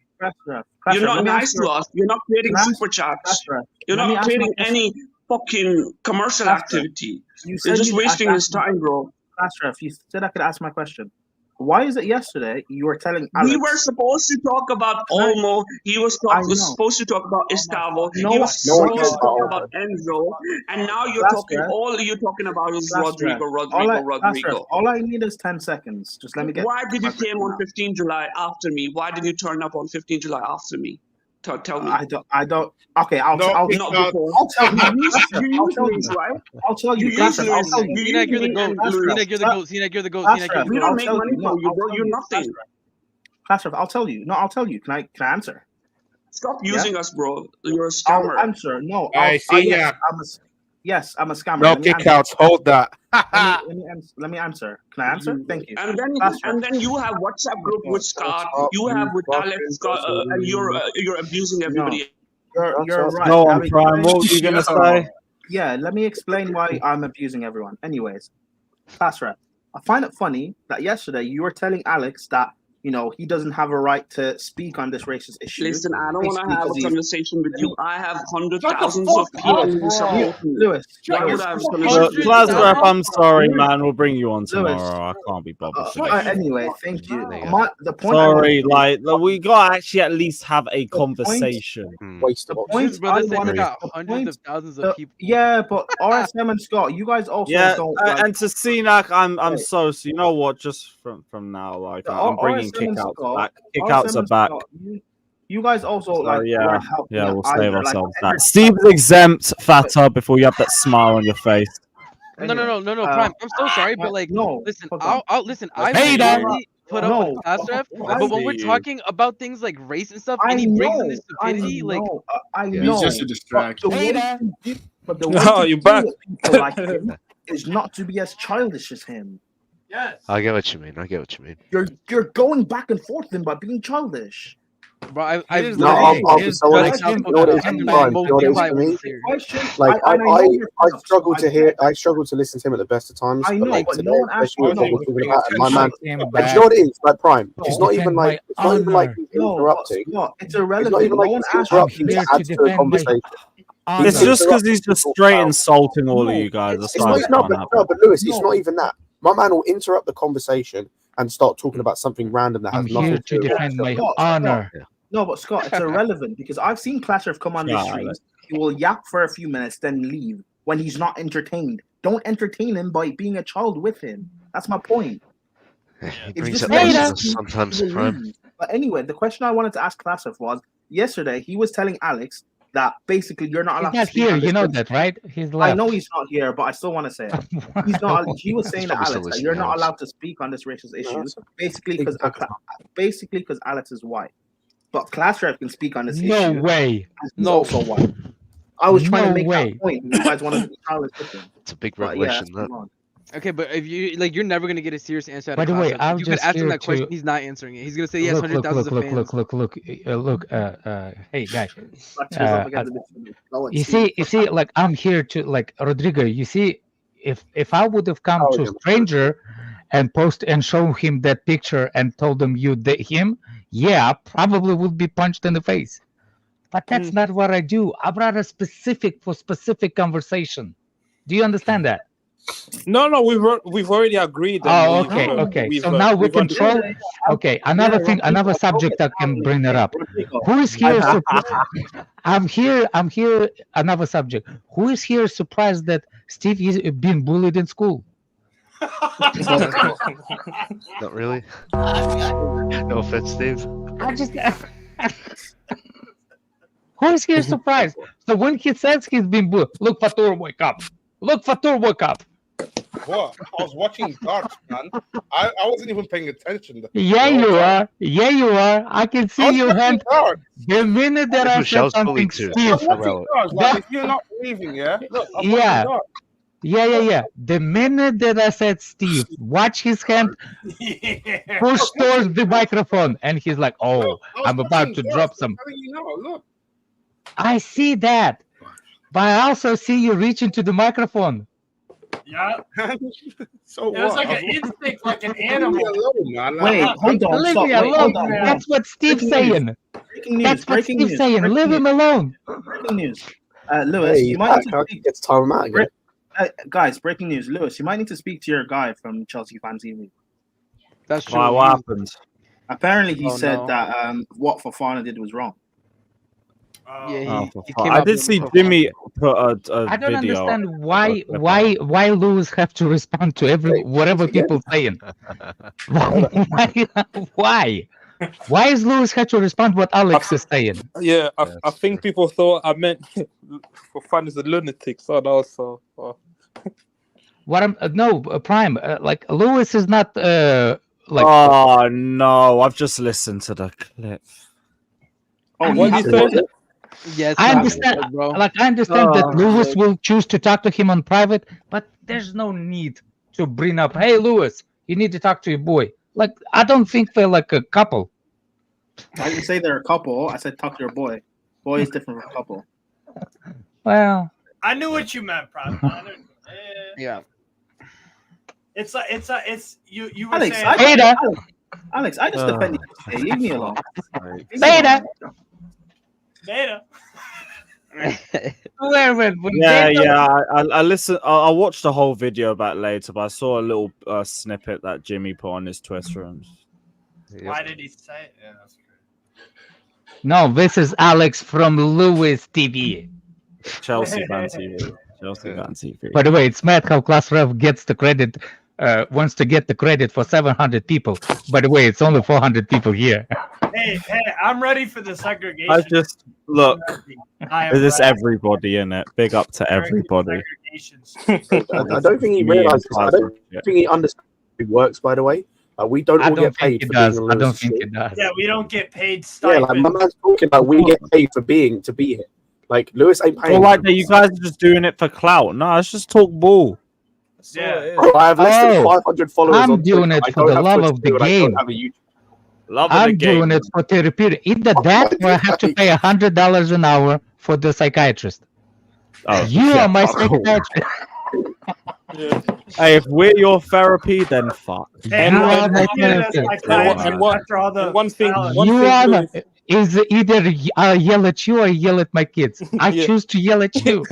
You're not nice to us. You're not creating super chats. You're not creating any fucking commercial activity. You're just wasting his time, bro. Classref, you said I could ask my question. Why is it yesterday you were telling Alex? We were supposed to talk about Olmo. He was supposed to talk about Estavo. He was supposed to talk about Enzo. And now you're talking, all you're talking about is Rodrigo. All I need is 10 seconds. Just let me get. Why did you came on 15 July after me? Why did you turn up on 15 July after me? Tell me. I don't. Okay, I'll tell you. I'll tell you. I'll tell you. You use Lewis. You're the goat. You're the goat. You're the goat. We don't make money from you, bro. You're nothing. Classref, I'll tell you. No, I'll tell you. Can I answer? Stop using us, bro. You're a scammer. I'll answer. No. Yes, I'm a scammer. No kickouts. Hold that. Let me answer. Can I answer? Thank you. And then you have WhatsApp group with Scott. You have with Alex. And you're abusing everybody. You're right. Go on, Prime. What were you gonna say? Yeah, let me explain why I'm abusing everyone. Anyways, Classref, I find it funny that yesterday you were telling Alex that he doesn't have a right to speak on this racist issue. Listen, I don't want to have a conversation with you. I have hundreds of thousands of people who support me. Lewis, why would I have a conversation? Classref, I'm sorry, man. We'll bring you on tomorrow. I can't be bothered. Anyway, thank you. The point. Sorry, we got actually at least have a conversation. His brother said he got hundreds of thousands of people. Yeah, but RSM and Scott, you guys also don't. And to Cenac, I'm so you know what? Just from now, like I'm bringing kickouts back. Kickouts are back. You guys also we'll save ourselves that. Steve's exempt, fatter. Before you have that smile on your face. No, Prime. I'm so sorry, but listen. I'll listen. I really put up with Classref, but when we're talking about things like race and stuff, and he brings in this stupidity, I know. He's just a distraction. But the way you're back. People like him is not to be as childish as him. Yes. I get what you mean. You're going back and forth then by being childish. Like I struggle to hear. I struggle to listen to him at the best of times. I know, like but today, no one asked especially me. when we're talking about my man. And you know what it is? Like Prime. It's not even like he's interrupting. It's irrelevant. It's not even like he's interrupting to add to the conversation. It's just because he's just straight insulting all of you guys. That's why but Lewis, it's not even that. My man will interrupt the conversation and start talking about something random that has nothing to do with defend my honor. No, but Scott, it's irrelevant because I've seen Classref come on the streams. He will yap for a few minutes, then leave when he's not entertained. Don't entertain him by being a child with him. That's my point. He brings up sometimes, Prime. But anyway, the question I wanted to ask Classref was yesterday he was telling Alex that basically you're not allowed He's not to speak here. on this You know principle. that, right? He's I left. know he's not here, but I still want to say it. He's not. He was saying to probably still Alex that you're listening, not Alex. allowed to speak on this racist issue, that's basically because Alex is white. But Class Rep can speak on this issue. No way. And he's also white. I was trying to make way. that point. You guys want to be Charles different. It's a big But yeah, revelation. that's that. wrong. Okay, but if you like, you're never gonna get a serious answer out By of the way, Class Rep. I'm If you could just ask him here that question, to- he's not answering it. He's gonna say yes, Look, hundred thousands of fans. Hey guys, Up against the Go and you see, like I'm here to like Rodrigo. You see, if I would have come to a stranger and post and show him that picture and told him him, yeah, I probably would be punched in the face. But that's not what I do. I brought a specific conversation. Do you understand that? No, we've already agreed. Oh, okay. So now we control. Okay, another subject I can bring it up. Who is here? I'm here. Another subject. Who is here surprised that Steve is being bullied in school? Not really. No offense, Steve. I just. Who is here surprised? So when he says he's been bullied, look, Fatur, wake up. Look, Fatur, wake up. What? I was watching darts, man. I wasn't even paying attention. Yeah, you are. Yeah, you are. I can see your hand. The minute that I said something, Steve. If you're not leaving, yeah? Look, I'm Yeah. watching darts. Yeah. The minute that I said Steve, watch his hand push towards the microphone, and he's like, "Oh, I'm about to drop some." Look. I see that, but I also see you reaching to the microphone. Yeah. So It was what? like an instinct, like an animal. Wait, hold on. Leave Stop. me Wait, alone. hold on. That's what Steve's saying. Breaking news. That's what Breaking Steve's news. saying. Breaking Leave news. him alone. Breaking news. Lewis, Hey, you might need to it's time out again. guys, breaking news. Lewis, you might need to speak to your guy from Chelsea Fan TV. That's true. Why, what happened? Apparently, he said no. that what Fofana did was wrong. Yeah, I did see Jimmy put a I don't video. understand why Lewis have to respond to whatever people saying. Why is Lewis have to respond what Alex is saying? Yeah, I think people thought I meant for fun is a lunatic, so that was so. What I'm Prime, like Lewis is not like. Oh no! I've just listened to the clip. Oh, what did you say? Yes, I understand. bro. Like I understand that Lewis will choose to talk to him on private, but there's no need to bring up, "Hey, Lewis, you need to talk to your boy." Like I don't think they're like a couple. I didn't say they're a couple. I said talk to your boy. Boy is different from couple. Well, I knew what you meant, Prime. Yeah. It's you were Alex, saying. Alex, I just defended you today. Leave me alone. Beta. Beta. I listened. I watched the whole video about later, but I saw a little snippet that Jimmy put on his Twitter. And Why did he say it? Yeah, that's great. No, this is Alex from Lewis TV. Chelsea Fan TV. Chelsea Fan TV. By the way, it's mad how Class Ref gets the credit, wants to get the credit for 700 people. By the way, it's only 400 people here. Hey, I'm ready for the segregation. I just look. I am Is ready. everybody in it? Big up to everybody. I don't think he realizes. I don't think he understands how it works. By the way, we don't all get paid for being on I don't Lewis' think show. it does. Yeah, we don't get paid Yeah, stipend. like my man's talking about we get paid for to be here. Like Lewis ain't paying. Well, like you guys are just doing it for clout. No, let's just talk ball. Yeah. Bro, I have less than 500 followers. I'm on doing Twitter. it I for don't the have love Twitter of the too, and I don't game. have a YouTube. I'm doing it for therapeutic. Either that or I have to pay $100 an hour for the psychiatrist. Oh, You yeah, are my fuck off. psychiatrist. Hey, if we're your therapy, then fuck. And You are my one thing, You are my, is either I yell at you or I yell at my kids. I Yeah. choose to yell at you.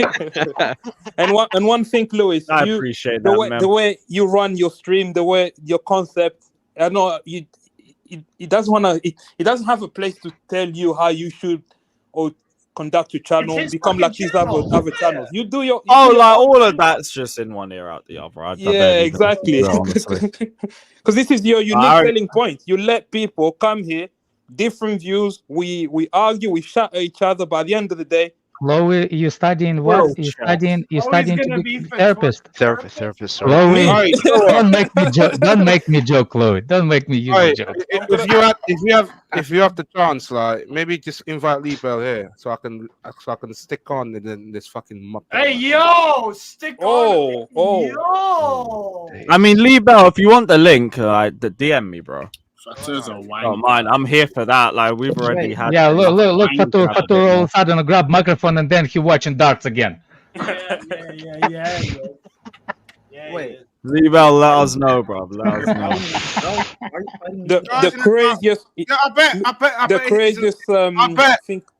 and one thing, Lewis, I appreciate the that, way man. the way you run your stream, the way your concept. I know it doesn't wanna. It doesn't have a place to tell you how you should or conduct your channel. It's his Become like fucking these channel. other channels. You do your. All of that's just in one ear out the other. Yeah, exactly. Because this is your unique selling point. You let people come here, different views. We argue, we shout at each other. By the end of the day, Chloe, you studying what? You studying to be therapist. Therapist. Sorry. Chloe, Right. don't make me joke. Don't make me joke, Chloe. Don't make me use a Right. joke. If you have the chance, like maybe just invite Lee Bell here so I can stick on in this fucking muppet. Hey yo, stick on. Yo. I mean, Lee Bell, if you want the link, the DM me, bro. Oh, mine. I'm here for that. Like we've already had. Yeah, look. Fatur all of a sudden grab microphone and then he watching darts again. Yeah. Wait. Lee Bell, let us know, bro. Let us know. The craziest.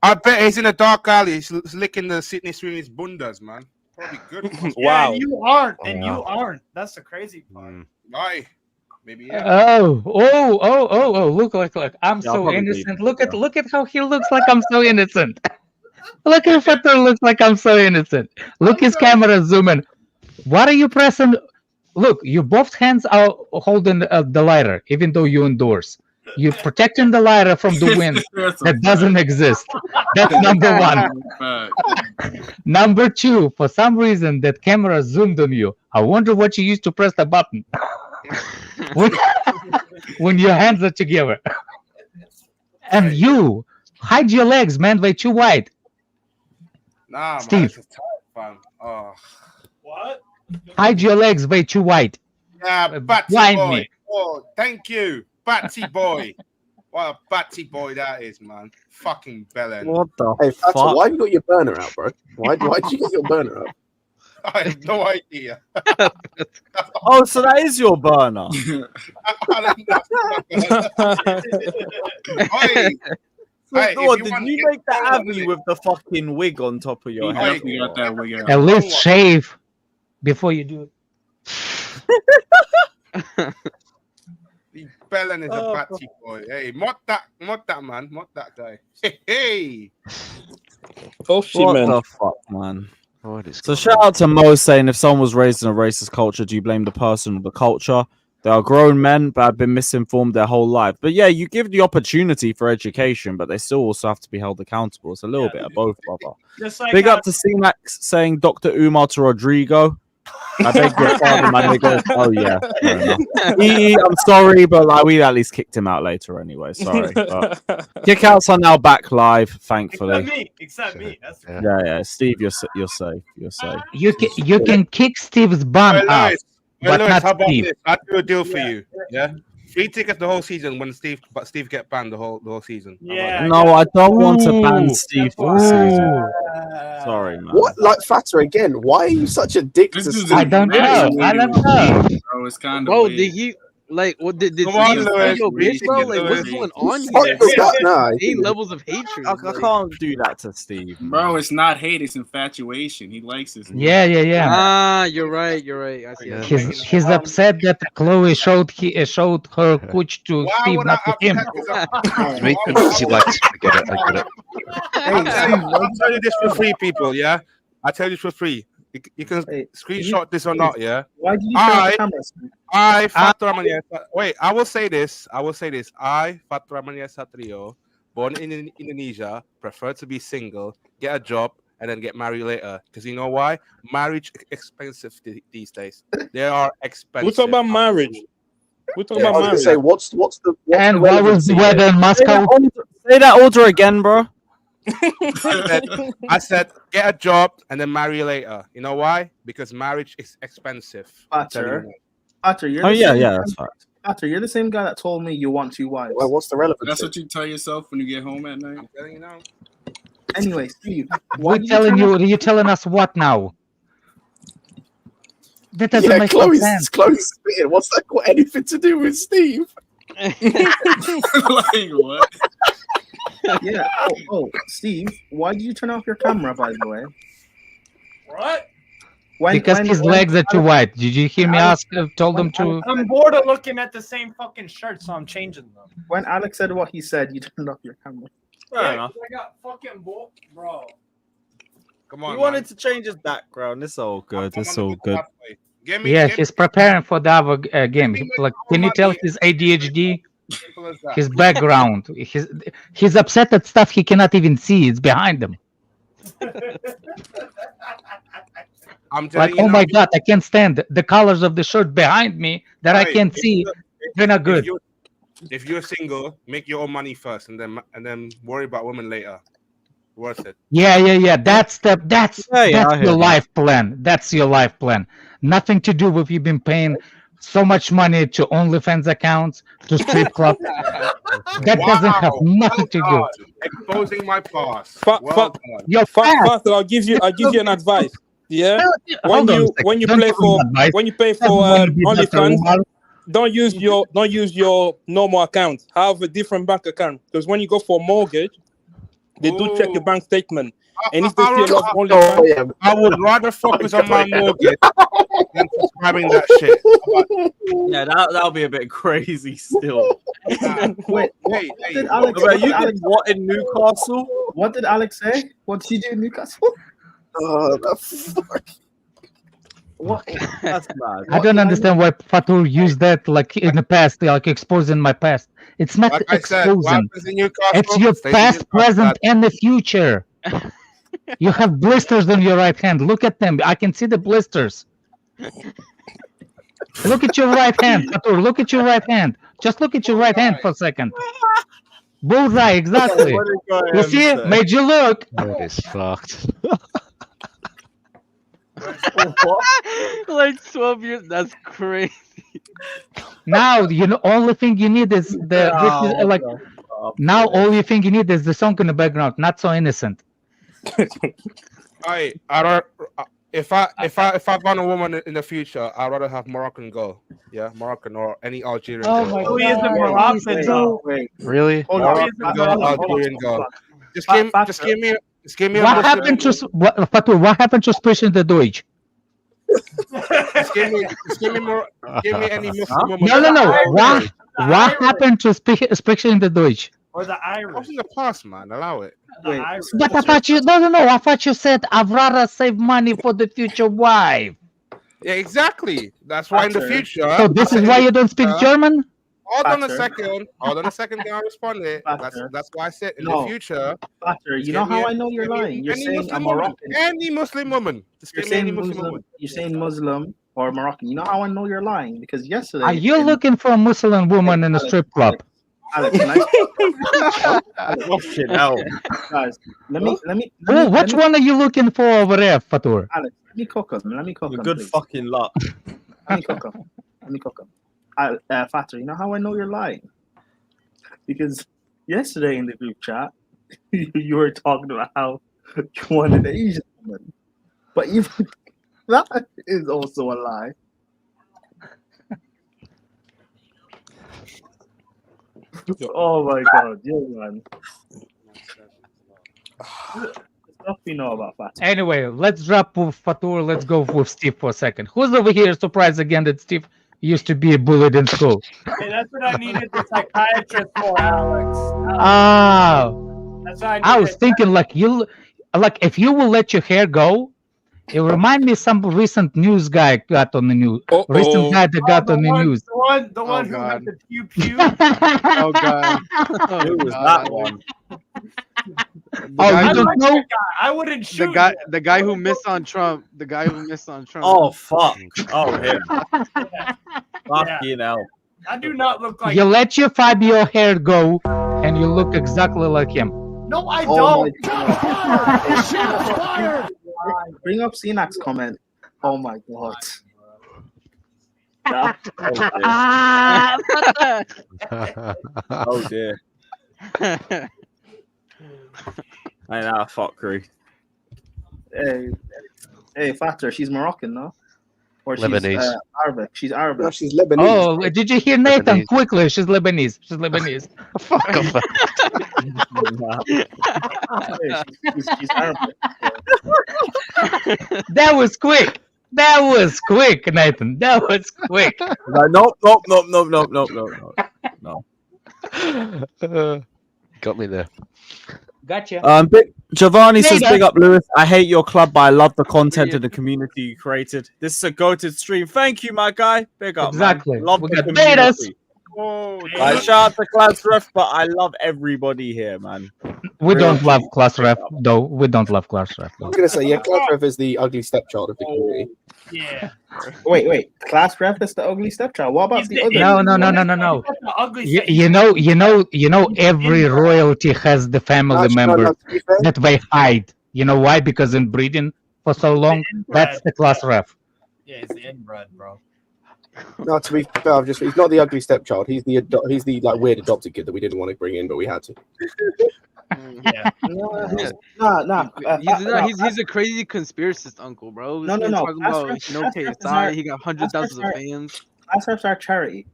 I bet he's in a dark alley. He's licking the Sydney Sweeney's bundas, man. Probably good. Yeah, you aren't. That's the crazy part. Right. Maybe. Yeah. Oh! Look! I'm so innocent. Look at how he looks like I'm so innocent. Look at Fatur looks like I'm so innocent. Look, his camera zooming. What are you pressing? Look, you both hands are holding the lighter, even though you're indoors. You're protecting the lighter from the wind that doesn't exist. That's number one. Number two, for some reason, that camera zoomed on you. I wonder what you used to press the button when your hands are together. And you hide your legs, man. They're too wide. Nah, Steve. Man, oh. What? Hide your legs, way too wide. Yeah, Batsy Blind boy. me. Oh, thank you, Batsy boy. What a Batsy boy that is, man. Fucking bellend. What the Hey, fuck? Fatur, why have you got your burner out, bro? Why did you get your burner out? I have no idea. Oh, so that is your burner. Hey, So, if did want you to make that Abby with the fucking wig on top of your head? got that wig out. At least shave before you do it. Bellend is a Batsy boy. Hey, mod that man. Mod that guy. Hey. Oh shit, what the fuck, man? So shout out to Mo saying if someone was raised in a racist culture, do you blame the person or the culture? They are grown men, but have been misinformed their whole life. But yeah, you give the opportunity for education, but they still also have to be held accountable. It's a little bit of both, brother. Like Big up to C-Max saying Dr. Umar to Rodrigo. I beg your pardon, my nigga. Oh yeah, fair enough. I'm sorry, but like we at least kicked him out later anyway. Sorry, but kickouts are now back live, thankfully. Except me. That's yeah. Steve, you're safe. You're safe. You can kick Steve's bum out, but Lewis, not how about Steve. this? I'll do a deal for you. Yeah. Free tickets the whole season when Steve get banned the whole season. Yeah. No, I don't want to ban Steve for the season. Sorry, man. What, like Fatur again? Why are you such a dick to Steve? I don't know. Bro, it's kind of Bro, weird. did he like what did Come on, Steve Lewis. say your bitch, bro? Like what's going on here? Insane levels of hatred. I can't do that to Steve. Bro, it's not hate, it's infatuation. He likes this. Yeah. Ah, you're right. I see. He's upset that Chloe showed her cooch to Steve, not to him. Me too, because he likes it. I get it. I'll tell you this for free, people. Yeah, I tell you this for free. You can screenshot this or not. Yeah. Why did you turn off the cameras? Wait, I will say this. I, Fatur Satrio, born in Indonesia, prefer to be single, get a job, and then get married later. Because you know why? Marriage is expensive these days. They are expensive. We're talking about marriage. We're talking about I was marriage. gonna say, what's the And what was the weather in Moscow? Say that order again, bro. I said, get a job and then marry later. You know why? Because marriage is expensive. Fatur, you're that's right. Fatur, you're the same guy that told me you want 2 wives. Well, what's the relevance? That's what you tell yourself when you get home at night. I'm telling you now. Anyway, Steve, You're telling us what now? That doesn't make sense. Chloe's spitting. What's that got anything to do with Steve? Like what? Yeah. Oh, Steve, why did you turn off your camera, by the way? What? Because his legs are too wide. Did you hear me ask? Told him to. I'm bored of looking at the same fucking shirt, so I'm changing them. When Alex said what he said, you turned off your camera. Fair enough. I got fucking bored, bro. Come on. He wanted to change his background. It's all good. It's all good. He's preparing for the other game. Like, can you tell his ADHD? His background. He's upset at stuff he cannot even see. It's behind him. I'm telling Like, you oh now, my God, I can't stand the colors of the shirt behind me that I Hey, can't see. They're not good. If you're single, make your own money first, and then worry about women later. Worth it. Yeah. That's I hear your that. life plan. That's your life plan. Nothing to do with you been paying so much money to OnlyFans accounts, to strip club. That doesn't have nothing to do. Exposing my past. Well done. Your Faster, I'll give you an advice. Yeah, when Hold on a you second. when you Don't play give me for advice. when you pay Doesn't for wanna be Dr. OnlyFans, Umar. don't use your normal account. Have a different bank account, because when you go for a mortgage, they do check your bank statement, and if they see a lot of OnlyFans, I would rather focus on my mortgage than subscribing that shit. Yeah, that'll be a bit crazy still. Wait, what did Alex? But you did what in Newcastle? What did Alex say? What did he do in Newcastle? Fuck. What? That's mad. I don't understand why Fatur used that like in the past, like exposing my past. It's not Like I said, what exposing. happens in Newcastle It's your stays in past, Newcastle. present, and the future. You have blisters on your right hand. Look at them. I can see the blisters. Look at your right hand, Fatur. Look at your right hand. Just look at your right hand for a second. Bullseye, exactly. You see? Made you look. That is fucked. Like 12 years. That's crazy. Now, only thing you need is now all you think you need is the song in the background. Not so innocent. I don't. If I find a woman in the future, I'd rather have Moroccan girl. Yeah, Moroccan or any Algerian Oh girl. my God. Who is a Moroccan though? Really? Moroccan girl, Algerian girl. Just give me a What Muslim happened to Fatur? What happened to sprechen the Deutsch? Just give me any Muslim woman. No. What happened to sprechen the Deutsch? Or the Irish. What's in the past, man? Allow it. But I thought you I thought you said I'd rather save money for the future wife. Yeah, exactly. That's why in the future. So this is why you don't speak German? Hold on a second. Then I respond it. That's why I said in the future. You know how I know you're lying? You're saying a Moroccan. Any Muslim woman. Just You're give me any saying Muslim Muslim. woman. You're saying Muslim or Moroccan. You know how I know you're lying? Because yesterday. Are you looking for a Muslim woman in a strip club? Alex, can I? Oh shit! Now, guys, let me. Which one are you looking for over there, Fatur? Alex, let me cook them. You're good please. fucking luck. Let me cook them. Fatur, you know how I know you're lying? Because yesterday in the group chat, you were talking about how you wanted an Asian woman, but even that is also a lie. Oh my God, yeah, man. Stuff we know about Fatur. Anyway, let's drop with Fatur. Let's go with Steve for a second. Who's over here surprised again that Steve used to be bullied in school? Hey, that's what I needed the psychiatrist for, Alex. That's what I was thinking like if you will let your hair go, it remind me of some recent news guy got on the news. Recent guy that got on the news. The one who had the pew pew. Oh God. Who was that one? You don't know? I wouldn't shoot The guy who missed on Trump. The guy who missed on Trump. Oh fuck! Oh him. Fucking hell. I do not look like. You let your 5-year hair go, and you look exactly like him. No, I don't. Bring up Sinak's comment. Oh my God. Oh dear. I know, fuckery. Hey, Fatur, she's Moroccan, no? Or she's Lebanese. Arabic. She's Arabic. No, she's Lebanese. Oh, did you hear Nathan? Lebanese. Quickly, she's Lebanese. She's Lebanese. Fuck off. She's Arabic. That was quick. That was quick, Nathan. That was quick. No. Got me there. Gotcha. Giovanni says, Later. "Big up, Lewis. I hate your club, but I love the content and the community you created. This is a goated stream. Thank you, my guy. Big up, Exactly. Man. Love We the got community. Betas. Like, shout out to Class Ref, but I love everybody here, man. We don't love Class Ref, though. We don't love Class Ref, though. I was gonna say, yeah, Class Ref is the ugly stepchild of the community. Yeah. Wait. Class Ref is the ugly stepchild. What about the other? No. You know, every royalty has the family member that they hide. You know why? Because in breeding for so long, that's the Class Ref. Yeah, it's the inbred, bro. No, to be fair, he's not the ugly stepchild. He's the like weird adopted kid that we didn't want to bring in, but we had to. Yeah. He's a crazy conspiracist uncle, bro. No. Talking about KSI, he got hundreds of thousands of fans. Class Refs are charity.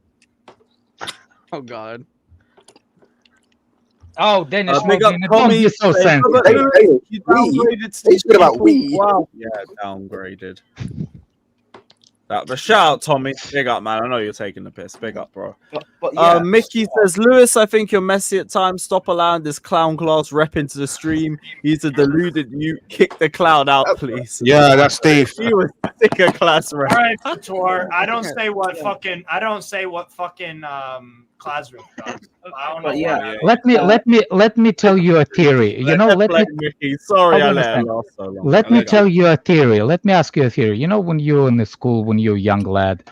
Oh God. Oh, Dennis, big up don't Tommy. be so sensitive. You downgraded Steve. Wow. Yeah, downgraded. But shout out, Tommy. Big up, man. I know you're taking the piss. Big up, bro. But yeah, Mickey says, Lewis, I think you're messy at times. Stop allowing this clown class rep into the stream. He's a deluded mute. Kick the clown out, please. Yeah, that's Steve. He was sick of class rep. All right, Couture. I don't say what fucking Class Ref does. I don't know. yeah. Let me tell you a theory. You know, let me tell you a theory. Let me ask you a theory. You know, when you're in the school, when you're a young lad,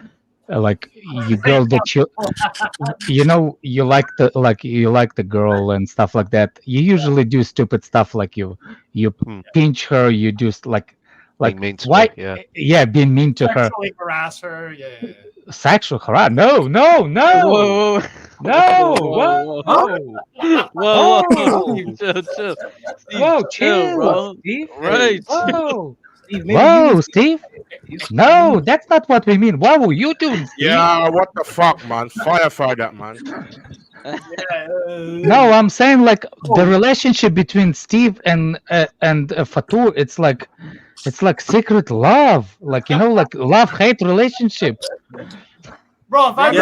like you girl that you know, you like the girl and stuff like that. You usually do stupid stuff like you pinch her. You do like mean to why? her, Yeah, being mean to her. Sexually harass her. Yeah. Sexual harass? No. Whoa. Whoa, chill, bro. Steve. Right. Whoa, Steve. No, that's not what we mean. What were you doing, Steve? Yeah, what the fuck, man? Fire that, man. No, I'm saying like the relationship between Steve and Fatur. It's like secret love, like like love-hate relationship. Bro, if I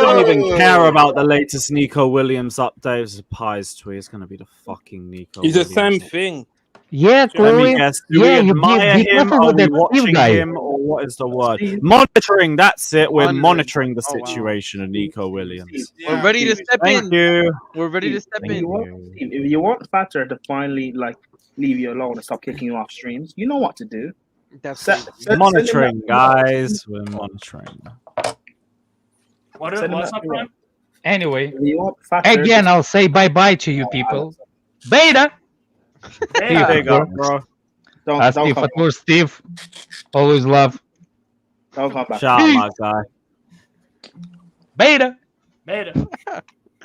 don't even care about the latest Nico Williams updates. Pies tweet is gonna be the fucking Nico. It's Williams. the same thing. Yeah, Let me guess. Do we admire him? careful Are with we that watching Steve guy. him? Or what is the word? Monitoring. That's it. We're monitoring the situation of Nico Williams. We're ready to step in. Thank you. We're ready to step in. If you want Fatter to finally leave you alone and stop kicking you off streams, you know what to do. Monitoring, guys. We're monitoring. What's up, Ron? Anyway, again, I'll say bye-bye to you people. Beta! Big up, bro. Steve. Always love. Don't come back. Shout out, my guy. Beta.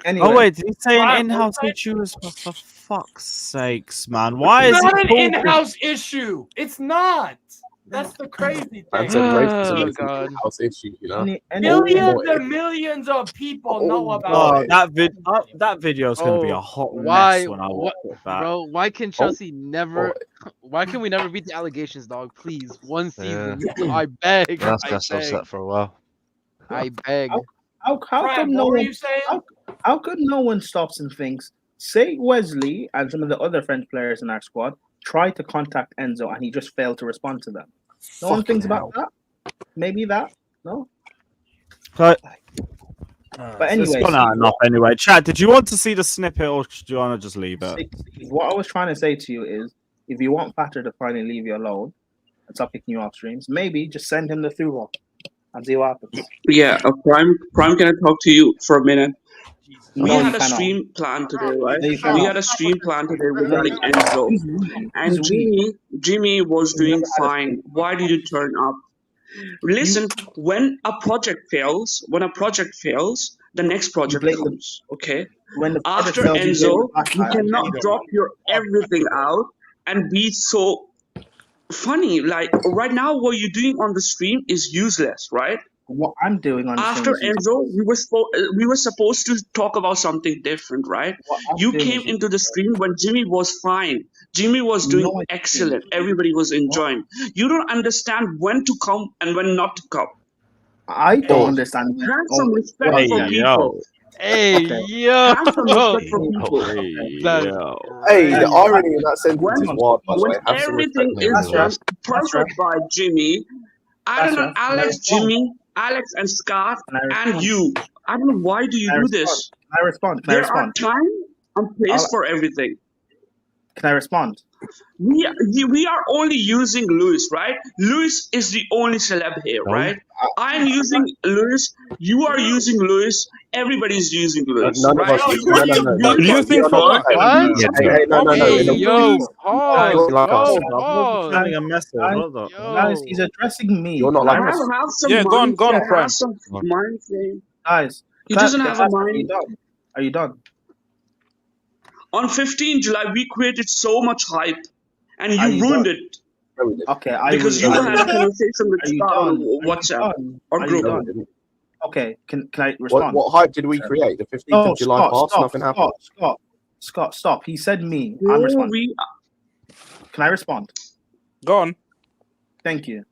Anyway, Oh, wait, did he say an in-house issue? For fuck's sakes, man. Why is it's not it an in-house issue? It's not. That's the crazy thing. That's a racism is an in-house issue, you know? Millions and millions of people know about it. That video is going to be a hot mess when I watch it back. Bro, why can Chelsea never... Why can we never beat the allegations, dog? Please, one season. I beg. That's got so set for a while. I beg. How come how could no one stops and thinks, say Wesley and some of the other French players in our squad tried to contact Enzo and he just failed to respond to them? No one thinks about that? Maybe that? No? But anyway, it's gone out enough anyway. Chad, did you want to see the snippet or do you want to just leave it? What I was trying to say to you is, if you want Fatter to finally leave you alone and stop kicking you off streams, maybe just send him the through and see what happens. Yeah, Prime, can I talk to you for a minute? We No, had you a cannot. stream plan today, right? No, you cannot. We had a stream plan today regarding Enzo. And Jimmy was doing fine. Why did you turn up? Listen, when a project fails, the next project comes. Okay? After Enzo, you cannot drop your everything out and be so funny. Like right now, what you're doing on the stream is useless, right? What I'm doing on after Enzo, we were supposed to talk about something different, right? You came into the stream when Jimmy was fine. Jimmy was doing excellent. Everybody was enjoying. You don't understand when to come and when not to come. I don't understand. Have some respect for people. Have some respect for people. Hey, the irony in that sentence is wild. By the way. When everything is just perfect by Jimmy, I don't know, Alex, Jimmy, Alex and Scott and you I don't know why do you do this. Can I respond? There are time and place for everything. Can I respond? We are only using Lewis, right? Lewis is the only celeb here, right? I'm using Lewis. You are using Lewis. Everybody's using Lewis, None of right? us. No. You think What? Hey, no. Sending a message. Guys, he's addressing me. You're not like us. Have some Yeah, go on, Prime. Have some mind frame. Guys, He doesn't have a mind. Are you done? On 15 July, we created so much hype, and you ruined it. Okay, because you had a conversation with Scott on WhatsApp or group. Okay, can I respond? What hype did we create? The 15th of July passed, nothing happened. Scott, stop. He said me. I'm responding. Can I respond? Go on. Thank you.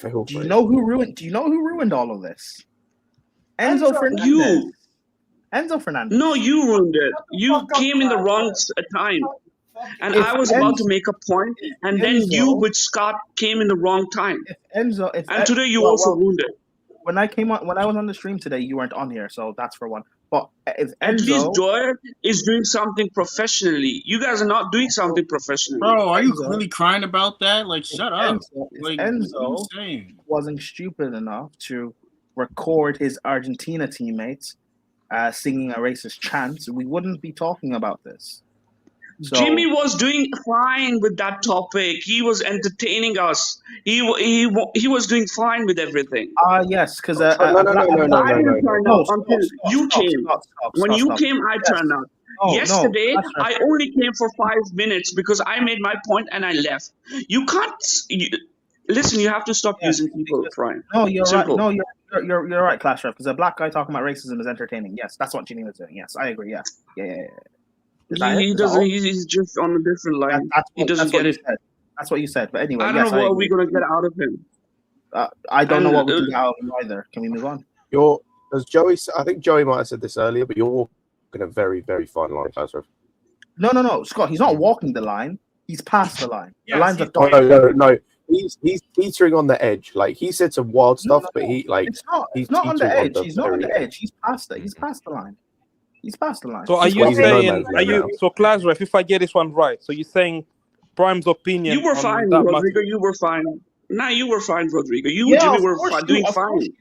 Do you know who ruined all of this? Enzo Fernandez. Enzo Fernandez. No, you ruined it. You came in the wrong time. And I was about to make a point, and then you with Scott came in the wrong time. And today you also ruined it. When I was on the stream today, you weren't on here, so that's for one. But if At least Enzo, Joy is doing something professionally. You guys are not doing something professionally. Bro, are you really crying about that? Like, shut up. If Enzo wasn't stupid enough to record his Argentina teammates singing a racist chant, we wouldn't be talking about this. So, Jimmy was doing fine with that topic. He was entertaining us. He was doing fine with everything. Yes, because no. You came. When you came, I turned out. Yesterday, I only came for 5 minutes because I made my point and I left. You can't. Listen, you have to stop using people crying. No, you're right. No, you're right, Clash Ref. Because a black guy talking about racism is entertaining. Yes, that's what Jimmy was doing. Yes, I agree. Yeah. He doesn't. He's just on a different line. He doesn't get it. That's what you said. But anyway, I don't know what we're gonna get out of him. I don't know what we can get out of him either. Can we move on? As Joey, I think Joey might have said this earlier, but you're walking a very, very fine line, Lazarus. No, Scott. He's not walking the line. He's past the line. Yes, the line's a no. He's teetering on the edge. Like he said some wild stuff, but he's not on the edge. He's not on the edge. He's past it. He's past the line. He's past the line. So are you saying? So Klasref, if I get this one right, so you're saying Prime's opinion? You were fine, Rodrigo. You were fine. Nah, you were fine, Rodrigo. Jimmy were doing fine. You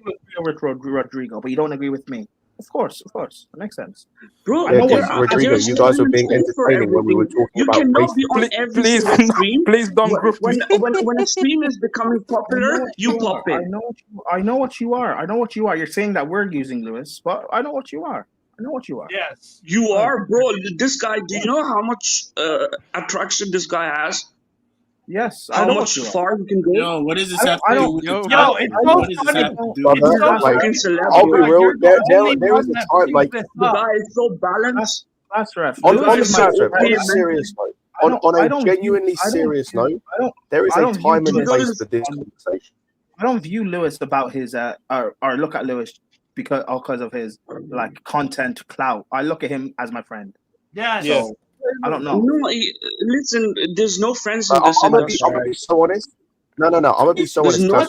agree with Rodrigo, but you don't agree with me. Of course, that makes sense. Bro, Rodrigo, you guys were being entertaining when we were talking about cannot be on every stream. Please don't group when a stream is becoming popular, you pop in. I know what you are. You're saying that we're using Lewis, but I know what you are. Yes. You are, bro. This guy, do you know how much attraction this guy has? Yes. How much far you can go? Yo, what does this have to do with it's so funny. I'll be real. There is a time like the guy is so balanced. That's right. On a serious note, on a genuinely serious note, there is a time and place for this conversation. I don't view Lewis about his or look at Lewis because of his like content clout. I look at him as my friend. Yeah. I don't know. No, listen, there's no friends in this industry. I'm gonna be so honest. No. I'm gonna be so honest. Like,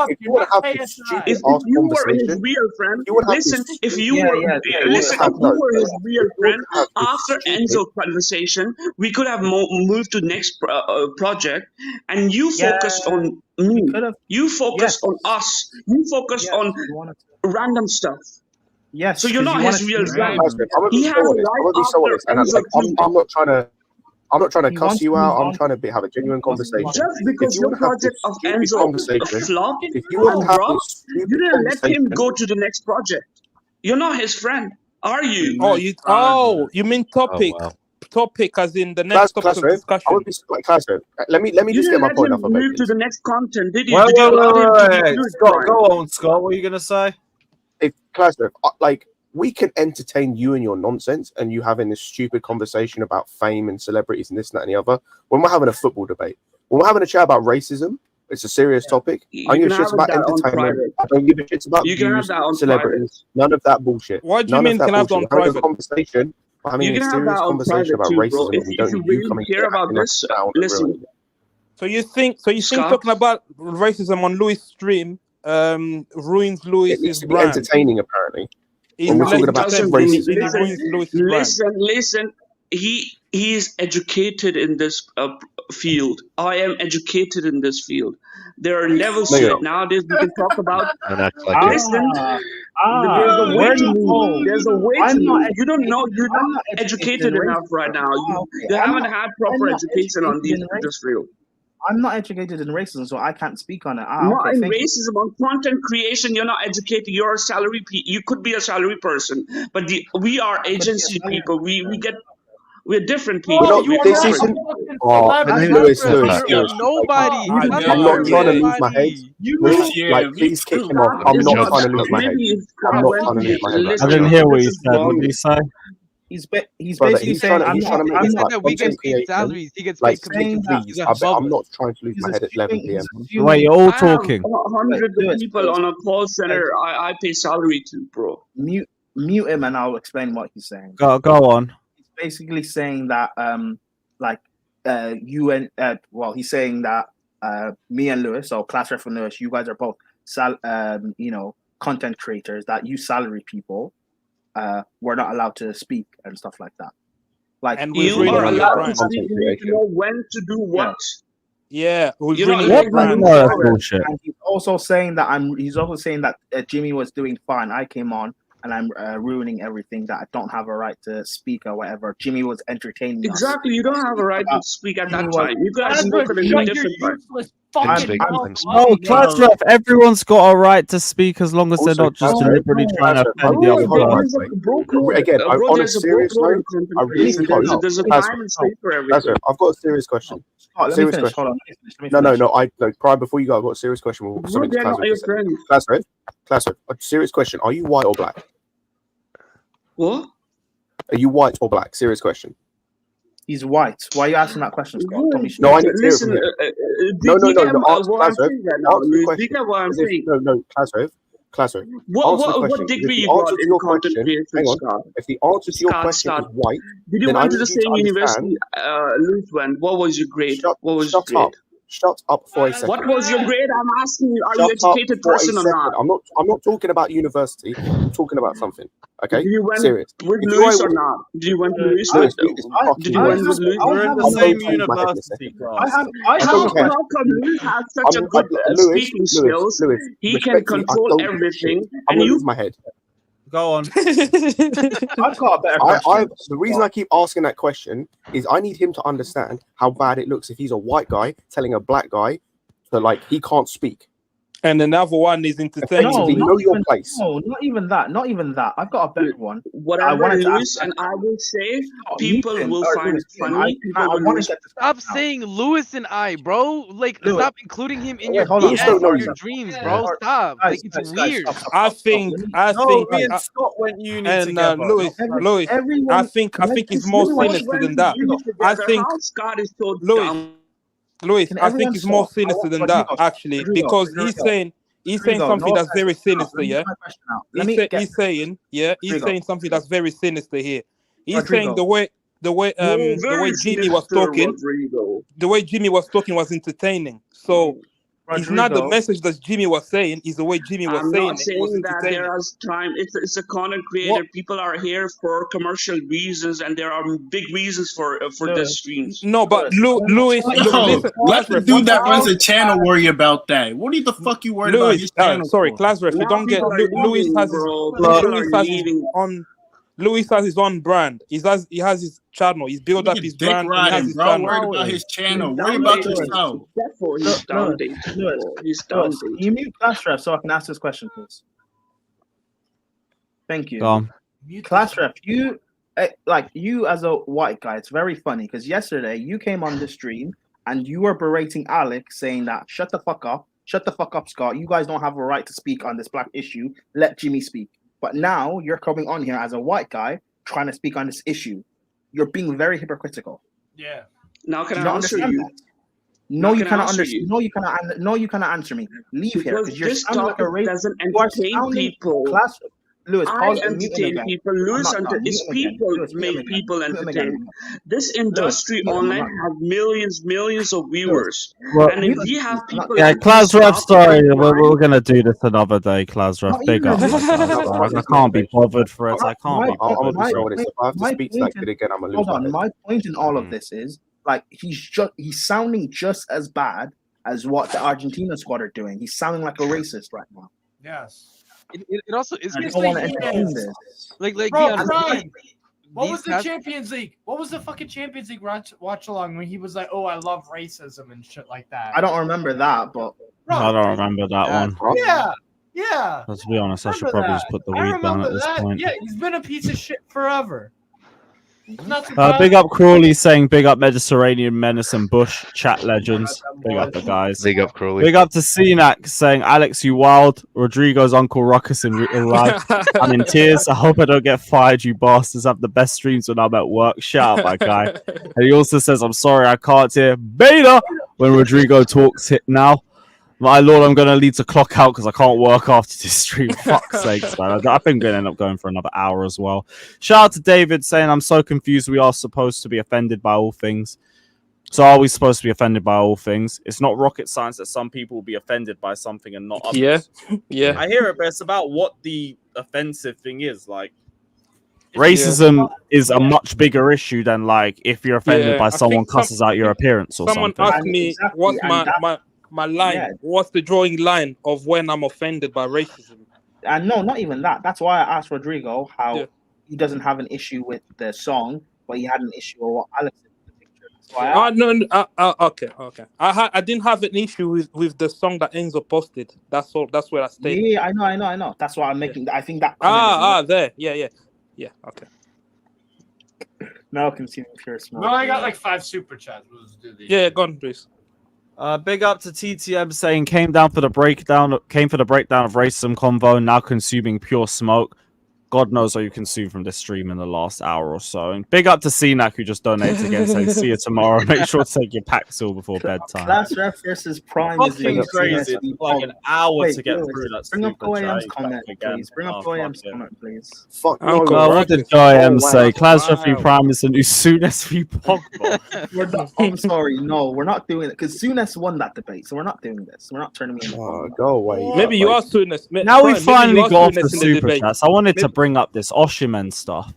if you want to have this stupid if you were his real friend, listen. If you were his real friend, after Enzo conversation, we could have moved to next project, and you focused on me. You focused on us. You focused on random stuff. Yes. So you're not his real friend. He has I'm not trying to cuss you out. I'm trying to have a genuine conversation. Just because your project of Enzo flopped and dropped, you didn't let him go to the next project. You're not his friend, are you? You mean topic? Oh, wow. Topic as in the next topic of discussion. Let me just get my point off. Move to the next content. Did you? Wait. Scott, go on, Scott. What are you gonna say? Like, we can entertain you and your nonsense and you having this stupid conversation about fame and celebrities and this and that and the other when we're having a football debate. When we're having a chat about racism, it's a serious topic. I give a shit about entertainment. I don't give a shit about views, celebrities. None of that bullshit. What do you mean can have that on private? Conversation. We're having a serious conversation about racism. If you really care about this, listen. So you think talking about racism on Louis' stream ruins It needs Lewis's to be brand. entertaining, apparently. It's When we're less talking about entertaining. racism. It ruins Lewis's brand. Listen. He is educated in this field. I am educated in this field. There are levels No, to you're it. not. Nowadays, we can talk about. Don't act like it. Listen, there's a way to move. There's a way to move. You don't know. You're not educated enough right now. You haven't had proper education on this field. I'm not educated in racism, so I can't speak on it. Not Okay, in thank you. racism, on content creation. You're not educated. You're a salary. You could be a salary person, but we are agency people. We're different people. We're not, We're this different. isn't. Oh, Lewis. Nobody. I'm not trying to lose my head. Like, please kick him off. I'm not trying to lose my head. I'm not trying to lose my head. I didn't hear what he said. What did he say? He's Brother, basically he's saying trying to make I'm this not, like we get content paid creation. salaries. He gets Like, paid commission. please, I'm not trying to lose my head at 11 p.m. Wait, you're all talking. Hundreds of people on a call center. I pay salary to, bro. Mute him, and I'll explain what he's saying. Go on. He's basically saying that he's saying that me and Lewis, or Class Ref and Lewis, you guys are both content creators that use salary people. We're not allowed to speak and stuff like that. Like, and you are allowed to speak. You need to know when to do what. Yeah, you know, bullshit. And he's also saying that Jimmy was doing fine. I came on and I'm ruining everything, that I don't have a right to speak or whatever. Jimmy was entertaining us. Exactly, you don't have a right to speak at that time. You guys look at it in a different time. No, Class Ref, everyone's got a right to speak as long as they're not just deliberately trying to offend the other person. Again, on a serious note, I really don't. There's a time and space for everything. I've got a serious question. Serious question. No. Prior, before you go, I've got a serious question. Class Ref, a serious question. Are you white or black? What? Are you white or black? Serious question. He's white. Why are you asking that question, Scott? No, I need to hear it from him. No. Answer the question. Class Ref. What degree you got in content creation, Scott? If the answer to your question is white, did you went to the same university Luke went? What was your grade? What was your grade? Shut up for a second. What was your grade? I'm asking you, are you an educated person or not? I'm not talking about university. I'm talking about something. Okay? Did you went Serious. with Lewis or not? Did you went with Lewis? Did you went with Lewis? We're in the same university, guys. How come Lewis has such a good speaking skills? He can control everything. I'm gonna lose my head. Go on. I've got a better question. The reason I keep asking that question is I need him to understand how bad it looks if he's a white guy telling a black guy that he can't speak. And another one is entertaining. Know your place. No, not even that. I've got a better one. Whatever Lewis and I will say, people will find it funny. Stop saying Lewis and I, bro. Stop including him in your dreams, bro. Stop. It's weird. I think. Me and Scott went uni together. Lewis. I think it's more sinister than that. I think Scott is so Lewis, I think it's more sinister than that, actually, because he's saying something that's very sinister, yeah? He's saying something that's very sinister here. He's saying the way Jimmy was talking, was entertaining. So it's not the message that Jimmy was saying, it's the way Jimmy was saying it. I'm not saying that there is time. It's a content creator. People are here for commercial reasons, and there are big reasons for the streams. No, but Lewis, let the dude that runs a channel worry about that. What the fuck you worried about his channel? Sorry, Class Ref, you don't get Lewis has his own brand. He has his channel. He's built up his brand. Worried about his channel. Worry about yourself. He's down. You mute Class Ref so I can ask this question, please. Thank you. Class Ref, you as a white guy, it's very funny because yesterday you came on the stream and you were berating Alex, saying that shut the fuck up, Scott. You guys don't have a right to speak on this black issue. Let Jimmy speak. But now you're coming on here as a white guy trying to speak on this issue. You're being very hypocritical. Yeah. Now can I answer you? That? No, you cannot understand. No, you cannot answer me. Leave here because this topic doesn't entertain people. Lewis, I pause and mute him entertain again. people. I'm Lewis, not done. it's Mute him again. people Lewis, mute him make again. people Mute him entertain. again. This Lewis, industry mute him. I'm online not have millions of viewers, Well, and if mute we him. have I'm not people yeah, like Klasrev, stop sorry, crime, we're gonna do this another day, Klasrev. not Big even up, a my guys. I can't be bothered for it. I can't be I'm gonna bothered. be So. honest. If I have to speak to that kid again, I'm gonna lose my head. My point in all of this is like he's sounding just as bad as what the Argentina squad are doing. He's sounding like a racist right now. Yes. It also is. I don't want to entertain this. Like Bro, Dion, Prime, what was the past- Champions League? What was the fucking Champions League watch along when he was like, "Oh, I love racism" and shit like that? I don't remember that, but I don't remember that one. Yeah. Let's be honest, I should Remember probably that. just put the I weed down remember at this that. point. Yeah, he's been a piece of shit forever. Not Big up Crawley saying big up Mediterranean Menace and Bush, chat legends. Big up the guys. Big up Crawley. Big up to Cenac saying Alex, you wild. Rodrigo's Uncle Ruckus in real life. I'm in tears. I hope I don't get fired, you bastards. Have the best streams when I'm at work. Shout out my guy. And he also says, I'm sorry I can't hear beta when Rodrigo talks hit now. My lord, I'm going to need to clock out because I can't work after this stream. Fuck's sakes, man. I think I'm going to end up going for another hour as well. Shout out to David saying, I'm so confused. We are supposed to be offended by all things. So are we supposed to be offended by all things? It's not rocket science that some people will be offended by something and not others. Yeah. I hear it, but it's about what the offensive thing is. Like, racism is a much bigger issue than, like, if you're offended by I someone think cusses out your appearance or someone something. asked me what's my line. What's the drawing line of when I'm offended by racism? And no, not even that. That's why I asked Rodrigo how he doesn't have an issue with the song, but he had an issue with what Alex did in the picture. That's why Okay. I didn't have an issue with the song that Enzo posted. That's all. That's where I stayed. Yeah, I know. That's why I'm making. I think that. There. Yeah. Okay. Now consuming pure smoke. We only got like 5 super chats. We'll just do these. Yeah, go on, please. Big up to TTM saying came for the breakdown of racism convo, now consuming pure smoke. God knows what you consumed from this stream in the last hour or so. And big up to CNAC who just donates again, saying see you tomorrow. Make sure to take your Paxil before bedtime. Class ref versus Prime is Fucking crazy. It took like an hour to get through that. Bring up super OAM's chat. comment, Again. please. Bring up OAM's comment, please. Fuck no. What did OAM say? Class ref v Prime is the new Younes v Pogba. I'm sorry, no, we're not doing it because Younes won that debate, so we're not doing this. We're not turning me in. Go away. Maybe you are Younes. Now we finally got off the super chats. I wanted to bring up this Oshimen stuff.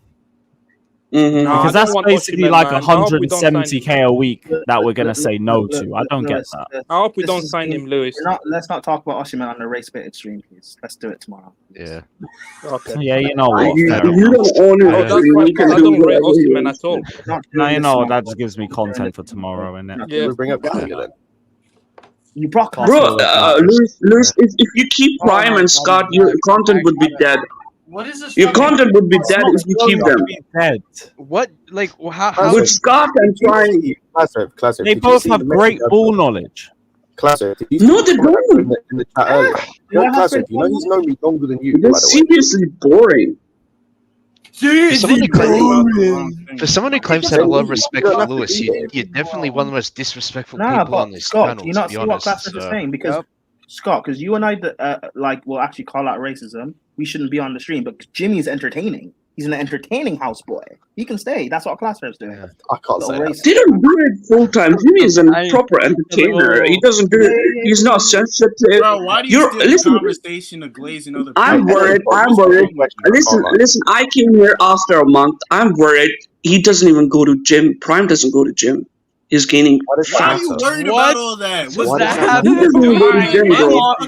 Because that's basically like 170k a week that we're gonna say no to. I don't get that. I hope we don't sign him, Lewis. Let's not talk about Oshiman on the race baited stream, please. Let's do it tomorrow. Yeah. Okay. Yeah, you know what? You don't own it. That's fine. I don't rate Oshiman at all. No, you know that just gives me content for tomorrow, innit? Yeah. We bring up Gallagher then. You brought Bro, Lewis, if you keep Prime and Scott, your content would be dead. What is this? Your content would be dead if you keep them. Dead. What? Like how? With Scott and Prime. Classic. They both have great ball knowledge. Classic. No, they don't. In the chat earlier. Yo, Classic, you know he's known me longer than you. They're seriously boring. For someone who claims to have a lot of respect for Lewis, you're definitely one of the most disrespectful people on this Scott, panel. do you not to be see what honest, Classic is saying? Because Scott, because you and I will actually call out racism. We shouldn't be on the stream, but Jimmy's entertaining. He's an entertaining house boy. He can stay. That's what Classref's doing. I can't say that. They don't do it full time. Jimmy is a proper entertainer. He doesn't do it. He's not sensitive. Bro, why do you steer the conversation of glazing other people? I'm worried. Listen. I came here after a month. I'm worried. He doesn't even go to gym. Prime doesn't go to gym. He's gaining. Why are you worried about all that? What's that happening?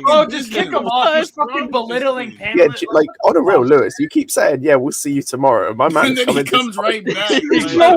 Bro, just kick him off. He's fucking belittling Yeah, Pamela. like on the real, Lewis, you keep saying, "Yeah, we'll see you tomorrow." My man And then he comes right back. No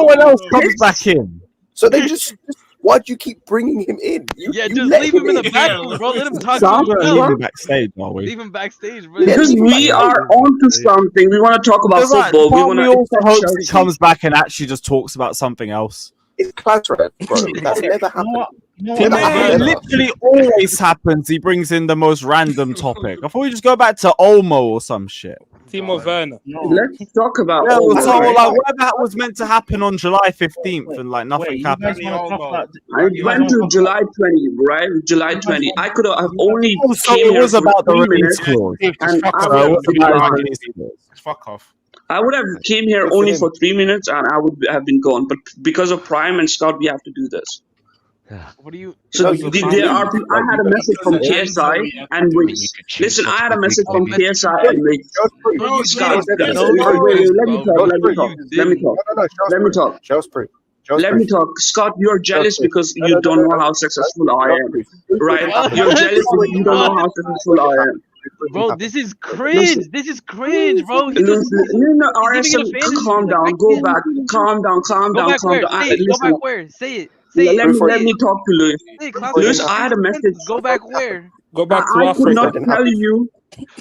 one else comes back in. So they just why'd you keep bringing him in? You just let leave him in the in. back, bro. Let him talk. Leave him backstage, are we? Leave him backstage, bro. Because we are onto something. We want to talk about football. We want to also hopes he comes back and actually just talks about something else. It's class rep, bro. That's never happened. It literally always happens. He brings in the most random topic. I thought we just go back to Olmo or some shit. Timo Werner. Let's talk about. Yeah, Olmo, so right? like whatever that was meant to happen on July 15th, and like nothing happened. I went to July 20, right? July 20. I could have only Oh, so came it here was for about the 3 release minutes, clause. and I So would it have was been about his gone. release clause. Fuck off. I would have came here Good for only him. for 3 minutes, and I would have been gone. But because of Prime and Scott, we have to do this. What do you? So No, you there are. I had a message from KSI and Wix. Listen, I had a message from KSI and Wix. Scott, wait, let me talk. Let me talk. Scott, you're jealous because you don't know how successful I am, right? You're jealous because you don't know how successful I am. Bro, this is cringe. This is cringe, bro. He just, No, he's RSM, even a fantasy calm league. down. I Go can't- back. Calm down. Go back where? Say it. Go Listen, back where? Say it. Say it. let me talk to Lewis. Say it, Klaus. Lewis, I had a message. Go back where? Go back to I could Africa. not tell you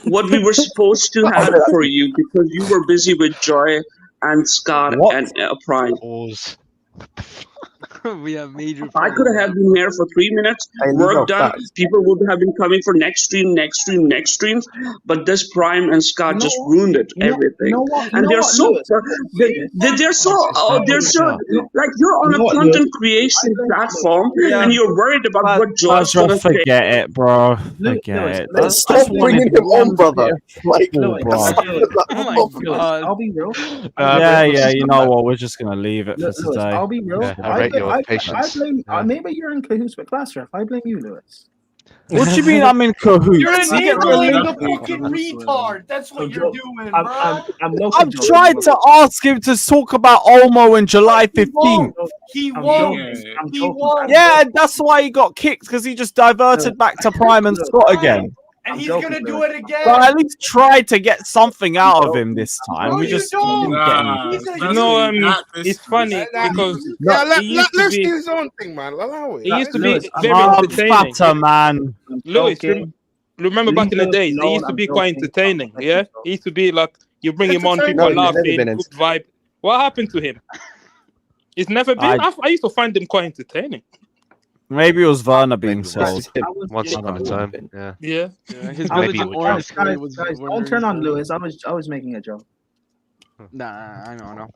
what we were supposed to have for you because you were busy with Joy and Scott and Prime. We have major. I could have been here for 3 minutes, work done. People would have been coming for next stream. But this Prime and Scott just ruined it, everything. And they're so, they're so like you're on a content creation platform and you're worried about what Joy's gonna say. Forget it, bro. Forget it. Stop bringing him on, brother. Like, bro. Oh my god. I'll be real. Yeah, you know what? We're just gonna leave it for Lewis, today. I'll be real. Yeah, I rate your I patience. blame. Maybe you're in cahoots with class ref. I blame you, Lewis. What do you mean I'm in cahoots? You're enabling the That's fucking retard. That's what you're doing, bro. I'm trying to ask him to talk about Olmo in July 15th. He won't. He won't. Yeah, that's why he got kicked, because he just diverted back to Prime and Scott again. And he's gonna do it again. But at least try to get something out of him this time. We just don't. didn't get anything. You know, it's funny because let he used to Lewis be. do his own thing, man. Allow it. He used to be Lewis, very I'm entertaining. fatter, man. Lewis, remember back in the days, he used to be quite entertaining. Yeah, he used to be like you bring him on, people laughing, good vibe. What happened to him? It's never been. I used to find him quite entertaining. Maybe it was Werner being sold. Once upon a time. Yeah. Yeah. His Maybe village orange Guys, was. don't turn on Lewis. I was making a joke. Nah, I know.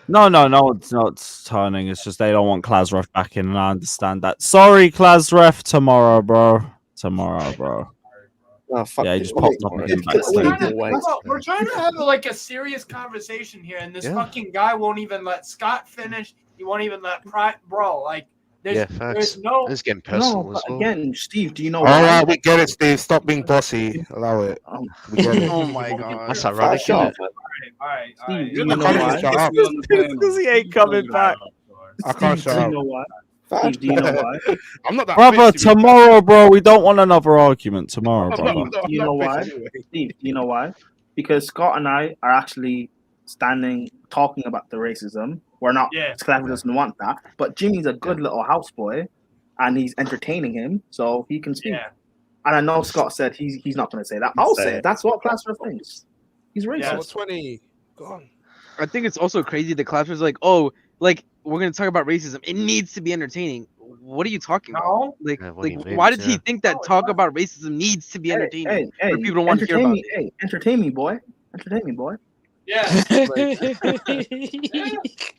No, it's not turning. It's just they don't want Klasref back in, and I understand that. Sorry, Klasref. Tomorrow, bro. Oh, fuck yeah, he this. just popped up again. We're trying to have like a serious conversation here, and this fucking guy won't even let Scott finish. He won't even let bro. Like, there's no. It's getting personal. No, but again, Steve, do you know? All right, we get it, Steve. Stop being bossy. Allow it. We get it. Oh my god. That's ironic, isn't it? All right. Steve, do You're you know not coming why? to shut up. Because he ain't coming back. I can't Steve, shut do you up. know why? Steve, do you know why? I'm not that Brother, bitch, you know. tomorrow, bro. We don't want another argument tomorrow, brother. Do you know why? Steve, do you know why? Because Scott and I are actually talking about the racism. We're not. Clever doesn't want that, but Jimmy's a good little houseboy, and he's entertaining him, so he can speak. Yeah. And I know Scott said he's not going to say that. I'll say it. That's what Classref thinks. He's racist. Yeah, 20. Go on. I think it's also crazy that Clapper's like, oh, like we're gonna talk about racism. It needs to be entertaining. What are you talking about? Like, why did he think that talk about racism needs to be entertaining? Hey, for people don't want to hear about it. Hey, entertain me, boy. Entertain me, boy. Yeah.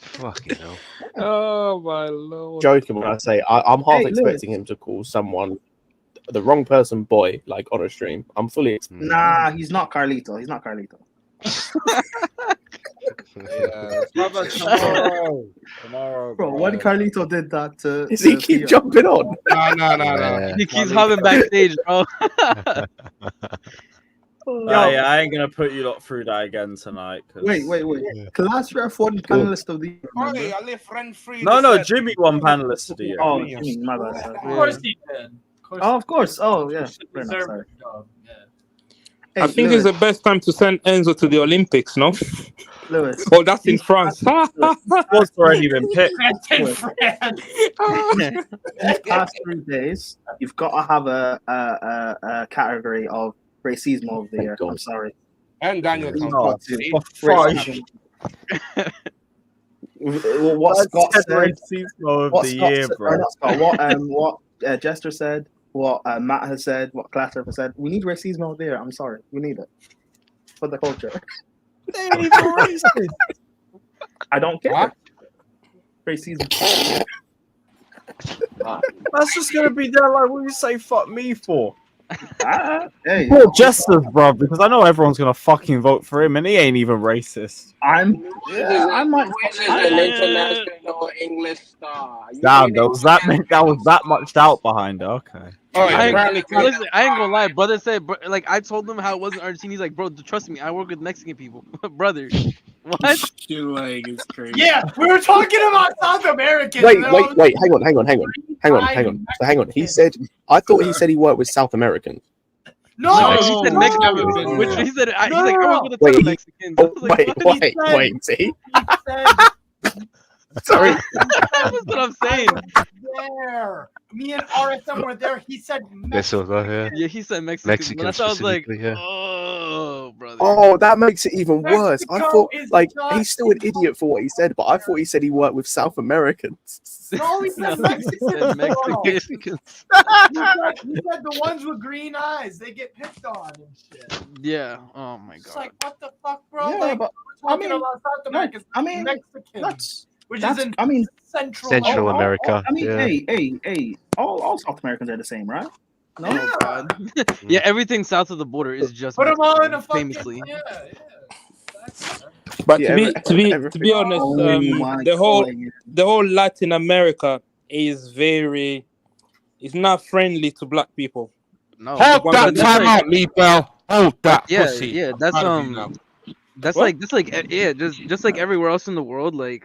Fucking hell. Oh my lord. Joking when I say I'm half expecting him to call someone the wrong person boy, like on a stream. I'm fully expecting. Nah, he's not Carlito. He's not Carlito. Tomorrow. Bro, when Carlito did that to... Does he keep jumping on? No. He keeps hopping backstage, bro. Yeah, I ain't gonna put you lot through that again tonight. Wait. Class ref one panelist of the year. Hey, I live friend free. No, Jimmy won panelist of the year. Oh, Jimmy, my bad. Of course he did. Oh, of course. Oh, yeah. I think it's the best time to send Enzo to the Olympics, no? Lewis. Oh, that's in France. What's already been picked? These past 3 days, you've got to have a category of racismo of the year. I'm sorry. And Daniel What Scott said. Racismo of the year, bro. What Jester said, what Matt has said, what Clatter has said. We need racismo of the year. I'm sorry. We need it. for the culture. They ain't even racist. I don't care. What? Racism. That's just gonna be there. Like, what do you say? Fuck me for? Hey, Poor Jesters, bro, because I know everyone's gonna fucking vote for him, and he ain't even racist. I might. An international English star. Damn, that was that much doubt behind it. Okay. I ain't gonna lie, brother said, like, I told him how it wasn't Argentina. He's like, bro, trust me, I work with Mexican people. Brother, what? Like, it's crazy. Yeah, we were talking about South Americans. Wait, hang on. So hang on. He said, I thought he said he worked with South Americans. No, he said Mexican, which he said, he's like, I work with a ton of Mexicans. Wait, see? Sorry. That's what I'm saying. There. Me and RSM were there. He said Mexican. Yeah, he said Mexican. But that's why I was like, oh, brother. Oh, that makes it even worse. I Mexico thought, is like, not- he's still an idiot for what he said, but I thought he said he worked with South Americans. No, he said Mexican. Mexicans. He said the ones with green eyes, they get picked on and shit. Yeah. Oh my It's god. like, what the fuck, bro? Yeah, like, but we're talking about South Americans. Mexicans, which is in Central America. I mean, hey. All South Americans are the same, right? No. Oh god. Yeah, everything south of the border is just Put them all in a fucking famously. But Yeah, to be honest, the whole Latin America is not friendly to black people. No. Hold that time out, Meatball. Hold that pussy. Yeah, that's like everywhere else in the world, like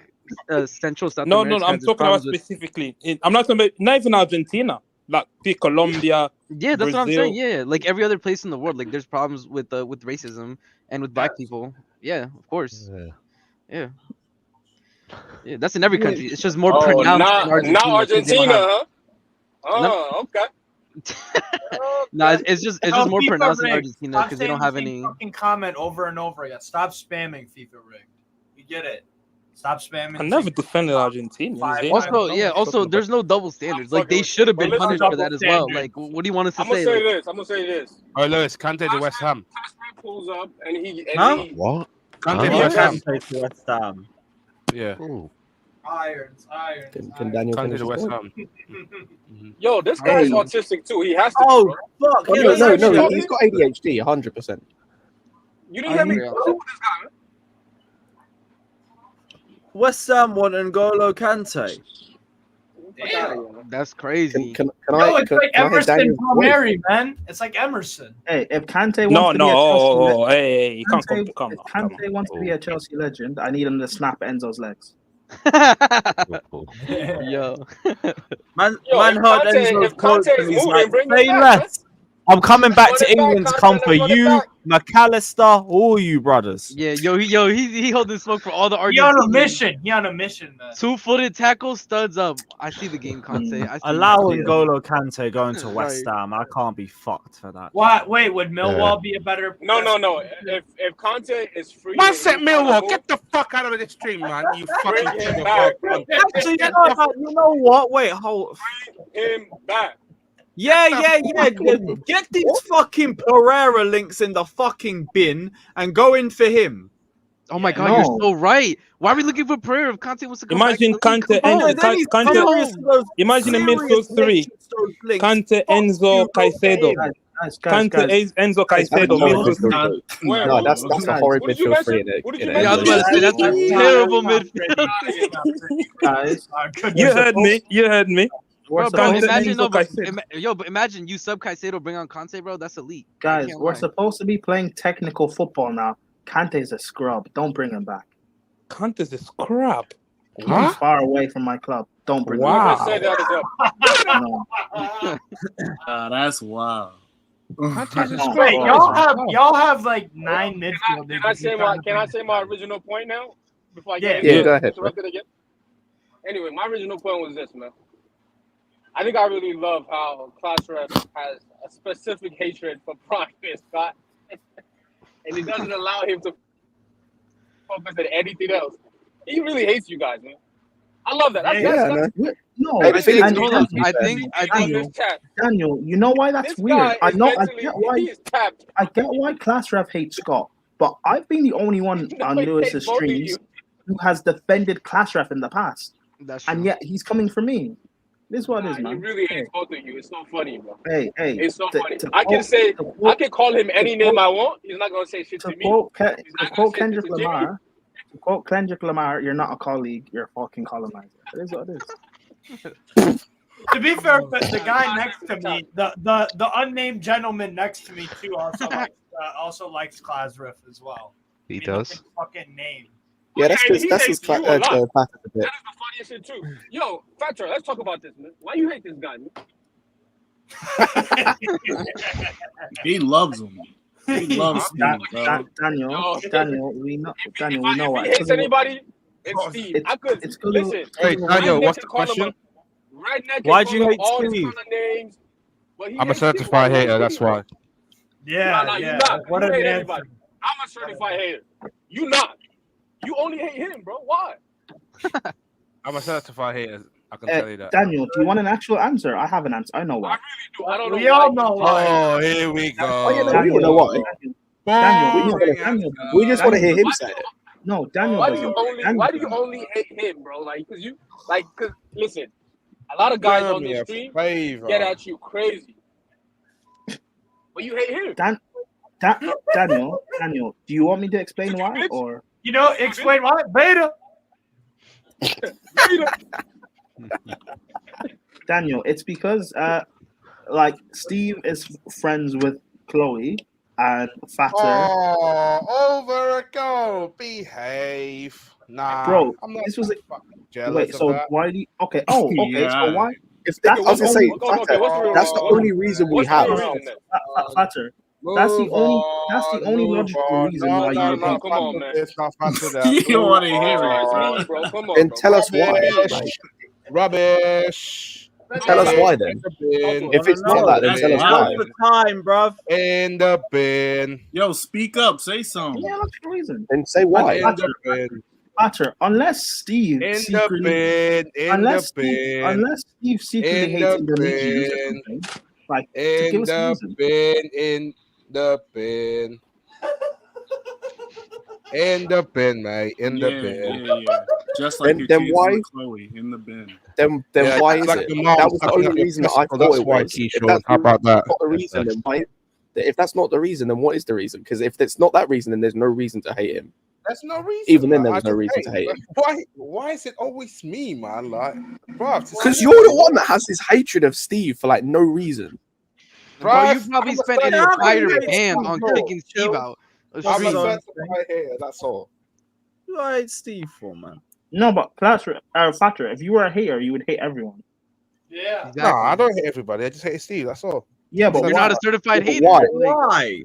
Central South No, America. I'm talking about specifically. I'm not talking about not even Argentina, like Colombia. Yeah, that's Brazil. what I'm saying. Yeah, like every other place in the world, like there's problems with racism and with black people. Yeah, of course. Yeah, that's in every country. It's just more pronounced in Argentina. Not Argentina, huh? Oh, okay. No, it's just more pronounced in Argentina because they don't have any. Fucking comment over and over again. Stop spamming FIFA rigged. We get it. Stop spamming. I never defended Argentina. Also, there's no double standards. Like they should have been punished for that as well. Like, what do you want us to I'm gonna say? say Like, this. I'm gonna say this. Oh, Lewis, Kante to West Ham. Pulls up and he. What? Kante to West Ham. West Ham. Yeah. Irons. Can Daniel Kante finish to his West point? Ham. Yo, this guy's autistic too. He has to. Oh, fuck. No, he's got ADHD, 100%. You didn't hear me. This guy. West Ham want N'Golo Kante. Damn. that's crazy. Can It's like I hear Emerson Daniel's Palmieri, man. It's like Emerson. Hey, if Kante wants to be a Chelsea hey, you can't Kante, come. if Kante wants to be a Chelsea legend, I need him to snap Enzo's legs. Yo. Man if heard Kante- Enzo's if quote Kante and is he's moving, like, bring him say back, less. I'm coming back to England to come for Run it you, back. McAllister, all you brothers. Yeah, he holding smoke for all the He on a Argentinians. mission. He on a mission, man. 2-footed tackle, studs up. I see the game, Kante. I see Allow the game. N'Golo Kante going to West Right. Ham. I can't be fucked for that. What? Wait, would Millwall be a better? No. If Conte is free, Man said Millwall, get the fuck out of this stream, man. You fucking Bring him king of back. all. Actually, you know what? Wait, hold. him back. Yeah. Get these fucking Pereira links in the fucking bin and go in for him. Oh my god, you're so right. Why are we looking for prayer if Kante wants to come Imagine back? Kante, imagine a midfield three. Kante, Enzo, Caicedo. Kante, Enzo, Caicedo, midfield three. No, that's a horrid midfield three in it. Yeah, I was about to say that's a terrible midfield. Guys, You heard me. Bro, Kante, imagine Enzo, Caicedo. but imagine you sub Caicedo, bring on Kante, bro. That's elite. guys, Can't we're lie. supposed to be playing technical football now. Kante's a scrub. Don't bring him back. Kante's a scrub. He's far away from my club. Don't bring him Whoever back. said that is No. That's wild. Wait, y'all have like 9 midfielders. Can I say my original point now? Before I get go ahead. interrupted again? Anyway, my original point was this, man. I think I really love how Class Rep has a specific hatred for Brian Scott, and it doesn't allow him to focus on anything else. He really hates you guys, man. I love that. No, Hey, I think Daniel, you know why that's This weird? guy I is know. mentally- he is tapped. I get why Class Ref hates Scott. But I've been the only one on he Lewis's hates both of streams you. who has defended class ref in the past. That's true. And yet he's coming for me. This is what it is, He man. really hates both of you. It's so funny, bro. Hey, It's so funny. I can call him any name I want. He's not gonna say shit to me. To quote Kendrick Lamar, you're not a colleague, you're a fucking colonizer. It is what it is. To be fair, but the guy next to me, the unnamed gentleman next to me too, also likes class riff as well. He does. His fucking name. Yeah, that's his That is the pattern a bit. funniest shit too. Yo, Fatra, let's talk about this, man. Why you hate this guy, man? He loves him. He loves Steve, bro. Daniel, we know what. If he hates anybody, it's Steve. I could listen. Hey, Daniel, what's the question? Why'd you hate Steve? I'm a certified hater, that's why. Yeah. You're not. What you hate everybody. I'm a certified hater. You not. You only hate him, bro. Why? I'm a certified hater. I can tell you that. Daniel, do you want an actual answer? I have an answer. I know why. I don't know. We all know why. Oh, here we go. Oh, yeah, no, we all know why. Daniel, we just want to hear him say it. No, Daniel. Why do you only hate him, bro? Like, cause listen, a lot of guys on the stream get at you crazy, but you hate him. Daniel, do you want me to explain why, or explain why? Beta. Daniel, it's because like Steve is friends with Chloe and Fatter. Oh, over it go. Behave. Nah, Bro, I'm not this was jealous wait. So of that. why do you? Okay. Oh, okay. Yeah. So why? If that, I was gonna say, that's the only reason we have. Fatter. That's the only logical reason why you hate. Come on, man. You don't want to hear it, bro. Come on. Then tell us why. Rubbish. Tell us why then. If it's not that, then tell us why. Now's the time, bruv. In the bin. Yo, speak up. Say something. Yeah, logical reason. Then say why. In the bin. Fatter, unless Steve secretly hates Indonesians or something, like to give us a reason. In the bin. In the bin, mate. In the bin. Yeah. Just like your kids why? with Chloe in the bin. Then why is it? That was the only reason that I thought it was. How about that? Not the reason, then why? If that's not the reason, then what is the reason? Because if it's not that reason, then there's no reason to hate him. That's no reason. Even then, there was no reason to hate him. Why is it always me, man? Like, because you're the one that has this hatred of Steve for like no reason. Bro, you probably spent an entire band on kicking Steve out. I'm a certified hater, that's all. What I hate Steve for, man? No, but Fatter, if you were a hater, you would hate everyone. Yeah. Exactly. No, I don't hate everybody. I just hate Steve. That's all. Yeah, but you're not a certified hater. Why?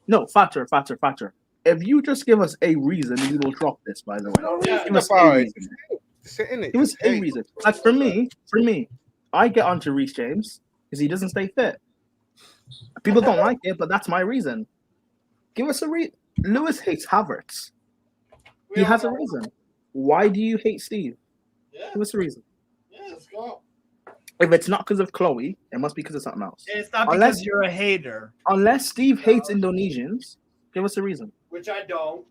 No, Fatter. If you just give us a reason, we will drop this. By the way, give us a reason. Give us a reason. Like for me, I get onto Reece James because he doesn't stay fit. People don't like it, but that's my reason. Give us a reason. Lewis hates Havertz. He has a reason. Why do you hate Steve? Yeah. Give us a reason. Yeah, let's go. If it's not because of Chloe, it must be because of something else. It's not because you're a hater. Unless Steve hates Indonesians, give us a reason. Which I don't.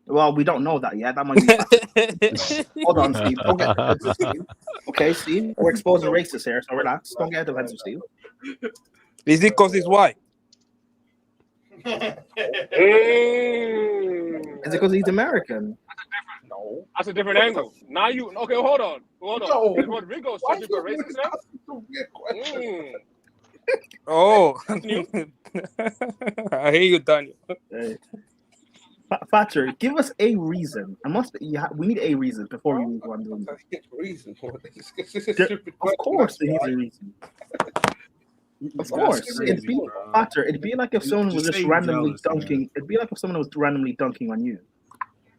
Well, we don't know that yet. That might be. Hold on, Steve. Don't get defensive, Steve. Okay, Steve. We're exposing racists here, so relax. Don't get defensive, Steve. Is it because he's white? Is it because he's American? No. That's a different angle. Now you okay? Hold on. Is Rodrigo searching for racist now? Oh, I hear you, Daniel. Fatter, give us a reason. We need a reason before we move on. Reason for this. Of course, there needs a reason. Of course, it'd be like if someone was just randomly dunking. It'd be like if someone was randomly dunking on you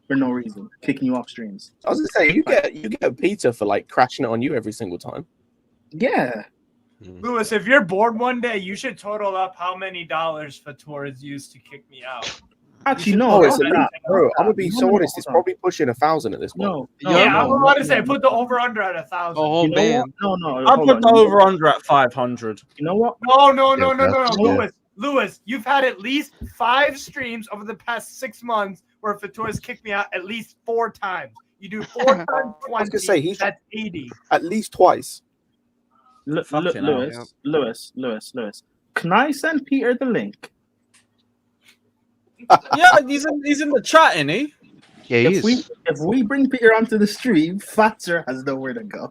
for no reason, kicking you off streams. I was gonna say you get Peter for like crashing it on you every single time. Yeah. Lewis, if you're bored one day, you should total up how many dollars Fator has used to kick me out. Actually, no. Bro, I'm gonna be so honest. It's probably pushing 1,000 at this point. I'm about to say put the over under at 1,000. The whole band. No. I'll put the over under at 500. You know what? No. Lewis, you've had at least 5 streams over the past 6 months where Fatora's kicked me out at least 4 times. You do 4 times 20. I was gonna say That's 80. At least twice. Lewis. Can I send Peter the link? Yeah, he's in the chat, isn't he? Yeah, If we bring Peter onto the stream, Fatser has nowhere to go.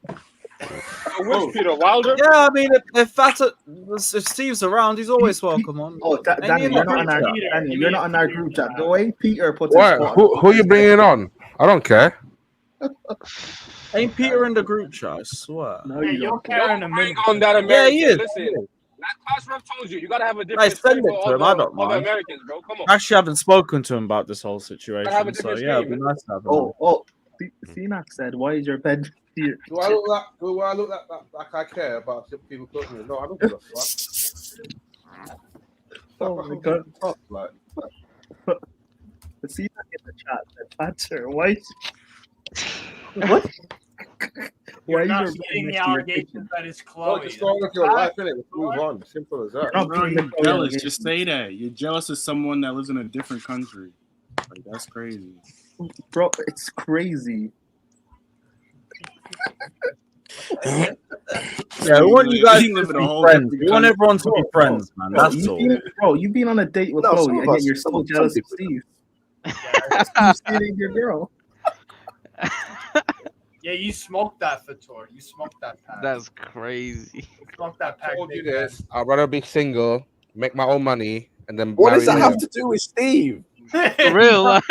Which Peter Wilder? Yeah, I mean, if Steve's around, he's always welcome on. Oh, Daniel, you're not on our group chat. The way Peter puts What? Who you bringing on? I don't care. Ain't Peter in the group chat? I swear. No, you don't care in a minute. On that American. Yeah, he is. Listen, like Class Ref told you, you gotta have a different Send spin it for to him. I don't other mind. Americans, bro. Come on. Actually, I haven't spoken to him about this whole situation, have a so different yeah, it'd be stream. nice to have him. Oh, Finak said, "Why is your bed here?" Do I look like I care about people close to me? No, I don't give a fuck. Oh my god! Like, Finak in the chat said, "Fatser, why?" What? You're Why not is your getting bed the next to your allegations that it's no, Chloe. just go on with your life, innit? Move on. Simple as that. Not Bro, being you're the jealous. Chloe. Just say that. You're jealous of someone that lives in a different country. Like, that's crazy. Bro, it's crazy. Yeah, we want you guys You to live in a be whole friends. different We want country. everyone to be friends, man. That's all. You've been on a date with No, some Chloe, of and yet us- you're so some jealous of people- Steve. Steve's dating your girl. Yeah, you smoked that, Fator. You smoked that pack. That's crazy. You smoked that pack. I told you big man. this. I'd rather be single, make my own money, and then What marry does that later. have to do with Steve? For real, like.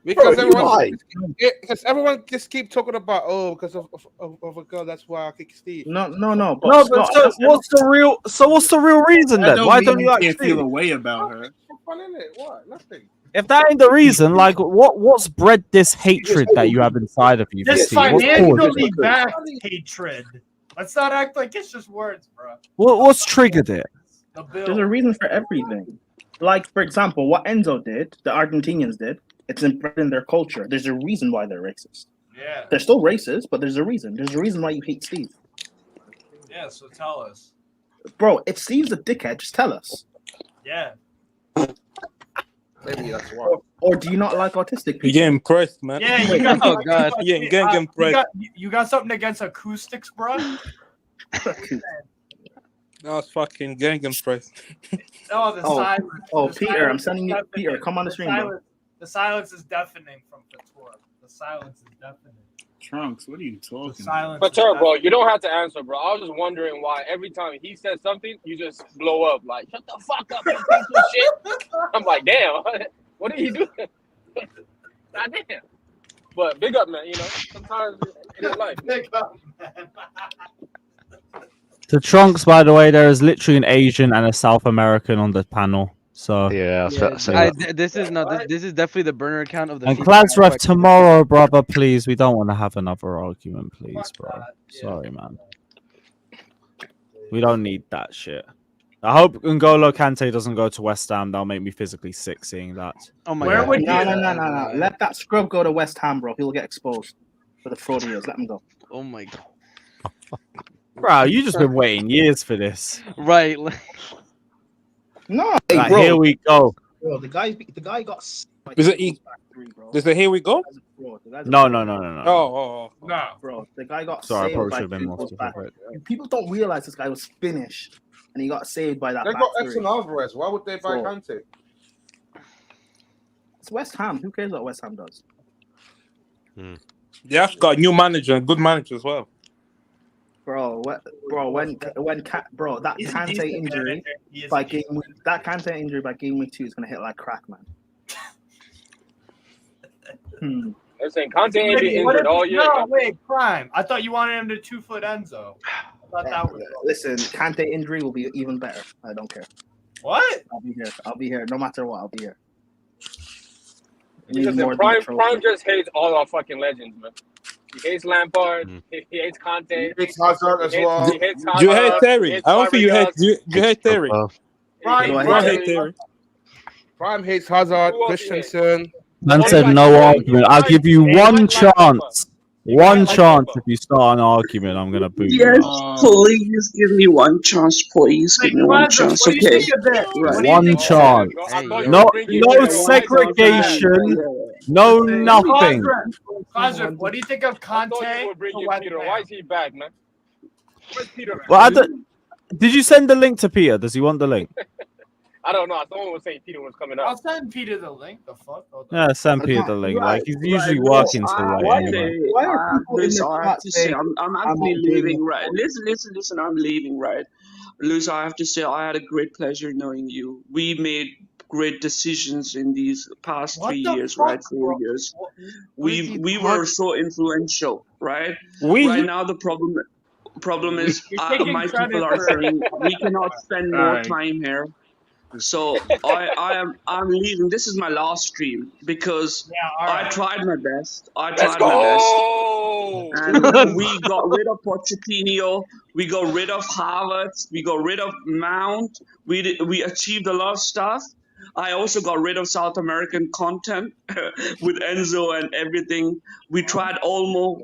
Because Bro, everyone just keep talking about because of a girl. That's why I kick Steve. No. No, but Scott, what's the real reason then? Why don't you like can't feel a Steve? way about her? Fun, innit? What? Nothing. If that ain't the reason, like, what's bred this hatred that you have inside of you for This Steve? What's caused financially it? backed hatred. Let's not act like it's just words, bro. What's triggered it? The bill. There's a reason for everything. Like, for example, what Enzo did, the Argentinians did, it's inbred in their culture. There's a reason why they're racist. Yeah. They're still racist, but there's a reason. There's a reason why you hate Steve. Yeah, so tell us. Bro, if Steve's a dickhead, just tell us. Yeah. Maybe that's why. Or do you not like autistic people? You get impressed, man. Yeah, you got, Oh, God. Yeah, get impressed. you got something against acoustics, bro? I was fucking getting impressed. Oh, the silence. Oh, The Peter, silence I'm sending you. is Peter, deafening. come on the stream, bro. silence, the silence is deafening from Fator. The silence is deafening. Trunks, what are you The talking silence. But is bro, deafening. you don't have to answer, bro. I was just wondering why every time he says something, you just blow up. Like, shut the fuck up, you piece of shit. I'm like, damn, what did he do? God damn. But big up, man. You know, sometimes in your life. Big up, man. To Trunks, by the way, there is literally an Asian and a South American on the panel. So Yeah, This is definitely the burner account of the. and FIFA Clads Ref aspect. tomorrow, brother. Please, we don't want to have another argument, please, bro. Sorry, man. We don't need that shit. I hope N'Golo Kante doesn't go to West Ham. That'll make me physically sick seeing that. Oh my Where god. would no. Let that scrub go to West Ham, bro. He'll get exposed for the fraud he is. Let him go. Oh my god. Bro, you just been waiting years for this. Right. No, Like, bro. here we go. Bro, the guy got. Is it here we go? No. Oh. No, bro. The guy got Sorry, I saved probably by should have been more people's back. specific. People don't realize this guy was Finnish, and he got saved by that. They back got three. Edson Alvarez. Why would they buy So- Kante? It's West Ham. Who cares what West Ham does? They have got a new manager, a good manager as well. Bro, that He's Kante decent, injury man. He is by decent. game week, that Kante injury by game week 2 is gonna hit like crack, man. They're saying Conte ain't been What injured if- all year. No, wait, Prime. I thought you wanted him to 2-foot Enzo. I thought that was Listen, Kante injury will be even better. I don't care. what? I'll be here. No matter what, I'll be here. Listen, Prime just hates all our fucking legends, man. He hates Lampard. He hates Conte. He hates Hazard as well. He hates Hazard. You hate Terry. He hates I don't think you hate. Fabregas. You hate Terry. Prime, You don't hate Terry. Prime hates Hazard, Who else he hates? Christensen. Man said no argument. I'll give you one chance. One chance if you start an argument, I'm gonna boot you Yes, out. please give me one chance. Please give me one chance. What do you Okay. think of this? Right. One chance. No segregation. No nothing. Cosgrove, what do you think of Conte? Why is he back, man? Where's Peter? Well, did you send the link to Peter? Does he want the link? I don't know. Someone was saying Peter was coming I'll out. send Peter the link. The fuck? Yeah, send Peter the link. Like he's usually working till like anyway. I have to say, I'm actually leaving, right? Listen, I'm leaving, right? Lewis, I have to say, I had a great pleasure knowing you. We made great decisions in these past 3 years, right? 4 years. We were so influential, right? Right now, the problem is my people are saying we cannot spend more time here. So I'm leaving. This is my last stream because I tried my best. And we got rid of Pochettino. We got rid of Havertz. We got rid of Mount. We achieved a lot of stuff. I also got rid of South American content with Enzo and everything. We tried Olmo.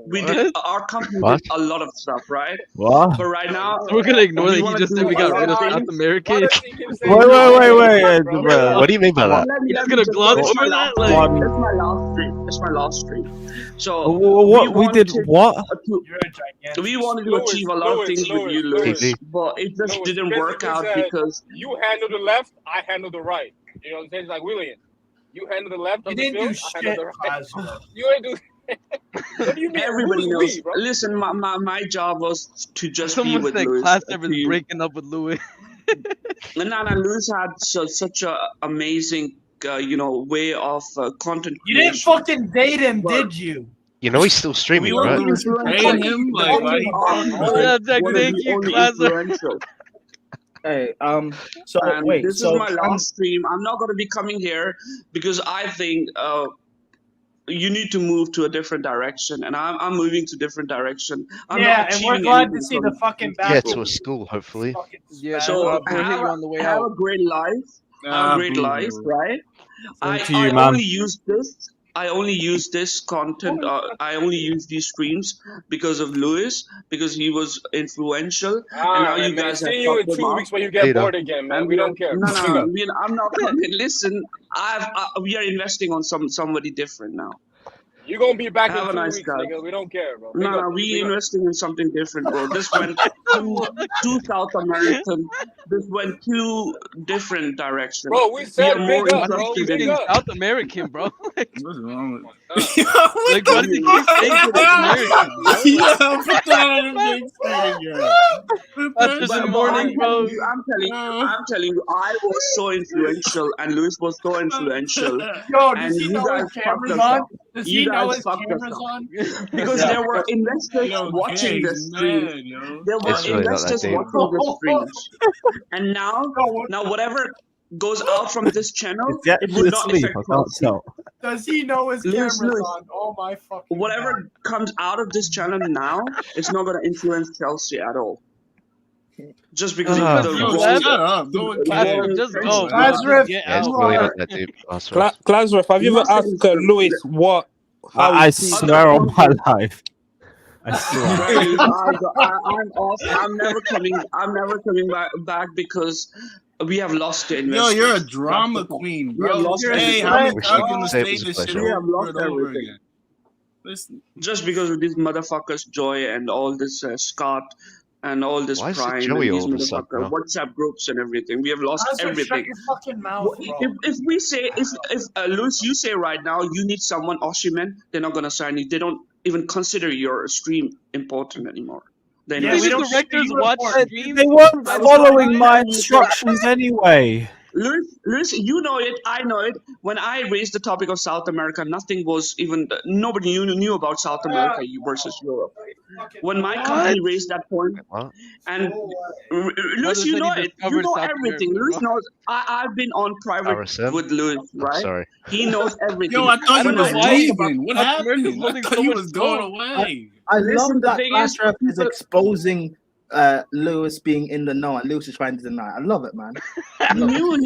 Our company did a lot of stuff, right? What? But right now, So we're gonna ignore that he just said we got rid of South American. Wait. What do you mean by that? You're just gonna gloss over that? It's my last stream. So we did what? We wanted to achieve a lot of things with you, Lewis, but it just didn't work out because you handle the left, I handle the right. You know what I'm saying? It's like William. You handle the left. You of the didn't do field, I handle shit, the right. You ain't do. What do you mean? everybody Who's knows. we, bro? Listen, my job was to just Someone be with said Lewis. class is breaking up with Louis. And Lewis had such a amazing, way of content. You didn't fucking date him, did you? You know he's still streaming, right? Paying him like Yeah, thank you, class. Hey, so And wait, this so is my last stream. I'm not going to be coming here because I think you need to move to a different direction, and I'm moving to different direction. I'm Yeah, not and we're achieving glad anything to see from the fucking Yeah, back. to a school, hopefully. Yeah, So we'll hit you on the way have out. a great life. Have a great life, right? Same to I you, man. only use this. I only use this content. I only use these streams because of Lewis, because he was influential, and now you guys have See you in fucked him 2 up. weeks when you get bored again, man. And We don't care. No, I'm not coming. Listen, we are investing on somebody different now. You're gonna be back Have in a 2 nice weeks, guy. nigga. We don't care, bro. No, we investing in something different, bro. This went two South American. This went two different directions. Bro, we said are more big up, bro. interested Big in. up. South American, bro. What's wrong with Like, why did you keep saying South American, bro? Yeah, put that on the big screen, girl. That's in the morning, bro. I'm telling you, I was so influential, and Luis was so influential. Yo, and does he you know guys his fucked camera's us on? up. Does You he know guys his fucked us camera's up. on? Because there were investors watching the streams. There were It's really not that investors deep. watching the streams. And now whatever goes out from this channel, Is that it would not asleep? affect I can't Chelsea. tell. Does he know his Lewis, camera's Lewis. on? Oh my fucking Whatever comes out of this channel now, it's not going to influence Chelsea at all. Just because of the Yo, wrong- shut up. Go and wrong kill him. Just intentions. go. Lazarus, Get Yeah, it's out. really not that deep. I swear. Klasref, have you ever asked Louis what? How I he sees- swear on my life. I swear. I'm off. I'm never coming back because we have lost the Yo, investors. you're a drama queen, We have bro. lost Hey, everything. how many We times should gonna say it say was a this shit pleasure. We have over lost and over everything. again? Listen. Just because of these motherfuckers, Joy, and all this Scott, and all this Why is it Prime, Joey and these all of a sudden, motherfuckers, bro? WhatsApp groups and everything. We have lost Lazarus, shut everything. your fucking mouth, bro. If we say if Luis, you say right now you need someone Oshiman, they're not gonna sign you. They don't even consider your stream important anymore. They Yeah, we don't directors watch streams. They weren't following my instructions anyway. Luis, you know it. I know it. When I raised the topic of South America, nobody knew about South America versus Europe. When my company raised that point, and Luis, you know it. You know everything. Luis knows. I've been on private RSM? with Luis, right? sorry. He knows everything. Yo, I thought you When was talk leaving. What South America's happened? I holding thought so you much was going smoke. away. I Listen, love the that thing is, Ashraf is exposing Lewis being in the know and Lewis is trying to deny. I love it, man. He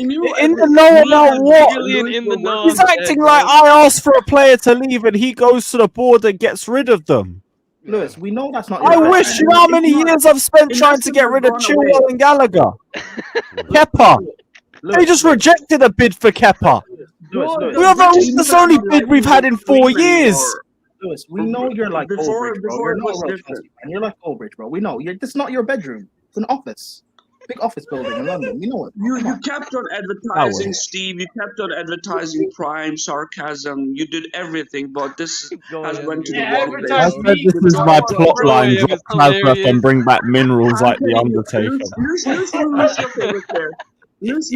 knew In the know about what? He's acting like I asked for a player to leave and he goes to the board and gets rid of them. Lewis, we know that's not. I wish you know how many years I've spent trying to get rid of Chilwell and Gallagher. Kepa. They just rejected a bid for Kepa. That's the only bid we've had in 4 years. Lewis, we know you're like Oldbridge, bro. You're not real Chelsea fan. You're like Oldbridge, bro. We know. This is not your bedroom. It's an office. Big office building in London. We know it. You kept on advertising, Steve. You kept on advertising prime sarcasm. You did everything, but this has went to the wrong place. I said this is my plot line. Drop Nazareth and bring back minerals like the Undertaker. Lose.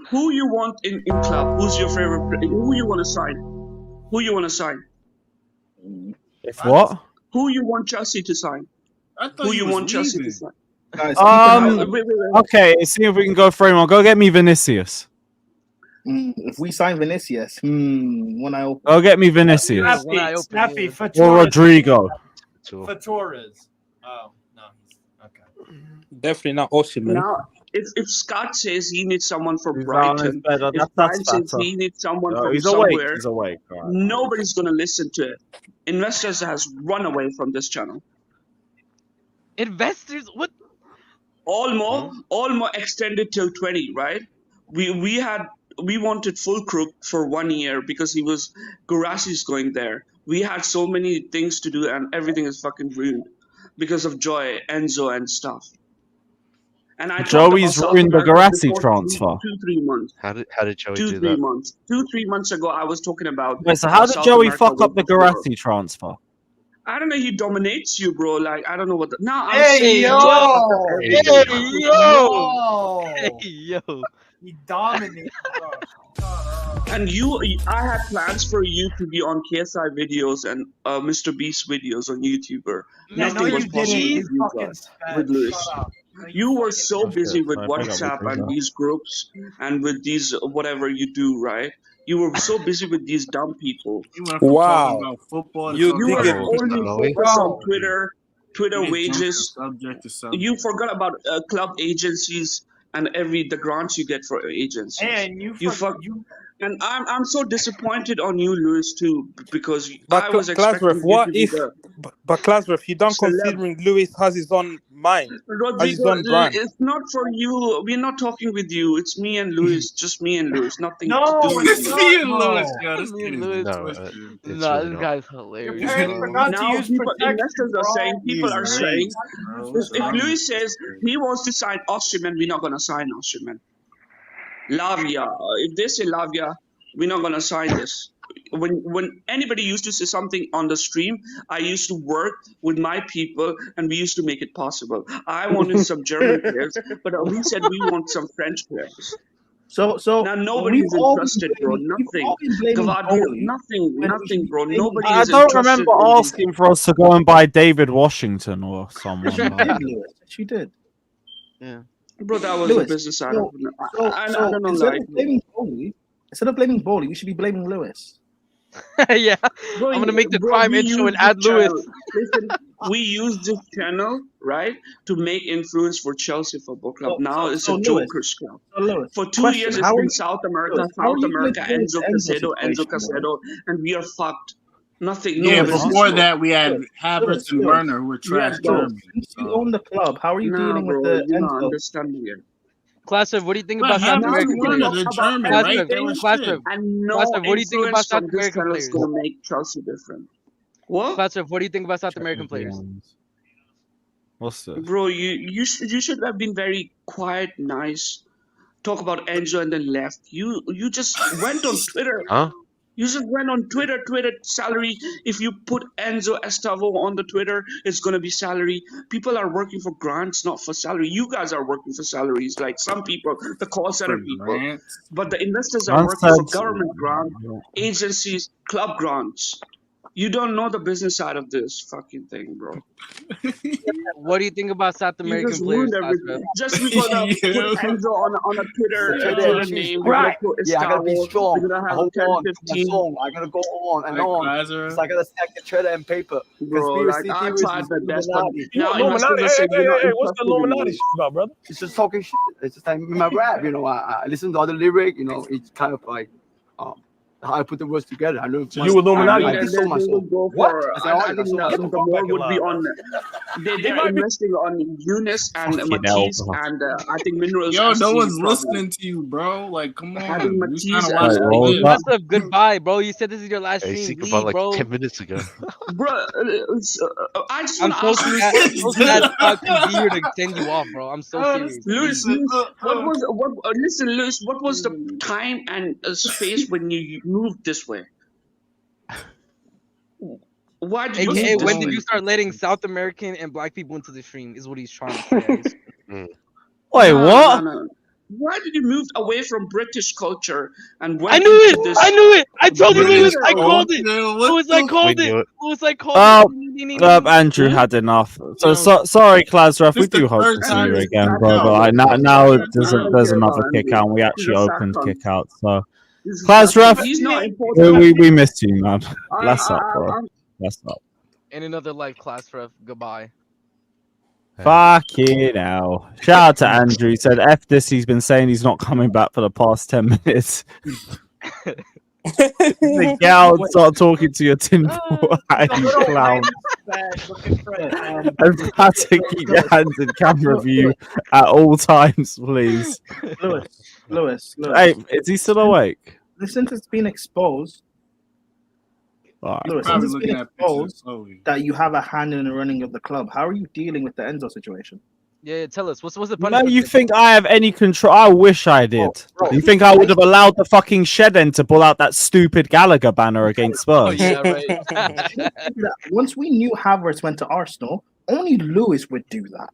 Who you want in club? Who's your favorite player? Who you want to sign? Who you want to sign? If what? Who you want Chelsea to sign? Who you want Chelsea to sign? Guys, okay, see if we can go for him. Go get me Vinicius. If we sign Vinicius, when I open. Go get me Vinicius. Snappy for Or Rodrigo. For Torres. Oh, no. Okay. Definitely not Osimhen. Now, if Scott says he needs someone from Brighton, if Brian says he needs someone from somewhere, he's awake. Right. Nobody's going to listen to it. Investors has run away from this channel. Investors? What? Olmo extended till 20, right? We wanted full crook for 1 year because Guirassi's going there. We had so many things to do and everything is fucking ruined because of Joy, Enzo and stuff. And I Joey's ruined the Guirassy transfer. 2-3 months. How did Joey do 2-3 that? months. 2-3 months ago, I was talking about. Wait, so how did Joey fuck up the Guirassy transfer? I don't know. He dominates you, bro. Like I don't know what. I'm Hey saying. yo! He dominates. And I had plans for you to be on KSI videos and Mr. Beast videos on YouTuber. Nothing was possible with Lewis. You were so busy with WhatsApp and these groups and with these whatever you do, right? You were so busy with these dumb people. Wow. You were only focused on Twitter wages. You forgot about club agencies and the grants you get for agencies. And and I'm so disappointed on you, Lewis, too, because But I was expecting Klasref, you what to be if? But Klasref, you don't considering Lewis has his own mind, has his Rodrigo, own brand. it's not for you. We're not talking with you. It's me and Lewis. Just me and Lewis. Nothing to No, do with it's you. me and Lewis. Nah, this guy's hilarious. Your parents forgot to use protection, People are saying, if Lewis says he wants to sign Osimhen, we're not going to sign Osimhen. Lavia, if they say Lavia, we're not going to sign this. When anybody used to say something on the stream, I used to work with my people and we used to make it possible. I wanted some German players, but we said we want some French players. So now nobody's interested, bro. Nothing. Nothing, bro. Nobody I is don't interested remember in these- asking for us to go and buy David Washington or someone. She did. Yeah. Bro, that was Lewis, a business side so- of it. so- I so don't know, instead like, of blaming Bowley, we should be blaming Lewis. Yeah. Bro, I'm gonna make the bro, crime we intro use and add this channel. Lewis. Listen, we use this channel, right, to make influence for Chelsea Football Club. Now it's a Lewis, Joker's club. Lewis, For 2 question, years, it's how are been you- South America, Lewis, how are you gonna deal with Enzo Casado, and we are fucked. Nothing. Yeah, nobody's before useful. that we had Havertz and Werner who were trash Germans. You own the club. How are you Nah, dealing bro, with the you're not Enzo? understanding it. Klasref, what do you think But about South Havertz American and Werner, players? they're German, right? They were shit. And no Klasref, what do you think about influence South from this American channel is players? going to make Chelsea different. What? Klasref, what do you think about South American players? What's this? Bro, you should have been very quiet, nice. Talk about Enzo and then left. You just went on Twitter. Huh? You just went on Twitter, tweeted salary. If you put Enzo Estavo on the Twitter, it's gonna be salary. People are working for grants, not for salary. You guys are working for salaries, like some people, the call center people. But the investors are working for government grants, agencies, club grants. You don't know the business side of this fucking thing, bro. What do you think about South You American just players? ruined everything. Just we're gonna put Enzo on a Twitter name. We're gonna put Yeah, I gotta be Escavo. strong. We're gonna have Hold 10, on to my 15. song. I gotta go on and on. So I gotta stack the cheddar and paper. Bro, like I theories tried is my best, but Illuminati. now Illuminati, hey, what's the Illuminati shit about, brother? It's just talking shit. It's just like my rap, you know. I listen to other lyric, you know. It's kind of like how I put the words together. I know. So you Illuminati? I sold my soul. What? I think the more would be on. They're investing on Younes and Matisse, and I think Minerals. Yo, SC no one's probably. listening to you, bro. Like, come I think on. You Matisse trying to watch and Massive, goodbye, bro. You said this is your last Hey, stream. speak Leave, about like bro. 10 minutes ago. Bro, I just I'm want to so ask sad. you. So sad Scott could be here to send you off, bro. I'm so serious. Lewis, listen, Lewis, what was the time and space when you moved this way? Why did you AKA, move this when way? did you start letting South American and black people into the stream? Is what he's trying to say. Wait, No, what? no. Why did you move away from British culture and I went knew into it. this? I knew it. I told you, British Lewis. I called culture? it. Lewis, I called it. Lewis, I called Oh, it. Andrew had enough. Sorry, Klasref. We do hope to see you again, bro. But like, now there's another kick out, and we actually opened kick out. So, Klasref, we missed you, man. Bless up, bro. Bless up. In another life class, ref. Goodbye. Fucking hell. Shout out to Andrew. He said, F this, he's been saying he's not coming back for the past 10 minutes. Get out and start talking to your tinfoil hat, you clown. And try to keep your hands in camera view at all times, please. Lewis. Hey, is he still awake? Since it's been exposed, Lewis, since it's been exposed that you have a hand in the running of the club, how are you dealing with the Enzo situation? Yeah, tell us. What's the No, punishment? you think I have any control? I wish I did. You think I would have allowed the fucking shed end to pull out that stupid Gallagher banner against Spurs? Yeah, right. Once we knew Havertz went to Arsenal, only Lewis would do that.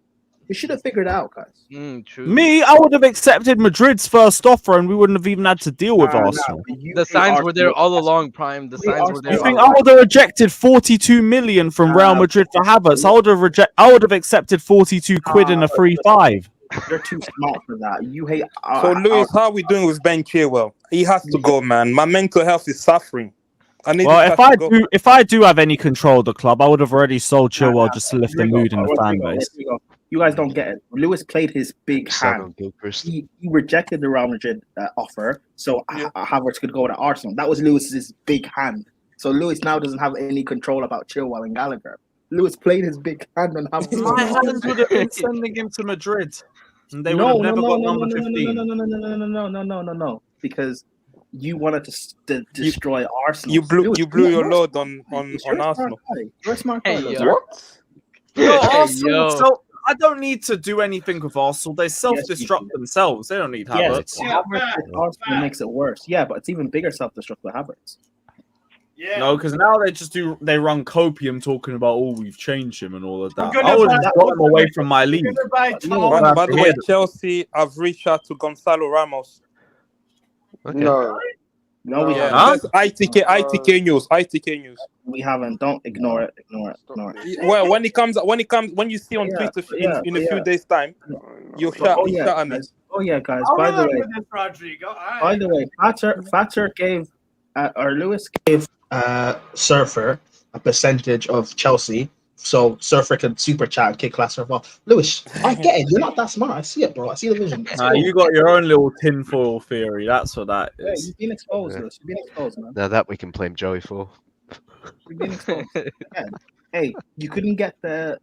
We should have figured it out, guys. True. Me, I would have accepted Madrid's first offer and we wouldn't have even had to deal with Arsenal. The signs were there all along, Prime. The signs were there. You think I would have rejected 42 million from Real Madrid for Havertz? I would have accepted 42 quid in a 3-5. You're too smart for that. You hate. So, Lewis, how are we doing with Ben Chilwell? He has to go, man. My mental health is suffering. Well, if I do have any control of the club, I would have already sold Chilwell just to lift the mood in the fan base. You guys don't get it. Lewis played his big hand. He rejected the Real Madrid offer, so Havertz could go to Arsenal. That was Lewis's big hand. So Lewis now doesn't have any control about Chilwell and Gallagher. Lewis played his big hand on Havertz. My hands would have been sending him to Madrid, and they would have never got number 15. No, because you wanted to destroy Arsenal. You blew your load on Arsenal. You're a smart guy. So I don't need to do anything with Arsenal. They self-destruct themselves. They don't need Havertz. Arsenal makes it worse. Yeah, but it's even bigger self-destruct with Havertz. Yeah. No, because now they run copium talking about we've changed him and all of that. I would have got him away from my league. By the way, Chelsea have reached out to Gonzalo Ramos. Okay. No, we haven't. That's ITK news. We haven't. Don't ignore it. Well, when you see on Twitter in a few days' time, you'll shout at me. Oh yeah, guys. By the way, Fatter gave or Lewis gave Surfer a percentage of Chelsea, so Surfer could super chat and kick Klasser off. Lewis, I get it. You're not that smart. I see it, bro. I see the vision. You got your own little tinfoil theory. That's what that is. Yeah, you've been exposed, Lewis. You've been exposed, man. Now that we can blame Joey for. You've been exposed. Yeah. Hey, you couldn't get the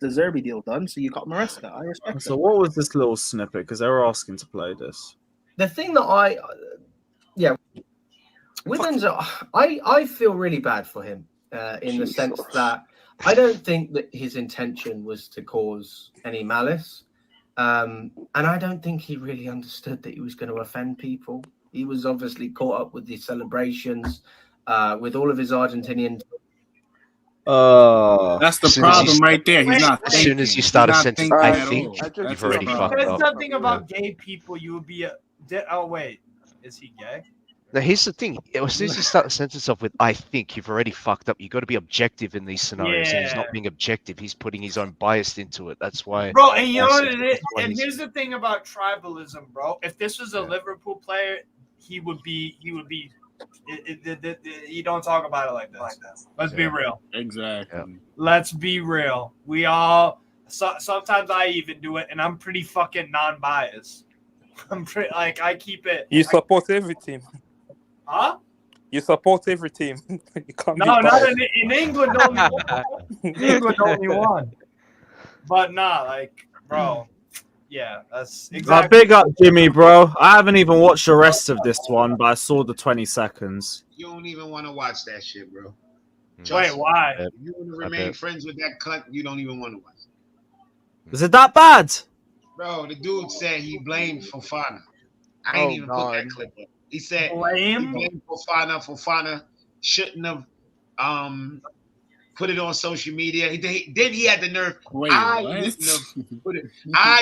Zerbi deal done, so you got Maresca. I respect it. So what was this little snippet? Because they were asking to play this. The thing that with Enzo, I feel really bad for him in the sense that I don't think that his intention was to cause any malice. And I don't think he really understood that he was going to offend people. He was obviously caught up with the celebrations, with all of his Argentinian. That's the problem right there. He's not. As soon as you start a sentence, I think you've already fucked There's up. something about gay people. You would be oh wait, is he gay? Now, here's the thing. As soon as you start the sentence off with "I think," you've already fucked up. You've got to be objective in these scenarios, and he's not being objective. He's putting his own bias into it. That's why, bro. And you know what it is? And here's the thing about tribalism, bro. If this was a Liverpool player, he would be. You don't talk about it like this. Let's be real. Exactly. Yeah. Let's be real. We all. Sometimes I even do it, and I'm pretty fucking non-biased. I'm pretty I keep it. You support every team. Huh? You support every team. You can't No, be not biased. in England. Only one. In England, only one. But nah, bro. Yeah, that's exactly. Big up, Jimmy, bro. I haven't even watched the rest of this one, but I saw the 20 seconds. You don't even want to watch that shit, bro. Wait, why? If you want to remain friends with that cunt, you don't even want to watch it. Is it that bad? Bro, the dude said he blamed Fofana. I ain't even put that clip up. He said he blamed Fofana. Fofana shouldn't have put it on social media. Then he had the nerve. I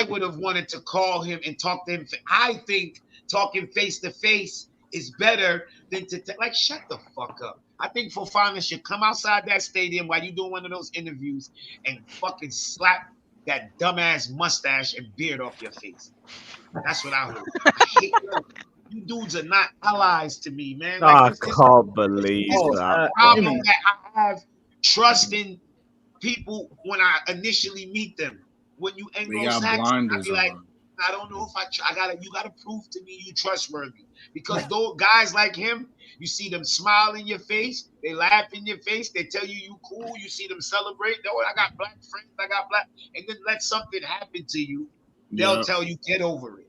would have wanted to call him and talk to him. I think talking face to face is better than to shut the fuck up. I think Fofana should come outside that stadium while you doing one of those interviews and fucking slap that dumbass mustache and beard off your face. That's what I heard. I hate you dudes are not allies to me, man. I can't believe that. Problem that I have trusting people when I initially meet them. When you Anglo-Saxon, I be like, I don't know if you gotta prove to me you trustworthy. Because those guys like him, you see them smile in your face, they laugh in your face, they tell you cool, you see them celebrate. Oh, I got black friends, and then let something happen to you, they'll tell you get over it.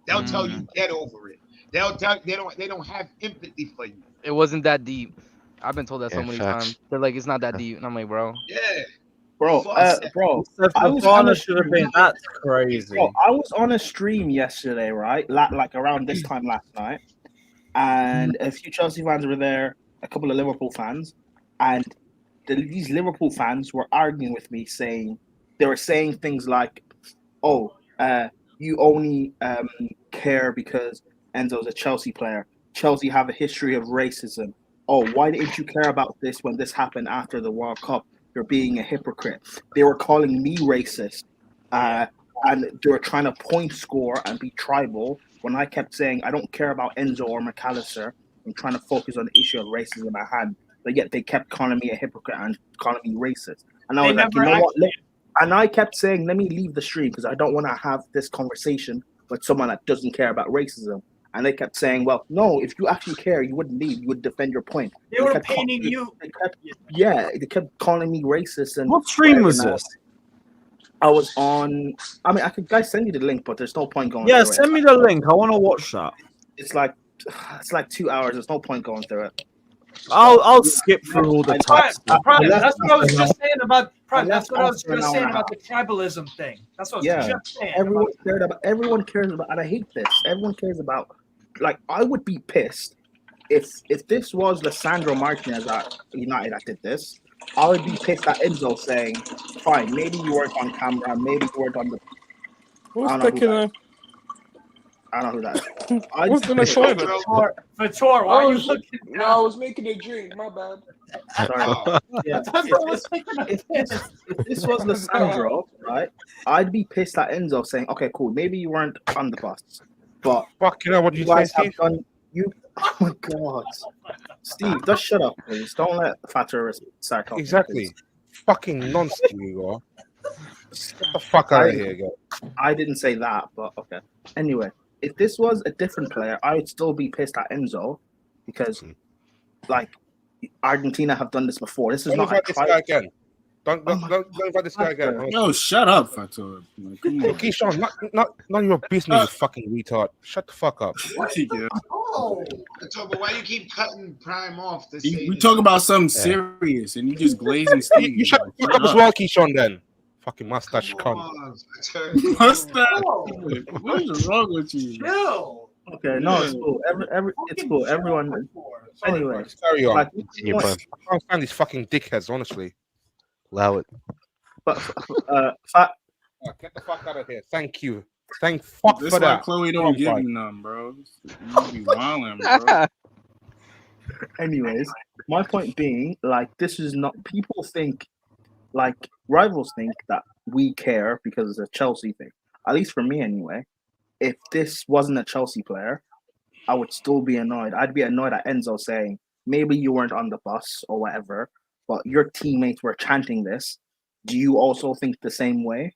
They'll tell you get over it. They'll tell they don't have empathy for you. It wasn't that deep. I've been told that so many times. They're like, it's not that deep. And I'm like, bro. Yeah. Bro, That's crazy. Bro, I was on a stream yesterday, right? Like around this time last night. And a few Chelsea fans were there, a couple of Liverpool fans. And these Liverpool fans were arguing with me, they were saying things like, you only care because Enzo's a Chelsea player. Chelsea have a history of racism. Oh, why didn't you care about this when this happened after the World Cup? You're being a hypocrite. They were calling me racist. And they were trying to point score and be tribal when I kept saying, I don't care about Enzo or McAllister. I'm trying to focus on the issue of racism I had. But yet they kept calling me a hypocrite and calling me racist. And I was like, you know what? And I kept saying, let me leave the stream because I don't want to have this conversation with someone that doesn't care about racism. And they kept saying, well, no, if you actually care, you wouldn't leave. You would defend your point. They were painting you. They kept calling me racist. And what stream was this? I was on. I mean, I could guys send you the link, but there's no point going. Yeah, through send me the link. I want to watch that. It's like 2 hours. There's no point going through it. I'll skip through all the text. Prime, that's what I was just saying about Prime. That's what I was just saying about the tribalism thing. That's what I was just saying. Everyone cares about, and I hate this. Everyone cares about. Like, I would be pissed if this was Lissandro Martinez at United that did this. I would be pissed at Enzo saying, "Fine, maybe you weren't on camera, maybe you weren't on the." Who's taking a? I don't know who that is. Who's in the toilet? Fator, why are you looking? No, I was making a drink. My bad. Sorry. Yeah. If this was Lissandro, right? I'd be pissed at Enzo saying, "Okay, cool. Maybe you weren't on the bus, but fucking hell, what did you guys say, have done. You, oh my god, Steve, just shut up, please. Don't let Fatter start talking. Exactly. Please. Fucking nonsense, you are. Get the fuck out of here, girl. I didn't say that, but okay. Anyway, if this was a different player, I would still be pissed at Enzo because, like, Argentina have done this before. This is not this guy again. Don't invite this guy again. Yo, shut up, Fator. Keyshawn, not none of your business, you fucking retard. Shut the fuck up. But why you keep cutting Prime off? We talk about something serious, and you just glazing Steve. You shut the fuck up as well, Keyshawn. Then fucking mustache cunt. Mustache. What is wrong with you? Chill. Okay, no, it's cool. It's cool. Everyone. Anyway, carry on. Like, I can't stand these fucking dickheads, honestly. Allow it. But get the fuck out of here. Thank you. Thank fuck This for why that. Chloe don't give you none, bro. You be wildin', bro. Anyways, my point being, like, this is not. People think, like, rivals think that we care because it's a Chelsea thing. At least for me, anyway. If this wasn't a Chelsea player, I would still be annoyed. I'd be annoyed at Enzo saying, maybe you weren't on the bus or whatever, but your teammates were chanting this. Do you also think the same way?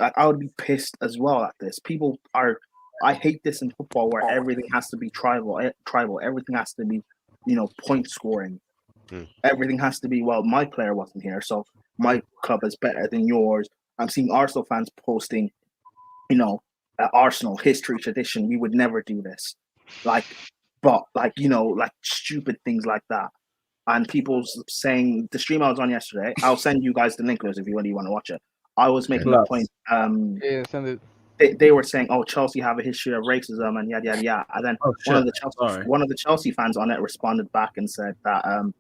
Like, I would be pissed as well at this. People are. I hate this in football where everything has to be tribal. Everything has to be, point scoring. Everything has to be, well, my player wasn't here, so my club is better than yours. I'm seeing Arsenal fans posting, Arsenal history, tradition. We would never do this. Like stupid things like that. And people saying, the stream I was on yesterday, I'll send you guys the link if you really want to watch it. I was making a point. Send it. They were saying, "Oh, Chelsea have a history of racism and yada yada yada." And then one of the Chelsea fans on it responded back and said that,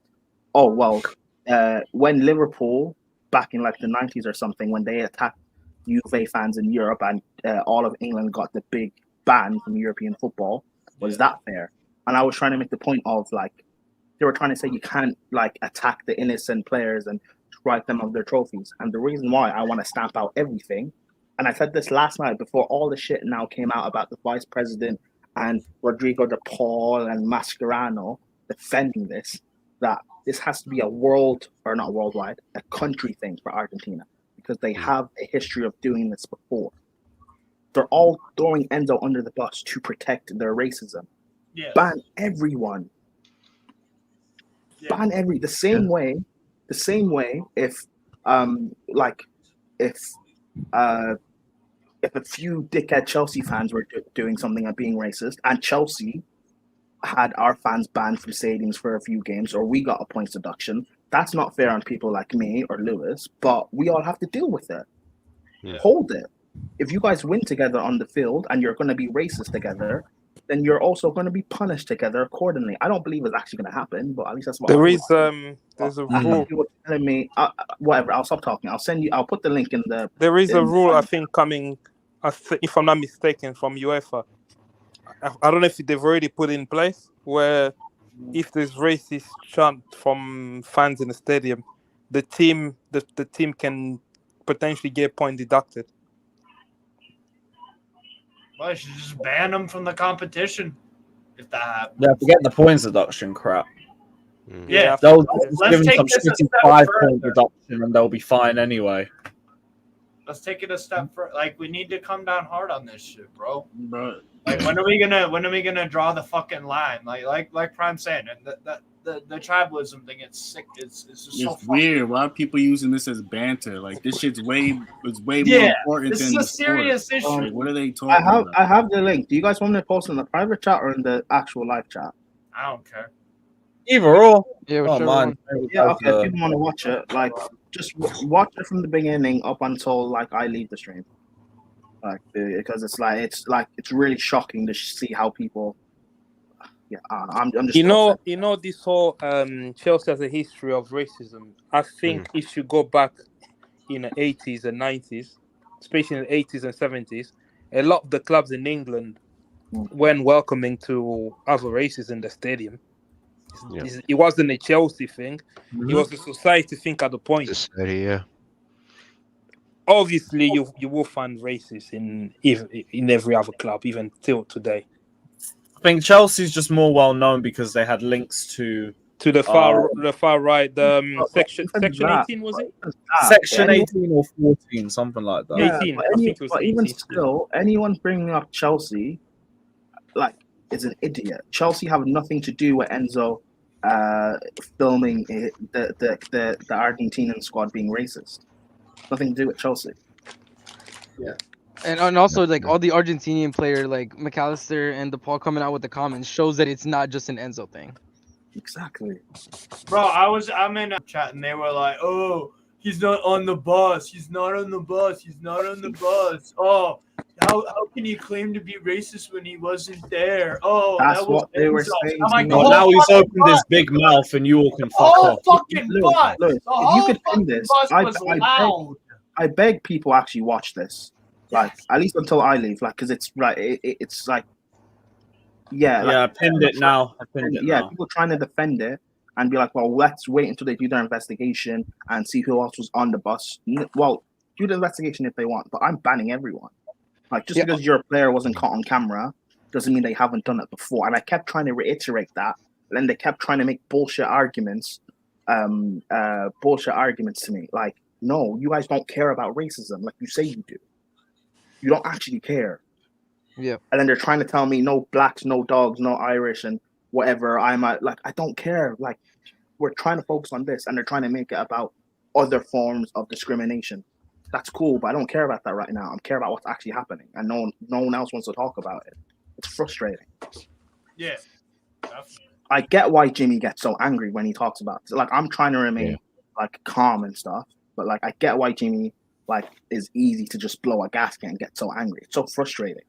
when Liverpool back in like the 90s or something, when they attacked Juve fans in Europe and all of England got the big ban from European football, was that fair? And I was trying to make the point of, like, they were trying to say you can't, like, attack the innocent players and strike them of their trophies. And the reason why I want to stamp out everything, and I said this last night before all the shit now came out about the vice president and Rodrigo de Paul and Mascherano defending this, that this has to be a country thing for Argentina, because they have a history of doing this before. They're all throwing Enzo under the bus to protect their racism. Yes. Ban everyone. Yeah. Ban the same way if a few dickhead Chelsea fans were doing something and being racist, and Chelsea had our fans banned from stadiums for a few games, or we got a points deduction, that's not fair on people like me or Lewis, but we all have to deal with it. Yeah. Hold it. If you guys win together on the field and you're going to be racist together, then you're also going to be punished together accordingly. I don't believe it's actually going to happen, but at least that's what there's a rule. People telling me, whatever. I'll stop talking. I'll put the link in the. There is a rule, I think, coming. If I'm not mistaken, from UEFA. I don't know if they've already put in place where if there's racist chant from fans in the stadium, the team can potentially get a point deducted. Well, I should just ban them from the competition if that happens. Yeah, forget the points deduction crap. Yeah, they'll give them some shitty 5-point deduction and they'll be fine anyway. Let's take it a step further. Like, we need to come down hard on this shit, bro. Like, when are we gonna draw the fucking line? Like Prime saying, and the tribalism thing, it's sick. It's just so weird. Why are people using this as banter? Like, this shit's way more important. This is a serious issue. Like, what are they talking about? I have the link. Do you guys want me to post in the private chat or in the actual live chat? I don't care. Either or. Yeah, sure. Yeah, okay. If people want to watch it, like, just watch it from the beginning up until, like, I leave the stream. Like, because it's really shocking to see how people. Yeah, I'm just. You know, this whole Chelsea has a history of racism. I think if you go back in the 80s and 90s, especially in the 80s and 70s, a lot of the clubs in England weren't welcoming to other races in the stadium. It wasn't a Chelsea thing. It was a society thing at the point. Society, yeah. Obviously, you will find racists in every other club, even till today. I think Chelsea's just more well known because they had links to the far right. Section 18 was it? Section 18 or 14, something like that. Yeah, 18. But, I think it was 18. Even still, anyone bringing up Chelsea, like, is an idiot. Chelsea have nothing to do with Enzo filming the Argentinian squad being racist. Nothing to do with Chelsea. Yeah. And also, like, all the Argentinian player, like McAllister and DePaul coming out with the comments shows that it's not just an Enzo thing. Exactly. Bro, I'm in a chat and they were like, "Oh, he's not on the bus. He's not on the bus. He's not on the bus. Oh, how can he claim to be racist when he wasn't there? Oh, that's that was what they were saying. Like, now he's opened his big mouth and you all can fuck off. Fucking bus. Look, if you could end this, I beg people actually watch this. Like, at least until I leave. Like, because it's like it's like Yeah, I pinned it now. I pinned it now. People trying to defend it and be like, well, let's wait until they do their investigation and see who else was on the bus. Well, do the investigation if they want, but I'm banning everyone. Like, just because your player wasn't caught on camera doesn't mean they haven't done it before. And I kept trying to reiterate that. And then they kept trying to make bullshit arguments to me. Like, no, you guys don't care about racism like you say you do. You don't actually care. Yeah. And then they're trying to tell me no blacks, no dogs, no Irish, and whatever. Like, I don't care. Like, we're trying to focus on this, and they're trying to make it about other forms of discrimination. That's cool, but I don't care about that right now. I care about what's actually happening, and no one else wants to talk about it. It's frustrating. Yeah. Definitely. I get why Jimmy gets so angry when he talks about it. Like, I'm trying to remain like calm and stuff, but like I get why Jimmy like is easy to just blow a gasket and get so angry. It's so frustrating.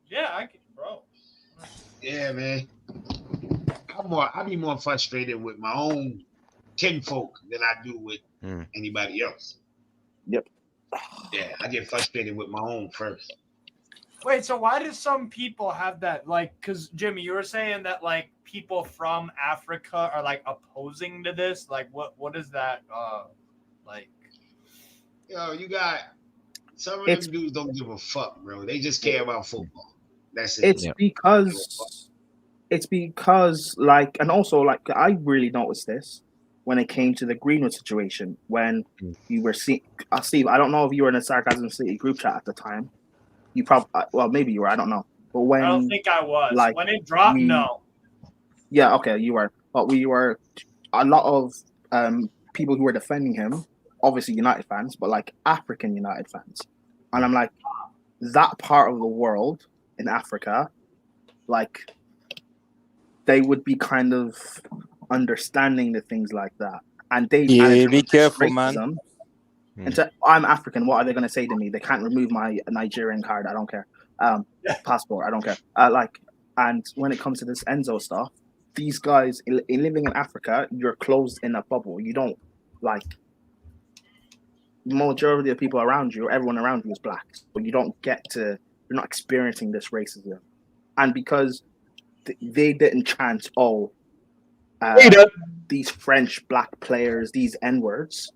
Yeah, I can, bro. Yeah, man. I be more frustrated with my own kinfolk than I do with anybody else. Yep. Yeah, I get frustrated with my own first. Wait, so why do some people have that? Like, because Jimmy, you were saying that like people from Africa are like opposing to this. Like, what is that? Like, Yo, you got some of them dudes don't give a fuck, bro. They just care about football. That's it. It's because like, and also like, I really noticed this when it came to the Greenwood situation when you were seeing Steve. I don't know if you were in a Sarcasm City group chat at the time. You probably, well, maybe you were. I don't know. But when I don't think I was. Like, when it dropped, no. Yeah, okay, you were. But we were a lot of people who were defending him, obviously United fans, but like African United fans. And I'm like, that part of the world in Africa, like they would be kind of understanding the things like that. And they be careful, man. And so I'm African. What are they going to say to me? They can't remove my Nigerian card. I don't care. Passport. I don't care. And when it comes to this Enzo stuff, these guys in living in Africa, you're closed in a bubble. You don't like majority of people around you, everyone around you is black. So you don't you're not experiencing this racism. And because they didn't chant, these French black players, these N-words.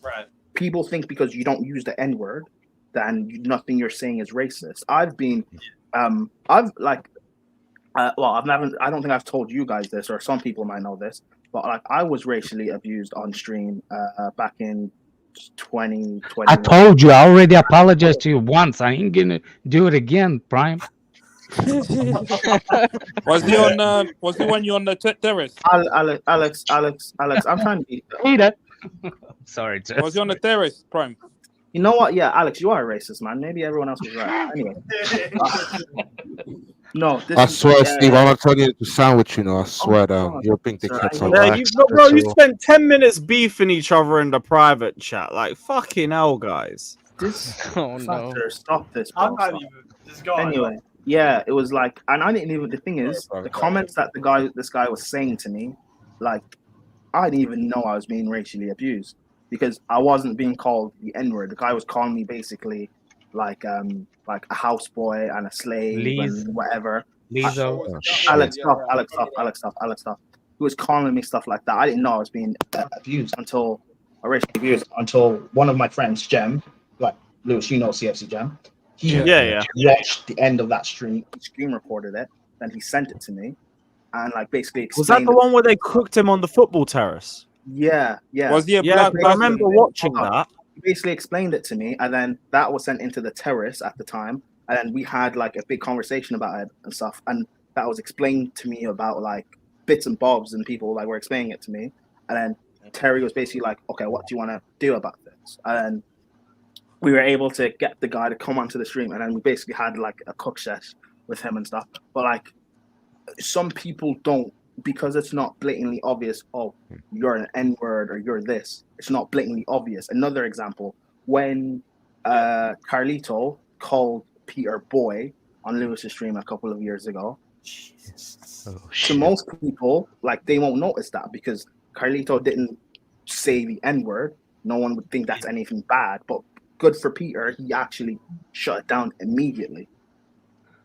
Right. People think because you don't use the N-word, then nothing you're saying is racist. I've been, I don't think I've told you guys this, or some people might know this, but like I was racially abused on stream back in 2020. I told you, I already apologized to you once. I ain't gonna do it again, Prime. Was he when you on the terrace? Alex, I'm trying to be. Sorry, was he on the terrace, Prime? You know what? Yeah, Alex, you are a racist, man. Maybe everyone else was right. Anyway. No, I swear, Steve, I'm not telling you to sandwich, you know. I swear down. You're a pink dickhead. You spent 10 minutes beefing each other in the private chat. Like, fucking hell, guys. Stop this. I'm not even. Just go on. Anyway, yeah, it was like, and I didn't even. The thing is, the comments that this guy was saying to me, like, I didn't even know I was being racially abused because I wasn't being called the N-word. The guy was calling me basically like a houseboy and a slave and whatever. Alex, stop. He was calling me stuff like that. I didn't know I was being abused until one of my friends, Jem, like Lewis, you know CFC Jem. He watched the end of that stream. He screen recorded it, then he sent it to me, and like basically was that the one where they cooked him on the football terrace? Yeah. Was he a black? I remember watching that. He basically explained it to me, and then that was sent into the terrace at the time, and then we had like a big conversation about it and stuff, and that was explained to me about like bits and bobs, and people like were explaining it to me, and then Terry was basically like, okay, what do you want to do about this? And then we were able to get the guy to come onto the stream, and then we basically had like a cook sesh with him and stuff. But like some people don't, because it's not blatantly obvious, oh, you're an N-word or you're this. It's not blatantly obvious. Another example, when Carlito called Peter boy on Lewis's stream a couple of years ago, to most people, like they won't notice that because Carlito didn't say the N-word. No one would think that's anything bad, but good for Peter, he actually shut it down immediately.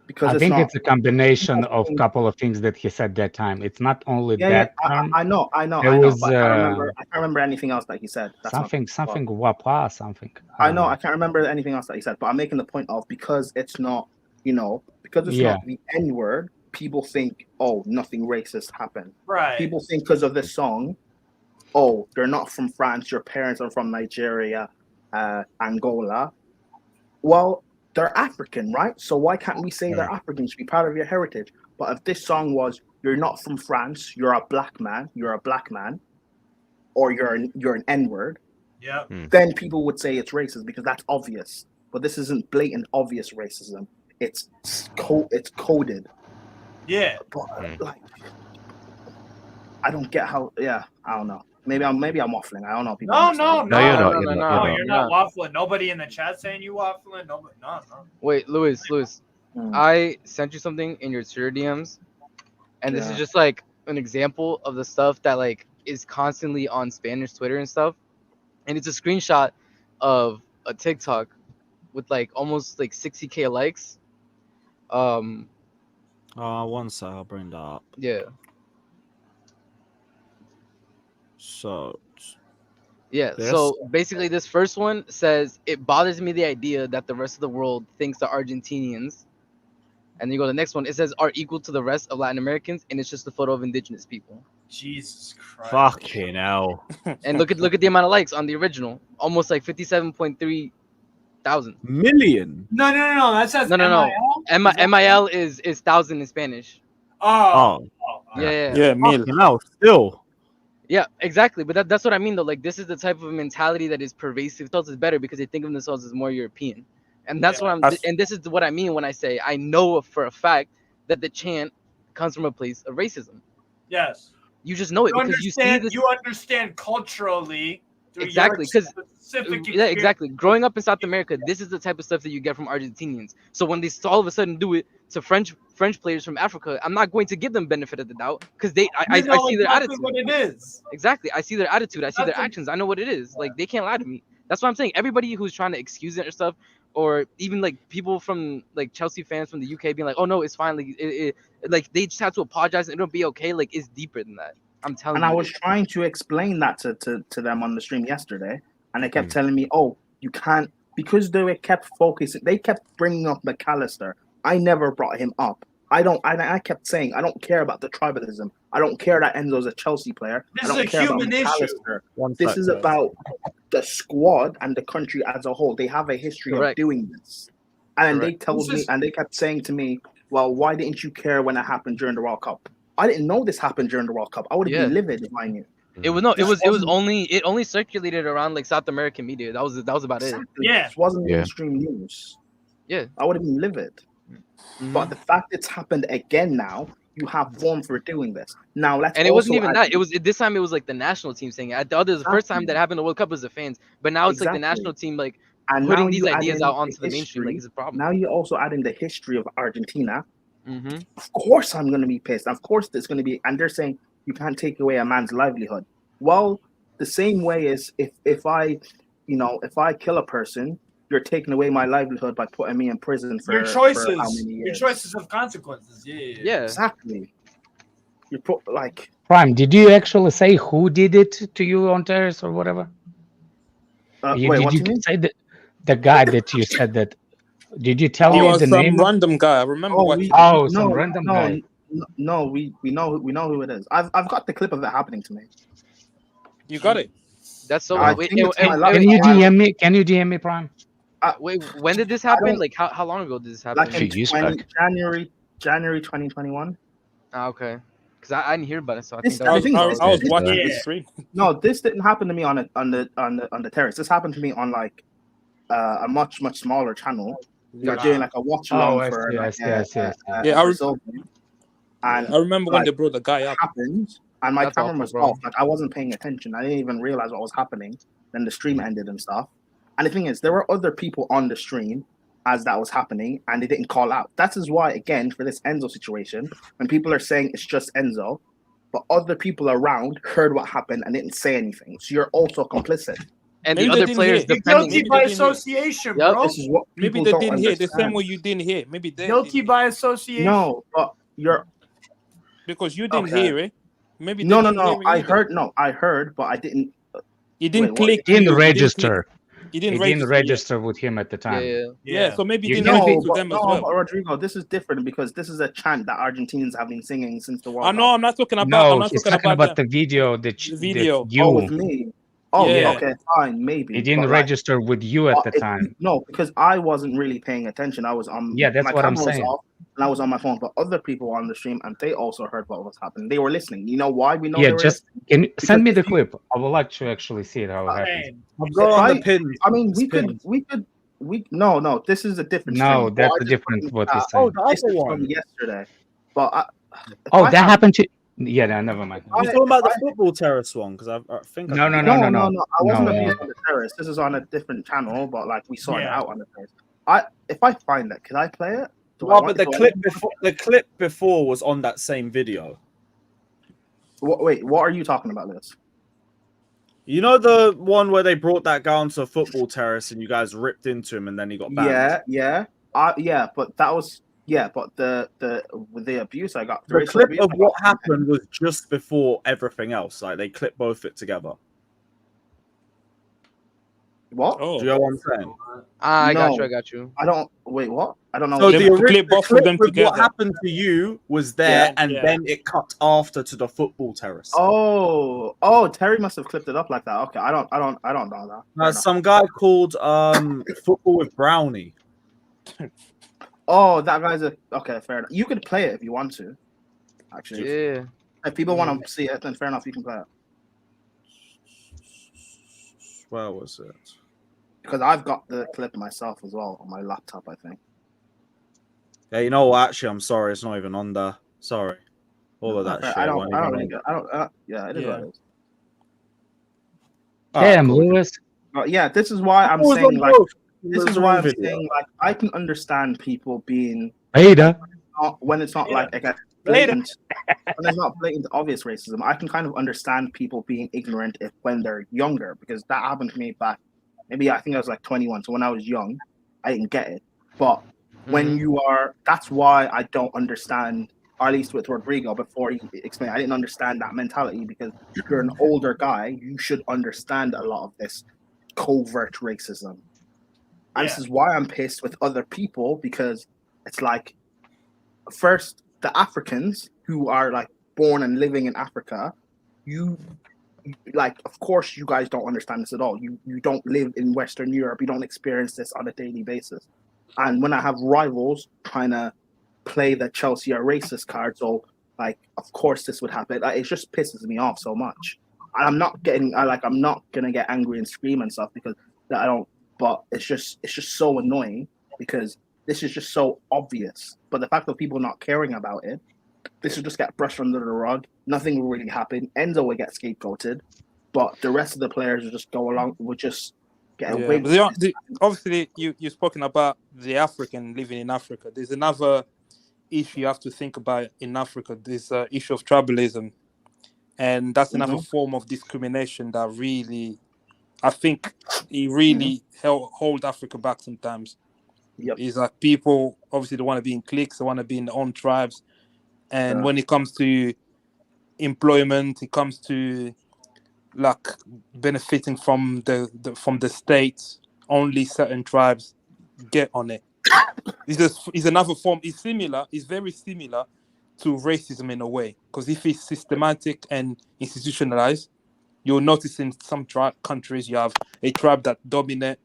because I think it's a combination of a couple of things that he said that time. It's not only that term. I know. There was But I can't remember anything else that he said. That's something wapa something. I know. I can't remember anything else that he said, but I'm making the point of because it's not, because it's not the N word. People think, oh, nothing racist happened. Right. People think because of this song, oh, they're not from France. Your parents are from Nigeria, Angola. Well, they're African, right? So why can't we say they're African? You should be proud of your heritage. But if this song was, you're not from France, you're a black man, or you're an N-word, then people would say it's racist because that's obvious. But this isn't blatant, obvious racism. It's coded. Yeah. But, I don't get how. Yeah, I don't know. Maybe I'm waffling. I don't know. People No, understand. you're not waffling. Nobody in the chat saying you waffling. No. Wait, Lewis, I sent you something in your Twitter DMs, and this is just like an example of the stuff that like is constantly on Spanish Twitter and stuff, and it's a screenshot of a TikTok with like almost like 60K likes. One sec, I'll bring that up. Yeah. So basically this first one says it bothers me the idea that the rest of the world thinks the Argentinians, and then you go to the next one, it says are equal to the rest of Latin Americans, and it's just a photo of indigenous people. Jesus Christ. Fucking hell. And look at the amount of likes on the original. Almost like 57.3 thousand. Million? No. That says No. MIL is 1,000 in Spanish. Oh. Yeah. Mil. Still. Yeah, exactly. But that's what I mean, though. Like, this is the type of mentality that is pervasive. Thoughts is better because they think of themselves as more European, and that's what and this is what I mean when I say I know for a fact that the chant comes from a place of racism. Yes. You just know it because you see this. You understand culturally. Exactly, because exactly. Growing up in South America, this is the type of stuff that you get from Argentinians. So when they all of a sudden do it to French players from Africa, I'm not going to give them benefit of the doubt because I see their attitude. What it is. Exactly, I see their attitude. I see their actions. I know what it is. Like they can't lie to me. That's what I'm saying. Everybody who's trying to excuse it or stuff, or even like people from like Chelsea fans from the UK being like, "Oh no, it's fine." Like they just have to apologize and it'll be okay. Like it's deeper than that. I'm telling you. And I was trying to explain that to them on the stream yesterday, and they kept telling me, "Oh, you can't," because they kept focusing. They kept bringing up McAllister. I never brought him up. I kept saying, I don't care about the tribalism. I don't care that Enzo's a Chelsea player. This I don't is a care human about McAllister. This is about the squad and the country as a whole. They have a history of doing this, and they told me, and they kept saying to me, "Well, why didn't you care when it happened during the World Cup?" I didn't know this happened during the World Cup. I would have been livid if I knew. It only circulated around like South American media. That was about it. Yeah, it wasn't mainstream news. Yeah, I would have been livid. But the fact it's happened again now, you have form for doing this. Now let's. And it wasn't even that. It was this time. It was like the national team saying it. The first time that happened, the World Cup was the fans. But now it's like the national team like putting these ideas out onto the mainstream. Like it's a problem. Now you're also adding the history of Argentina. Of course, I'm going to be pissed. Of course, there's going to be, and they're saying you can't take away a man's livelihood. Well, the same way as if I kill a person, you're taking away my livelihood by putting me in prison for your choices. For how many years. Your choices have consequences. Yeah. Exactly. You put like Prime. Did you actually say who did it to you on terrace or whatever? What do you mean? Say the guy that you said that? Did you tell me the name? Some random guy. I remember some random guy. No, we know who it is. I've got the clip of it happening to me. You got it. That's so. Can you DM me? Can you DM me, Prime? Wait, when did this happen? Like how long ago did this happen? Like in January 2021. Okay. Because I didn't hear about it, so I was watching the stream. No, this didn't happen to me on the terrace. This happened to me on like a much smaller channel. You're doing like a watch along for I remember when they brought the guy up. Happened, and my camera was off. Like I wasn't paying attention. I didn't even realize what was happening. Then the stream ended and stuff. And the thing is, there were other people on the stream as that was happening, and they didn't call out. That is why, again, for this Enzo situation, when people are saying it's just Enzo, but other people around heard what happened and didn't say anything. So you're also complicit. and Maybe the they other didn't players hear. defending. Guilty Maybe by they didn't hear. association, Yep. bro. This is what Maybe people they don't didn't hear the understand. same way you didn't hear. Maybe they Guilty didn't by hear. association. No, but you're Because you didn't okay. hear it. Maybe they No, didn't hear it I either. heard. No, I heard, but I didn't. He didn't Wait, what? click He didn't you. register. He didn't He didn't register yet. register with him at the time. Yeah, so maybe he You didn't can't- register to them as well. But Rodrigo, this is different because this is a chant that Argentinians have been singing since the World I Cup. know. I'm not talking about. No, I'm not he's talking talking about about the video that the video. that you. Oh, with me. Oh, Yeah. okay, fine, maybe. He didn't but, like, register with you at the if time. no, because I wasn't really paying attention. I was on. Yeah, that's my what I'm camera was saying. off, and I was on my phone. But other people were on the stream, and they also heard what was happening. They were listening. You know why we know? Yeah, they were just listening? send me Because the clip. I would like to actually see it how it happens. I've got on the pin. I mean, no. This is a different. No, stream. that's What I a just different fucking what he's found- saying. the This other is one. from yesterday. But Oh, that happened to. Yeah, no, never mind. You're talking about the football terrace one because I think. No. No. I wasn't No, abused on the terrace. This is on a different channel, but like we sorted it Yeah. out on the terrace. If I find it, can I play it? No, but the clip before was on that same video. Wait, what are you talking about, Liz? You know the one where they brought that guy onto a football terrace and you guys ripped into him and then he got banned. Yeah, but that was but the abuse I got. The clip of what happened was just before everything else. Like they clipped both it together. What? Oh. Do you know what I'm saying? I got you. I don't. Wait, what? I don't know. So the clip both of them with together. what happened to you was there, and yeah. then it cut after to the football terrace. Oh, Terry must have clipped it up like that. Okay, I don't know that. Some guy called Football with Brownie. Oh, that guy's okay. Fair enough. You could play it if you want to. Actually, Yeah. If people want to see it, then fair enough. You can play it. Where was it? Because I've got the clip myself as well on my laptop, I think. Yeah, you know what? Actually, I'm sorry. It's not even on there. Sorry. All of that Okay, shit. I don't wasn't even on really there. yeah, it is what it is. Damn, Lewis. But yeah, this is why I'm It was saying on like both. this It is was why on I'm video. saying like I can understand people being Later. when it's not like a Later. blatant when there's not blatant obvious racism. I can kind of understand people being ignorant when they're younger because that happened to me back maybe I think I was like 21. So when I was young, I didn't get it. But when you are, that's why I don't understand. Or at least with Rodrigo, before he explained, I didn't understand that mentality because you're an older guy, you should understand a lot of this covert racism. And this is why I'm pissed with other people because it's like, first, the Africans who are like born and living in Africa, like, of course, you guys don't understand this at all. You don't live in Western Europe. You don't experience this on a daily basis. And when I have rivals trying to play the Chelsea are racist card, so like of course this would happen. Like, it just pisses me off so much. And I'm not gonna get angry and scream and stuff because I don't. But it's just so annoying because this is just so obvious. But the fact that people not caring about it, this will just get brushed under the rug. Nothing will really happen. Enzo will get scapegoated, but the rest of the players will just go along. Will just get away. But obviously, you've spoken about the African living in Africa. There's another issue you have to think about in Africa. This issue of tribalism, and that's another form of discrimination that really, I think, it really hold Africa back sometimes. It's like people obviously they want to be in cliques, they want to be in their own tribes, and when it comes to employment, it comes to like benefiting from the state, only certain tribes get on it. It's another form. It's similar. It's very similar to racism in a way. Because if it's systematic and institutionalized, you'll notice in some countries you have a tribe that dominate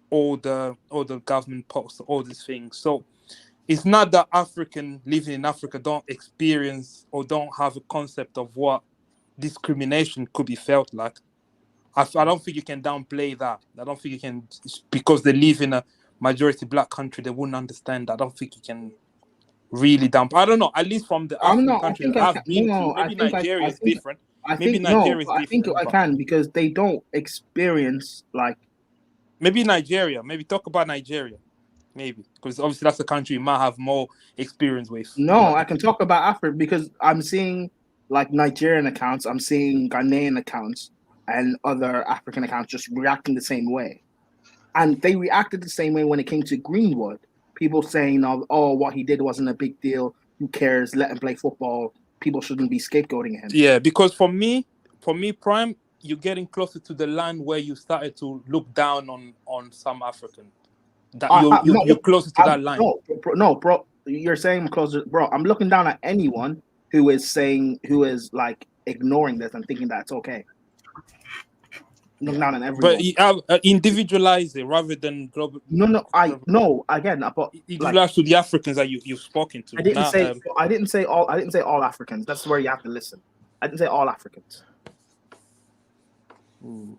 all the government posts, all these things. So it's not that African living in Africa don't experience or don't have a concept of what discrimination could be felt like. I don't think you can downplay that. I don't think you can, because they live in a majority black country, they wouldn't understand that. I don't think you can really downplay. I don't know, at least from the African countries that I've been to. Maybe Nigeria is different. I think I can because they don't experience like. Maybe Nigeria. Maybe talk about Nigeria. Maybe because obviously that's a country you might have more experience with. No, I can talk about Africa because I'm seeing like Nigerian accounts. I'm seeing Ghanaian accounts. and other African accounts just reacting the same way. And they reacted the same way when it came to Greenwood. People saying, "Oh, what he did wasn't a big deal. Who cares? Let him play football. People shouldn't be scapegoating him." Yeah, because for me, Prime, you're getting closer to the line where you started to look down on some African. That you're closer to that line. No, bro. You're saying I'm closer, bro. I'm looking down at anyone who is like ignoring this and thinking that it's okay. Looking down at everyone. But you have individualize it rather than global. No. Again, but individualize to the Africans that you've spoken to. I didn't say all Africans. That's where you have to listen. I didn't say all Africans. You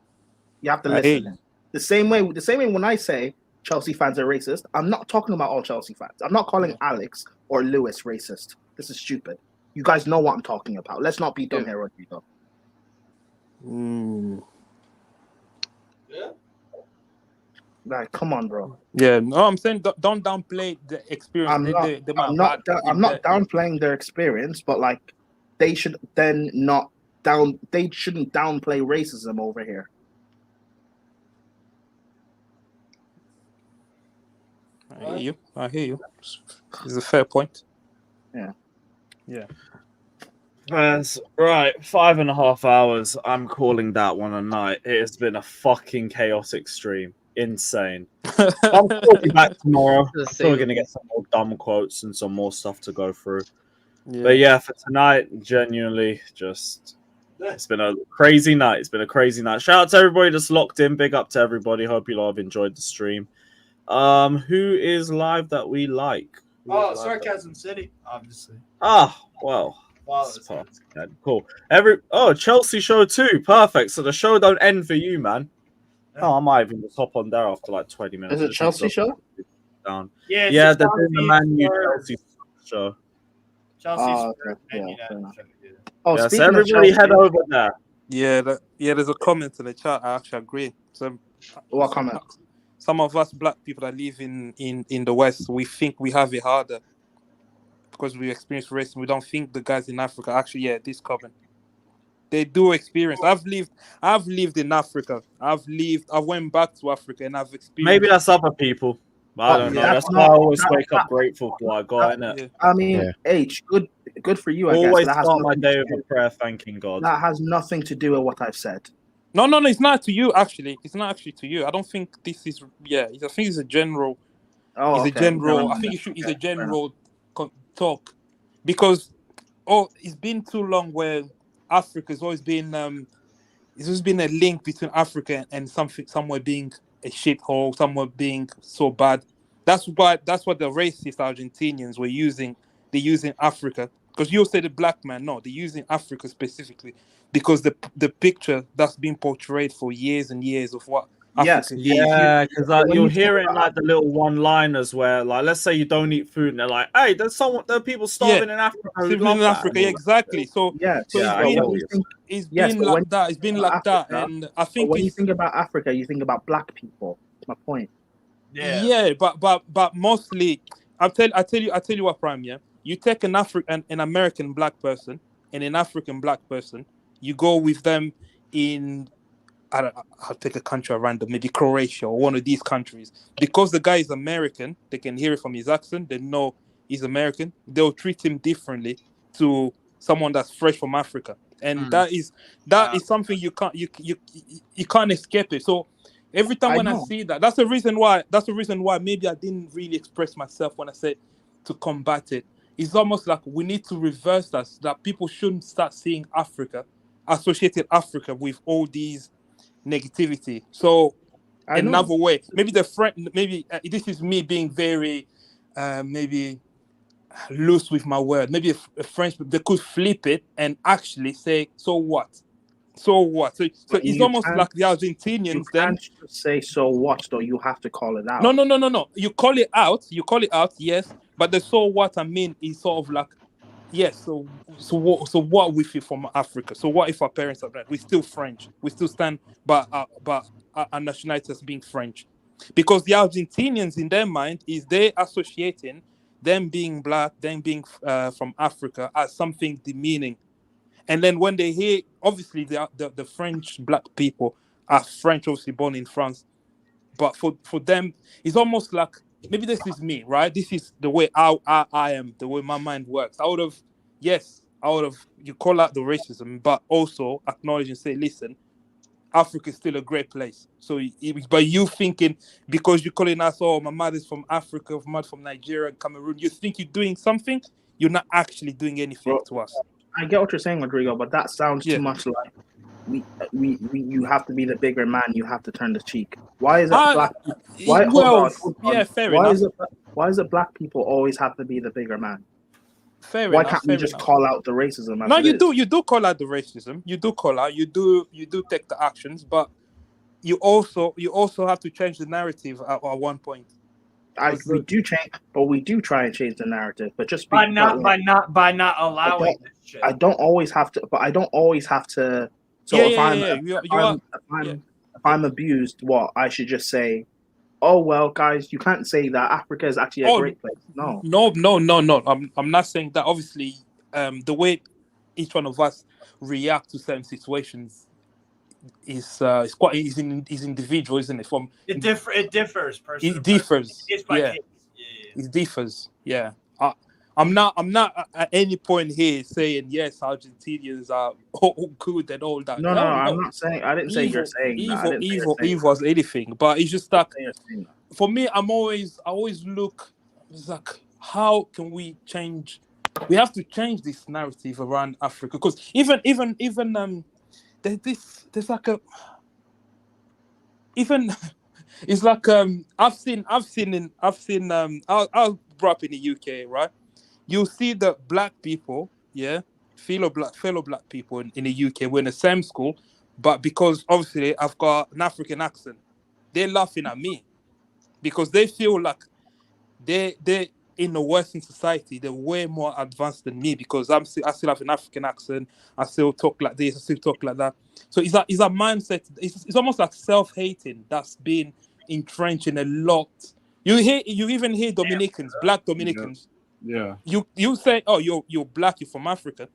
have to listen. The same way when I say Chelsea fans are racist, I'm not talking about all Chelsea fans. I'm not calling Alex or Lewis racist. This is stupid. You guys know what I'm talking about. Let's not be dumb here, Rodrigo. Like, come on, bro. Yeah, no, I'm saying don't downplay the experience. I'm not downplaying their experience, but like they should then they shouldn't downplay racism over here. I hear you. It's a fair point. Yeah. That's right. 5.5 hours. I'm calling that one a night. It has been a fucking chaotic stream. Insane. I'm probably back tomorrow. I'm still going to get some more dumb quotes and some more stuff to go through. Yeah. But yeah, for tonight, genuinely, it's been a crazy night. It's been a crazy night. Shout out to everybody that's locked in. Big up to everybody. Hope you all have enjoyed the stream. Who is live that we like? Sarcasm City, obviously. Well. Cool. Chelsea show too. Perfect. So the show don't end for you, man. Oh, I might even just hop on there after like 20 minutes. Is it Chelsea show? Down. Yeah, they're doing the Man U Chelsea show. Chelsea's so everybody head over there. Yeah, there's a comment in the chat. I actually agree. What comment? Some of us black people that live in the West, we think we have it harder because we experience racism. We don't think the guys in Africa actually, this comment. They do experience. I've lived in Africa. I went back to Africa and I've experienced. Maybe that's other people. I don't know. That's why I always wake up grateful for what I got, innit? I mean, H, good for you, I guess. Always start my day with a prayer thanking God. That has nothing to do with what I've said. No, it's not to you, actually. It's not actually to you. I don't think this is, I think it's a general. I think it's a general talk. Because, it's been too long where Africa's always been, it's always been a link between Africa and somewhere being a shithole, somewhere being so bad. That's what the racist Argentinians were using. They're using Africa. Because you say the black man, no, they're using Africa specifically because the picture that's been portrayed for years and years of what Africa is. Yeah, because you'll hear it in like the little one-liners where, like, let's say you don't eat food, and they're like, "Hey, there are people starving in Africa." Exactly. So it's been like that. It's been like that, and I think when you think about Africa, you think about black people. That's my point. Yeah, but mostly, I tell you what, Prime. Yeah, you take an American black person and an African black person, you go with them in. I'll take a country at random, maybe Croatia or one of these countries. Because the guy is American, they can hear it from his accent. They know he's American. They'll treat him differently to someone that's fresh from Africa, and that is something you can't escape it. So every time when I see that, that's the reason why maybe I didn't really express myself when I said to combat it. It's almost like we need to reverse that people shouldn't start seeing associated Africa with all these negativity. So another way, maybe this is me being very maybe loose with my word. Maybe a French, they could flip it and actually say, so what? So it's almost like the Argentinians. You can't just say so what, though. You have to call it out. No. You call it out, yes. But the so what I mean is sort of like, yes. So what we feel from Africa? So what if our parents are black? We're still French. We still stand by our nationality as being French, because the Argentinians in their mind is they associating them being black, them being from Africa as something demeaning. And then when they hear, obviously, the French black people are French, obviously born in France. But for them, it's almost like, maybe this is me, right? This is the way I am, the way my mind works. You call out the racism, but also acknowledge and say, listen, Africa is still a great place. So, but you thinking, because you're calling us, oh, my mother's from Africa, my mother's from Nigeria, Cameroon, you think you're doing something, you're not actually doing anything to us. I get what you're saying, Rodrigo, but that sounds too much like you have to be the bigger man. You have to turn the cheek. Why is it black? Fair enough. Why is it black people always have to be the bigger man? Why can't we just call out the racism? No, you do call out the racism. You do call out. You do take the actions, but you also have to change the narrative at one point. We do try and change the narrative, but just by not allowing this shit. I don't always have to. So if I'm abused, what I should just say? Oh well, guys, you can't say that Africa is actually a great place. No. I'm not saying that. Obviously, the way each one of us react to certain situations is individual, isn't it? It differs. It differs. Yeah. It differs. Yeah. I'm not at any point here saying yes, Argentinians are all good and all that. No, I'm not saying. I didn't say you're saying evil as anything, but it's just like, for me, I always look. It's like, how can we change? We have to change this narrative around Africa, because even there's like a even it's like I've seen I grew up in the UK, right? You see the black people, fellow black people in the UK, we're in the same school, but because obviously I've got an African accent, they're laughing at me because they feel like they in the Western society, they're way more advanced than me, because I still have an African accent, I still talk like this, I still talk like that. So it's a mindset. It's almost like self-hating that's been entrenched in a lot. You even hear Dominicans, black Dominicans. Yeah. You say, oh, you're black, you're from Africa.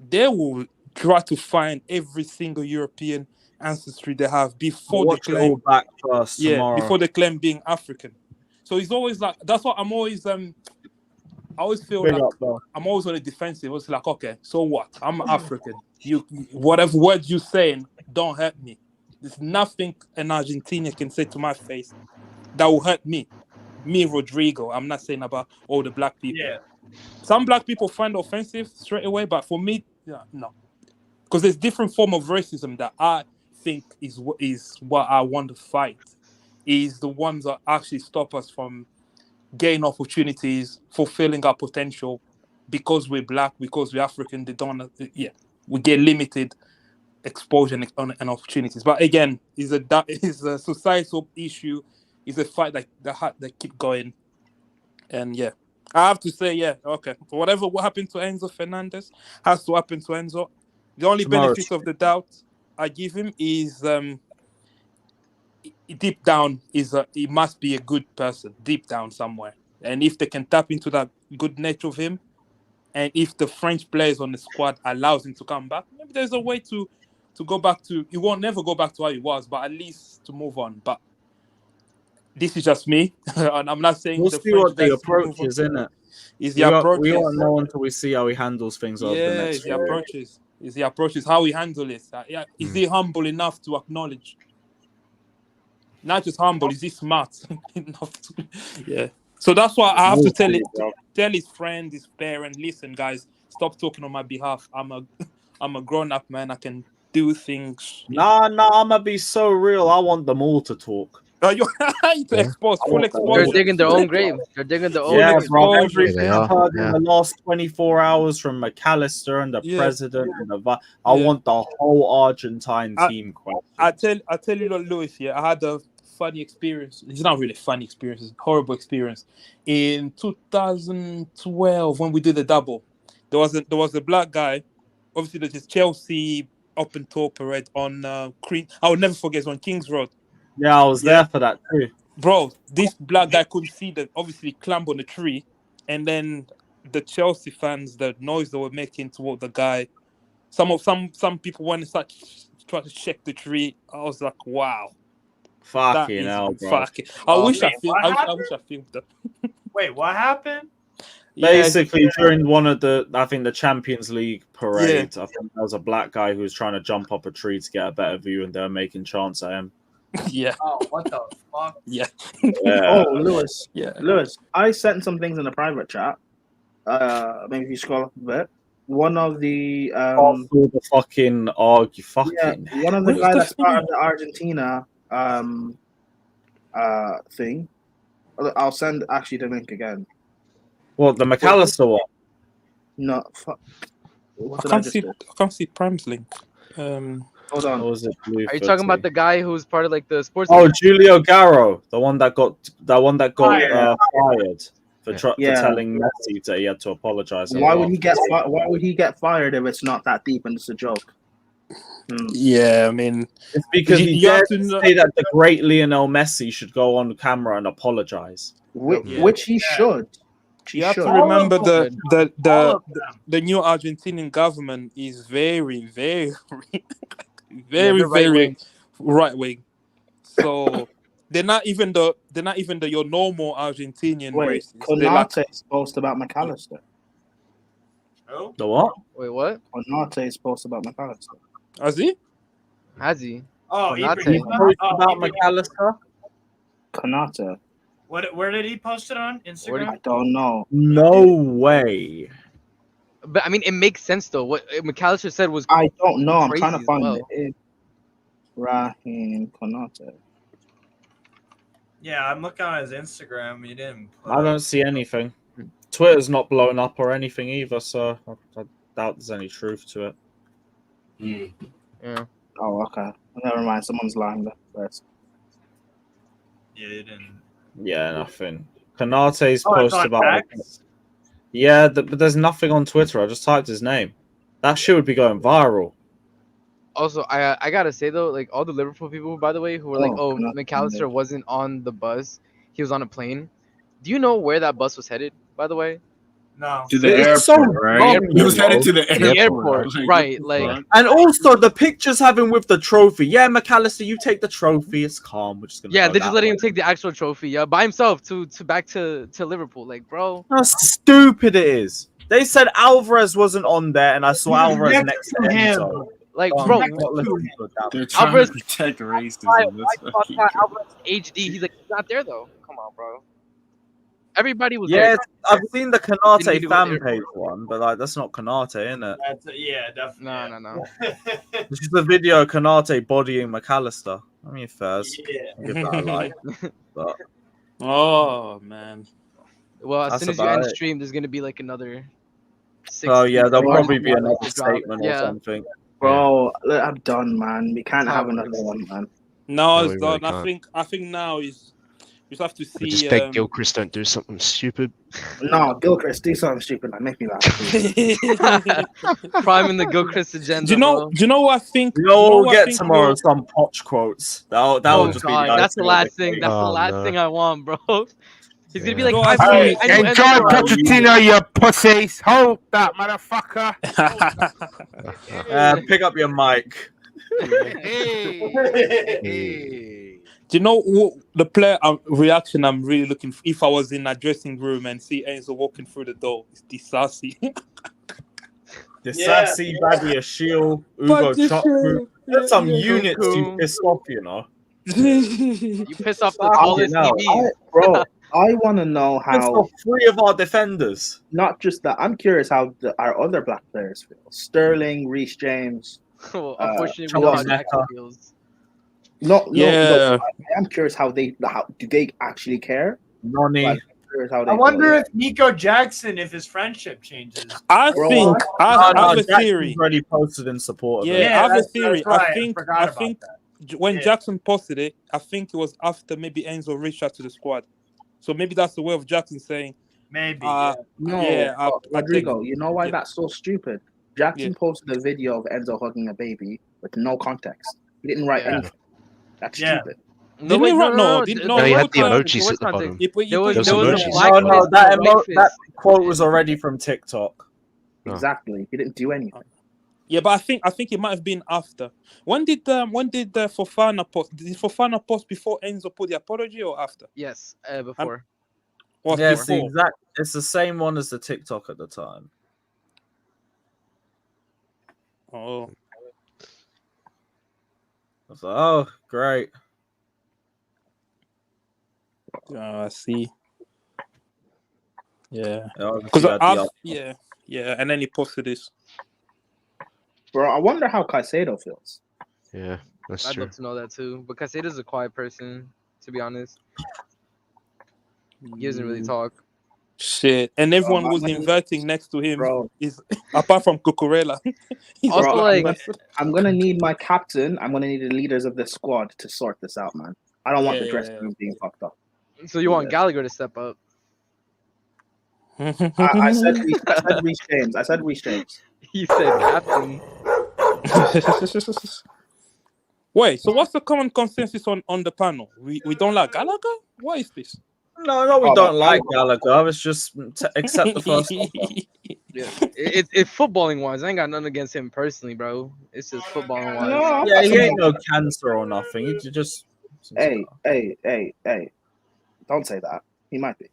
They will try to find every single European ancestry they have before they claim back first tomorrow. Before they claim being African. So it's always like, that's what I'm always I always feel like I'm always on the defensive. It's like, okay, so what? I'm African. You whatever words you're saying don't hurt me. There's nothing an Argentinian can say to my face that will hurt me. Me, Rodrigo. I'm not saying about all the black people. Yeah. Some black people find offensive straight away, but for me, no. Because there's different form of racism that I think is what I want to fight. Is the ones that actually stop us from getting opportunities, fulfilling our potential, because we're black, because we're African. They don't. We get limited exposure and opportunities. But again, is a societal issue. It's a fight that keep going. And I have to say, okay. Whatever happened to Enzo Fernandez has to happen to Enzo. The only benefit of the doubt I give him is deep down he must be a good person deep down somewhere. And if they can tap into that good nature of him, and if the French players on the squad allows him to come back, maybe there's a way to go back to. He won't never go back to how he was, but at least to move on. But this is just me, and I'm not saying we'll see what the approach is, isn't it? We won't know until we see how he handles things over the next year. It's the approaches, how he handles it. Is he humble enough to acknowledge? Not just humble, is he smart enough to, So that's why I have to tell his friend, his parent, listen, guys, stop talking on my behalf. I'm a grown-up man. I can do things. Nah, I'm gonna be so real. I want them all to talk. You to expose, full exposure. They're digging their own grave. They're digging their own grave. Bro, everything I've heard in the last 24 hours from McAllister and the president and I want the whole Argentine team question. I tell you, Lewis, I had a funny experience. It's not really a funny experience, it's a horrible experience. In 2012, when we did the double, there was a black guy. Obviously, there's this Chelsea open tour parade on Queen. I will never forget, it's on Kings Road. Yeah, I was there for that too. Bro, this black guy couldn't see the obviously climb on the tree, and then the Chelsea fans, the noise they were making toward the guy, some people when it's like try to check the tree. I was like, wow. Fucking hell, bro. Fucking. I wish I filmed that. Wait, what happened? Basically, during one of I think the Champions League parade, I think there was a black guy who was trying to jump up a tree to get a better view, and they were making chants at him. Yeah. Oh, what the fuck? Yeah. Oh, Lewis. Yeah. Lewis, I sent some things in the private chat. Maybe if you scroll up a bit. One of the the fucking argue fucking. Yeah, one of the guys that's part of the Argentina thing. I'll send actually the link again. What, the McAllister one? No, I can't see Prime's link. Hold on. Are you talking about the guy who's part of like the sports? Oh, Julio Garro, the one that got fired for telling Messi that he had to apologize. Why would he get Why would he get fired if it's not that deep and it's a joke? Yeah, I mean, it's because you he have dared to to know- say that the great Lionel Messi should go on camera and apologize. Which he should. You have to remember the new Argentinian government is very, very, very right wing. So they're not even your normal Argentinian Wait, racists. They're Konate is supposed about McAllister. Oh? The what? Wait, what? Konate is supposed about McAllister. Has he? Has he? Oh, Konate. About McAllister? Konate. Where did he post it on Instagram? I don't know. No way. But I mean, it makes sense though. What McAllister said was. I don't know. I'm crazy trying to as find well. it. Raheem Konate. Yeah, I'm looking on his Instagram. He didn't. I don't see anything. Twitter's not blowing up or anything either, so I doubt there's any truth to it. Yeah. Oh, okay. Never mind. Someone's lying there first. Yeah, he didn't. Yeah, nothing. Konate's Oh, it's post on about. X? Yeah, but there's nothing on Twitter. I just typed his name. That shit would be going viral. Also, I gotta say though, like all the Liverpool people, by the way, who were like, "Oh, McAllister wasn't on the bus; he was on a plane." Do you know where that bus was headed? By the way. No. To the airport, right? He was headed to the airport. Right? Like, And also the pictures have him with the trophy. Yeah, McAllister, you take the trophy. It's calm. We're just gonna. yeah, go they're just that letting way. him take the actual trophy, yeah, by himself to back to Liverpool. Like, bro. How stupid it is. They said Alvarez wasn't on there, and I saw Alvarez next to Enzo. Like, So bro, I'm not listening to that. They're trying Alvarez- to protect racism. Why That's fucking Alvarez HD? He's like, he's not there though. Come on, bro. Everybody was Yeah, there. I've seen the Didn't Konate need to go fan there. page one, but like that's not Konate, isn't it? Yeah, definitely. No. It's just a video of Konate bodying McAllister. I mean, fairs. Yeah. I'll give that a like. But Oh man. Well, as That's soon as you about end it. stream, there's gonna be like another. oh yeah, there'll more probably be another drop. statement or Yeah. something. Bro, I'm done, man. We can't have another one, man. No, No, it's we done. really can't. I think now is we just have to We see. just beg Gilchrist don't do something stupid. No, Gilchrist, do something stupid. Like, make me laugh. Prime in the Gilchrist agenda. Do you know what I think? You know what we'll what I get think tomorrow? will- Some Poch quotes. That'll Oh just be god, the that's the icing on last the thing. cake. That's the Oh, last no. thing I want, bro. He's gonna be Yeah. like, No, I I knew think- Enzo Enjoy Fernandez. Pochettino, you pussies. Hold that, motherfucker. Pick up your mic. Do you know what the player reaction I'm really looking for? If I was in a dressing room and see Enzo walking through the door, it's Disasi. The Yeah. Sassy, Badia, Shield, Ugo, Chop Group. There's some units you pissed off, you know. You piss off the Fucking tallest hell. DB. Bro, I want to know Pissed how. off 3 of our defenders. Not just that. I'm curious how our other black players feel. Sterling, Reece James. Well, unfortunately, we know how Jackson feels. No, Yeah. I am curious how do they actually care? Noni. Like, I'm curious how they I wonder feel. if Nico Jackson, if his friendship changes. I Bro, think I have a Jackson's theory. already posted in support of Yeah, it. I have a that's- theory. that's right. I think forgot about that. when Yeah. Jackson posted it, I think it was after maybe Enzo reached out to the squad. So maybe that's the way of Jackson saying, Maybe. No, yeah, I Rodrigo, think- you know why yeah. that's so stupid? Jackson Yeah. posted a video of Enzo hugging a baby with no context. He didn't write Yeah. anything. That's Yeah. stupid. Didn't he write- no, didn't- no, No, he there had was the context. emojis at the bottom. He put- he There was put There was a emojis. black No, fist, that, a white fist. that quote was already from TikTok. Oh. Exactly. He didn't do anything. Yeah, but I think it might have been after. When did Fofana post? Did Fofana post before Enzo put the apology or after? Yes, before. Yeah, it's the same one as the TikTok at the time. Oh. I was like, oh, great. I see. Yeah. Because yeah, and then he posted this. Bro, I wonder how Caicedo feels. Yeah, that's I'd true. love to know that too. But Caicedo's a quiet person, to be honest. He doesn't really talk. Shit, and everyone was inverting next to him. Is apart from Cucurella. Also, like, I'm gonna need my captain. I'm gonna need the leaders of the squad to sort this out, man. I don't want the dressing room being fucked up. So you want Gallagher to step up? I said Reece James. I said Reece James. He said captain. Wait, so what's the common consensus on the panel? We don't like Gallagher? What is this? No, we don't like Gallagher. It's just accept the first offer. Yeah, it footballing wise, I ain't got nothing against him personally, bro. It's just footballing wise. Yeah, he ain't no cancer or nothing. He just Hey! Don't say that. He might be.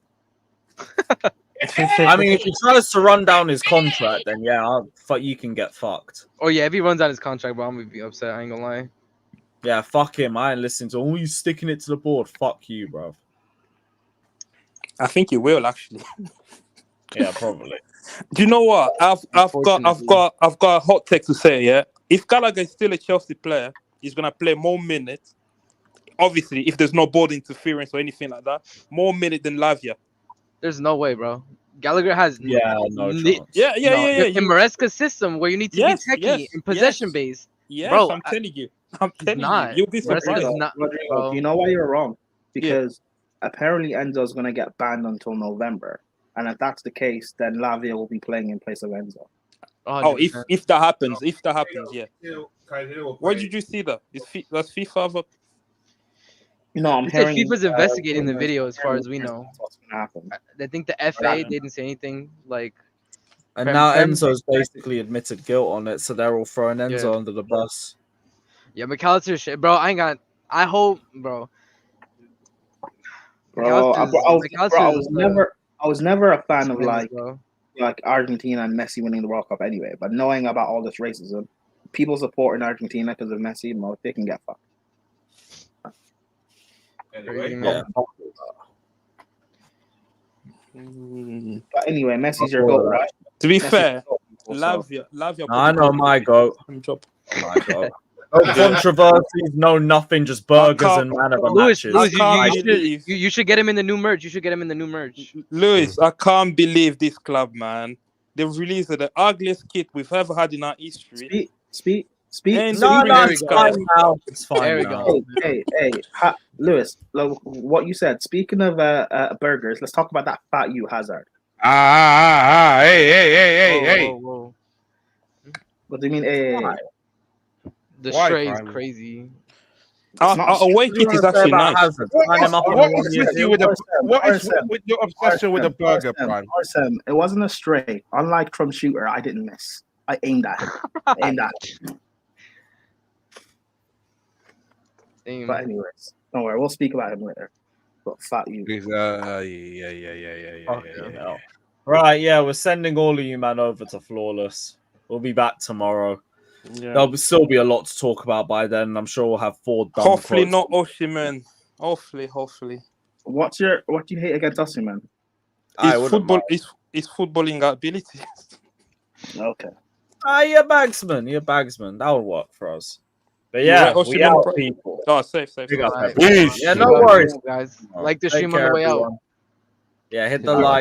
I mean, if he tries to run down his contract, then yeah, you can get fucked. Oh yeah, if he runs out his contract, bro, I'm gonna be upset. I ain't gonna lie. Yeah, fuck him. I ain't listening to him. Oh, you sticking it to the board. Fuck you, bro. I think he will actually. Yeah, probably. Do you know what? I've got a hot take to say. Yeah, if Gallagher is still a Chelsea player, he's gonna play more minutes. Obviously, if there's no ball interference or anything like that, more minutes than Lavia. There's no way, bro. Gallagher has no chance. Yeah. In Maresca's system, where you need to be techie and possession based. Yes, bro, I'm telling you. I'm telling not. you. You'll be surprised. Rodrigo, you know why you're wrong? Because apparently Enzo's going to get banned until November. And if that's the case, then Lavia will be playing in place of Enzo. Oh, if that happens, yeah. Where did you see that? That's FIFA. No, I'm hearing FIFA's investigating the video as far as we know. What's going to happen? I think the FA didn't say anything. Like, and now Enzo's basically admitted guilt on it, so they're all throwing Enzo under the bus. Yeah, McAllister shit, bro. I hope, bro. Bro, I was never a fan of like Argentina and Messi winning the World Cup anyway. But knowing about all this racism, people supporting Argentina because of Messi, they can get fucked. Anyway, But anyway, Messi's your goal, right? To be fair, Lavia. I know my goat. My goat. No controversies, no nothing, just burgers and man of the matches. Lewis, you should get him in the new merch. Lewis, I can't believe this club, man. They've released the ugliest kit we've ever had in our history. Speak. No, it's fine now. It's fine. There we go. Hey, Lewis, what you said. Speaking of burgers, let's talk about that fat you Hazard. Hey. Whoa. What do you mean, hey? The stray is crazy. Away kit is actually nice. What is with your obsession with the burger, Prime? It wasn't a stray. Unlike Trump Shooter, I didn't miss. I aimed at him. But anyways, don't worry. We'll speak about him later. But fat you. Yeah. Right, we're sending all of you, man, over to Flawless. We'll be back tomorrow. Yeah. There'll still be a lot to talk about by then. I'm sure we'll have 4 done. Hopefully not Osimhen. Hopefully. What do you hate against Osimhen? His footballing ability. Okay. You're bagsman. That'll work for us. But yeah, we out, people. Oh, safe. Yeah, no worries, guys. Like the stream on the way out. Yeah, hit the like.